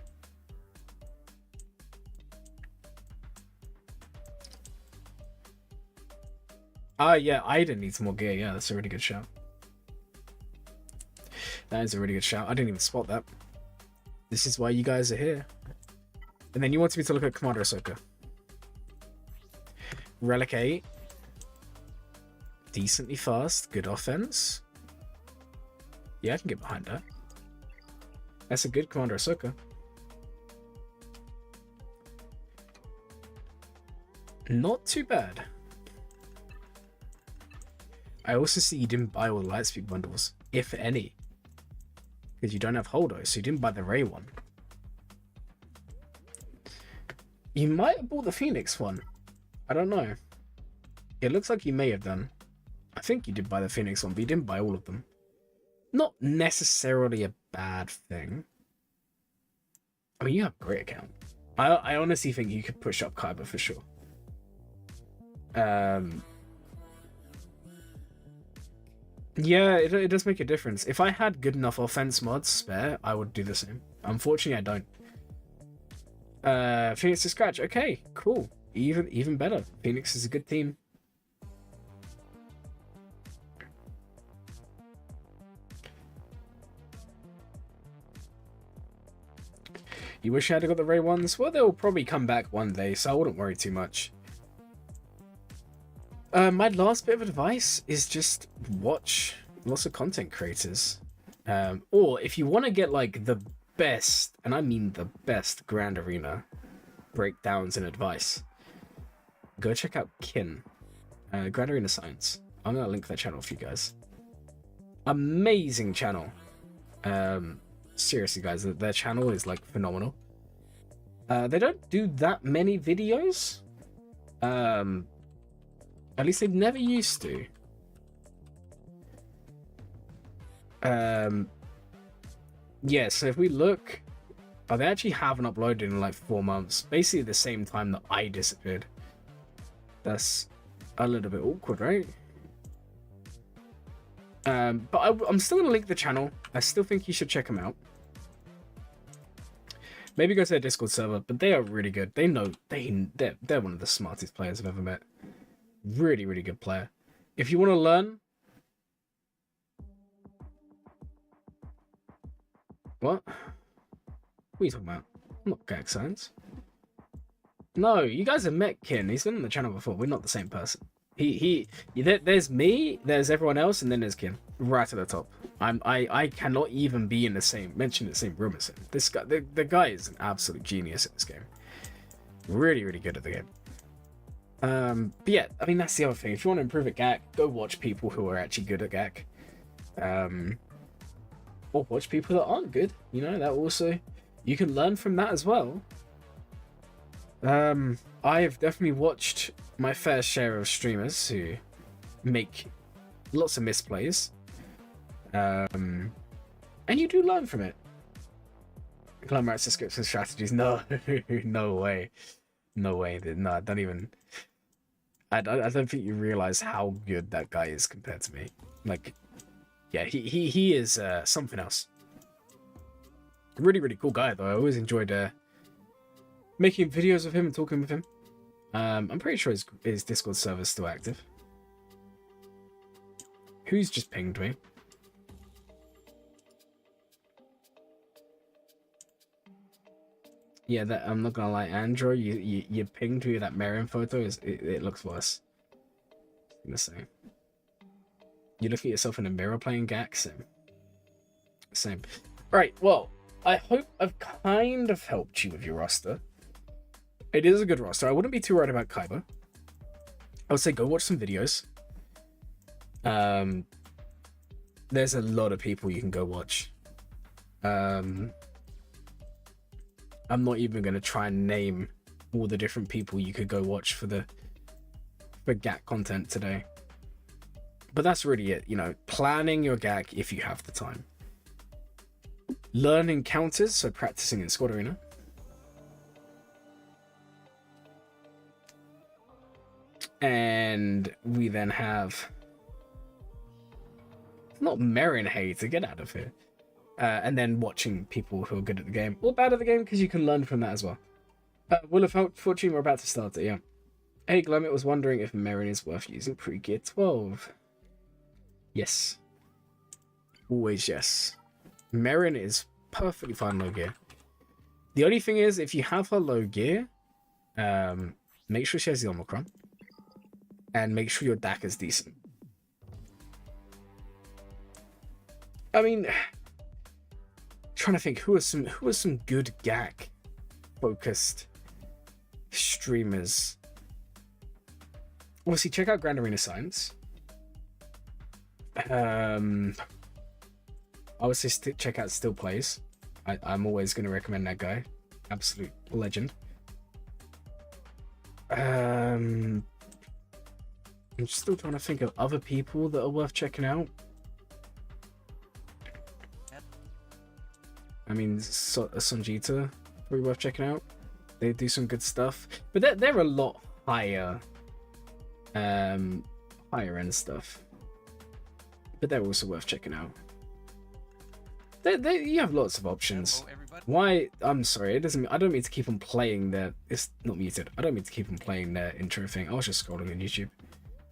Yeah, Ida needs more gear. Yeah, that's a really good shout. That is a really good shout. I didn't even spot that. This is why you guys are here. And then you want me to look at Commander Ahsoka. Relic 8. Decently fast. Good offense. Yeah, I can get behind that. That's a good Commander Ahsoka. Not too bad. I also see you didn't buy all the Lightspeed bundles, if any. Because you don't have Holdo, so you didn't buy the Ray one. You might have bought the Phoenix one. I don't know. It looks like you may have done. I think you did buy the Phoenix one, but you didn't buy all of them. Not necessarily a bad thing. I mean, you have a great account. I honestly think you could push up Kyber for sure. Yeah, it does make a difference. If I had good enough offense mods spare, I would do the same. Unfortunately, I don't. Phoenix to scratch. Okay, cool. Even better. Phoenix is a good team. You wish I had got the Ray ones? Well, they'll probably come back one day, so I wouldn't worry too much. My last bit of advice is just watch lots of content creators. Or if you want to get like the best, and I mean the best Grand Arena breakdowns and advice, go check out Kin, Grand Arena Science. I'm going to link that channel for you guys. Amazing channel. Seriously, guys, their channel is like phenomenal. They don't do that many videos. At least they never used to. Yeah, so if we look, they actually haven't uploaded in like 4 months. Basically the same time that I disappeared. That's a little bit awkward, right? But I'm still gonna link the channel. I still think you should check them out. Maybe go to their Discord server, but they are really good. They know they're one of the smartest players I've ever met. Really, really good player. If you want to learn... What? What are you talking about? I'm not gag science. No, you guys have met Kin. He's been on the channel before. We're not the same person. There's me, there's everyone else, and then there's Kin. Right at the top. I cannot even be in the same room as him. This guy, the guy is an absolute genius at this game. Really, really good at the game. But yeah, I mean, that's the other thing. If you want to improve at GAC, go watch people who are actually good at GAC. Or watch people that aren't good. You know, that also, you can learn from that as well. I've definitely watched my fair share of streamers who make lots of misplays. And you do learn from it. Glurmit scripts and strategies. No, no way. No way. No, don't even... I don't think you realize how good that guy is compared to me. Like, yeah, he is something else. Really, really cool guy, though. I always enjoyed making videos with him and talking with him. I'm pretty sure his Discord server is still active. Who's just pinged me? Yeah, that I'm not gonna lie, Andrew, you pinged me that Marion photo. It looks worse. I'm gonna say. You look at yourself in a mirror playing GAC, same. Right, well, I hope I've kind of helped you with your roster. It is a good roster. I wouldn't be too worried about Kyber. I would say go watch some videos. There's a lot of people you can go watch. I'm not even going to try and name all the different people you could go watch for GAC content today. But that's really it, you know, planning your GAC if you have the time. Learning counters, so practicing in Squad Arena. And we then have... Not Marin Hay to get out of here. and then watching people who are good at the game or bad at the game, because you can learn from that as well. Will of Fortune, we're about to start it, yeah. Hey, Glurmit was wondering if Merrin is worth using pre-gear 12. Yes. Always yes. Merrin is perfectly fine low gear. The only thing is, if you have her low gear, make sure she has the Omicron. And make sure your DAC is decent. I mean, trying to think who are some good GAC focused streamers. Obviously, check out Grand Arena Science. I would say check out Still Plays. I'm always going to recommend that guy. Absolute legend. I'm still trying to think of other people that are worth checking out. I mean, Sonjita, probably worth checking out. They do some good stuff, but they're a lot higher, higher end stuff. But they're also worth checking out. You have lots of options. Why? I'm sorry. It doesn't. I don't mean to keep on playing their. It's not muted. I don't mean to keep on playing their intro thing. I was just scrolling on YouTube.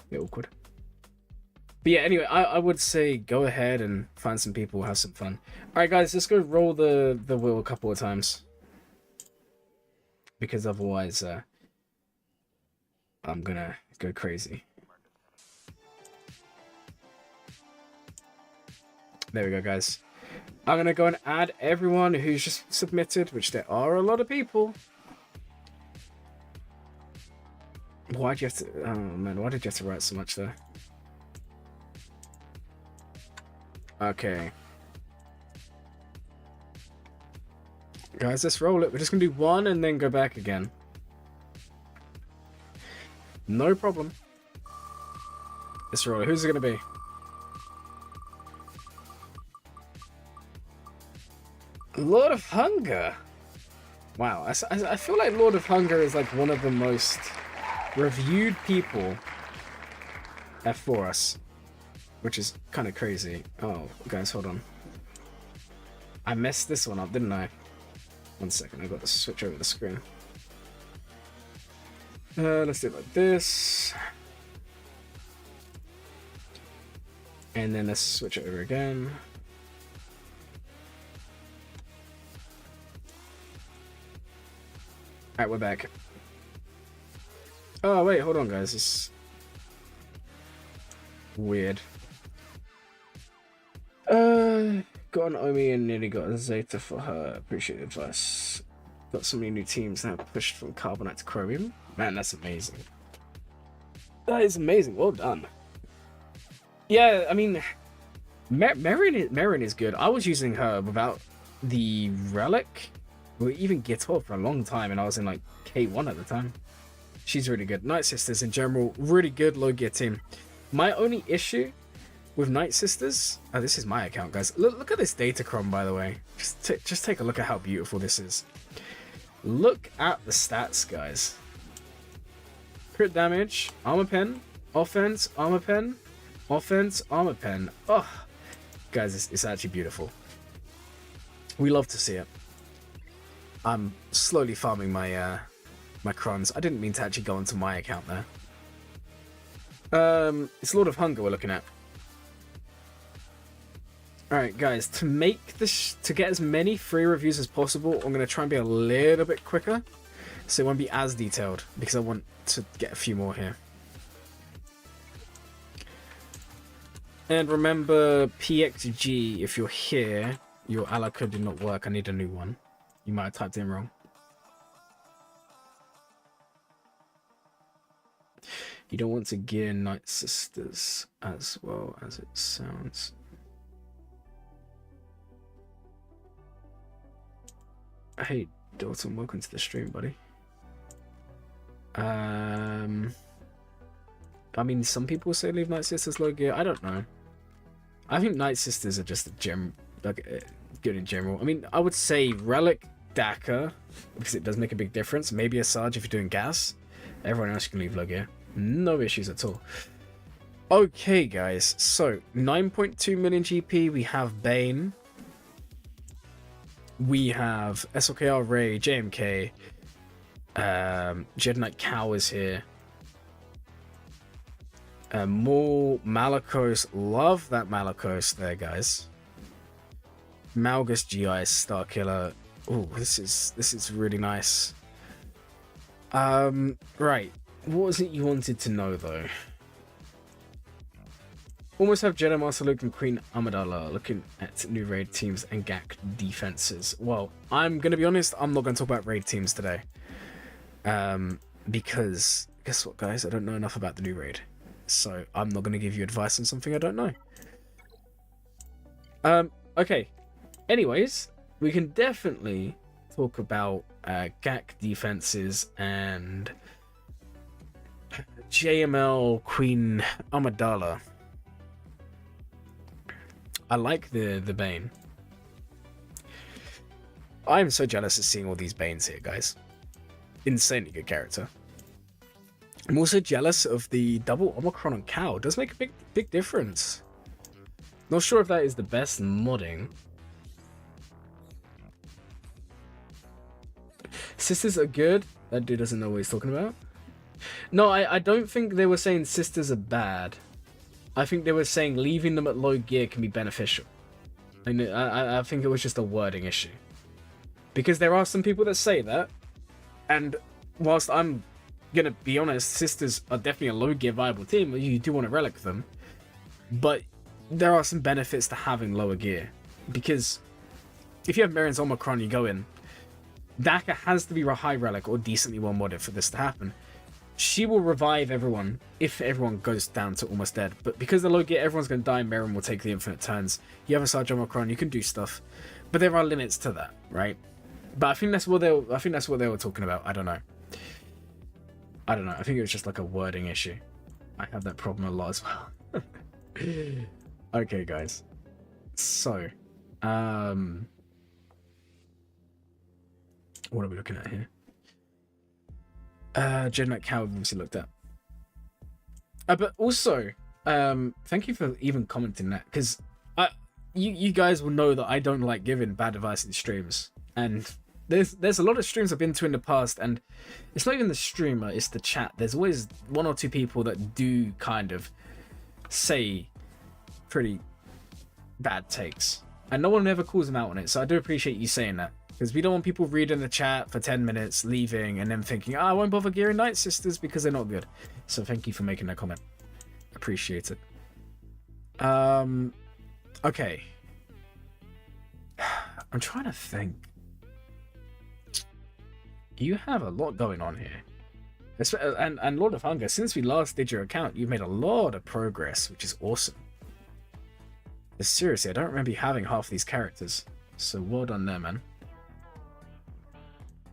A bit awkward. But yeah. Anyway, I would say go ahead and find some people, have some fun. All right, guys. Let's go roll the wheel a couple of times. Because otherwise, I'm gonna go crazy. There we go, guys. I'm gonna go and add everyone who's just submitted, which there are a lot of people. Why'd you have to? Oh man, why did you have to write so much there? Okay, guys, let's roll it. We're just gonna do one and then go back again. No problem. Let's roll it. Who's it gonna be? Lord of Hunger. Wow, I feel like Lord of Hunger is like one of the most reviewed people for us, which is kind of crazy. Oh, guys, hold on. I messed this one up, didn't I? 1 second, I got to switch over the screen. Let's do it like this. And then let's switch it over again. Alright, we're back. Oh, wait, hold on, guys. It's weird. Got an Omi and nearly got a Zeta for her. Appreciate the advice. Got so many new teams now pushed from Carbonite to Chromium. Man, that's amazing. That is amazing. Well done. Yeah, I mean, Merrin is good. I was using her without the Relic. Or even Gear 12 for a long time, and I was in like K1 at the time. She's really good. Night Sisters in general, really good low gear team. My only issue with Night Sisters, oh, this is my account, guys. Look at this Datacron, by the way. Just take a look at how beautiful this is. Look at the stats, guys. Crit damage, armor pen, offense, armor pen, offense, armor pen. Oh, guys, it's actually beautiful. We love to see it. I'm slowly farming my my crons. I didn't mean to actually go onto my account there. It's Lord of Hunger we're looking at. Alright, guys, to make this, to get as many free reviews as possible, I'm going to try and be a little bit quicker, so it won't be as detailed, because I want to get a few more here. And remember, PXG, if you're here, your ally code did not work. I need a new one. You might have typed in wrong. You don't want to gear Night Sisters as well as it sounds. Hey, Dalton, welcome to the stream, buddy. I mean, some people say leave Night Sisters low gear. I don't know. I think Night Sisters are just a good in general. I mean, I would say Relic, Daka, because it does make a big difference. Maybe a Sarge if you're doing gas. Everyone else can leave low gear. No issues at all. Okay, guys. So, 9.2 million GP. We have Bane. we have SLKR Ray, JMK, Jedi Knight Cow is here. More Malakos, love that Malakos there, guys. Malgus GI Starkiller. Oh, this is really nice. Right. What was it you wanted to know though? Almost have Jedi Master Luke and Queen Amidala looking at new raid teams and GAC defenses. Well, I'm gonna be honest, I'm not gonna talk about raid teams today. Because guess what, guys? I don't know enough about the new raid. So I'm not gonna give you advice on something I don't know. Okay. Anyways, we can definitely talk about GAC defenses and JML Queen Amidala. I like the Bane. I'm so jealous of seeing all these Banes here, guys. Insanely good character. I'm also jealous of the double Omicron on Cow. It does make a big difference. Not sure if that is the best modding. Sisters are good. That dude doesn't know what he's talking about. No, I don't think they were saying sisters are bad. I think they were saying leaving them at low gear can be beneficial. I think it was just a wording issue. Because there are some people that say that. And whilst I'm gonna be honest, sisters are definitely a low gear viable team. You do want to relic them. But there are some benefits to having lower gear. Because if you have Merrin's Omicron, you go in. Daka has to be a high relic or decently well modded for this to happen. She will revive everyone if everyone goes down to almost dead. But because the low gear, everyone's going to die. Merrin will take the infinite turns. You have a Sarge Omicron, you can do stuff, but there are limits to that, right? But I think that's what they were talking about. I don't know. I think it was just like a wording issue. I have that problem a lot as well. Okay, guys. So, what are we looking at here? Jedi Knight Cow obviously looked at. But also, thank you for even commenting that, because you guys will know that I don't like giving bad advice in streams, and there's a lot of streams I've been to in the past, and it's not even the streamer, it's the chat. There's always one or two people that do kind of say pretty bad takes, and no one ever calls them out on it, so I do appreciate you saying that. Because we don't want people reading the chat for 10 minutes, leaving, and then thinking, I won't bother gearing Night Sisters because they're not good. So thank you for making that comment. Appreciate it. Okay. I'm trying to think. You have a lot going on here. And Lord of Hunger, since we last did your account, you've made a lot of progress, which is awesome. But seriously, I don't remember you having half these characters. So well done there, man.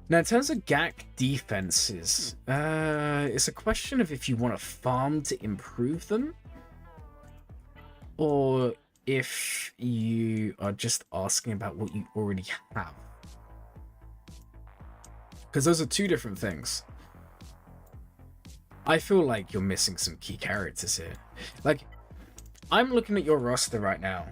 Now, in terms of GAC defenses, it's a question of if you want to farm to improve them, or if you are just asking about what you already have. Because those are two different things. I feel like you're missing some key characters here. Like, I'm looking at your roster right now,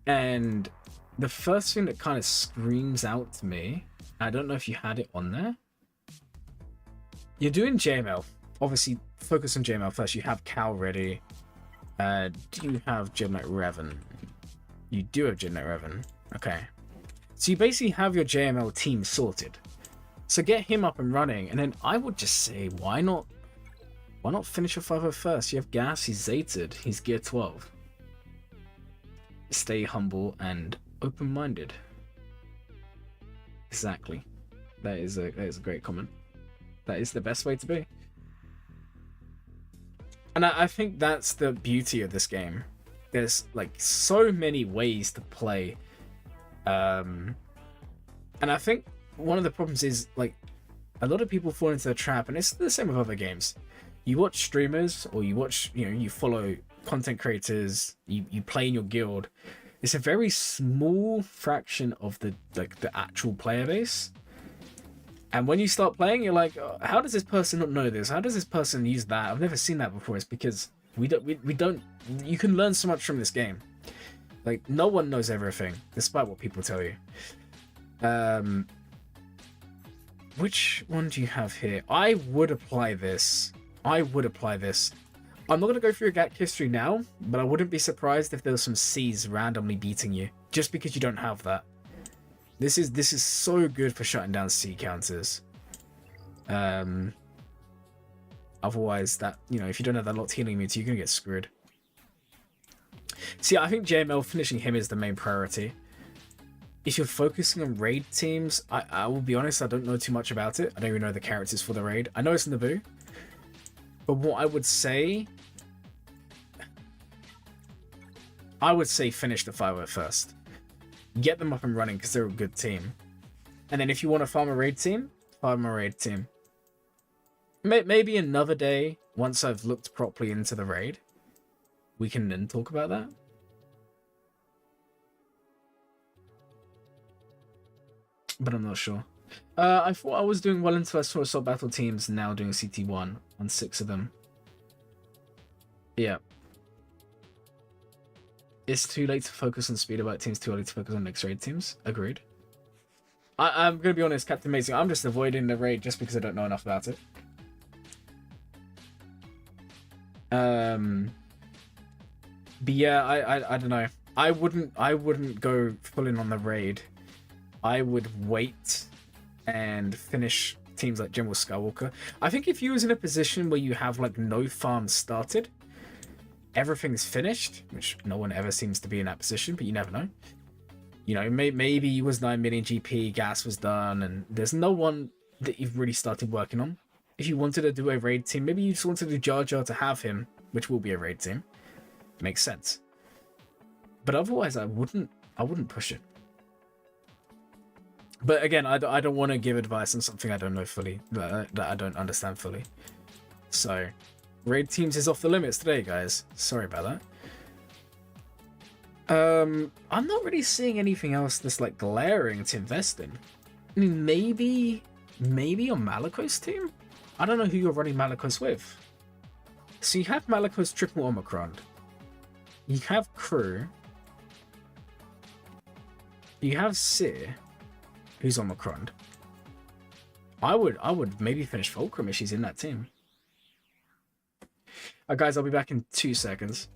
and the first thing that kind of screams out to me, I don't know if you had it on there. You're doing JML. Obviously, focus on JML first. You have Cal ready. Do you have Jedi Knight Revan? You do have Jedi Knight Revan. Okay. So you basically have your JML team sorted. So get him up and running, and then I would just say, why not finish your 5 first? You have Gas, he's Zated, he's gear 12. Stay humble and open-minded. Exactly. That is a great comment. That is the best way to be. And I think that's the beauty of this game. There's like so many ways to play. And I think one of the problems is like a lot of people fall into the trap, and it's the same with other games. You watch streamers, or you follow content creators, you play in your guild. It's a very small fraction of the actual player base. And when you start playing, you're like, oh, how does this person not know this? How does this person use that? I've never seen that before. It's because we don't. You can learn so much from this game. Like, no one knows everything, despite what people tell you. Which one do you have here? I would apply this. I'm not going to go through your GAC history now, but I wouldn't be surprised if there was some C's randomly beating you, just because you don't have that. This is so good for shutting down C counters. Otherwise, that, you know, if you don't have that locked healing immunity, you're going to get screwed. See, I think JML finishing him is the main priority. If you're focusing on raid teams, I will be honest, I don't know too much about it. I don't even know the characters for the raid. I know it's Naboo. But what I would say finish the firework first. Get them up and running because they're a good team. And then if you want to farm a raid team, farm a raid team. Maybe another day, once I've looked properly into the raid, we can then talk about that. But I'm not sure. I thought I was doing well until I saw assault battle teams now doing CT1 on 6 of them. Yeah. It's too late to focus on speederbike teams, too early to focus on mixed raid teams. Agreed. I'm going to be honest, Captain Amazing, I'm just avoiding the raid just because I don't know enough about it. But yeah, I don't know. I wouldn't go full in on the raid. I would wait and finish teams like General Skywalker. I think if you was in a position where you have like no farms started, everything's finished, which no one ever seems to be in that position, but you never know. You know, maybe you was 9 million GP, gas was done, and there's no one that you've really started working on. If you wanted to do a raid team, maybe you just wanted to do Jar Jar to have him, which will be a raid team. Makes sense. But otherwise, I wouldn't push it. But again, I don't want to give advice on something I don't know fully, that I don't understand fully. So, raid teams is off the limits today, guys. Sorry about that. I'm not really seeing anything else that's like glaring to invest in. I mean, maybe on Malicos team? I don't know who you're running Malicos with. So you have Malicos triple Omicron. You have Crew. You have Seer, who's Omicron. I would maybe finish Fulcrum if she's in that team. Alright guys, I'll be back in 2 seconds.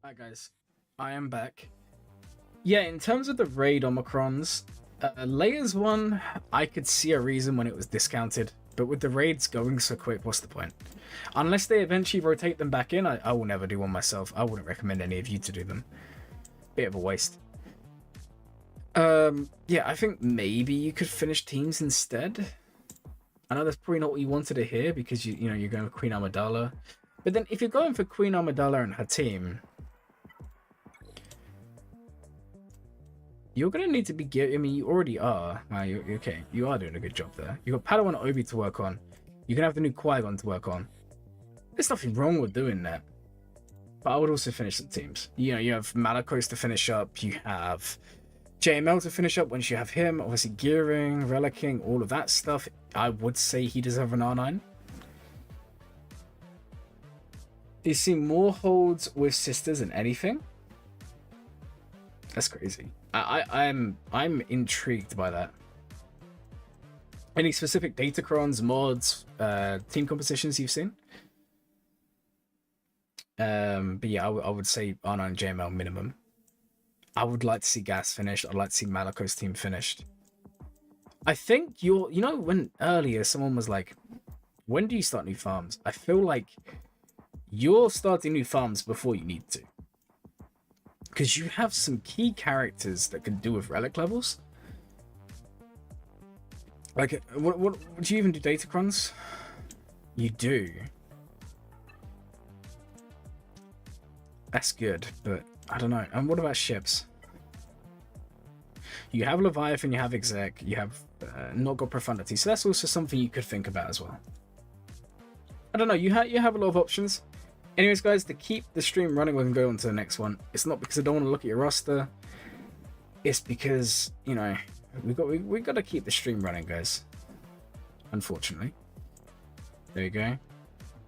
Alright guys, I am back. Yeah, in terms of the raid Omicrons, Layers 1, I could see a reason when it was discounted, but with the raids going so quick, what's the point? Unless they eventually rotate them back in, I will never do one myself. I wouldn't recommend any of you to do them. Bit of a waste. Yeah, I think maybe you could finish teams instead. I know that's probably not what you wanted to hear because you know you're going with Queen Amidala. But then if you're going for Queen Amidala and her team, you're going to need to be I mean, you already are. Okay, you are doing a good job there. You've got Padawan Obi to work on. You can have the new Qui-Gon to work on. There's nothing wrong with doing that. But I would also finish the teams. You know, you have Malicos to finish up. You have JML to finish up once you have him. Obviously, gearing, relicking, all of that stuff. I would say he deserves an R9. You see more holds with sisters than anything? That's crazy. I'm intrigued by that. Any specific datacrons, mods, team compositions you've seen? But yeah, I would say R9 JML minimum. I would like to see Gas finished. I'd like to see Malicos team finished. I think you know, when earlier someone was like, when do you start new farms? I feel like you're starting new farms before you need to. Because you have some key characters that can do with relic levels. Like, what do you even do datacrons? You do. That's good, but I don't know. And what about ships? You have Leviathan, you have Exec, you have not got Profundity, so that's also something you could think about as well. I don't know, you have a lot of options. Anyways, guys, to keep the stream running, we can go on to the next one. It's not because I don't want to look at your roster. it's because, you know, we got to keep the stream running, guys. Unfortunately. There you go.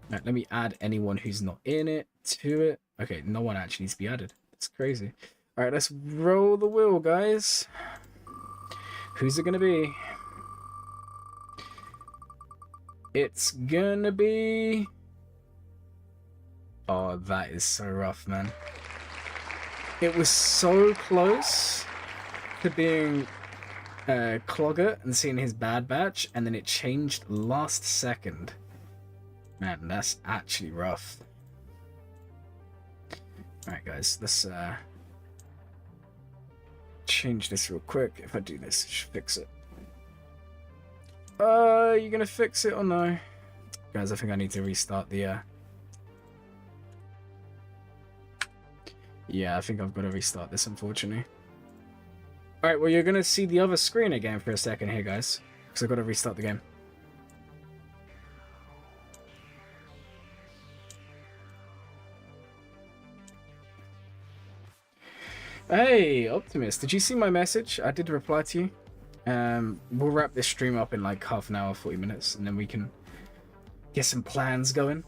Right, let me add anyone who's not in it to it. Okay, no one actually needs to be added. That's crazy. All right, let's roll the wheel, guys. Who's it gonna be? It's gonna be... Oh, that is so rough, man. It was so close to being Clogger and seeing his bad batch, and then it changed last second. Man, that's actually rough. Alright, guys, let's change this real quick. If I do this, it should fix it. You gonna fix it or no? Guys, I think I need to restart the Yeah, I think I've got to restart this, unfortunately. Alright, well, you're gonna see the other screen again for a second here, guys. Because I've got to restart the game. Hey, Optimus, did you see my message? I did reply to you. We'll wrap this stream up in like half an hour, 40 minutes, and then we can get some plans going.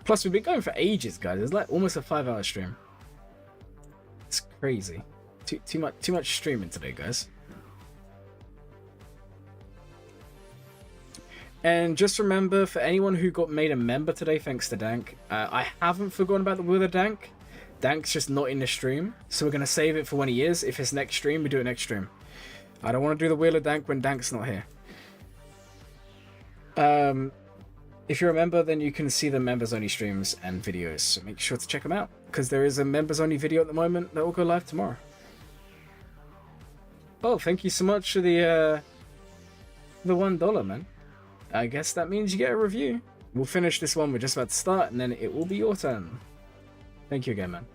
Plus, we've been going for ages, guys. It's like almost a 5-hour stream. It's crazy. Too much streaming today, guys. And just remember, for anyone who got made a member today, thanks to Dank, I haven't forgotten about the Wheel of Dank. Dank's just not in the stream, so we're going to save it for when he is. If it's next stream, we do it next stream. I don't want to do the Wheel of Dank when Dank's not here. If you're a member, then you can see the members-only streams and videos, so make sure to check them out, because there is a members-only video at the moment that will go live tomorrow. Oh, thank you so much for the $1, man. I guess that means you get a review. We'll finish this one. We're just about to start, and then it will be your turn. Thank you again, man.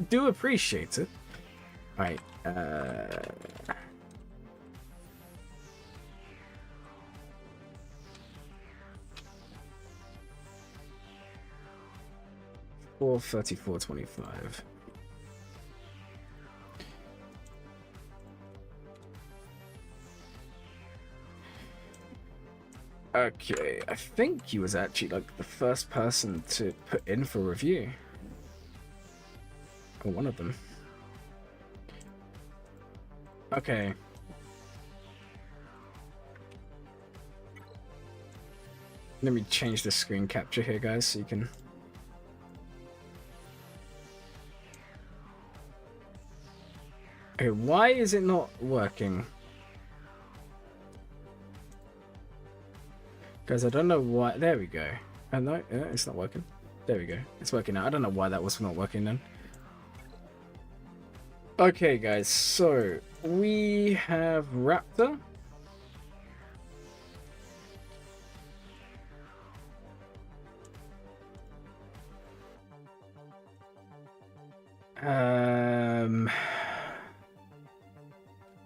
Do appreciate it. All right. $434.25. Okay, I think he was actually like the first person to put in for review. Or one of them. Okay. Let me change the screen capture here, guys, so you can... Okay, why is it not working? Guys, I don't know why. There we go. Oh, no, it's not working. There we go. It's working now. I don't know why that was not working then. Okay, guys. So, we have Raptor.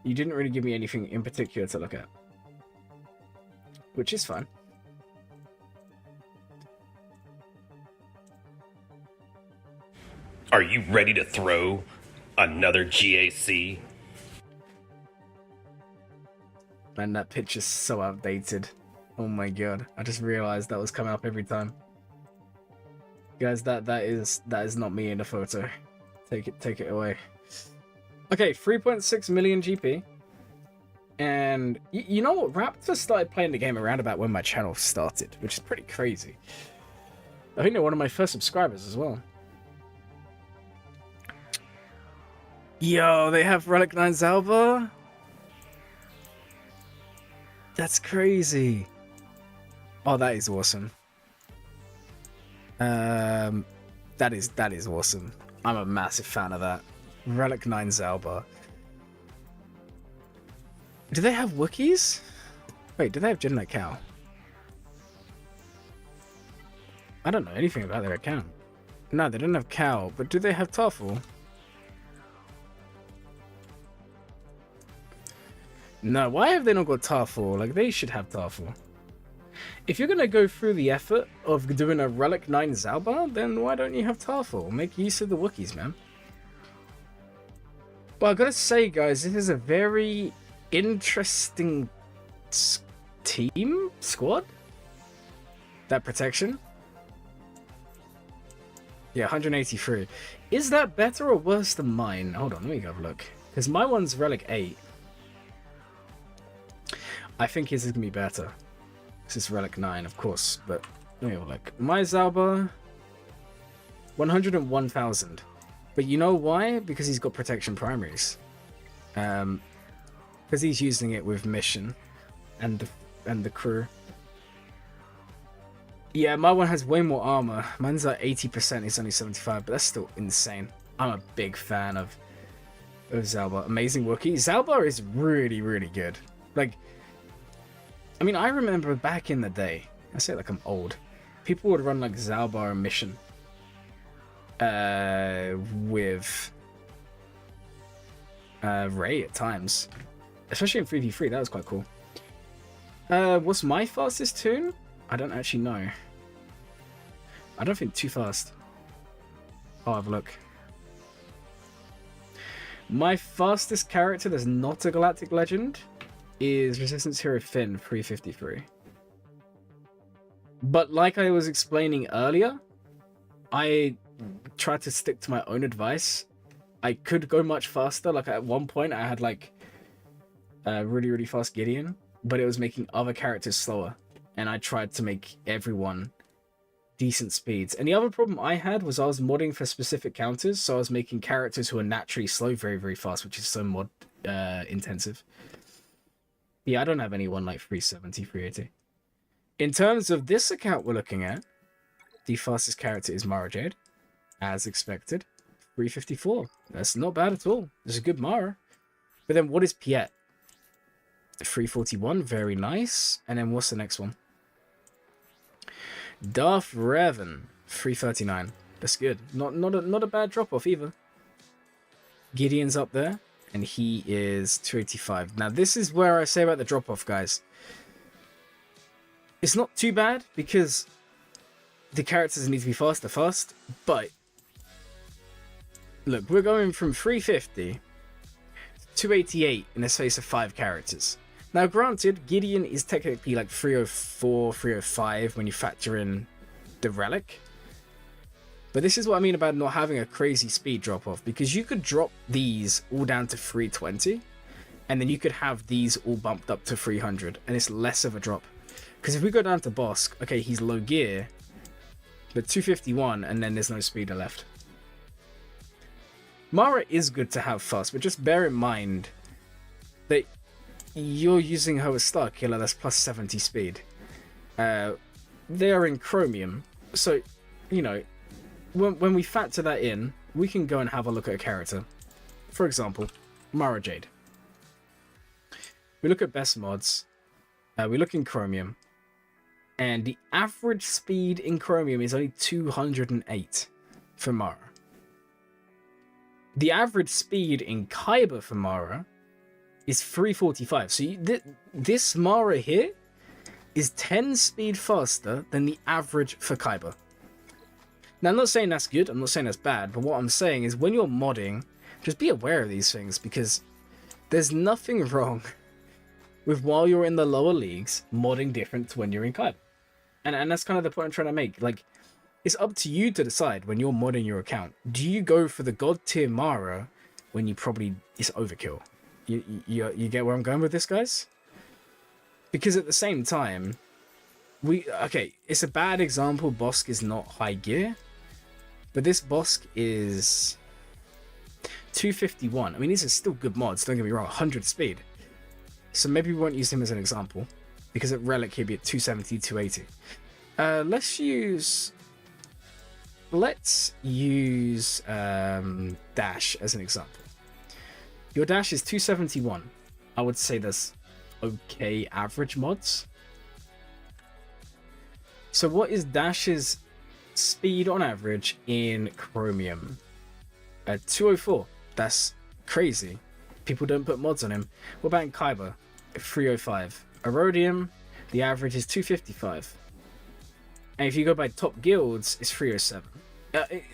You didn't really give me anything in particular to look at, which is fine. Are you ready to throw another GAC? Man, that picture's so outdated. Oh my god. I just realized that was coming up every time. Guys, that is not me in the photo. Take it away. Okay, 3.6 million GP. And you know what? Raptor started playing the game around about when my channel started, which is pretty crazy. I think they're one of my first subscribers as well. Yo, they have Relic 9 Zalba? That's crazy. Oh, that is awesome. That is awesome. I'm a massive fan of that. Relic 9 Zalba. Do they have Wookiees? Wait, do they have Jedi Cow? I don't know anything about their account. No, they don't have Cow, but do they have Toffle? No, why have they not got Tarful? Like, they should have Tarful. If you're gonna go through the effort of doing a Relic 9 Zalba, then why don't you have Tarful? Make use of the Wookiees, man. But I gotta say, guys, this is a very interesting squad. That protection. Yeah, 183. Is that better or worse than mine? Hold on, let me go have a look. Because my one's Relic 8. I think his is going to be better. This is Relic 9, of course. But let me have a look. My Zauber, 101,000. But you know why? Because he's got protection primaries. Because he's using it with mission and the crew. Yeah, my one has way more armor. Mine's at 80%, it's only 75, but that's still insane. I'm a big fan of Zauber. Amazing Wookiee. Zauber is really, really good. Like, I mean, I remember back in the day, I say like I'm old, people would run like Zauber and mission with Ray at times. Especially in 3v3, that was quite cool. What's my fastest tune? I don't actually know. I don't think too fast. I'll have a look. My fastest character that's not a Galactic Legend is Resistance Hero Finn 353. But like I was explaining earlier, I tried to stick to my own advice. I could go much faster. Like at one point I had like a really, really fast Gideon, but it was making other characters slower. And I tried to make everyone decent speeds. And the other problem I had was I was modding for specific counters, so I was making characters who are naturally slow very, very fast, which is so mod intensive. Yeah, I don't have anyone like 370, 380. In terms of this account we're looking at, the fastest character is Mara Jade, as expected. 354. That's not bad at all. It's a good Mara. But then what is Piet? 341, very nice. And then what's the next one? Darth Revan, 339. That's good. Not a bad drop off either. Gideon's up there, and he is 285. Now this is where I say about the drop off, guys. It's not too bad because the characters need to be faster first, but look, we're going from 350 to 288 in the space of 5 characters. Now, granted, Gideon is technically like 304, 305 when you factor in the relic. But this is what I mean about not having a crazy speed drop-off, because you could drop these all down to 320, and then you could have these all bumped up to 300, and it's less of a drop. Because if we go down to Bosk, okay, he's low gear, but 251, and then there's no speeder left. Mara is good to have fast, but just bear in mind that you're using her as Star Killer, that's plus 70 speed. They are in Chromium, so, you know, when we factor that in, we can go and have a look at a character. For example, Mara Jade. We look at best mods, we look in Chromium, and the average speed in Chromium is only 208 for Mara. The average speed in Kyber for Mara is 345. So this Mara here is 10 speed faster than the average for Kyber. Now, I'm not saying that's good, I'm not saying that's bad, but what I'm saying is when you're modding, just be aware of these things, because there's nothing wrong with, while you're in the lower leagues, modding different to when you're in Kyber. And that's kind of the point I'm trying to make. Like, it's up to you to decide when you're modding your account. Do you go for the god tier Mara when you probably, it's overkill? You get where I'm going with this, guys? Because at the same time, okay, it's a bad example. Bosk is not high gear, but this Bosk is 251. I mean, these are still good mods, don't get me wrong, 100 speed. So maybe we won't use him as an example, because at Relic he'd be at 270, 280. Let's use Dash as an example. Your Dash is 271. I would say that's okay average mods. So what is Dash's speed on average in Chromium? 204. That's crazy. People don't put mods on him. What about in Kyber? 305. Erodium, the average is 255. And if you go by top guilds, it's 307.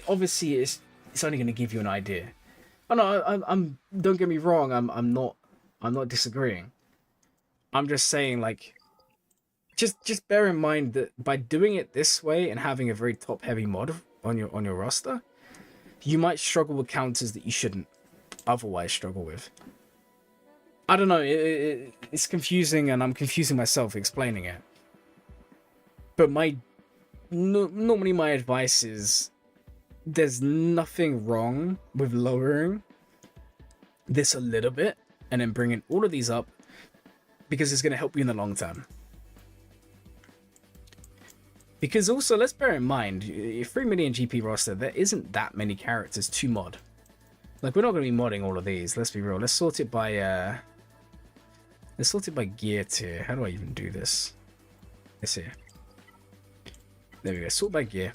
Obviously, it's only going to give you an idea. Oh no, I'm. Don't get me wrong. I'm not disagreeing. I'm just saying, like, just bear in mind that by doing it this way and having a very top heavy mod on your roster, you might struggle with counters that you shouldn't otherwise struggle with. I don't know. It's confusing, and I'm confusing myself explaining it. But normally my advice is there's nothing wrong with lowering this a little bit and then bringing all of these up because it's going to help you in the long term. Because also, let's bear in mind, your 3 million GP roster, there isn't that many characters to mod. Like, we're not going to be modding all of these, let's be real. Let's sort it by gear tier. How do I even do this? This here. There we go, sort by gear.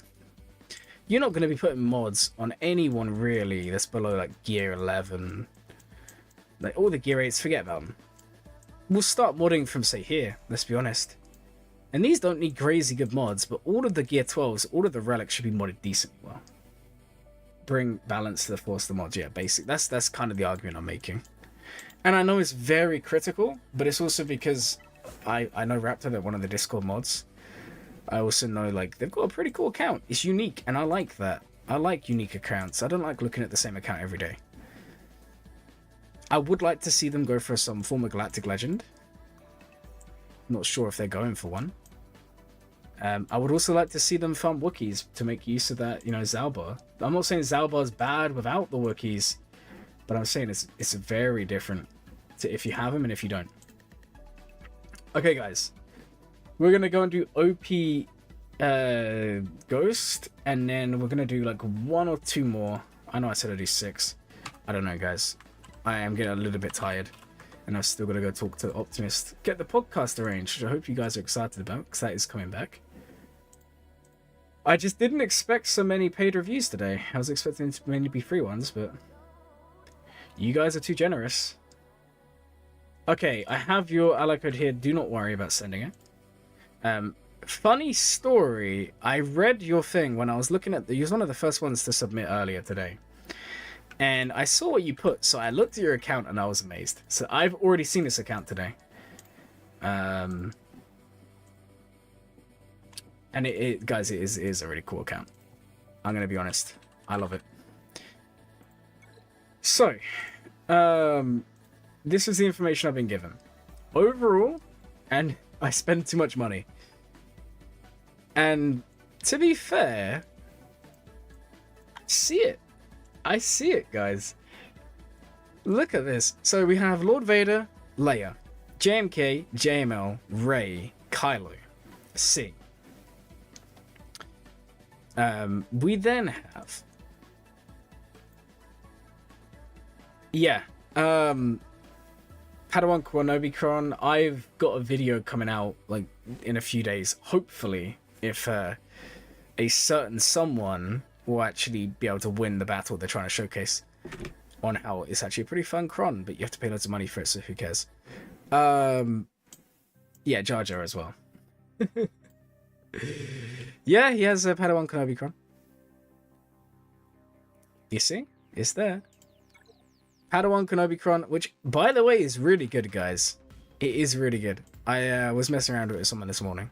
You're not going to be putting mods on anyone really that's below like gear 11. Like all the gear 8s, forget about them. We'll start modding from say here, let's be honest. And these don't need crazy good mods, but all of the gear 12s, all of the relics should be modded decent well. Bring balance to the force of the mods, yeah, basic. That's kind of the argument I'm making. And I know it's very critical, but it's also because I know Raptor, they're one of the Discord mods. I also know, like, they've got a pretty cool account. It's unique, and I like that. I like unique accounts. I don't like looking at the same account every day. I would like to see them go for some form of Galactic Legend. Not sure if they're going for one. I would also like to see them farm Wookiees to make use of that, you know, Zalbar. I'm not saying Zalbar's bad without the Wookiees, but I'm saying it's very different to if you have them and if you don't. Okay, guys. We're going to go and do OP Ghost, and then we're going to do like 1 or 2 more. I know I said I'd do 6. I don't know, guys. I am getting a little bit tired, and I've still got to go talk to Optimist. Get the podcast arranged, which I hope you guys are excited about, because that is coming back. I just didn't expect so many paid reviews today. I was expecting it to mainly be free ones, but you guys are too generous. Okay, I have your ally code here. Do not worry about sending it. Funny story, I read your thing when I was looking at you was one of the first ones to submit earlier today, and I saw what you put, so I looked at your account and I was amazed. So I've already seen this account today, and guys, it is a really cool account. I'm gonna be honest, I love it. So this is the information I've been given overall, and I spend too much money. And to be fair, I see it, guys. Look at this. So we have Lord Vader, Leia, JMK, JML, Rey, Kylo, C. We then have... Yeah. Padawan Kwanobikron. I've got a video coming out like in a few days, hopefully, if a certain someone will actually be able to win the battle they're trying to showcase on how it's actually a pretty fun cron, but you have to pay loads of money for it, so who cares. Yeah, Jar Jar as well. Yeah, he has a Padawan Kwanobikron. You see? It's there. Padawan Kwanobikron, which, by the way, is really good, guys. It is really good. I was messing around with someone this morning.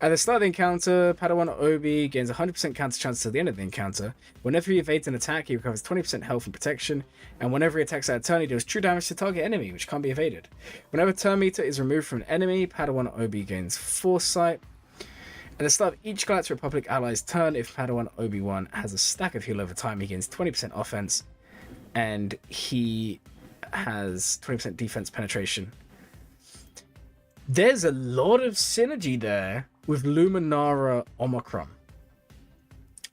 At the start of the encounter, Padawan Obi gains 100% counter chance till the end of the encounter. Whenever he evades an attack, he recovers 20% health and protection. And whenever he attacks out of turn, he deals true damage to target enemy, which can't be evaded. Whenever turn meter is removed from an enemy, Padawan Obi gains Foresight. At the start of each Galactic Republic ally's turn, if Padawan Obi-Wan has a stack of heal over time, he gains 20% offense. And he has 20% defense penetration. There's a lot of synergy there with Luminara Omicron.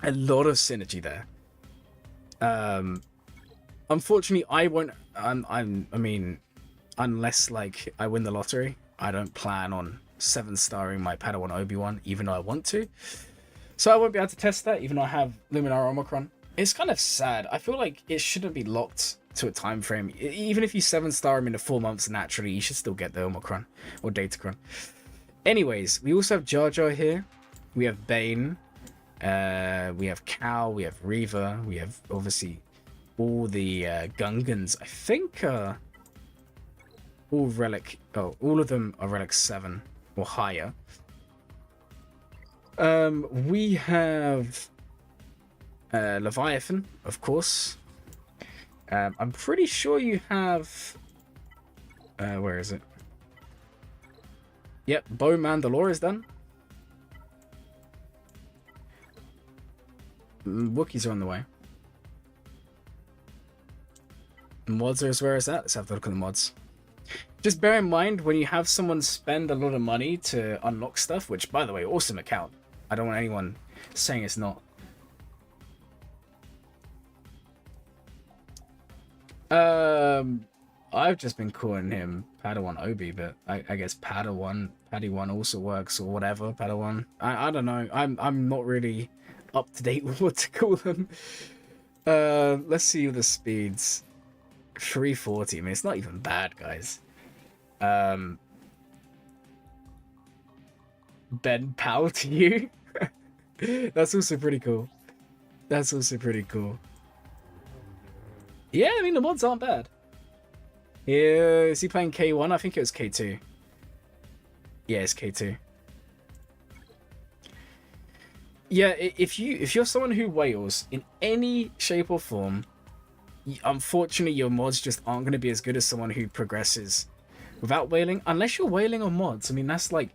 A lot of synergy there. Unfortunately, I won't. I mean, unless like I win the lottery, I don't plan on 7-starring my Padawan Obi-Wan, even though I want to. So I won't be able to test that, even though I have Luminara Omicron. It's kind of sad. I feel like it shouldn't be locked to a time frame. Even if you 7-star him in the 4 months, naturally, you should still get the Omicron or Datacron. Anyways, we also have Jar Jar here. We have Bane. We have Cal. We have Reva. We have, obviously, all the Gungans, I think, all relic. Oh, all of them are relic 7 or higher. We have Leviathan, of course. I'm pretty sure you have. Where is it? Yep, Bo Mandalore is done. Wookiees are on the way. Mods are as rare as that. Let's have a look at the mods. Just bear in mind when you have someone spend a lot of money to unlock stuff, which, by the way, awesome account. I don't want anyone saying it's not. I've just been calling him Padawan Obi, but I guess Padawan also works, or whatever. Padawan. I don't know. I'm not really up to date with what to call them. Let's see the speeds. 340. I mean, it's not even bad, guys. Ben Powell to you. That's also pretty cool. That's also pretty cool. Yeah, I mean, the mods aren't bad. Yeah, is he playing K1? I think it was K2. Yeah, it's K2. Yeah, if you're someone who whales in any shape or form, unfortunately your mods just aren't going to be as good as someone who progresses without whaling, unless you're whaling on mods. I mean, that's like,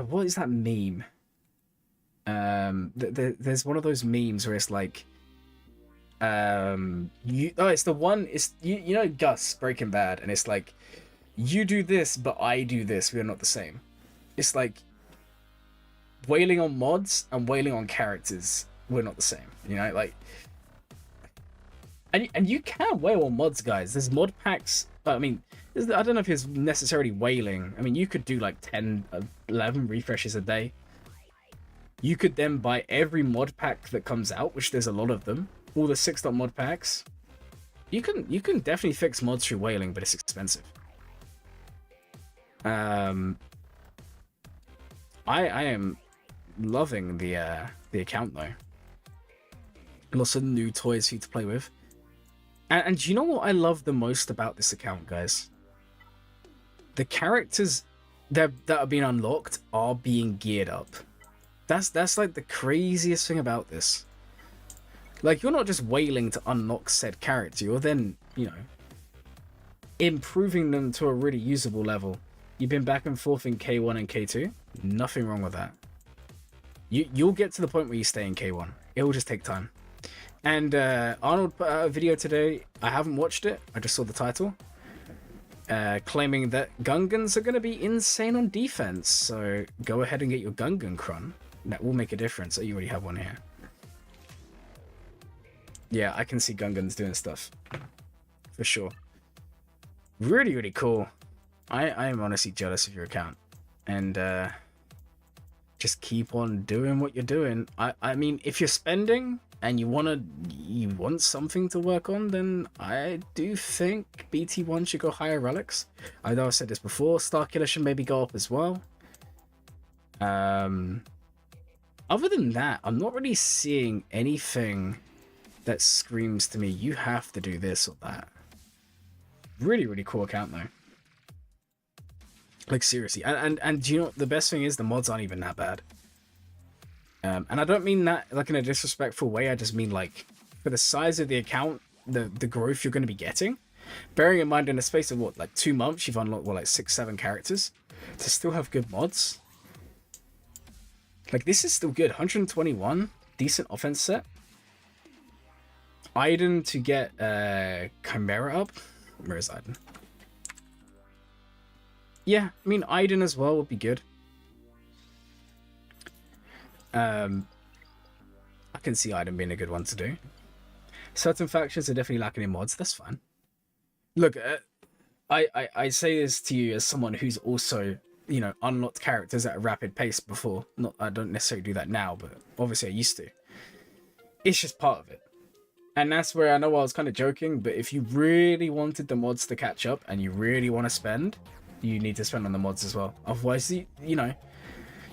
what is that meme? There's one of those memes where it's like, it's the one, it's you know Gus Breaking Bad, and it's like, you do this but I do this, we are not the same. It's like whaling on mods and whaling on characters, we're not the same, you know, like. And you can whale on mods, guys. There's mod packs. I mean, I don't know if it's necessarily whaling. I mean, you could do like 10, 11 refreshes a day. You could then buy every mod pack that comes out, which there's a lot of them. All the 6-dot mod packs. You can definitely fix mods through whaling, but it's expensive. I am loving the account though. Lots of new toys for you to play with. And do you know what I love the most about this account, guys? The characters that are being unlocked are being geared up. That's like the craziest thing about this. Like, you're not just whaling to unlock said character, you're then, you know, improving them to a really usable level. You've been back and forth in K1 and K2. Nothing wrong with that. You'll get to the point where you stay in K1. It will just take time. And Arnold put out a video today. I haven't watched it. I just saw the title. Claiming that Gungans are going to be insane on defense. So go ahead and get your Gungan Krun. That will make a difference. Oh, you already have one here. Yeah, I can see Gungans doing stuff. For sure. Really, really cool. I am honestly jealous of your account. And just keep on doing what you're doing. I mean, if you're spending and you want something to work on, then I do think BT1 should go higher relics. I know I said this before. Starkiller should maybe go up as well. Other than that, I'm not really seeing anything that screams to me, you have to do this or that. Really, really cool account though. Like, seriously. And do you know what the best thing is? The mods aren't even that bad. And I don't mean that like in a disrespectful way. I just mean like for the size of the account, the growth you're going to be getting. Bearing in mind in the space of what, like 2 months, you've unlocked what, like 6-7 characters to still have good mods. Like, this is still good. 121, decent offense set. Iden to get Chimera up. Where is Iden? Yeah, I mean Iden as well would be good. I can see Iden being a good one to do. Certain factions are definitely lacking in mods. That's fine. Look, I say this to you as someone who's also, you know, unlocked characters at a rapid pace before. Not, I don't necessarily do that now, but obviously I used to. It's just part of it. And that's where I know I was kind of joking, but if you really wanted the mods to catch up and you really want to spend, you need to spend on the mods as well. Otherwise, you know,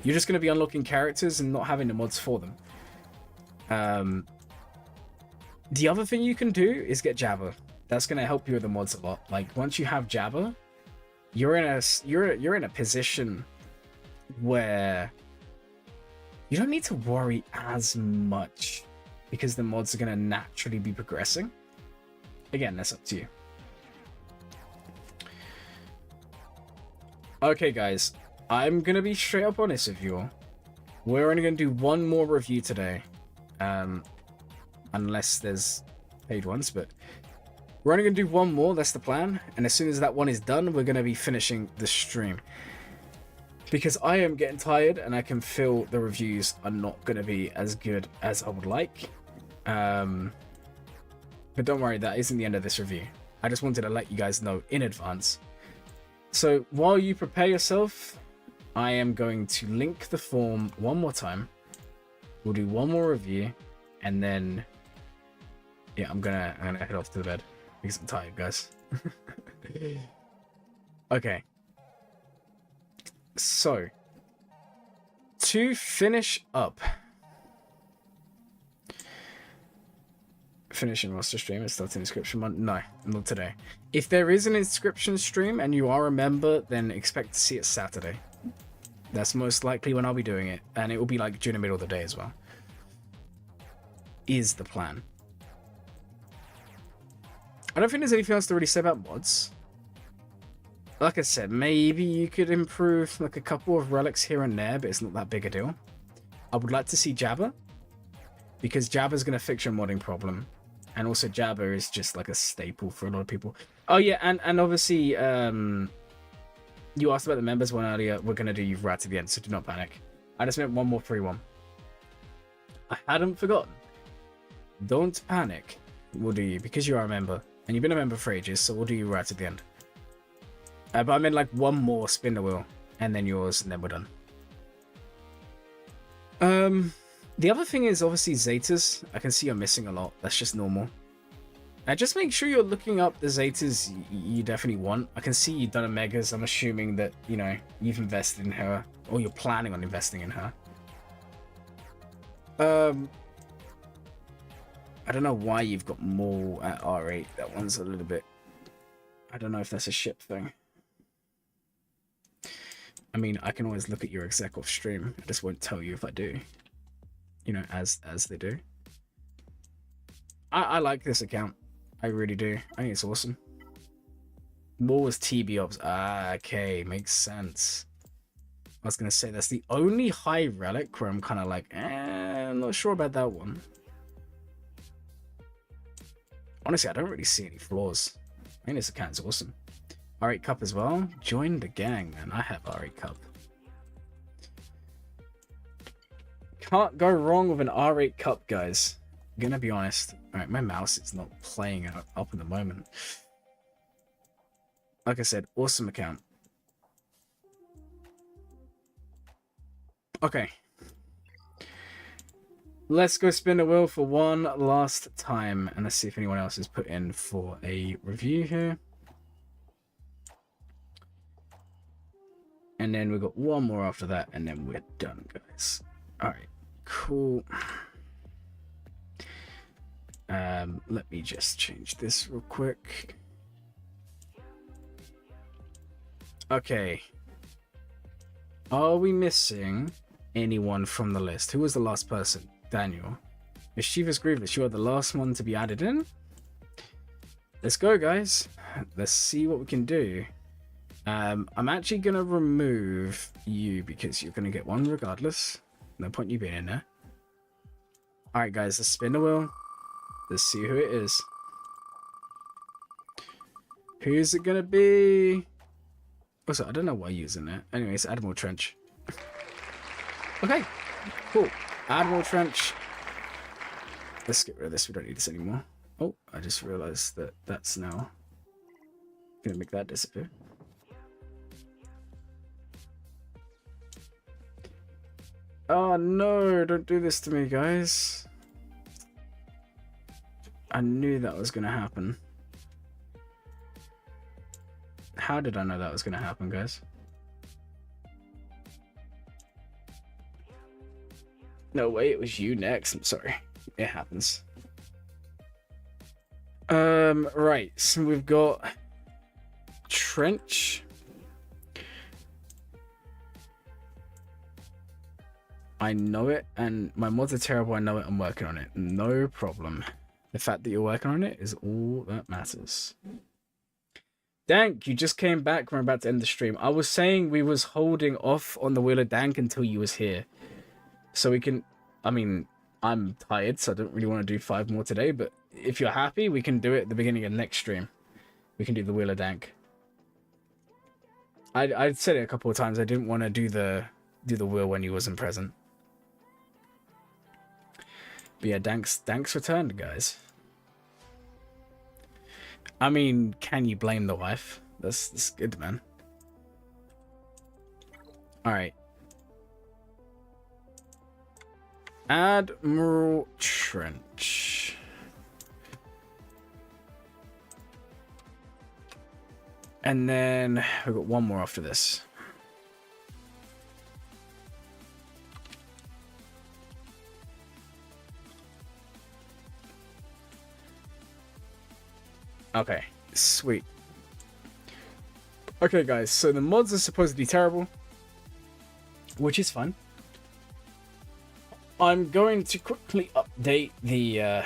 you're just going to be unlocking characters and not having the mods for them. The other thing you can do is get Jabba. That's gonna help you with the mods a lot. Like once you have Jabba, you're in a position where you don't need to worry as much because the mods are gonna naturally be progressing. Again, that's up to you. Okay, guys, I'm gonna be straight up honest with you all. We're only gonna do one more review today, unless there's paid ones, but we're only gonna do one more. That's the plan, and as soon as that one is done, we're gonna be finishing the stream because I am getting tired, and I can feel the reviews are not gonna be as good as I would like. But don't worry, that isn't the end of this review. I just wanted to let you guys know in advance. So while you prepare yourself, I am going to link the form one more time. We'll do one more review, and then yeah, I'm gonna head off to the bed because I'm tired, guys. Okay. So to finish up, finishing roster stream is starting inscription month. No, not today. If there is an inscription stream and you are a member, then expect to see it Saturday. That's most likely when I'll be doing it, and it will be like during the middle of the day as well. Is the plan. I don't think there's anything else to really say about mods. Like I said, maybe you could improve like a couple of relics here and there, but it's not that big a deal. I would like to see Jabba, because Jabba's going to fix your modding problem. And also Jabba is just like a staple for a lot of people. Oh yeah, and obviously, you asked about the members one earlier. We're going to do you right to the end, so do not panic. I just meant one more free one. I hadn't forgotten. Don't panic. We'll do you, because you are a member. And you've been a member for ages, so we'll do you right at the end. But I meant like one more spin the wheel, and then yours, and then we're done. The other thing is obviously Zetas. I can see you're missing a lot. That's just normal. Just make sure you're looking up the Zetas you definitely want. I can see you've done a Megas. I'm assuming that, you know, you've invested in her, or you're planning on investing in her. I don't know why you've got more at R8. That one's a little bit... I don't know if that's a ship thing. I mean, I can always look at your exec off stream. I just won't tell you if I do. You know, as they do. I like this account. I really do. I think it's awesome. More was TB Ops. Ah, okay. Makes sense. I was going to say, that's the only high relic where I'm kind of like, I'm not sure about that one. Honestly, I don't really see any flaws. I think this account is awesome. R8 Cup as well. Join the gang, man. I have R8 Cup. Can't go wrong with an R8 Cup, guys. I'm gonna be honest. Alright, my mouse is not playing up at the moment. Like I said, awesome account. Okay. Let's go spin the wheel for one last time, and let's see if anyone else is put in for a review here. And then we've got one more after that, and then we're done, guys. Alright, cool. Let me just change this real quick. Okay. Are we missing anyone from the list? Who was the last person? Daniel. Mischievous Grievous, you are the last one to be added in. Let's go, guys. Let's see what we can do. I'm actually going to remove you because you're going to get one regardless. No point you being in there. Alright, guys, let's spin the wheel. Let's see who it is. Who's it going to be? Also, I don't know why you're using it. Anyway, it's Admiral Trench. Okay, cool. Admiral Trench. Let's get rid of this. We don't need this anymore. Oh, I just realized that that's now going to make that disappear. Oh no, don't do this to me, guys. I knew that was going to happen. How did I know that was going to happen, guys? No way, it was you next. I'm sorry. It happens. Right, so we've got Trench. I know it, and my mods are terrible. I know it. I'm working on it. No problem. The fact that you're working on it is all that matters. Dank, you just came back. We're about to end the stream. I was saying we was holding off on the Wheel of Dank until you was here. So we can... I mean, I'm tired, so I don't really want to do 5 more today. But if you're happy, we can do it at the beginning of next stream. We can do the Wheel of Dank. I said it a couple of times. I didn't want to do the wheel when you wasn't present. But yeah, Dank's returned, guys. I mean, can you blame the wife? That's good, man. Alright. Admiral Trench. And then we've got one more after this. Okay, sweet. Okay, guys, so the mods are supposedly terrible, which is fun. I'm going to quickly update the...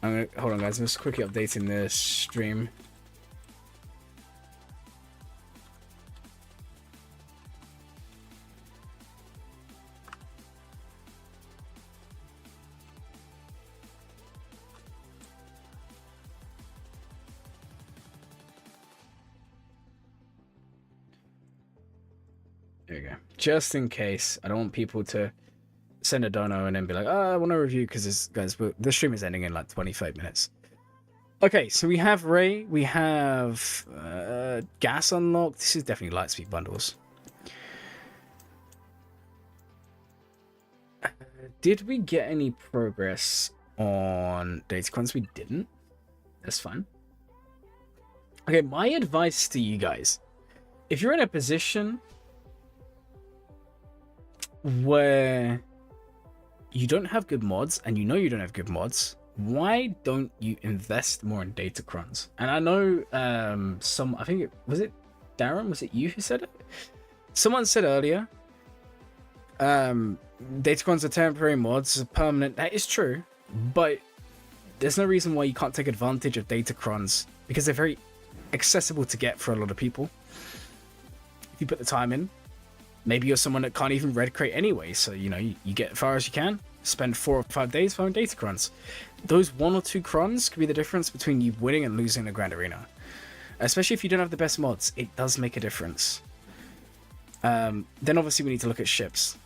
hold on, guys, I'm just quickly updating the stream. There you go. Just in case. I don't want people to send a dono and then be like, oh, I want to review because this stream is ending in like 25 minutes. Okay, so we have Ray. We have gas unlocked. This is definitely Lightspeed bundles. Did we get any progress on Datacrons? We didn't. That's fine. Okay, my advice to you guys. If you're in a position where you don't have good mods and you know you don't have good mods, why don't you invest more in Datacrons? And I know I think it was Darren, was it you who said it? Someone said earlier Datacrons are temporary mods, permanent. That is true, but there's no reason why you can't take advantage of Datacrons because they're very accessible to get for a lot of people if you put the time in. Maybe you're someone that can't even red crate anyway, so you know you get as far as you can. Spend 4 or 5 days farming Datacrons. Those 1 or 2 crons could be the difference between you winning and losing the Grand Arena. Especially if you don't have the best mods, it does make a difference. Then obviously we need to look at ships.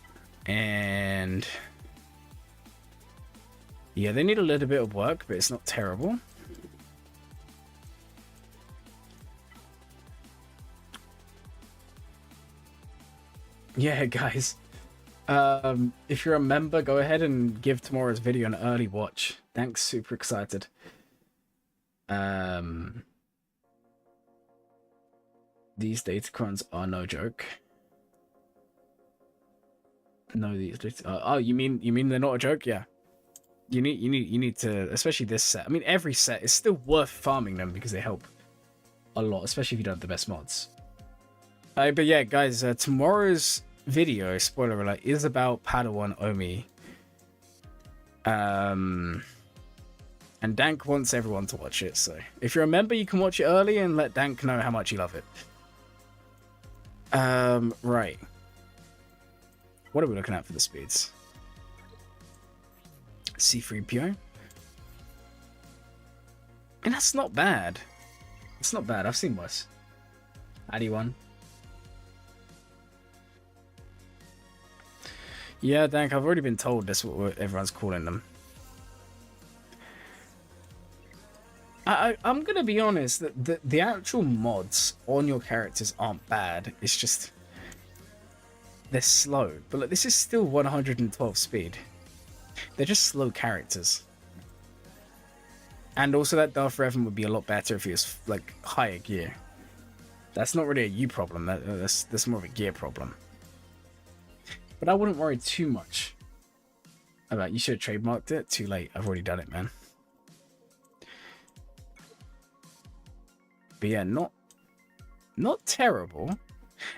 And yeah, they need a little bit of work, but it's not terrible. Yeah, guys. If you're a member, go ahead and give tomorrow's video an early watch. Thanks, super excited. These Datacrons are no joke. No, these oh, you mean they're not a joke? Yeah. You need to, especially this set. I mean, every set is still worth farming them because they help a lot, especially if you don't have the best mods. But yeah, guys, tomorrow's video, spoiler alert, is about Padawan Omi. And Dank wants everyone to watch it, so if you're a member, you can watch it early and let Dank know how much you love it. Right. What are we looking at for the speeds? C3PO. And that's not bad. It's not bad. I've seen worse. Addy one. Yeah, Dank, I've already been told that's what everyone's calling them. I'm gonna be honest, that the actual mods on your characters aren't bad. It's just they're slow. But look, this is still 112 speed. They're just slow characters. And also that Darth Revan would be a lot better if he was like higher gear. That's not really a you problem. That's more of a gear problem. But I wouldn't worry too much About you should have trademarked it. Too late. I've already done it, man. But yeah, not terrible.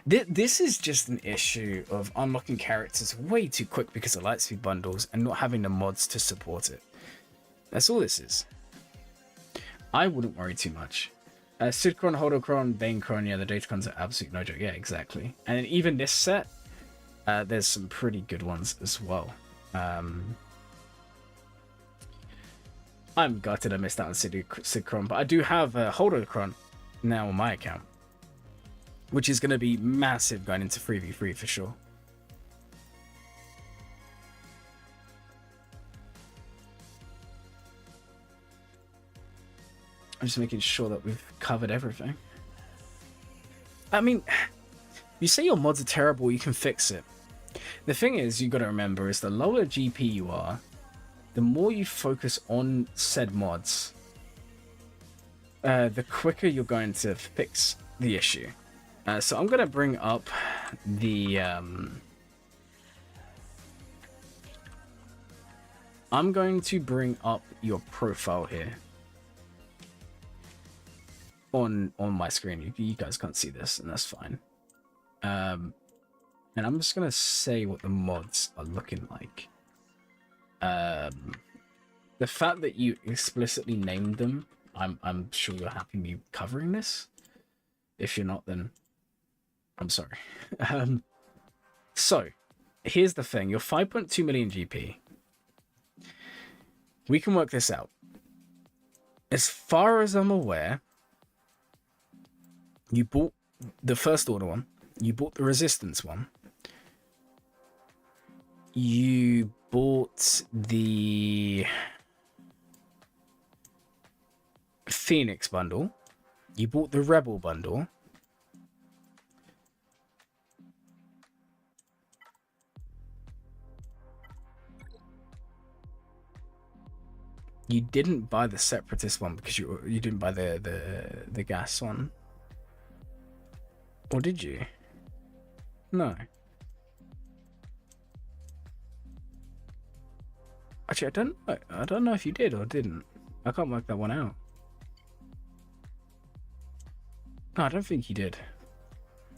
This is just an issue of unlocking characters way too quick because of lightspeed bundles and not having the mods to support it. That's all this is. I wouldn't worry too much. Sidchron, Holocron, Banechron, yeah, the Datacrons are absolute no joke. Yeah, exactly. And then even this set, there's some pretty good ones as well. I'm gutted I missed out on Sidchron, but I do have Holocron now on my account, which is going to be massive going into 3v3 for sure. I'm just making sure that we've covered everything. I mean, you say your mods are terrible, you can fix it. The thing is, you got to remember, is the lower GP you are, the more you focus on said mods, the quicker you're going to fix the issue. So I'm going to bring up the... I'm going to bring up your profile here. On my screen. You guys can't see this, and that's fine. And I'm just going to say what the mods are looking like. The fact that you explicitly named them, I'm sure you're happy me covering this. If you're not, then I'm sorry. So, here's the thing. You're 5.2 million GP. We can work this out. As far as I'm aware, you bought the First Order one. You bought the Resistance one. You bought the Phoenix bundle. You bought the Rebel bundle. You didn't buy the Separatist one because you didn't buy the gas one. Or did you? No. Actually, I don't know if you did or didn't. I can't work that one out. No, I don't think you did.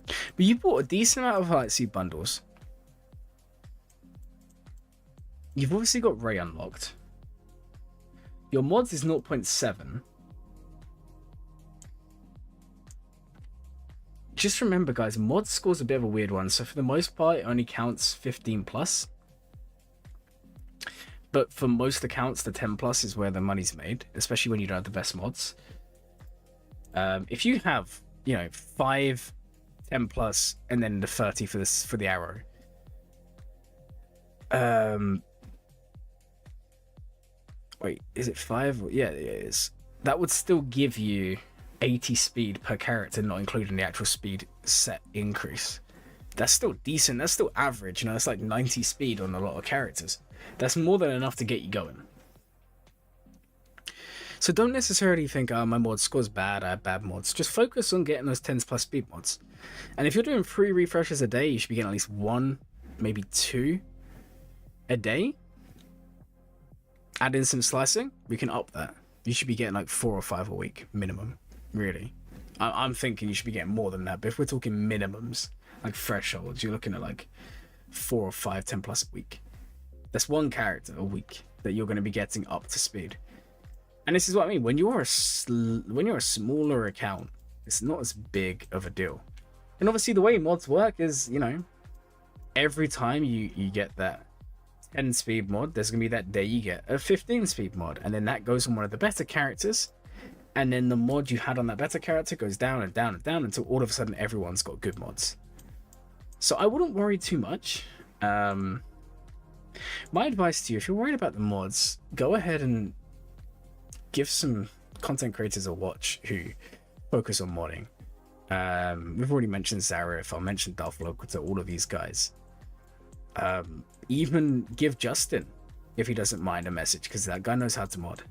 But you bought a decent amount of Lightspeed bundles. You've obviously got Ray unlocked. Your mods is 0.7. Just remember, guys, mod score's a bit of a weird one. So for the most part, it only counts 15 plus. But for most accounts, the 10 plus is where the money's made, especially when you don't have the best mods. If you have, 5 10 plus and then the 30 for the arrow. Wait, is it 5? Yeah, it is. That would still give you 80 speed per character, not including the actual speed set increase. That's still decent. That's still average. That's like 90 speed on a lot of characters. That's more than enough to get you going. So don't necessarily think, my mod score's bad, I have bad mods. Just focus on getting those 10 plus speed mods. And if you're doing 3 refreshes a day, you should be getting at least 1, maybe 2 a day. Add in some slicing, we can up that. You should be getting like 4 or 5 a week, minimum. Really. I'm thinking you should be getting more than that, but if we're talking minimums, like thresholds, you're looking at like 4 or 5, 10 plus a week. That's 1 character a week that you're going to be getting up to speed. And this is what I mean. When you're a smaller account, it's not as big of a deal. And obviously the way mods work is, every time you get that 10 speed mod, there's going to be that day you get a 15 speed mod. And then that goes on one of the better characters. And then the mod you had on that better character goes down and down and down until all of a sudden everyone's got good mods. So I wouldn't worry too much. My advice to you, if you're worried about the mods, go ahead and give some content creators a watch who focus on modding. We've already mentioned Zarif, I'll mention Darth Local to all of these guys. Even give Justin, if he doesn't mind, a message, because that guy knows how to mod.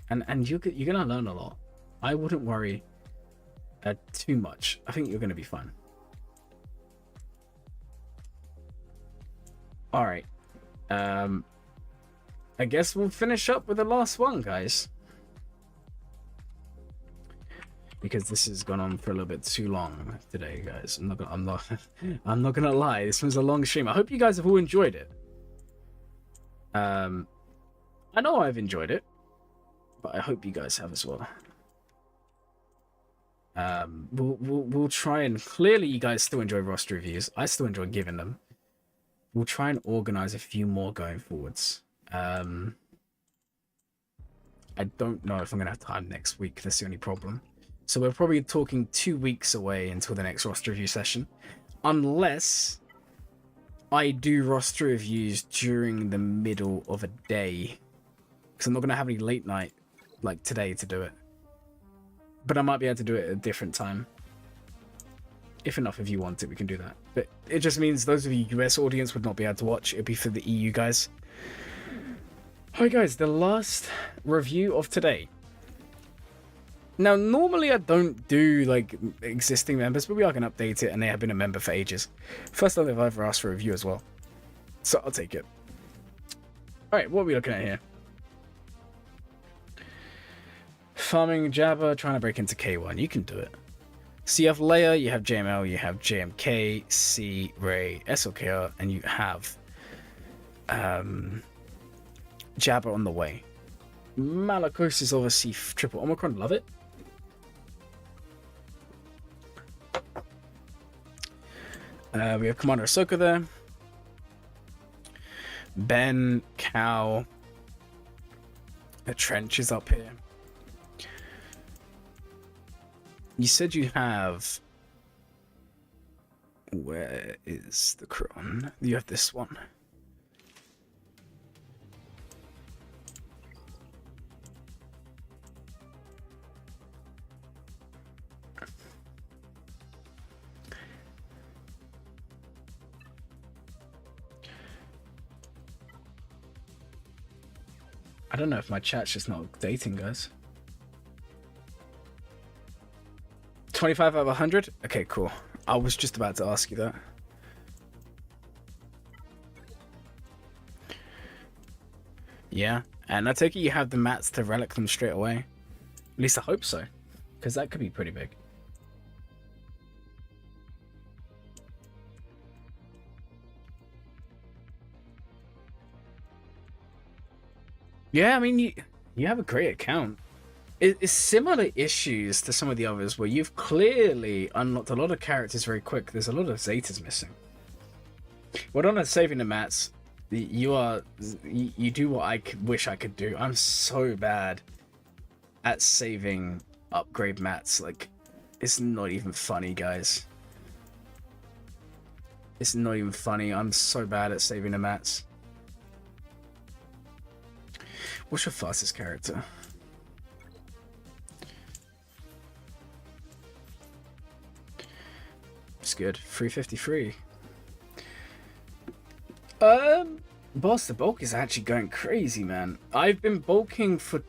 And you're going to learn a lot. I wouldn't worry too much. I think you're going to be fine. Alright. I guess we'll finish up with the last one, guys. Because this has gone on for a little bit too long today, guys. I'm not gonna lie. This was a long stream. I hope you guys have all enjoyed it. I know I've enjoyed it, but I hope you guys have as well. We'll try and clearly you guys still enjoy roster reviews. I still enjoy giving them. We'll try and organize a few more going forwards. I don't know if I'm gonna have time next week. That's the only problem. So we're probably talking 2 weeks away until the next roster review session, unless I do roster reviews during the middle of a day, because I'm not gonna have any late night like today to do it. But I might be able to do it at a different time. If enough of you want it, we can do that. But it just means those of you US audience would not be able to watch. It'd be for the EU guys. Alright guys, the last review of today. Now, normally I don't do like existing members, but we are going to update it, and they have been a member for ages. First time they've ever asked for a review as well. So I'll take it. Alright, what are we looking at here? Farming Jabba, trying to break into K1. You can do it. So you have Leia, you have JML, you have JMK, C, Ray, SLKR, and you have Jabba on the way. Malakos is obviously triple Omicron, love it. We have Commander Ahsoka there. Ben, Cal. The Trench is up here. You said you have... Where is the Kron? You have this one. I don't know if my chat's just not updating, guys. 25 out of 100? Okay, cool. I was just about to ask you that. Yeah, and I take it you have the mats to relic them straight away. At least I hope so, because that could be pretty big. Yeah, I mean, you have a great account. It's similar issues to some of the others where you've clearly unlocked a lot of characters very quick. There's a lot of Zetas missing. Well, on saving the mats, you do what I wish I could do. I'm so bad at saving upgrade mats. Like, it's not even funny, guys. It's not even funny. I'm so bad at saving the mats. What's your fastest character? It's good. 353. Boss, the bulk is actually going crazy, man. I've been bulking for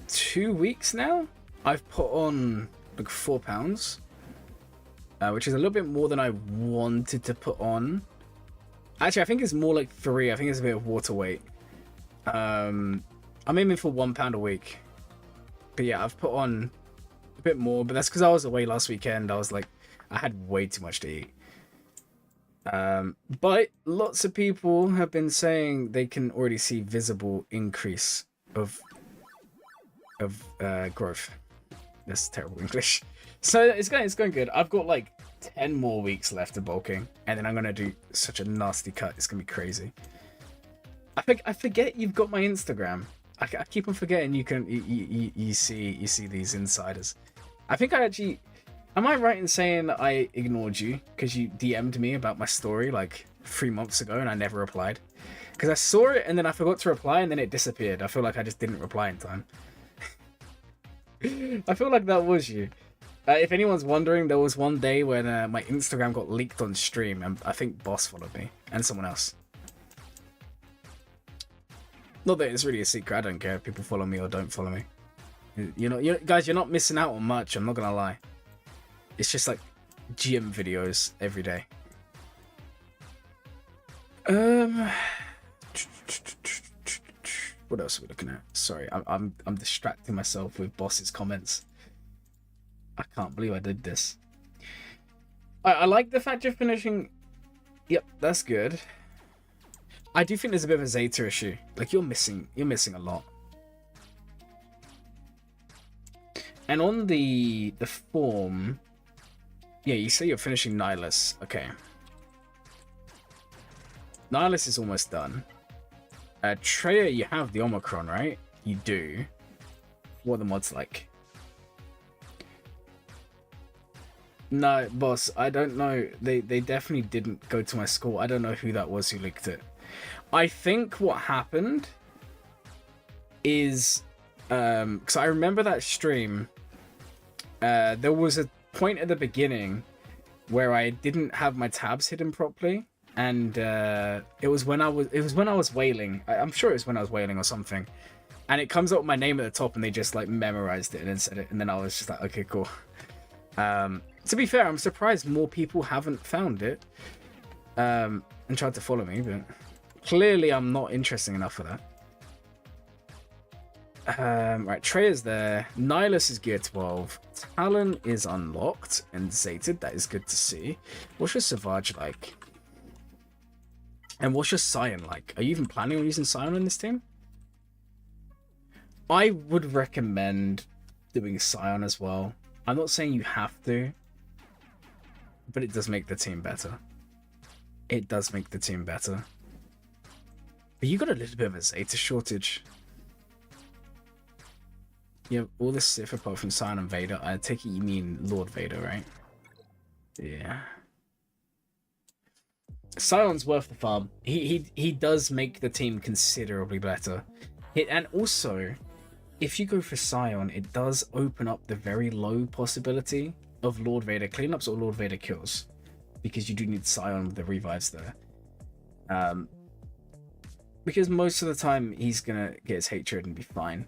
2 weeks now. I've put on like 4 pounds, which is a little bit more than I wanted to put on. Actually, I think it's more like 3. I think it's a bit of water weight. I'm aiming for 1 pound a week. But yeah, I've put on a bit more, but that's because I was away last weekend. I was like, I had way too much to eat. But lots of people have been saying they can already see visible increase of growth. That's terrible English. So it's going good. I've got like 10 more weeks left of bulking, and then I'm gonna do such a nasty cut. It's gonna be crazy. I forget you've got my Instagram. I keep on forgetting you see these insiders. I think I actually... Am I right in saying that I ignored you because you DM'd me about my story like 3 months ago and I never replied? Because I saw it and then I forgot to reply and then it disappeared. I feel like I just didn't reply in time. I feel like that was you. If anyone's wondering, there was one day when my Instagram got leaked on stream and I think Boss followed me and someone else. Not that it's really a secret. I don't care if people follow me or don't follow me. Guys, you're not missing out on much. I'm not gonna lie. It's just like GM videos every day. What else are we looking at? Sorry, I'm distracting myself with boss's comments. I can't believe I did this. I like the fact you're finishing. Yep, that's good. I do think there's a bit of a Zeta issue. Like you're missing a lot. And on the form, yeah, you say you're finishing Nihilus. Okay. Nihilus is almost done. Treya, you have the Omicron, right? You do. What are the mods like? No, boss, I don't know. They definitely didn't go to my school. I don't know who that was who leaked it. I think what happened is, because I remember that stream, there was a point at the beginning where I didn't have my tabs hidden properly, and it was when I was whaling. I'm sure it was when I was whaling or something, and it comes up with my name at the top, and they just like memorized it and then said it, and then I was just like, okay, cool. To be fair, I'm surprised more people haven't found it and tried to follow me, but clearly I'm not interesting enough for that. Right, Trey is there. Nihilus is gear 12. Talon is unlocked and Zated. That is good to see. What's your Savage like? And what's your Scion like? Are you even planning on using Scion on this team? I would recommend doing Scion as well. I'm not saying you have to, but it does make the team better. It does make the team better. But you got a little bit of a Zeta shortage. You have all this Sith apart from Scion and Vader. I take it you mean Lord Vader, right? Yeah. Scion's worth the farm. He does make the team considerably better. And also, if you go for Scion, it does open up the very low possibility of Lord Vader cleanups or Lord Vader kills, because you do need Scion with the revives there. Because most of the time he's gonna get his hatred and be fine.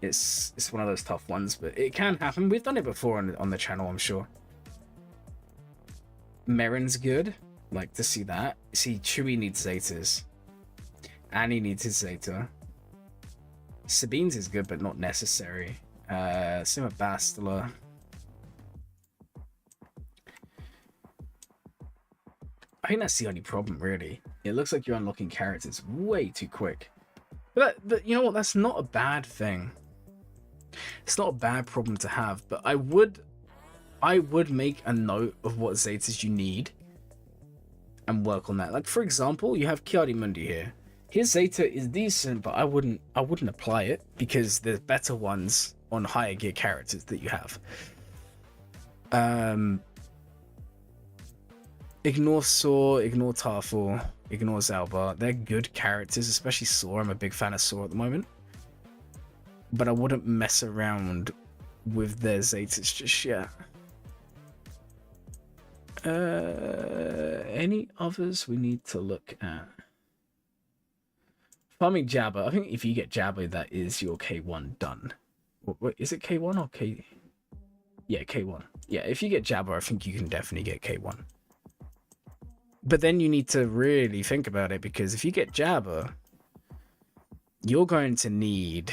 It's one of those tough ones, but it can happen. We've done it before on the channel, I'm sure. Merrin's good. Like to see that. See, Chewie needs Zetas. Annie needs his Zeta. Sabine's is good, but not necessary. Same with Bastila. I think that's the only problem, really. It looks like you're unlocking characters way too quick. But you know what? That's not a bad thing. It's not a bad problem to have. But I would make a note of what Zetas you need and work on that. Like for example, you have Ki-Adi-Mundi here. His Zeta is decent, but I wouldn't apply it because there's better ones on higher gear characters that you have. Ignore Saw, ignore Tarful, ignore Zalbar. They're good characters, especially Saw. I'm a big fan of Saw at the moment. But I wouldn't mess around with their Zetas just yet. Any others we need to look at? Farming Jabba. I think if you get Jabba, that is your K1 done. Wait, is it K1 or K? Yeah, K1. Yeah, if you get Jabba, I think you can definitely get K1. But then you need to really think about it, because if you get Jabba, you're going to need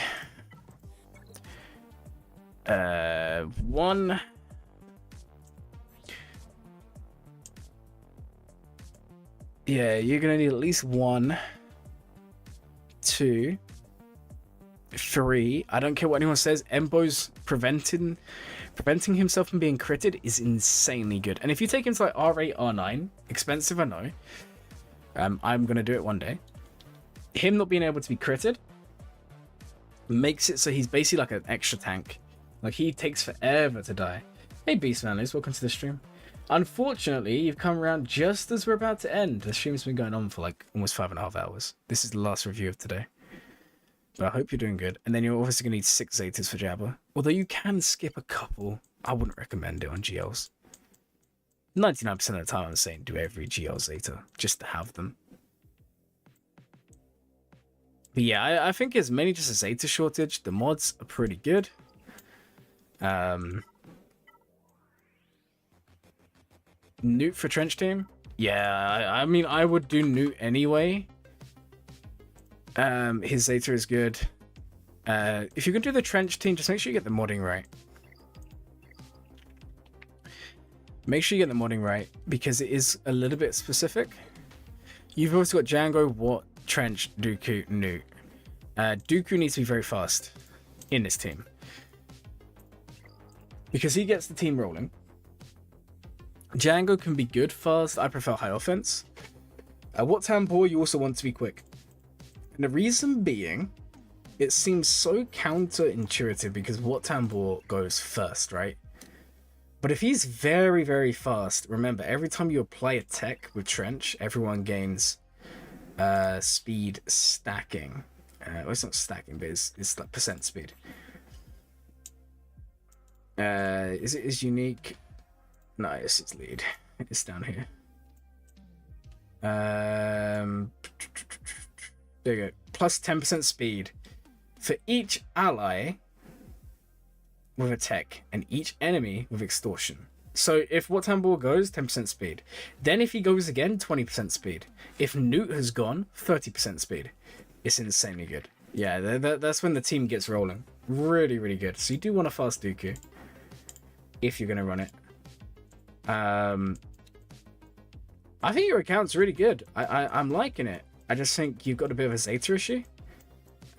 one. Yeah, you're gonna need at least 1, 2, 3. I don't care what anyone says. Embo's preventing himself from being critted is insanely good. And if you take him to like R8, R9, expensive, I know. I'm gonna do it one day. Him not being able to be critted makes it so he's basically like an extra tank. Like he takes forever to die. Hey Beastmanlers, welcome to the stream. Unfortunately, you've come around just as we're about to end. The stream's been going on for like almost 5.5 hours. This is the last review of today. But I hope you're doing good. And then you're obviously going to need 6 Zetas for Jabba. Although you can skip a couple. I wouldn't recommend it on GLs. 99% of the time I'm saying do every GL Zeta. Just to have them. But yeah, I think it's mainly just a Zeta shortage. The mods are pretty good. Newt for Trench team? Yeah, I mean, I would do Newt anyway. His Zeta is good. If you can do the Trench team, just make sure you get the modding right. Make sure you get the modding right, because it is a little bit specific. You've also got Django, Watt, Trench, Dooku, Newt. Dooku needs to be very fast in this team, because he gets the team rolling. Django can be good fast. I prefer high offense. Watt Tambor, you also want to be quick. And the reason being, it seems so counterintuitive because Watt Tambor goes first, right? But if he's very, very fast, remember, every time you apply a tech with Trench, everyone gains speed stacking. Well, it's not stacking, but it's like percent speed. Is it is unique? No, it's lead. It's down here. There you go. Plus 10% speed for each ally with a tech and each enemy with extortion. So if Watt Tambor goes, 10% speed. Then if he goes again, 20% speed. If Newt has gone, 30% speed. It's insanely good. Yeah, that's when the team gets rolling. Really, really good. So you do want a fast Dooku if you're going to run it. I think your account's really good. I'm liking it. I just think you've got a bit of a Zeta issue.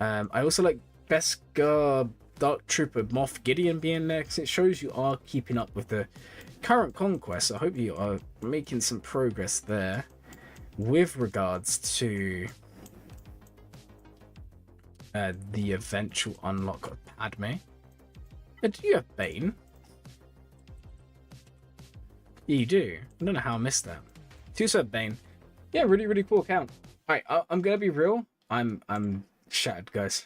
I also like Beskar, Dark Trooper, Moff Gideon being there, because it shows you are keeping up with the current conquest. I hope you are making some progress there with regards to the eventual unlock of Padme. Do you have Bane? Yeah, you do. I don't know how I missed that. Two-set Bane. Yeah, really, really cool account. Alright, I'm gonna be real. I'm shattered, guys.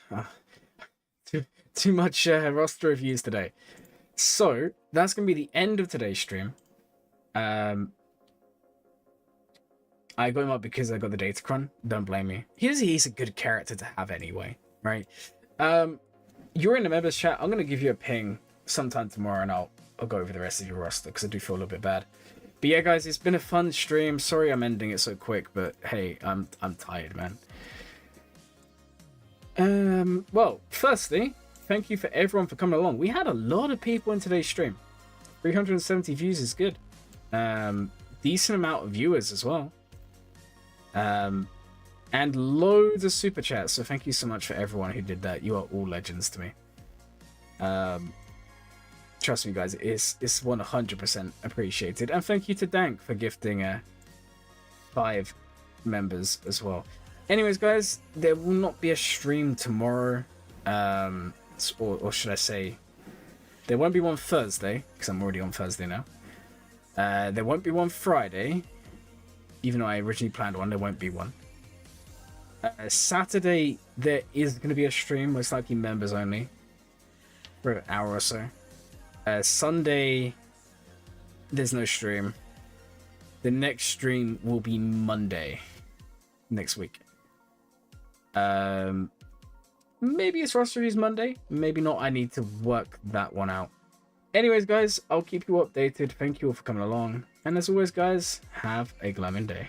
Too much roster reviews today. So, that's gonna be the end of today's stream. I got him up because I got the Datacron. Don't blame me. He's a good character to have anyway, right? You're in the members chat. I'm gonna give you a ping sometime tomorrow, and I'll go over the rest of your roster because I do feel a little bit bad. But yeah, guys, it's been a fun stream. Sorry I'm ending it so quick, but hey, I'm tired, man. Well, firstly, thank you for everyone for coming along. We had a lot of people in today's stream. 370 views is good. Decent amount of viewers as well. And loads of super chats. So thank you so much for everyone who did that. You are all legends to me. Trust me, guys, it's 100% appreciated. And thank you to Dank for gifting 5 members as well. Anyways, guys, there will not be a stream tomorrow. Or should I say, there won't be one Thursday, because I'm already on Thursday now. There won't be one Friday. Even though I originally planned one, there won't be one. Saturday, there is going to be a stream, most likely members only, for an hour or so. Sunday, there's no stream. The next stream will be Monday next week. Maybe it's roster reviews Monday, maybe not. I need to work that one out. Anyways, guys, I'll keep you updated. Thank you all for coming along. And as always, guys, have a glamming day.